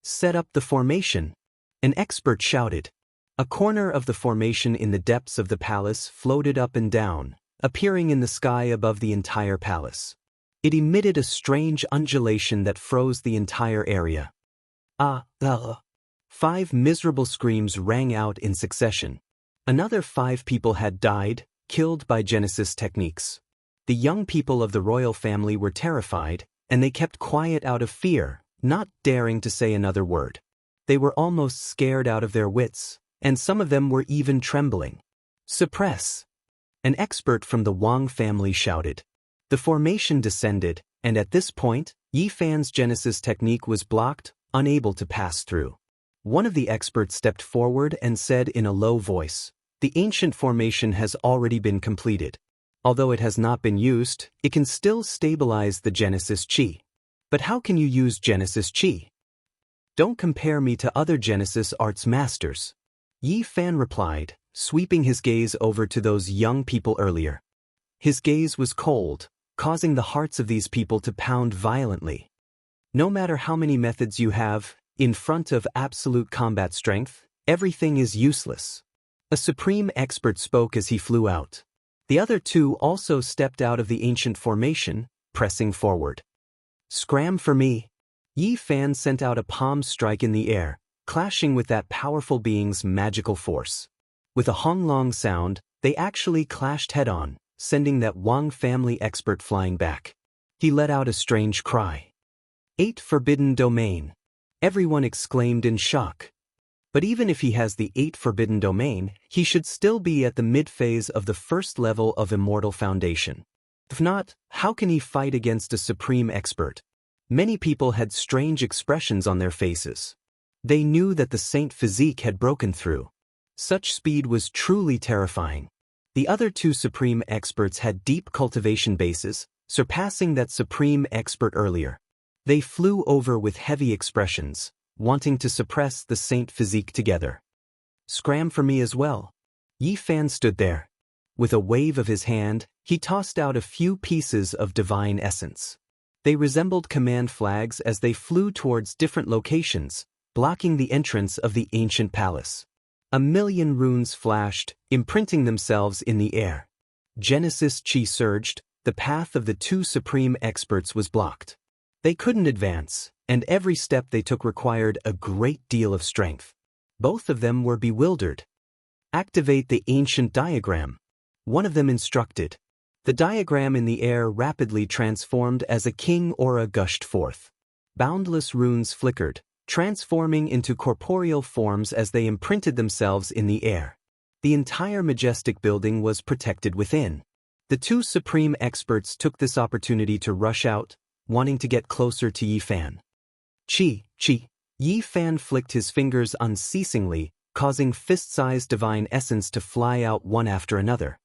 S1: Set up the formation, an expert shouted. A corner of the formation in the depths of the palace floated up and down, appearing in the sky above the entire palace. It emitted a strange undulation that froze the entire area. Ah! 5 miserable screams rang out in succession. Another 5 people had died, killed by Genesis techniques. The young people of the royal family were terrified, and they kept quiet out of fear, not daring to say another word. They were almost scared out of their wits, and some of them were even trembling. Suppress! An expert from the Wang family shouted. The formation descended, and at this point, Yi Fan's Genesis technique was blocked, unable to pass through. One of the experts stepped forward and said in a low voice, "The ancient formation has already been completed. Although it has not been used, it can still stabilize the Genesis Chi." But how can you use Genesis Chi? Don't compare me to other Genesis arts masters. Yi Fan replied, sweeping his gaze over to those young people earlier. His gaze was cold, causing the hearts of these people to pound violently. No matter how many methods you have, in front of absolute combat strength, everything is useless. A supreme expert spoke as he flew out. The other 2 also stepped out of the ancient formation, pressing forward. Scram for me! Yi Fan sent out a palm strike in the air, clashing with that powerful being's magical force. With a honglong sound, they actually clashed head-on, sending that Wang family expert flying back. He let out a strange cry. 8 Forbidden Domain! Everyone exclaimed in shock. But even if he has the 8 Forbidden Domain, he should still be at the mid-phase of the first level of Immortal Foundation. If not, how can he fight against a supreme expert? Many people had strange expressions on their faces. They knew that the Saint physique had broken through. Such speed was truly terrifying. The other 2 supreme experts had deep cultivation bases, surpassing that supreme expert earlier. They flew over with heavy expressions, wanting to suppress the Saint physique together. Scram for me as well. Yi Fan stood there. With a wave of his hand, he tossed out a few pieces of divine essence. They resembled command flags as they flew towards different locations, blocking the entrance of the ancient palace. 1,000,000 runes flashed, imprinting themselves in the air. Genesis Chi surged, the path of the 2 supreme experts was blocked. They couldn't advance, and every step they took required a great deal of strength. Both of them were bewildered. Activate the ancient diagram. One of them instructed. The diagram in the air rapidly transformed as a king aura gushed forth. Boundless runes flickered, transforming into corporeal forms as they imprinted themselves in the air. The entire majestic building was protected within. The 2 supreme experts took this opportunity to rush out, wanting to get closer to Yi Fan. Chi! Yi Fan flicked his fingers unceasingly, causing fist-sized divine essence to fly out one after another.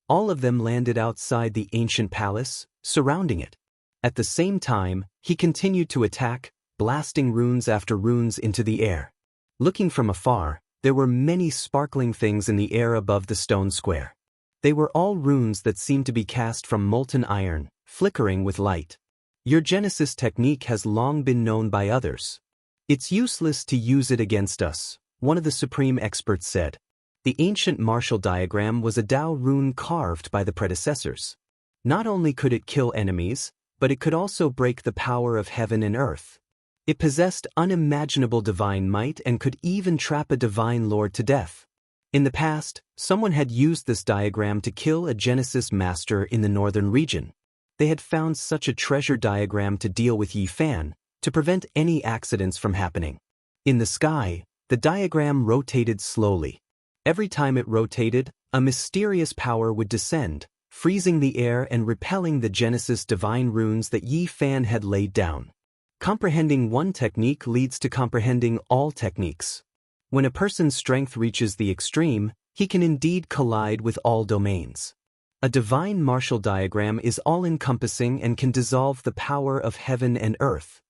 S1: All of them landed outside the ancient palace, surrounding it. At the same time, he continued to attack, blasting runes after runes into the air. Looking from afar, there were many sparkling things in the air above the stone square. They were all runes that seemed to be cast from molten iron, flickering with light. Your Genesis technique has long been known by others. It's useless to use it against us, one of the supreme experts said. The ancient martial diagram was a Dao rune carved by the predecessors. Not only could it kill enemies, but it could also break the power of heaven and earth. It possessed unimaginable divine might and could even trap a divine lord to death. In the past, someone had used this diagram to kill a Genesis master in the northern region. They had found such a treasure diagram to deal with Yi Fan, to prevent any accidents from happening. In the sky, the diagram rotated slowly. Every time it rotated, a mysterious power would descend, freezing the air and repelling the Genesis divine runes that Yi Fan had laid down. Comprehending one technique leads to comprehending all techniques. When a person's strength reaches the extreme, he can indeed collide with all domains. A divine martial diagram is all-encompassing and can dissolve the power of heaven and earth.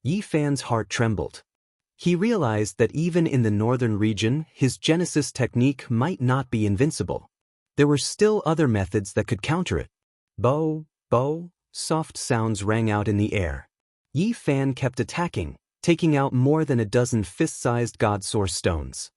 S1: Yi Fan's heart trembled. He realized that even in the northern region, his Genesis technique might not be invincible. There were still other methods that could counter it. Bo, bo, soft sounds rang out in the air. Yi Fan kept attacking, taking out more than a dozen fist-sized God Source stones.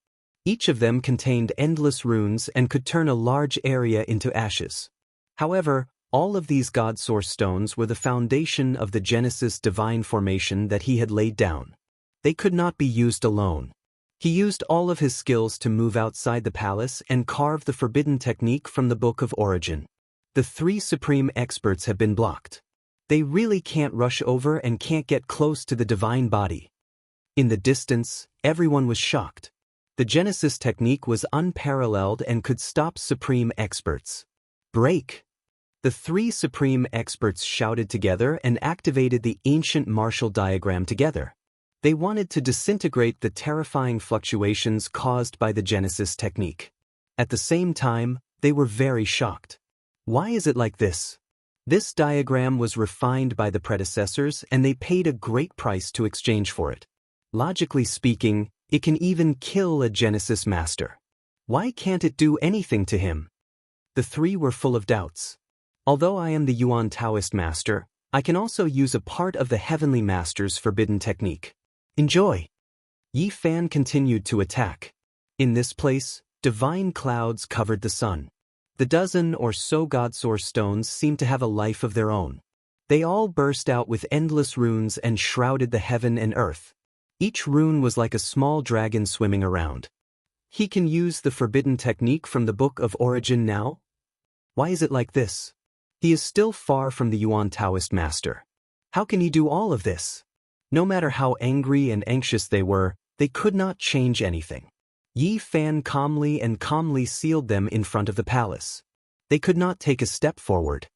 S1: Each of them contained endless runes and could turn a large area into ashes. However, all of these God Source stones were the foundation of the Genesis divine formation that he had laid down. They could not be used alone. He used all of his skills to move outside the palace and carve the forbidden technique from the Book of Origin. The three supreme experts have been blocked. They really can't rush over and can't get close to the divine body. In the distance, everyone was shocked. The Genesis technique was unparalleled and could stop supreme experts. Break! The three supreme experts shouted together and activated the ancient martial diagram together. They wanted to disintegrate the terrifying fluctuations caused by the Genesis technique. At the same time, they were very shocked. Why is it like this? This diagram was refined by the predecessors and they paid a great price to exchange for it. Logically speaking, it can even kill a Genesis master. Why can't it do anything to him? The three were full of doubts. Although I am the Yuan Taoist master, I can also use a part of the heavenly master's forbidden technique. Enjoy! Yi Fan continued to attack. In this place, divine clouds covered the sun. The dozen or so God Source stones seemed to have a life of their own. They all burst out with endless runes and shrouded the heaven and earth. Each rune was like a small dragon swimming around. He can use the forbidden technique from the Book of Origin now? Why is it like this? He is still far from the Yuan Taoist master. How can he do all of this? No matter how angry and anxious they were, they could not change anything. Yi Fan calmly sealed them in front of the palace. They could not take a step forward.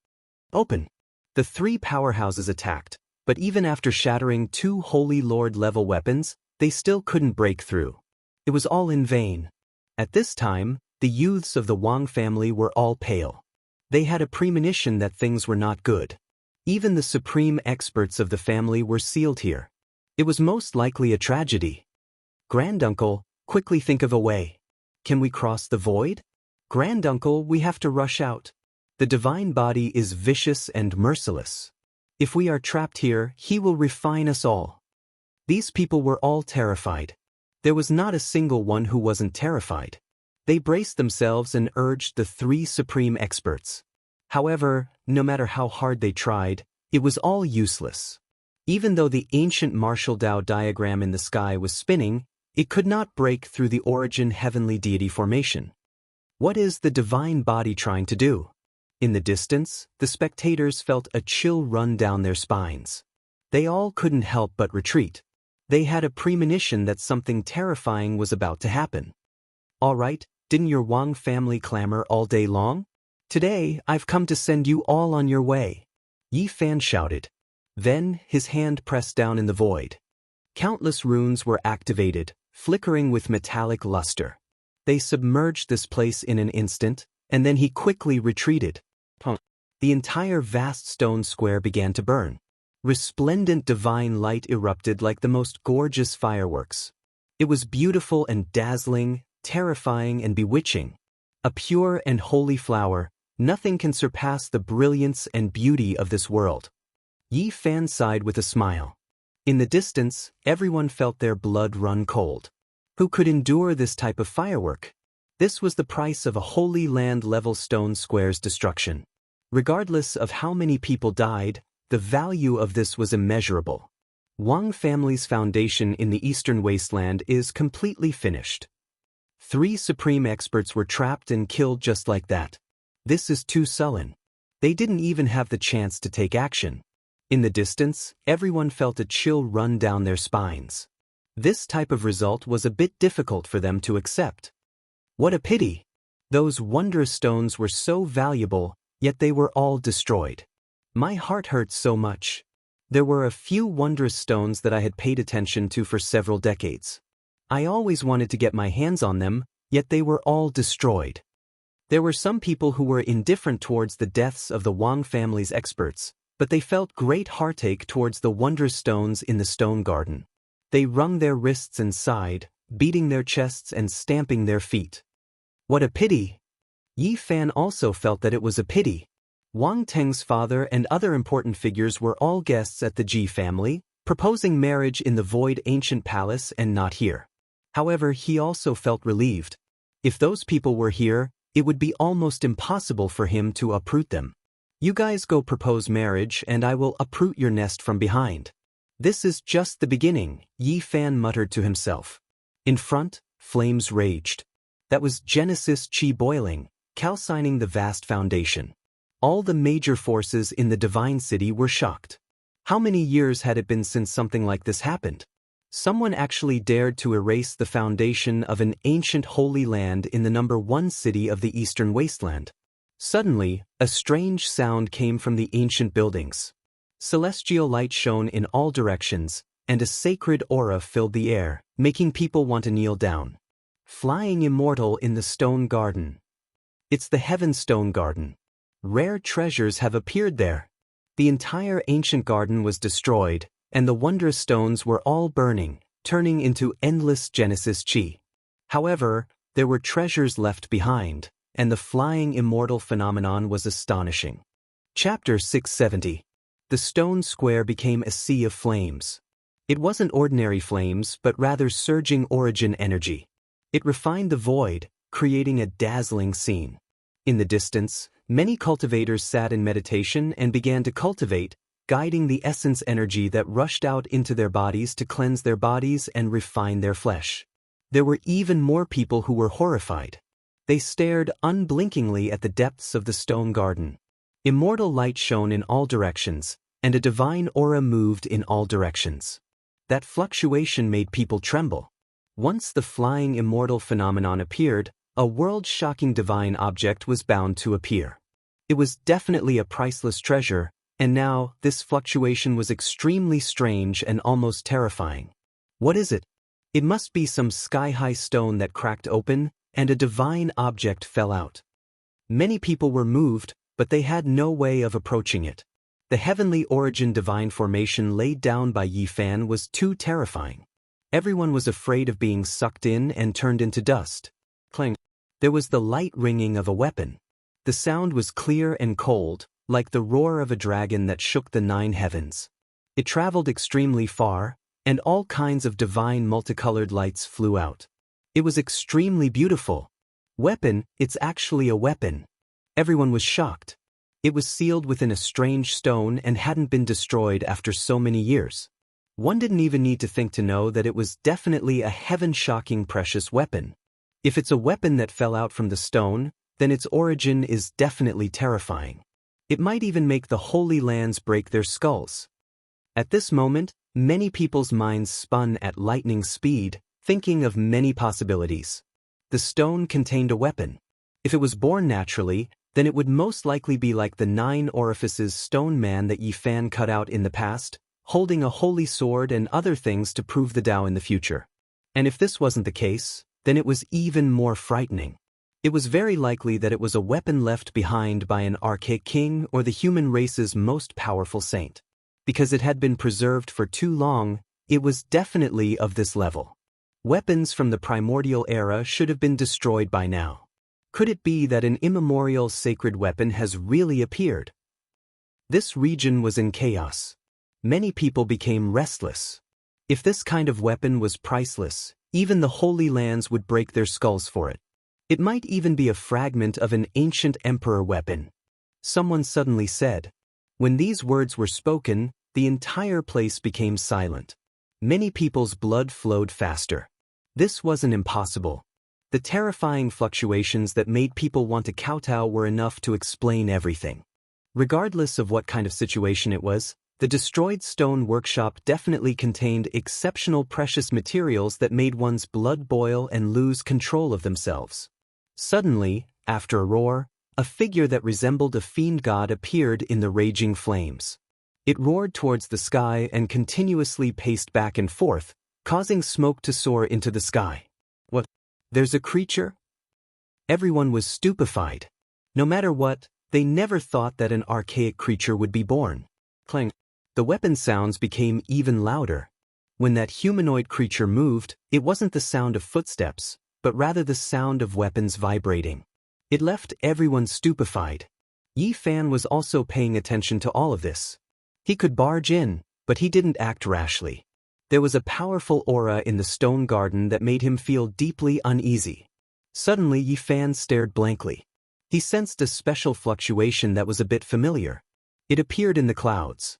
S1: Open! The three powerhouses attacked, but even after shattering two Holy Lord-level weapons, they still couldn't break through. It was all in vain. At this time, the youths of the Wang family were all pale. They had a premonition that things were not good. Even the supreme experts of the family were sealed here. It was most likely a tragedy. Granduncle, quickly think of a way. Can we cross the void? Granduncle, we have to rush out. The divine body is vicious and merciless. If we are trapped here, he will refine us all. These people were all terrified. There was not a single one who wasn't terrified. They braced themselves and urged the three supreme experts. However, no matter how hard they tried, it was all useless. Even though the ancient martial Dao diagram in the sky was spinning, it could not break through the origin heavenly deity formation. What is the divine body trying to do? In the distance, the spectators felt a chill run down their spines. They all couldn't help but retreat. They had a premonition that something terrifying was about to happen. All right, didn't your Wang family clamor all day long? Today, I've come to send you all on your way. Yi Fan shouted. Then, his hand pressed down in the void. Countless runes were activated, flickering with metallic luster. They submerged this place in an instant, and then he quickly retreated. The entire vast stone square began to burn. Resplendent divine light erupted like the most gorgeous fireworks. It was beautiful and dazzling, terrifying and bewitching. A pure and holy flower, nothing can surpass the brilliance and beauty of this world. Yi Fan sighed with a smile. In the distance, everyone felt their blood run cold. Who could endure this type of firework? This was the price of a Holy Land-level stone square's destruction. Regardless of how many people died, the value of this was immeasurable. Wang family's foundation in the Eastern Wasteland is completely finished. 3 supreme experts were trapped and killed just like that. This is too sullen. They didn't even have the chance to take action. In the distance, everyone felt a chill run down their spines. This type of result was a bit difficult for them to accept. What a pity! Those wondrous stones were so valuable, yet they were all destroyed. My heart hurt so much. There were a few wondrous stones that I had paid attention to for several decades. I always wanted to get my hands on them, yet they were all destroyed. There were some people who were indifferent towards the deaths of the Wang family's experts, but they felt great heartache towards the wondrous stones in the stone garden. They wrung their wrists and sighed, beating their chests and stamping their feet. What a pity! Yi Fan also felt that it was a pity. Wang Teng's father and other important figures were all guests at the Ji family, proposing marriage in the void ancient palace and not here. However, he also felt relieved. If those people were here, it would be almost impossible for him to uproot them. You guys go propose marriage and I will uproot your nest from behind. This is just the beginning, Yi Fan muttered to himself. In front, flames raged. That was Genesis Chi boiling, calcining the vast foundation. All the major forces in the Divine City were shocked. How many years had it been since something like this happened? Someone actually dared to erase the foundation of an ancient holy land in the #1 city of the Eastern Wasteland. Suddenly, a strange sound came from the ancient buildings. Celestial light shone in all directions, and a sacred aura filled the air, making people want to kneel down. Flying immortal in the stone garden. It's the Heaven Stone Garden. Rare treasures have appeared there. The entire ancient garden was destroyed, and the wondrous stones were all burning, turning into endless Genesis Chi. However, there were treasures left behind, and the flying immortal phenomenon was astonishing. Chapter 670. The stone square became a sea of flames. It wasn't ordinary flames, but rather surging origin energy. It refined the void, creating a dazzling scene. In the distance, many cultivators sat in meditation and began to cultivate, guiding the essence energy that rushed out into their bodies to cleanse their bodies and refine their flesh. There were even more people who were horrified. They stared unblinkingly at the depths of the stone garden. Immortal light shone in all directions, and a divine aura moved in all directions. That fluctuation made people tremble. Once the flying immortal phenomenon appeared, a world-shocking divine object was bound to appear. It was definitely a priceless treasure, and now this fluctuation was extremely strange and almost terrifying. What is it? It must be some sky-high stone that cracked open, and a divine object fell out. Many people were moved, but they had no way of approaching it. The heavenly origin divine formation laid down by Yi Fan was too terrifying. Everyone was afraid of being sucked in and turned into dust. Clang. There was the light ringing of a weapon. The sound was clear and cold, like the roar of a dragon that shook the 9 heavens. It traveled extremely far, and all kinds of divine multicolored lights flew out. It was extremely beautiful. Weapon, it's actually a weapon. Everyone was shocked. It was sealed within a strange stone and hadn't been destroyed after so many years. One didn't even need to think to know that it was definitely a heaven-shocking precious weapon. If it's a weapon that fell out from the stone, then its origin is definitely terrifying. It might even make the Holy Lands break their skulls. At this moment, many people's minds spun at lightning speed, thinking of many possibilities. The stone contained a weapon. If it was born naturally, then it would most likely be like the 9 orifices stone man that Yi Fan cut out in the past, holding a holy sword and other things to prove the Tao in the future. And if this wasn't the case, then it was even more frightening. It was very likely that it was a weapon left behind by an archaic king or the human race's most powerful saint. Because it had been preserved for too long, it was definitely of this level. Weapons from the primordial era should have been destroyed by now. Could it be that an immemorial sacred weapon has really appeared? This region was in chaos. Many people became restless. If this kind of weapon was priceless, even the Holy Lands would break their skulls for it. It might even be a fragment of an ancient emperor weapon. Someone suddenly said. When these words were spoken, the entire place became silent. Many people's blood flowed faster. This wasn't impossible. The terrifying fluctuations that made people want to kowtow were enough to explain everything. Regardless of what kind of situation it was, the destroyed stone workshop definitely contained exceptional precious materials that made one's blood boil and lose control of themselves. Suddenly, after a roar, a figure that resembled a fiend god appeared in the raging flames. It roared towards the sky and continuously paced back and forth, causing smoke to soar into the sky. What? There's a creature? Everyone was stupefied. No matter what, they never thought that an archaic creature would be born. Clang. The weapon sounds became even louder. When that humanoid creature moved, it wasn't the sound of footsteps, but rather the sound of weapons vibrating. It left everyone stupefied. Yi Fan was also paying attention to all of this. He could barge in, but he didn't act rashly. There was a powerful aura in the stone garden that made him feel deeply uneasy. Suddenly Yi Fan stared blankly. He sensed a special fluctuation that was a bit familiar. It appeared in the clouds.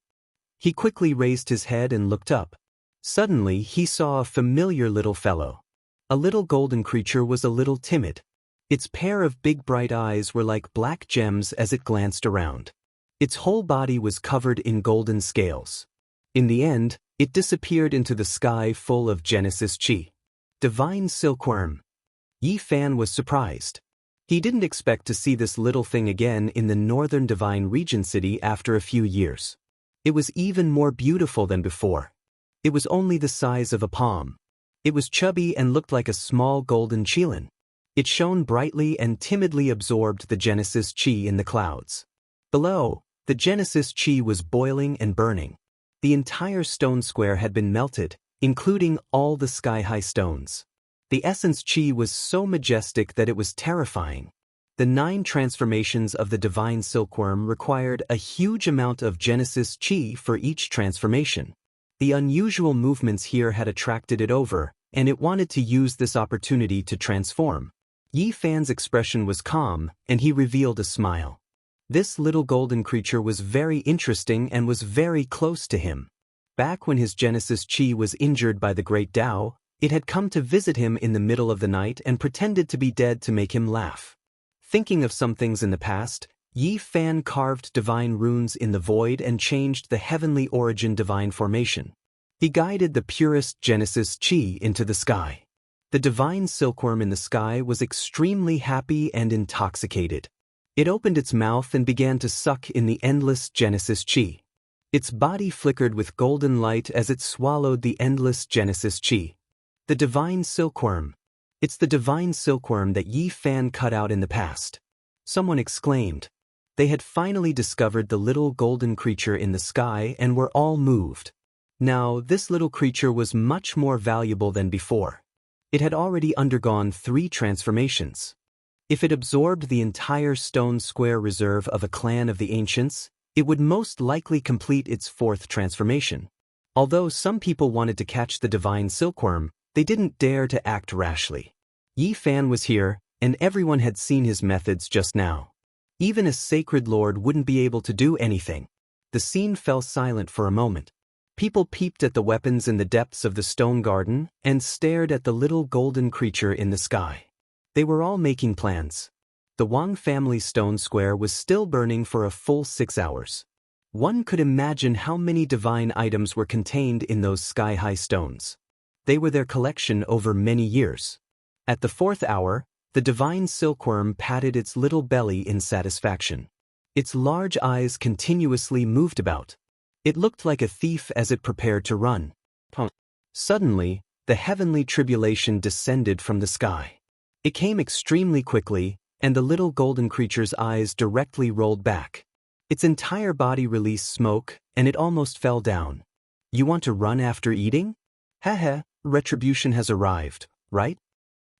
S1: He quickly raised his head and looked up. Suddenly he saw a familiar little fellow. A little golden creature was a little timid. Its pair of big bright eyes were like black gems as it glanced around. Its whole body was covered in golden scales. In the end, it disappeared into the sky full of Genesis Chi. Divine silkworm. Yi Fan was surprised. He didn't expect to see this little thing again in the northern Divine Regent City after a few years. It was even more beautiful than before. It was only the size of a palm. It was chubby and looked like a small golden qilin. It shone brightly and timidly absorbed the Genesis Chi in the clouds. Below, the Genesis Chi was boiling and burning. The entire stone square had been melted, including all the sky-high stones. The essence Chi was so majestic that it was terrifying. The 9 transformations of the divine silkworm required a huge amount of Genesis Chi for each transformation. The unusual movements here had attracted it over, and it wanted to use this opportunity to transform. Yi Fan's expression was calm, and he revealed a smile. This little golden creature was very interesting and was very close to him. Back when his Genesis Chi was injured by the Great Tao, it had come to visit him in the middle of the night and pretended to be dead to make him laugh. Thinking of some things in the past, Yi Fan carved divine runes in the void and changed the heavenly origin divine formation. He guided the purest Genesis Chi into the sky. The divine silkworm in the sky was extremely happy and intoxicated. It opened its mouth and began to suck in the endless Genesis Chi. Its body flickered with golden light as it swallowed the endless Genesis Chi. The divine silkworm. It's the divine silkworm that Yi Fan cut out in the past. Someone exclaimed. They had finally discovered the little golden creature in the sky and were all moved. Now, this little creature was much more valuable than before. It had already undergone 3 transformations. If it absorbed the entire stone square reserve of a clan of the ancients, it would most likely complete its 4th transformation. Although some people wanted to catch the divine silkworm, they didn't dare to act rashly. Yi Fan was here, and everyone had seen his methods just now. Even a sacred lord wouldn't be able to do anything. The scene fell silent for a moment. People peeped at the weapons in the depths of the stone garden and stared at the little golden creature in the sky. They were all making plans. The Wang family stone square was still burning for a full 6 hours. One could imagine how many divine items were contained in those sky-high stones. They were their collection over many years. At the 4th hour, the divine silkworm patted its little belly in satisfaction. Its large eyes continuously moved about. It looked like a thief as it prepared to run. Suddenly, the heavenly tribulation descended from the sky. It came extremely quickly, and the little golden creature's eyes directly rolled back. Its entire body released smoke, and it almost fell down. You want to run after eating? Haha, retribution has arrived, right?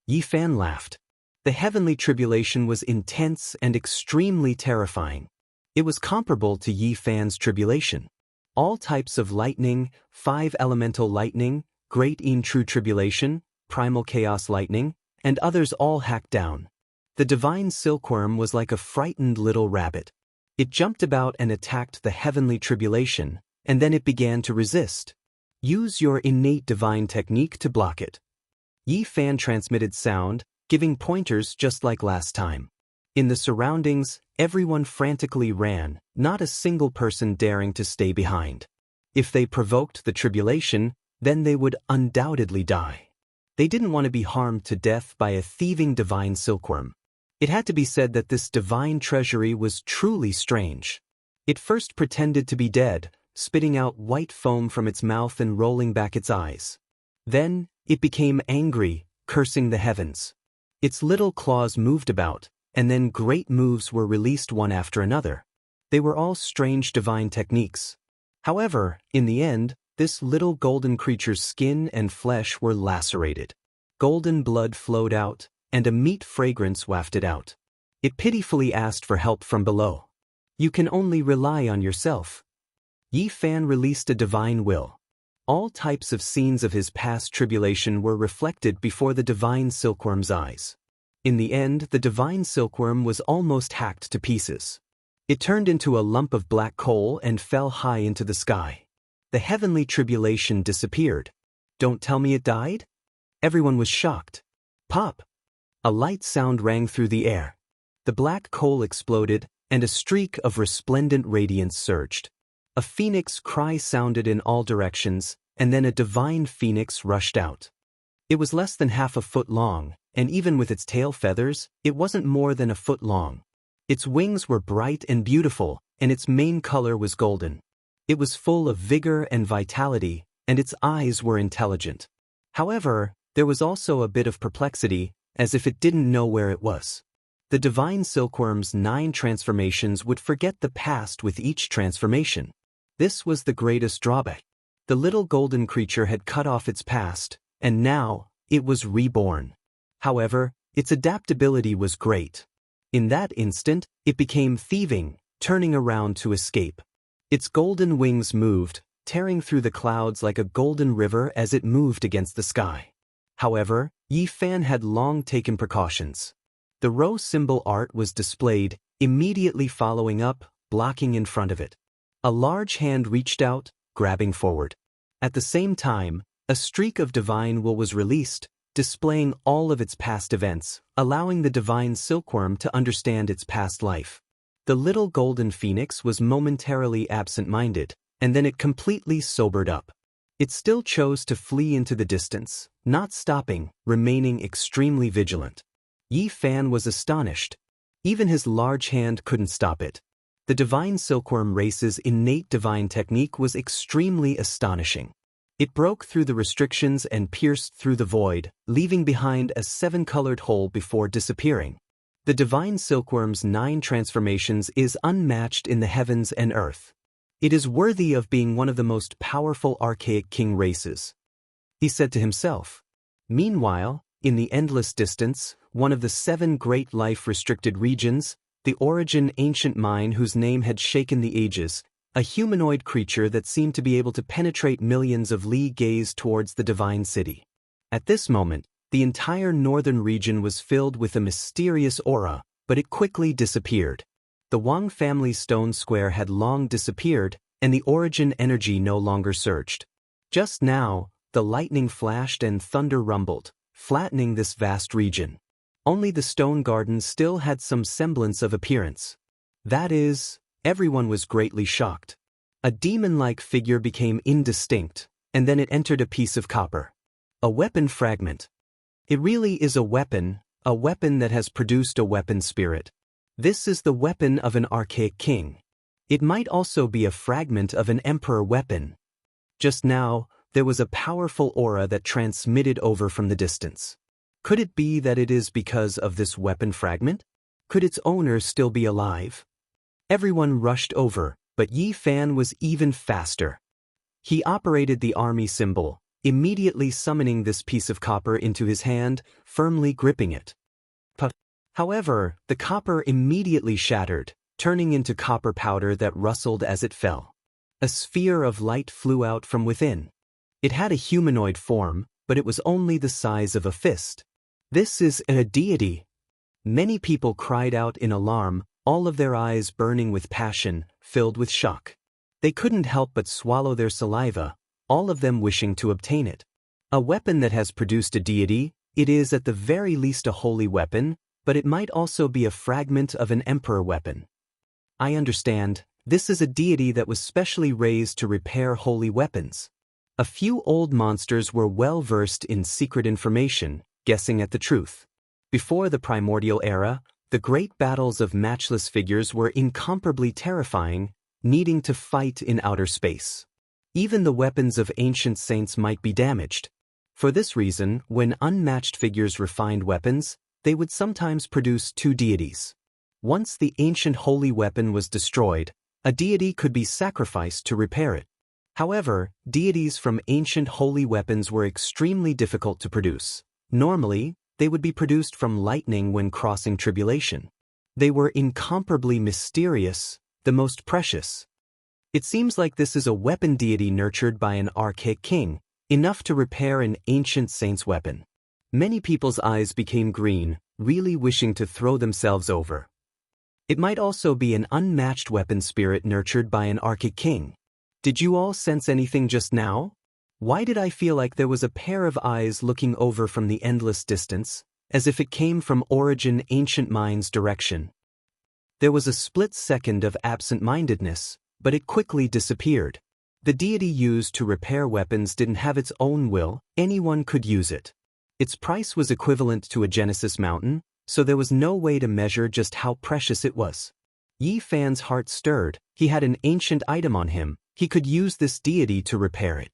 S1: Yi Fan laughed. The heavenly tribulation was intense and extremely terrifying. It was comparable to Yi Fan's tribulation. All types of lightning, 5 elemental lightning, great in true tribulation, primal chaos lightning, and others all hacked down. The divine silkworm was like a frightened little rabbit. It jumped about and attacked the heavenly tribulation, and then it began to resist. Use your innate divine technique to block it. Yi Fan transmitted sound, giving pointers just like last time. In the surroundings, everyone frantically ran, not a single person daring to stay behind. If they provoked the tribulation, then they would undoubtedly die. They didn't want to be harmed to death by a thieving divine silkworm. It had to be said that this divine treasury was truly strange. It first pretended to be dead, spitting out white foam from its mouth and rolling back its eyes. Then, it became angry, cursing the heavens. Its little claws moved about, and then great moves were released one after another. They were all strange divine techniques. However, in the end, this little golden creature's skin and flesh were lacerated. Golden blood flowed out, and a meat fragrance wafted out. It pitifully asked for help from below. You can only rely on yourself. Yi Fan released a divine will. All types of scenes of his past tribulation were reflected before the divine silkworm's eyes. In the end, the divine silkworm was almost hacked to pieces. It turned into a lump of black coal and fell high into the sky. The heavenly tribulation disappeared. Don't tell me it died? Everyone was shocked. Pop! A light sound rang through the air. The black coal exploded, and a streak of resplendent radiance surged. A phoenix cry sounded in all directions, and then a divine phoenix rushed out. It was less than half a foot long, and even with its tail feathers, it wasn't more than a foot long. Its wings were bright and beautiful, and its main color was golden. It was full of vigor and vitality, and its eyes were intelligent. However, there was also a bit of perplexity, as if it didn't know where it was. The divine silkworm's 9 transformations would forget the past with each transformation. This was the greatest drawback. The little golden creature had cut off its past, and now, it was reborn. However, its adaptability was great. In that instant, it became thieving, turning around to escape. Its golden wings moved, tearing through the clouds like a golden river as it moved against the sky. However, Yi Fan had long taken precautions. The rose symbol art was displayed, immediately following up, blocking in front of it. A large hand reached out, grabbing forward. At the same time, a streak of divine will was released, displaying all of its past events, allowing the divine silkworm to understand its past life. The little golden phoenix was momentarily absent-minded, and then it completely sobered up. It still chose to flee into the distance, not stopping, remaining extremely vigilant. Yi Fan was astonished. Even his large hand couldn't stop it. The divine silkworm race's innate divine technique was extremely astonishing. It broke through the restrictions and pierced through the void, leaving behind a 7-colored hole before disappearing. The divine silkworm's 9 transformations is unmatched in the heavens and earth. It is worthy of being one of the most powerful archaic king races, he said to himself. Meanwhile, in the endless distance, one of the 7 great life-restricted regions, the Origin ancient mine whose name had shaken the ages, a humanoid creature that seemed to be able to penetrate millions of li gazed towards the divine city. At this moment, the entire northern region was filled with a mysterious aura, but it quickly disappeared. The Wang family's stone square had long disappeared, and the Origin energy no longer surged. Just now, the lightning flashed and thunder rumbled, flattening this vast region. Only the stone garden still had some semblance of appearance. That is, everyone was greatly shocked. A demon-like figure became indistinct, and then it entered a piece of copper. A weapon fragment. It really is a weapon that has produced a weapon spirit. This is the weapon of an archaic king. It might also be a fragment of an emperor weapon. Just now, there was a powerful aura that transmitted over from the distance. Could it be that it is because of this weapon fragment? Could its owner still be alive? Everyone rushed over, but Yi Fan was even faster. He operated the army symbol, immediately summoning this piece of copper into his hand, firmly gripping it. However, the copper immediately shattered, turning into copper powder that rustled as it fell. A sphere of light flew out from within. It had a humanoid form, but it was only the size of a fist. "This is a deity." Many people cried out in alarm, all of their eyes burning with passion, filled with shock. They couldn't help but swallow their saliva, all of them wishing to obtain it. A weapon that has produced a deity, it is at the very least a holy weapon, but it might also be a fragment of an emperor weapon. I understand, this is a deity that was specially raised to repair holy weapons. A few old monsters were well versed in secret information, guessing at the truth. Before the primordial era, the great battles of matchless figures were incomparably terrifying, needing to fight in outer space. Even the weapons of ancient saints might be damaged. For this reason, when unmatched figures refined weapons, they would sometimes produce two deities. Once the ancient holy weapon was destroyed, a deity could be sacrificed to repair it. However, deities from ancient holy weapons were extremely difficult to produce. Normally, they would be produced from lightning when crossing tribulation. They were incomparably mysterious, the most precious. It seems like this is a weapon deity nurtured by an archaic king, enough to repair an ancient saint's weapon. Many people's eyes became green, really wishing to throw themselves over. It might also be an unmatched weapon spirit nurtured by an archaic king. Did you all sense anything just now? Why did I feel like there was a pair of eyes looking over from the endless distance, as if it came from Origin Ancient Mind's direction? There was a split second of absent-mindedness, but it quickly disappeared. The deity used to repair weapons didn't have its own will, anyone could use it. Its price was equivalent to a Genesis mountain, so there was no way to measure just how precious it was. Yi Fan's heart stirred, he had an ancient item on him, he could use this deity to repair it.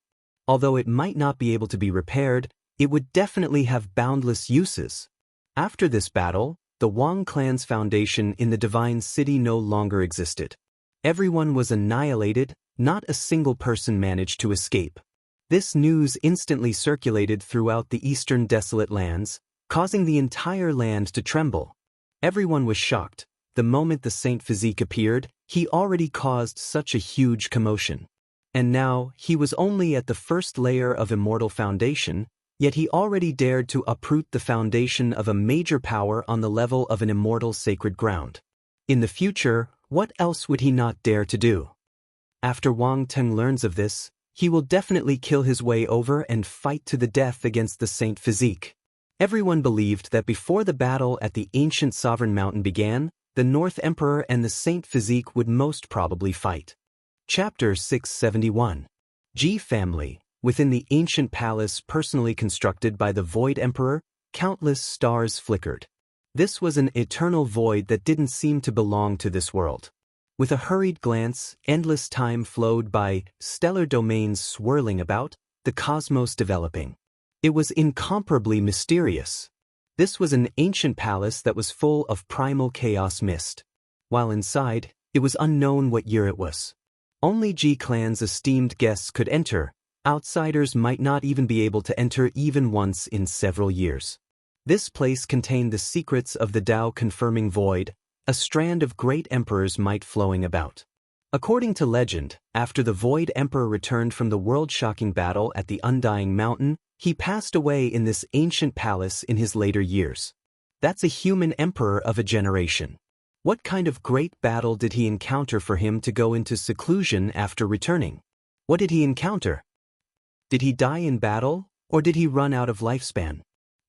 S1: Although it might not be able to be repaired, it would definitely have boundless uses. After this battle, the Wang clan's foundation in the Divine City no longer existed. Everyone was annihilated, not a single person managed to escape. This news instantly circulated throughout the eastern desolate lands, causing the entire land to tremble. Everyone was shocked. The moment the Saint Physique appeared, he already caused such a huge commotion. And now, he was only at the first layer of immortal foundation, yet he already dared to uproot the foundation of a major power on the level of an immortal sacred ground. In the future, what else would he not dare to do? After Wang Teng learns of this, he will definitely kill his way over and fight to the death against the Saint Physique. Everyone believed that before the battle at the ancient Sovereign Mountain began, the North Emperor and the Saint Physique would most probably fight. Chapter 671. Ji Family. Within the ancient palace personally constructed by the Void Emperor, countless stars flickered. This was an eternal void that didn't seem to belong to this world. With a hurried glance, endless time flowed by, stellar domains swirling about, the cosmos developing. It was incomparably mysterious. This was an ancient palace that was full of primal chaos mist. While inside, it was unknown what year it was. Only Ji Clan's esteemed guests could enter. Outsiders might not even be able to enter even once in several years. This place contained the secrets of the Tao-confirming void, a strand of great emperors might flowing about. According to legend, after the Void Emperor returned from the world-shocking battle at the Undying Mountain, he passed away in this ancient palace in his later years. That's a human emperor of a generation. What kind of great battle did he encounter for him to go into seclusion after returning? What did he encounter? Did he die in battle, or did he run out of lifespan?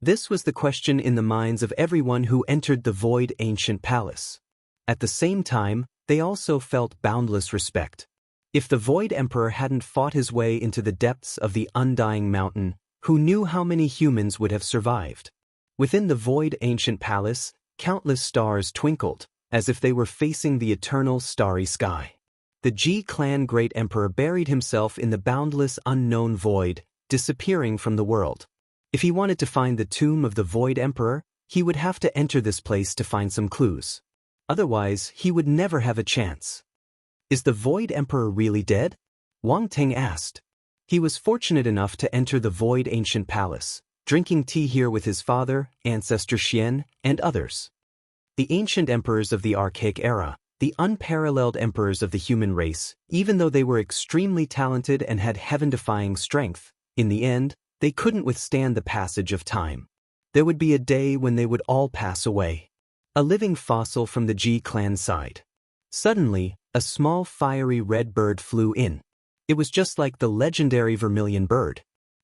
S1: This was the question in the minds of everyone who entered the Void Ancient Palace. At the same time, they also felt boundless respect. If the Void Emperor hadn't fought his way into the depths of the Undying Mountain, who knew how many humans would have survived? Within the Void Ancient Palace, countless stars twinkled, as if they were facing the eternal starry sky. The Ji Clan Great Emperor buried himself in the boundless unknown void, disappearing from the world. If he wanted to find the tomb of the Void Emperor, he would have to enter this place to find some clues. Otherwise, he would never have a chance. Is the Void Emperor really dead? Wang Teng asked. He was fortunate enough to enter the Void Ancient Palace, drinking tea here with his father, ancestor Xian, and others. The ancient emperors of the archaic era, the unparalleled emperors of the human race, even though they were extremely talented and had heaven-defying strength, in the end, they couldn't withstand the passage of time. There would be a day when they would all pass away. A living fossil from the G clan side. Suddenly, a small fiery red bird flew in. It was just like the legendary vermilion bird.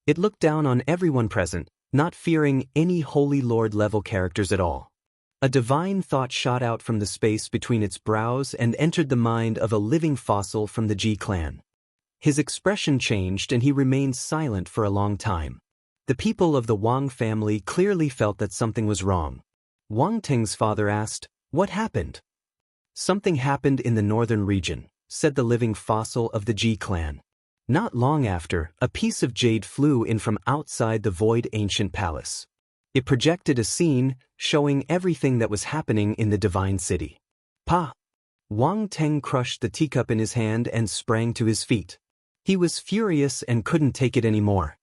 S1: It looked down on everyone present, not fearing any Holy Lord-level characters at all. A divine thought shot out from the space between its brows and entered the mind of a living fossil from the G clan. His expression changed and he remained silent for a long time. The people of the Wang family clearly felt that something was wrong. Wang Ting's father asked, "What happened?" "Something happened in the northern region," said the living fossil of the G clan. Not long after, a piece of jade flew in from outside the void ancient palace. It projected a scene showing everything that was happening in the divine city. Pa! Wang Teng crushed the teacup in his hand and sprang to his feet. He was furious and couldn't take it anymore.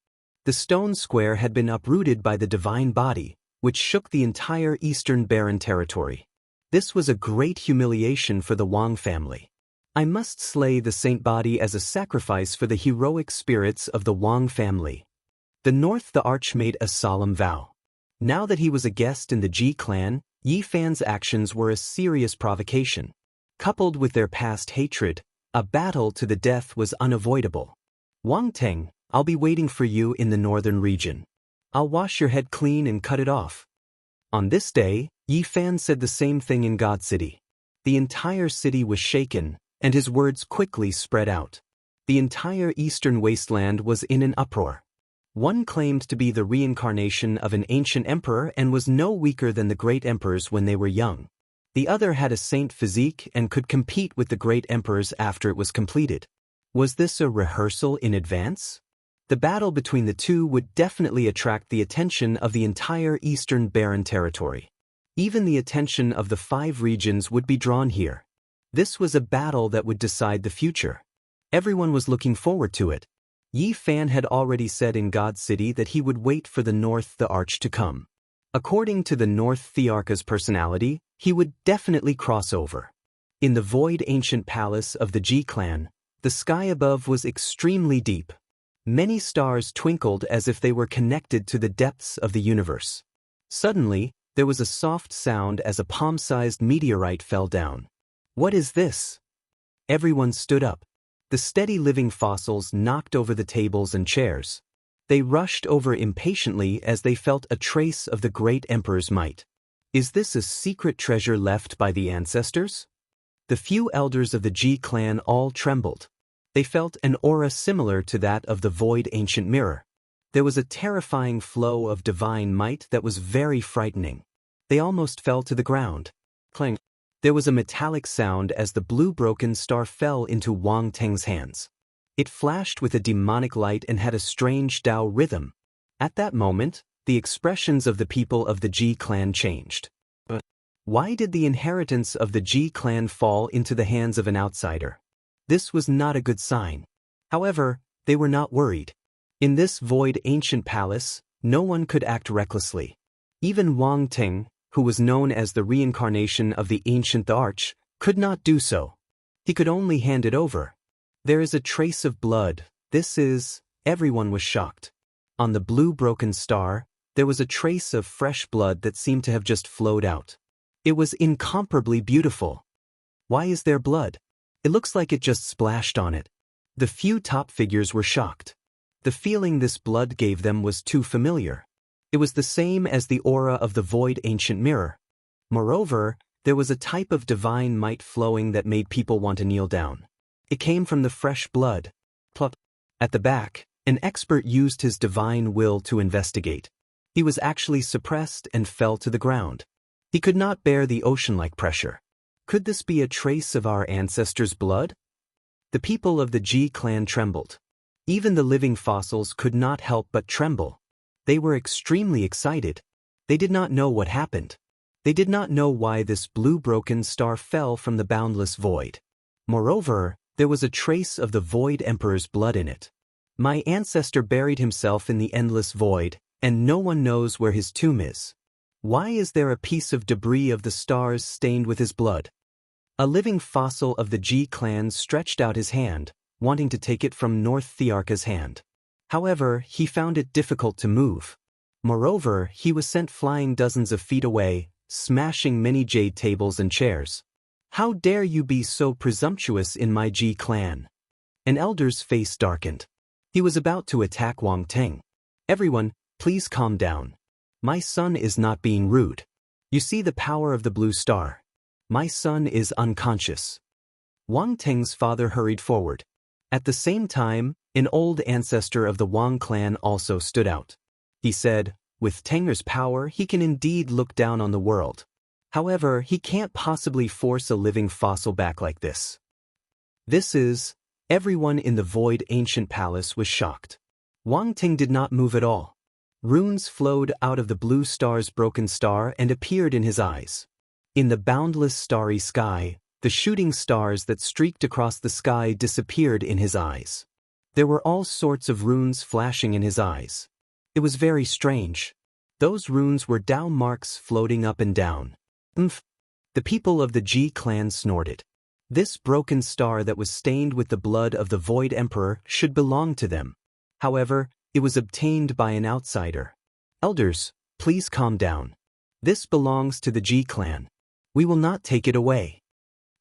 S1: The stone square had been uprooted by the divine body, which shook the entire eastern barren territory. This was a great humiliation for the Wang family. I must slay the saint body as a sacrifice for the heroic spirits of the Wang family. The Arch made a solemn vow. Now that he was a guest in the Ji clan, Yi Fan's actions were a serious provocation. Coupled with their past hatred, a battle to the death was unavoidable. "Wang Teng, I'll be waiting for you in the northern region. I'll wash your head clean and cut it off." On this day, Yi Fan said the same thing in God City. The entire city was shaken, and his words quickly spread out. The entire eastern wasteland was in an uproar. One claimed to be the reincarnation of an ancient emperor and was no weaker than the great emperors when they were young. The other had a saint physique and could compete with the great emperors after it was completed. Was this a rehearsal in advance? The battle between the two would definitely attract the attention of the entire eastern barren territory. Even the attention of the 5 regions would be drawn here. This was a battle that would decide the future. Everyone was looking forward to it. Yi Fan had already said in God City that he would wait for the Arch to come. According to the Thearch's personality, he would definitely cross over. In the void ancient palace of the Ji clan, the sky above was extremely deep. Many stars twinkled as if they were connected to the depths of the universe. Suddenly, there was a soft sound as a palm-sized meteorite fell down. "What is this?" Everyone stood up. The steady living fossils knocked over the tables and chairs. They rushed over impatiently as they felt a trace of the great emperor's might. Is this a secret treasure left by the ancestors? The few elders of the Ji clan all trembled. They felt an aura similar to that of the void ancient mirror. There was a terrifying flow of divine might that was very frightening. They almost fell to the ground. Clang. There was a metallic sound as the blue broken star fell into Wang Teng's hands. It flashed with a demonic light and had a strange Tao rhythm. At that moment, the expressions of the people of the Ji clan changed. But why did the inheritance of the Ji clan fall into the hands of an outsider? This was not a good sign. However, they were not worried. In this void ancient palace, no one could act recklessly. Even Wang Teng, who was known as the reincarnation of the ancient Arch, could not do so. He could only hand it over. There is a trace of blood. Everyone was shocked. On the blue broken star, there was a trace of fresh blood that seemed to have just flowed out. It was incomparably beautiful. Why is there blood? It looks like it just splashed on it. The few top figures were shocked. The feeling this blood gave them was too familiar. It was the same as the aura of the void ancient mirror. Moreover, there was a type of divine might flowing that made people want to kneel down. It came from the fresh blood. Plop. At the back, an expert used his divine will to investigate. He was actually suppressed and fell to the ground. He could not bear the ocean-like pressure. Could this be a trace of our ancestors' blood? The people of the Ji clan trembled. Even the living fossils could not help but tremble. They were extremely excited. They did not know what happened. They did not know why this blue broken star fell from the boundless void. Moreover, there was a trace of the void emperor's blood in it. My ancestor buried himself in the endless void, and no one knows where his tomb is. Why is there a piece of debris of the stars stained with his blood? A living fossil of the G clan stretched out his hand, wanting to take it from North Thearka's hand. However, he found it difficult to move. Moreover, he was sent flying dozens of feet away, smashing many jade tables and chairs. "How dare you be so presumptuous in my G clan?" An elder's face darkened. He was about to attack Wang Teng. "Everyone, please calm down. My son is not being rude. You see the power of the blue star. My son is unconscious." Wang Teng's father hurried forward. At the same time, an old ancestor of the Wang clan also stood out. He said, "With Tenger's power, he can indeed look down on the world. However, he can't possibly force a living fossil back like this." Everyone in the void ancient palace was shocked. Wang Teng did not move at all. Runes flowed out of the blue star's broken star and appeared in his eyes. In the boundless starry sky, the shooting stars that streaked across the sky disappeared in his eyes. There were all sorts of runes flashing in his eyes. It was very strange. Those runes were Dao marks floating up and down. The people of the G clan snorted. This broken star that was stained with the blood of the Void Emperor should belong to them. However, it was obtained by an outsider. "Elders, please calm down. This belongs to the G clan. We will not take it away."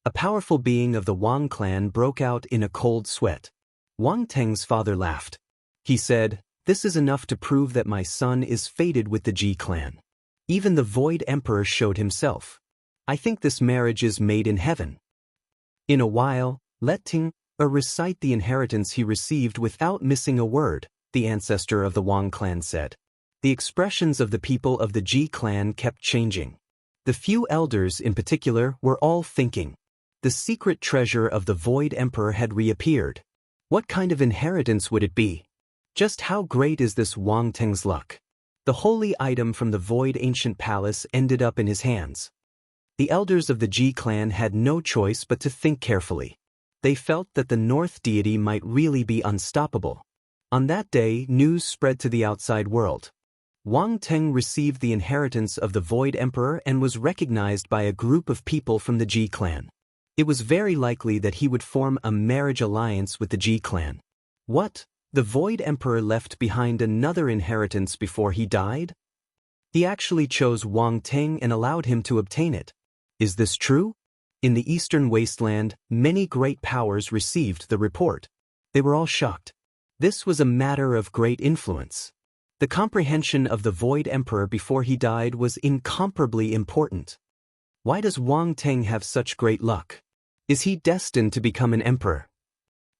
S1: A powerful being of the Wang clan broke out in a cold sweat. Wang Teng's father laughed. He said, "This is enough to prove that my son is fated with the G clan. Even the Void Emperor showed himself. I think this marriage is made in heaven." In a while, let Ting recite the inheritance he received without missing a word, the ancestor of the Wang clan said. The expressions of the people of the G clan kept changing. The few elders in particular were all thinking. The secret treasure of the Void Emperor had reappeared. What kind of inheritance would it be? Just how great is this Wang Teng's luck? The holy item from the Void Ancient Palace ended up in his hands. The elders of the G clan had no choice but to think carefully. They felt that the North deity might really be unstoppable. On that day, news spread to the outside world. Wang Teng received the inheritance of the Void Emperor and was recognized by a group of people from the G clan. It was very likely that he would form a marriage alliance with the G clan. What? The Void Emperor left behind another inheritance before he died? He actually chose Wang Teng and allowed him to obtain it. Is this true? In the eastern wasteland, many great powers received the report. They were all shocked. This was a matter of great influence. The comprehension of the Void Emperor before he died was incomparably important. Why does Wang Teng have such great luck? Is he destined to become an emperor?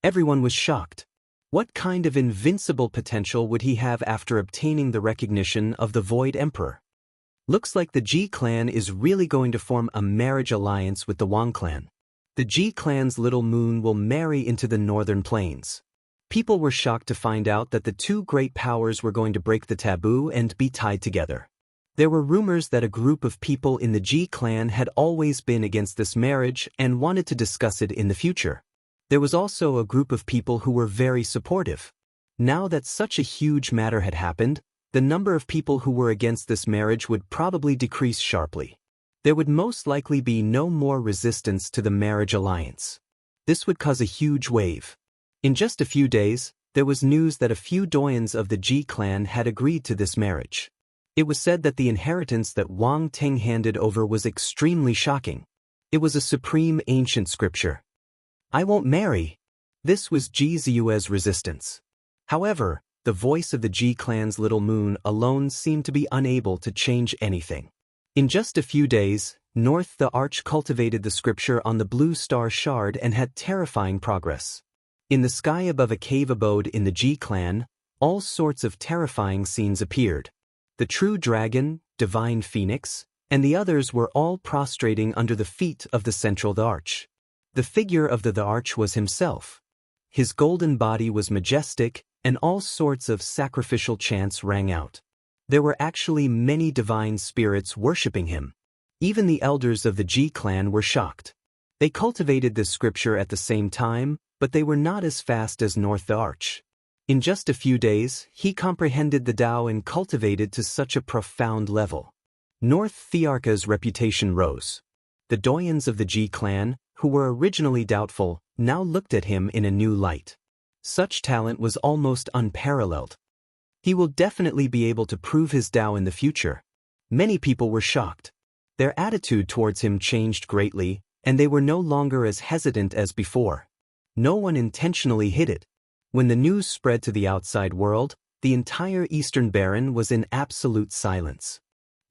S1: Everyone was shocked. What kind of invincible potential would he have after obtaining the recognition of the Void Emperor? Looks like the G clan is really going to form a marriage alliance with the Wang clan. The G clan's little moon will marry into the northern plains. People were shocked to find out that the two great powers were going to break the taboo and be tied together. There were rumors that a group of people in the G clan had always been against this marriage and wanted to discuss it in the future. There was also a group of people who were very supportive. Now that such a huge matter had happened, the number of people who were against this marriage would probably decrease sharply. There would most likely be no more resistance to the marriage alliance. This would cause a huge wave. In just a few days, there was news that a few doyens of the G clan had agreed to this marriage. It was said that the inheritance that Wang Teng handed over was extremely shocking. It was a supreme ancient scripture. "I won't marry." This was Ji Ziyue's resistance. However, the voice of the G clan's little moon alone seemed to be unable to change anything. In just a few days, North the Arch cultivated the scripture on the blue star shard and had terrifying progress. In the sky above a cave abode in the G clan, all sorts of terrifying scenes appeared. The true dragon, divine phoenix, and the others were all prostrating under the feet of the central arch. The figure of the arch was himself. His golden body was majestic, and all sorts of sacrificial chants rang out. There were actually many divine spirits worshipping him. Even the elders of the G clan were shocked. They cultivated this scripture at the same time, but they were not as fast as North the Arch. In just a few days, he comprehended the Tao and cultivated to such a profound level. North Thearka's reputation rose. The doyens of the G clan, who were originally doubtful, now looked at him in a new light. Such talent was almost unparalleled. He will definitely be able to prove his Tao in the future. Many people were shocked. Their attitude towards him changed greatly, and they were no longer as hesitant as before. No one intentionally hid it. When the news spread to the outside world, the entire Eastern Baron was in absolute silence.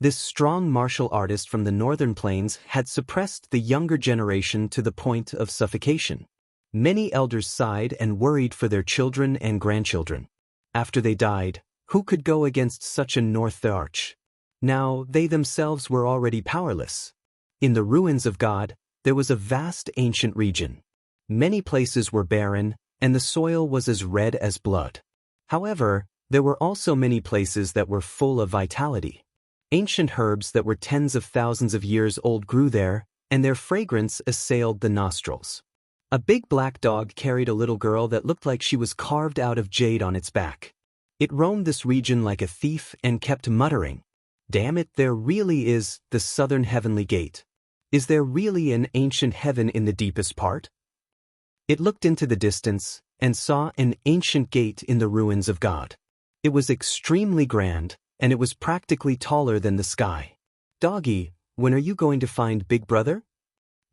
S1: This strong martial artist from the northern plains had suppressed the younger generation to the point of suffocation. Many elders sighed and worried for their children and grandchildren. After they died, who could go against such a North Arch? Now, they themselves were already powerless. In the ruins of God, there was a vast ancient region. Many places were barren, and the soil was as red as blood. However, there were also many places that were full of vitality. Ancient herbs that were tens of thousands of years old grew there, and their fragrance assailed the nostrils. A big black dog carried a little girl that looked like she was carved out of jade on its back. It roamed this region like a thief and kept muttering, "Damn it, there really is the southern heavenly gate. Is there really an ancient heaven in the deepest part?" It looked into the distance and saw an ancient gate in the ruins of God. It was extremely grand, and it was practically taller than the sky. "Doggy, when are you going to find Big Brother?"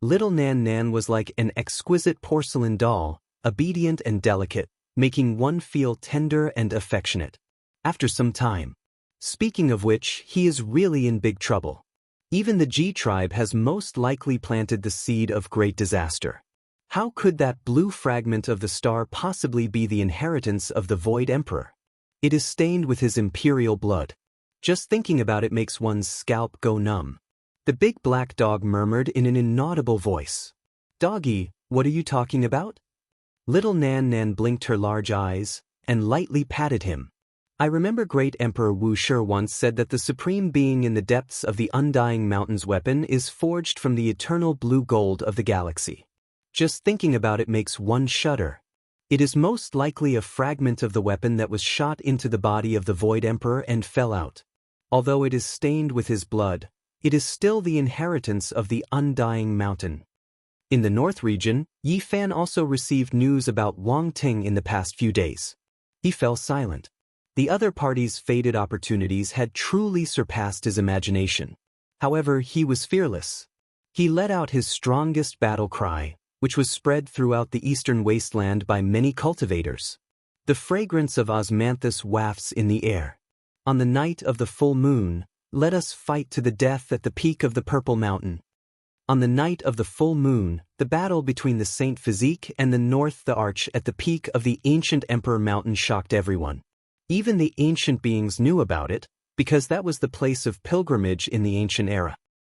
S1: Little Nan Nan was like an exquisite porcelain doll, obedient and delicate, making one feel tender and affectionate. After some time. Speaking of which, he is really in big trouble. Even the G tribe has most likely planted the seed of great disaster. How could that blue fragment of the star possibly be the inheritance of the Void Emperor? It is stained with his imperial blood. Just thinking about it makes one's scalp go numb. The big black dog murmured in an inaudible voice. "Doggy, what are you talking about?" Little Nan Nan blinked her large eyes and lightly patted him. "I remember great Emperor Wu Shi once said that the supreme being in the depths of the undying mountain's weapon is forged from the eternal blue gold of the galaxy. Just thinking about it makes one shudder. It is most likely a fragment of the weapon that was shot into the body of the Void Emperor and fell out. Although it is stained with his blood, it is still the inheritance of the undying mountain." In the North region, Yi Fan also received news about Wang Ting in the past few days. He fell silent. The other party's faded opportunities had truly surpassed his imagination. However, he was fearless. He let out his strongest battle cry, which was spread throughout the eastern wasteland by many cultivators. The fragrance of osmanthus wafts in the air. "On the night of the full moon, let us fight to the death at the peak of the Purple Mountain." On the night of the full moon, the battle between the Saint Physique and the North the Arch at the peak of the ancient Emperor Mountain shocked everyone. Even the ancient beings knew about it, because that was the place of pilgrimage in the ancient era.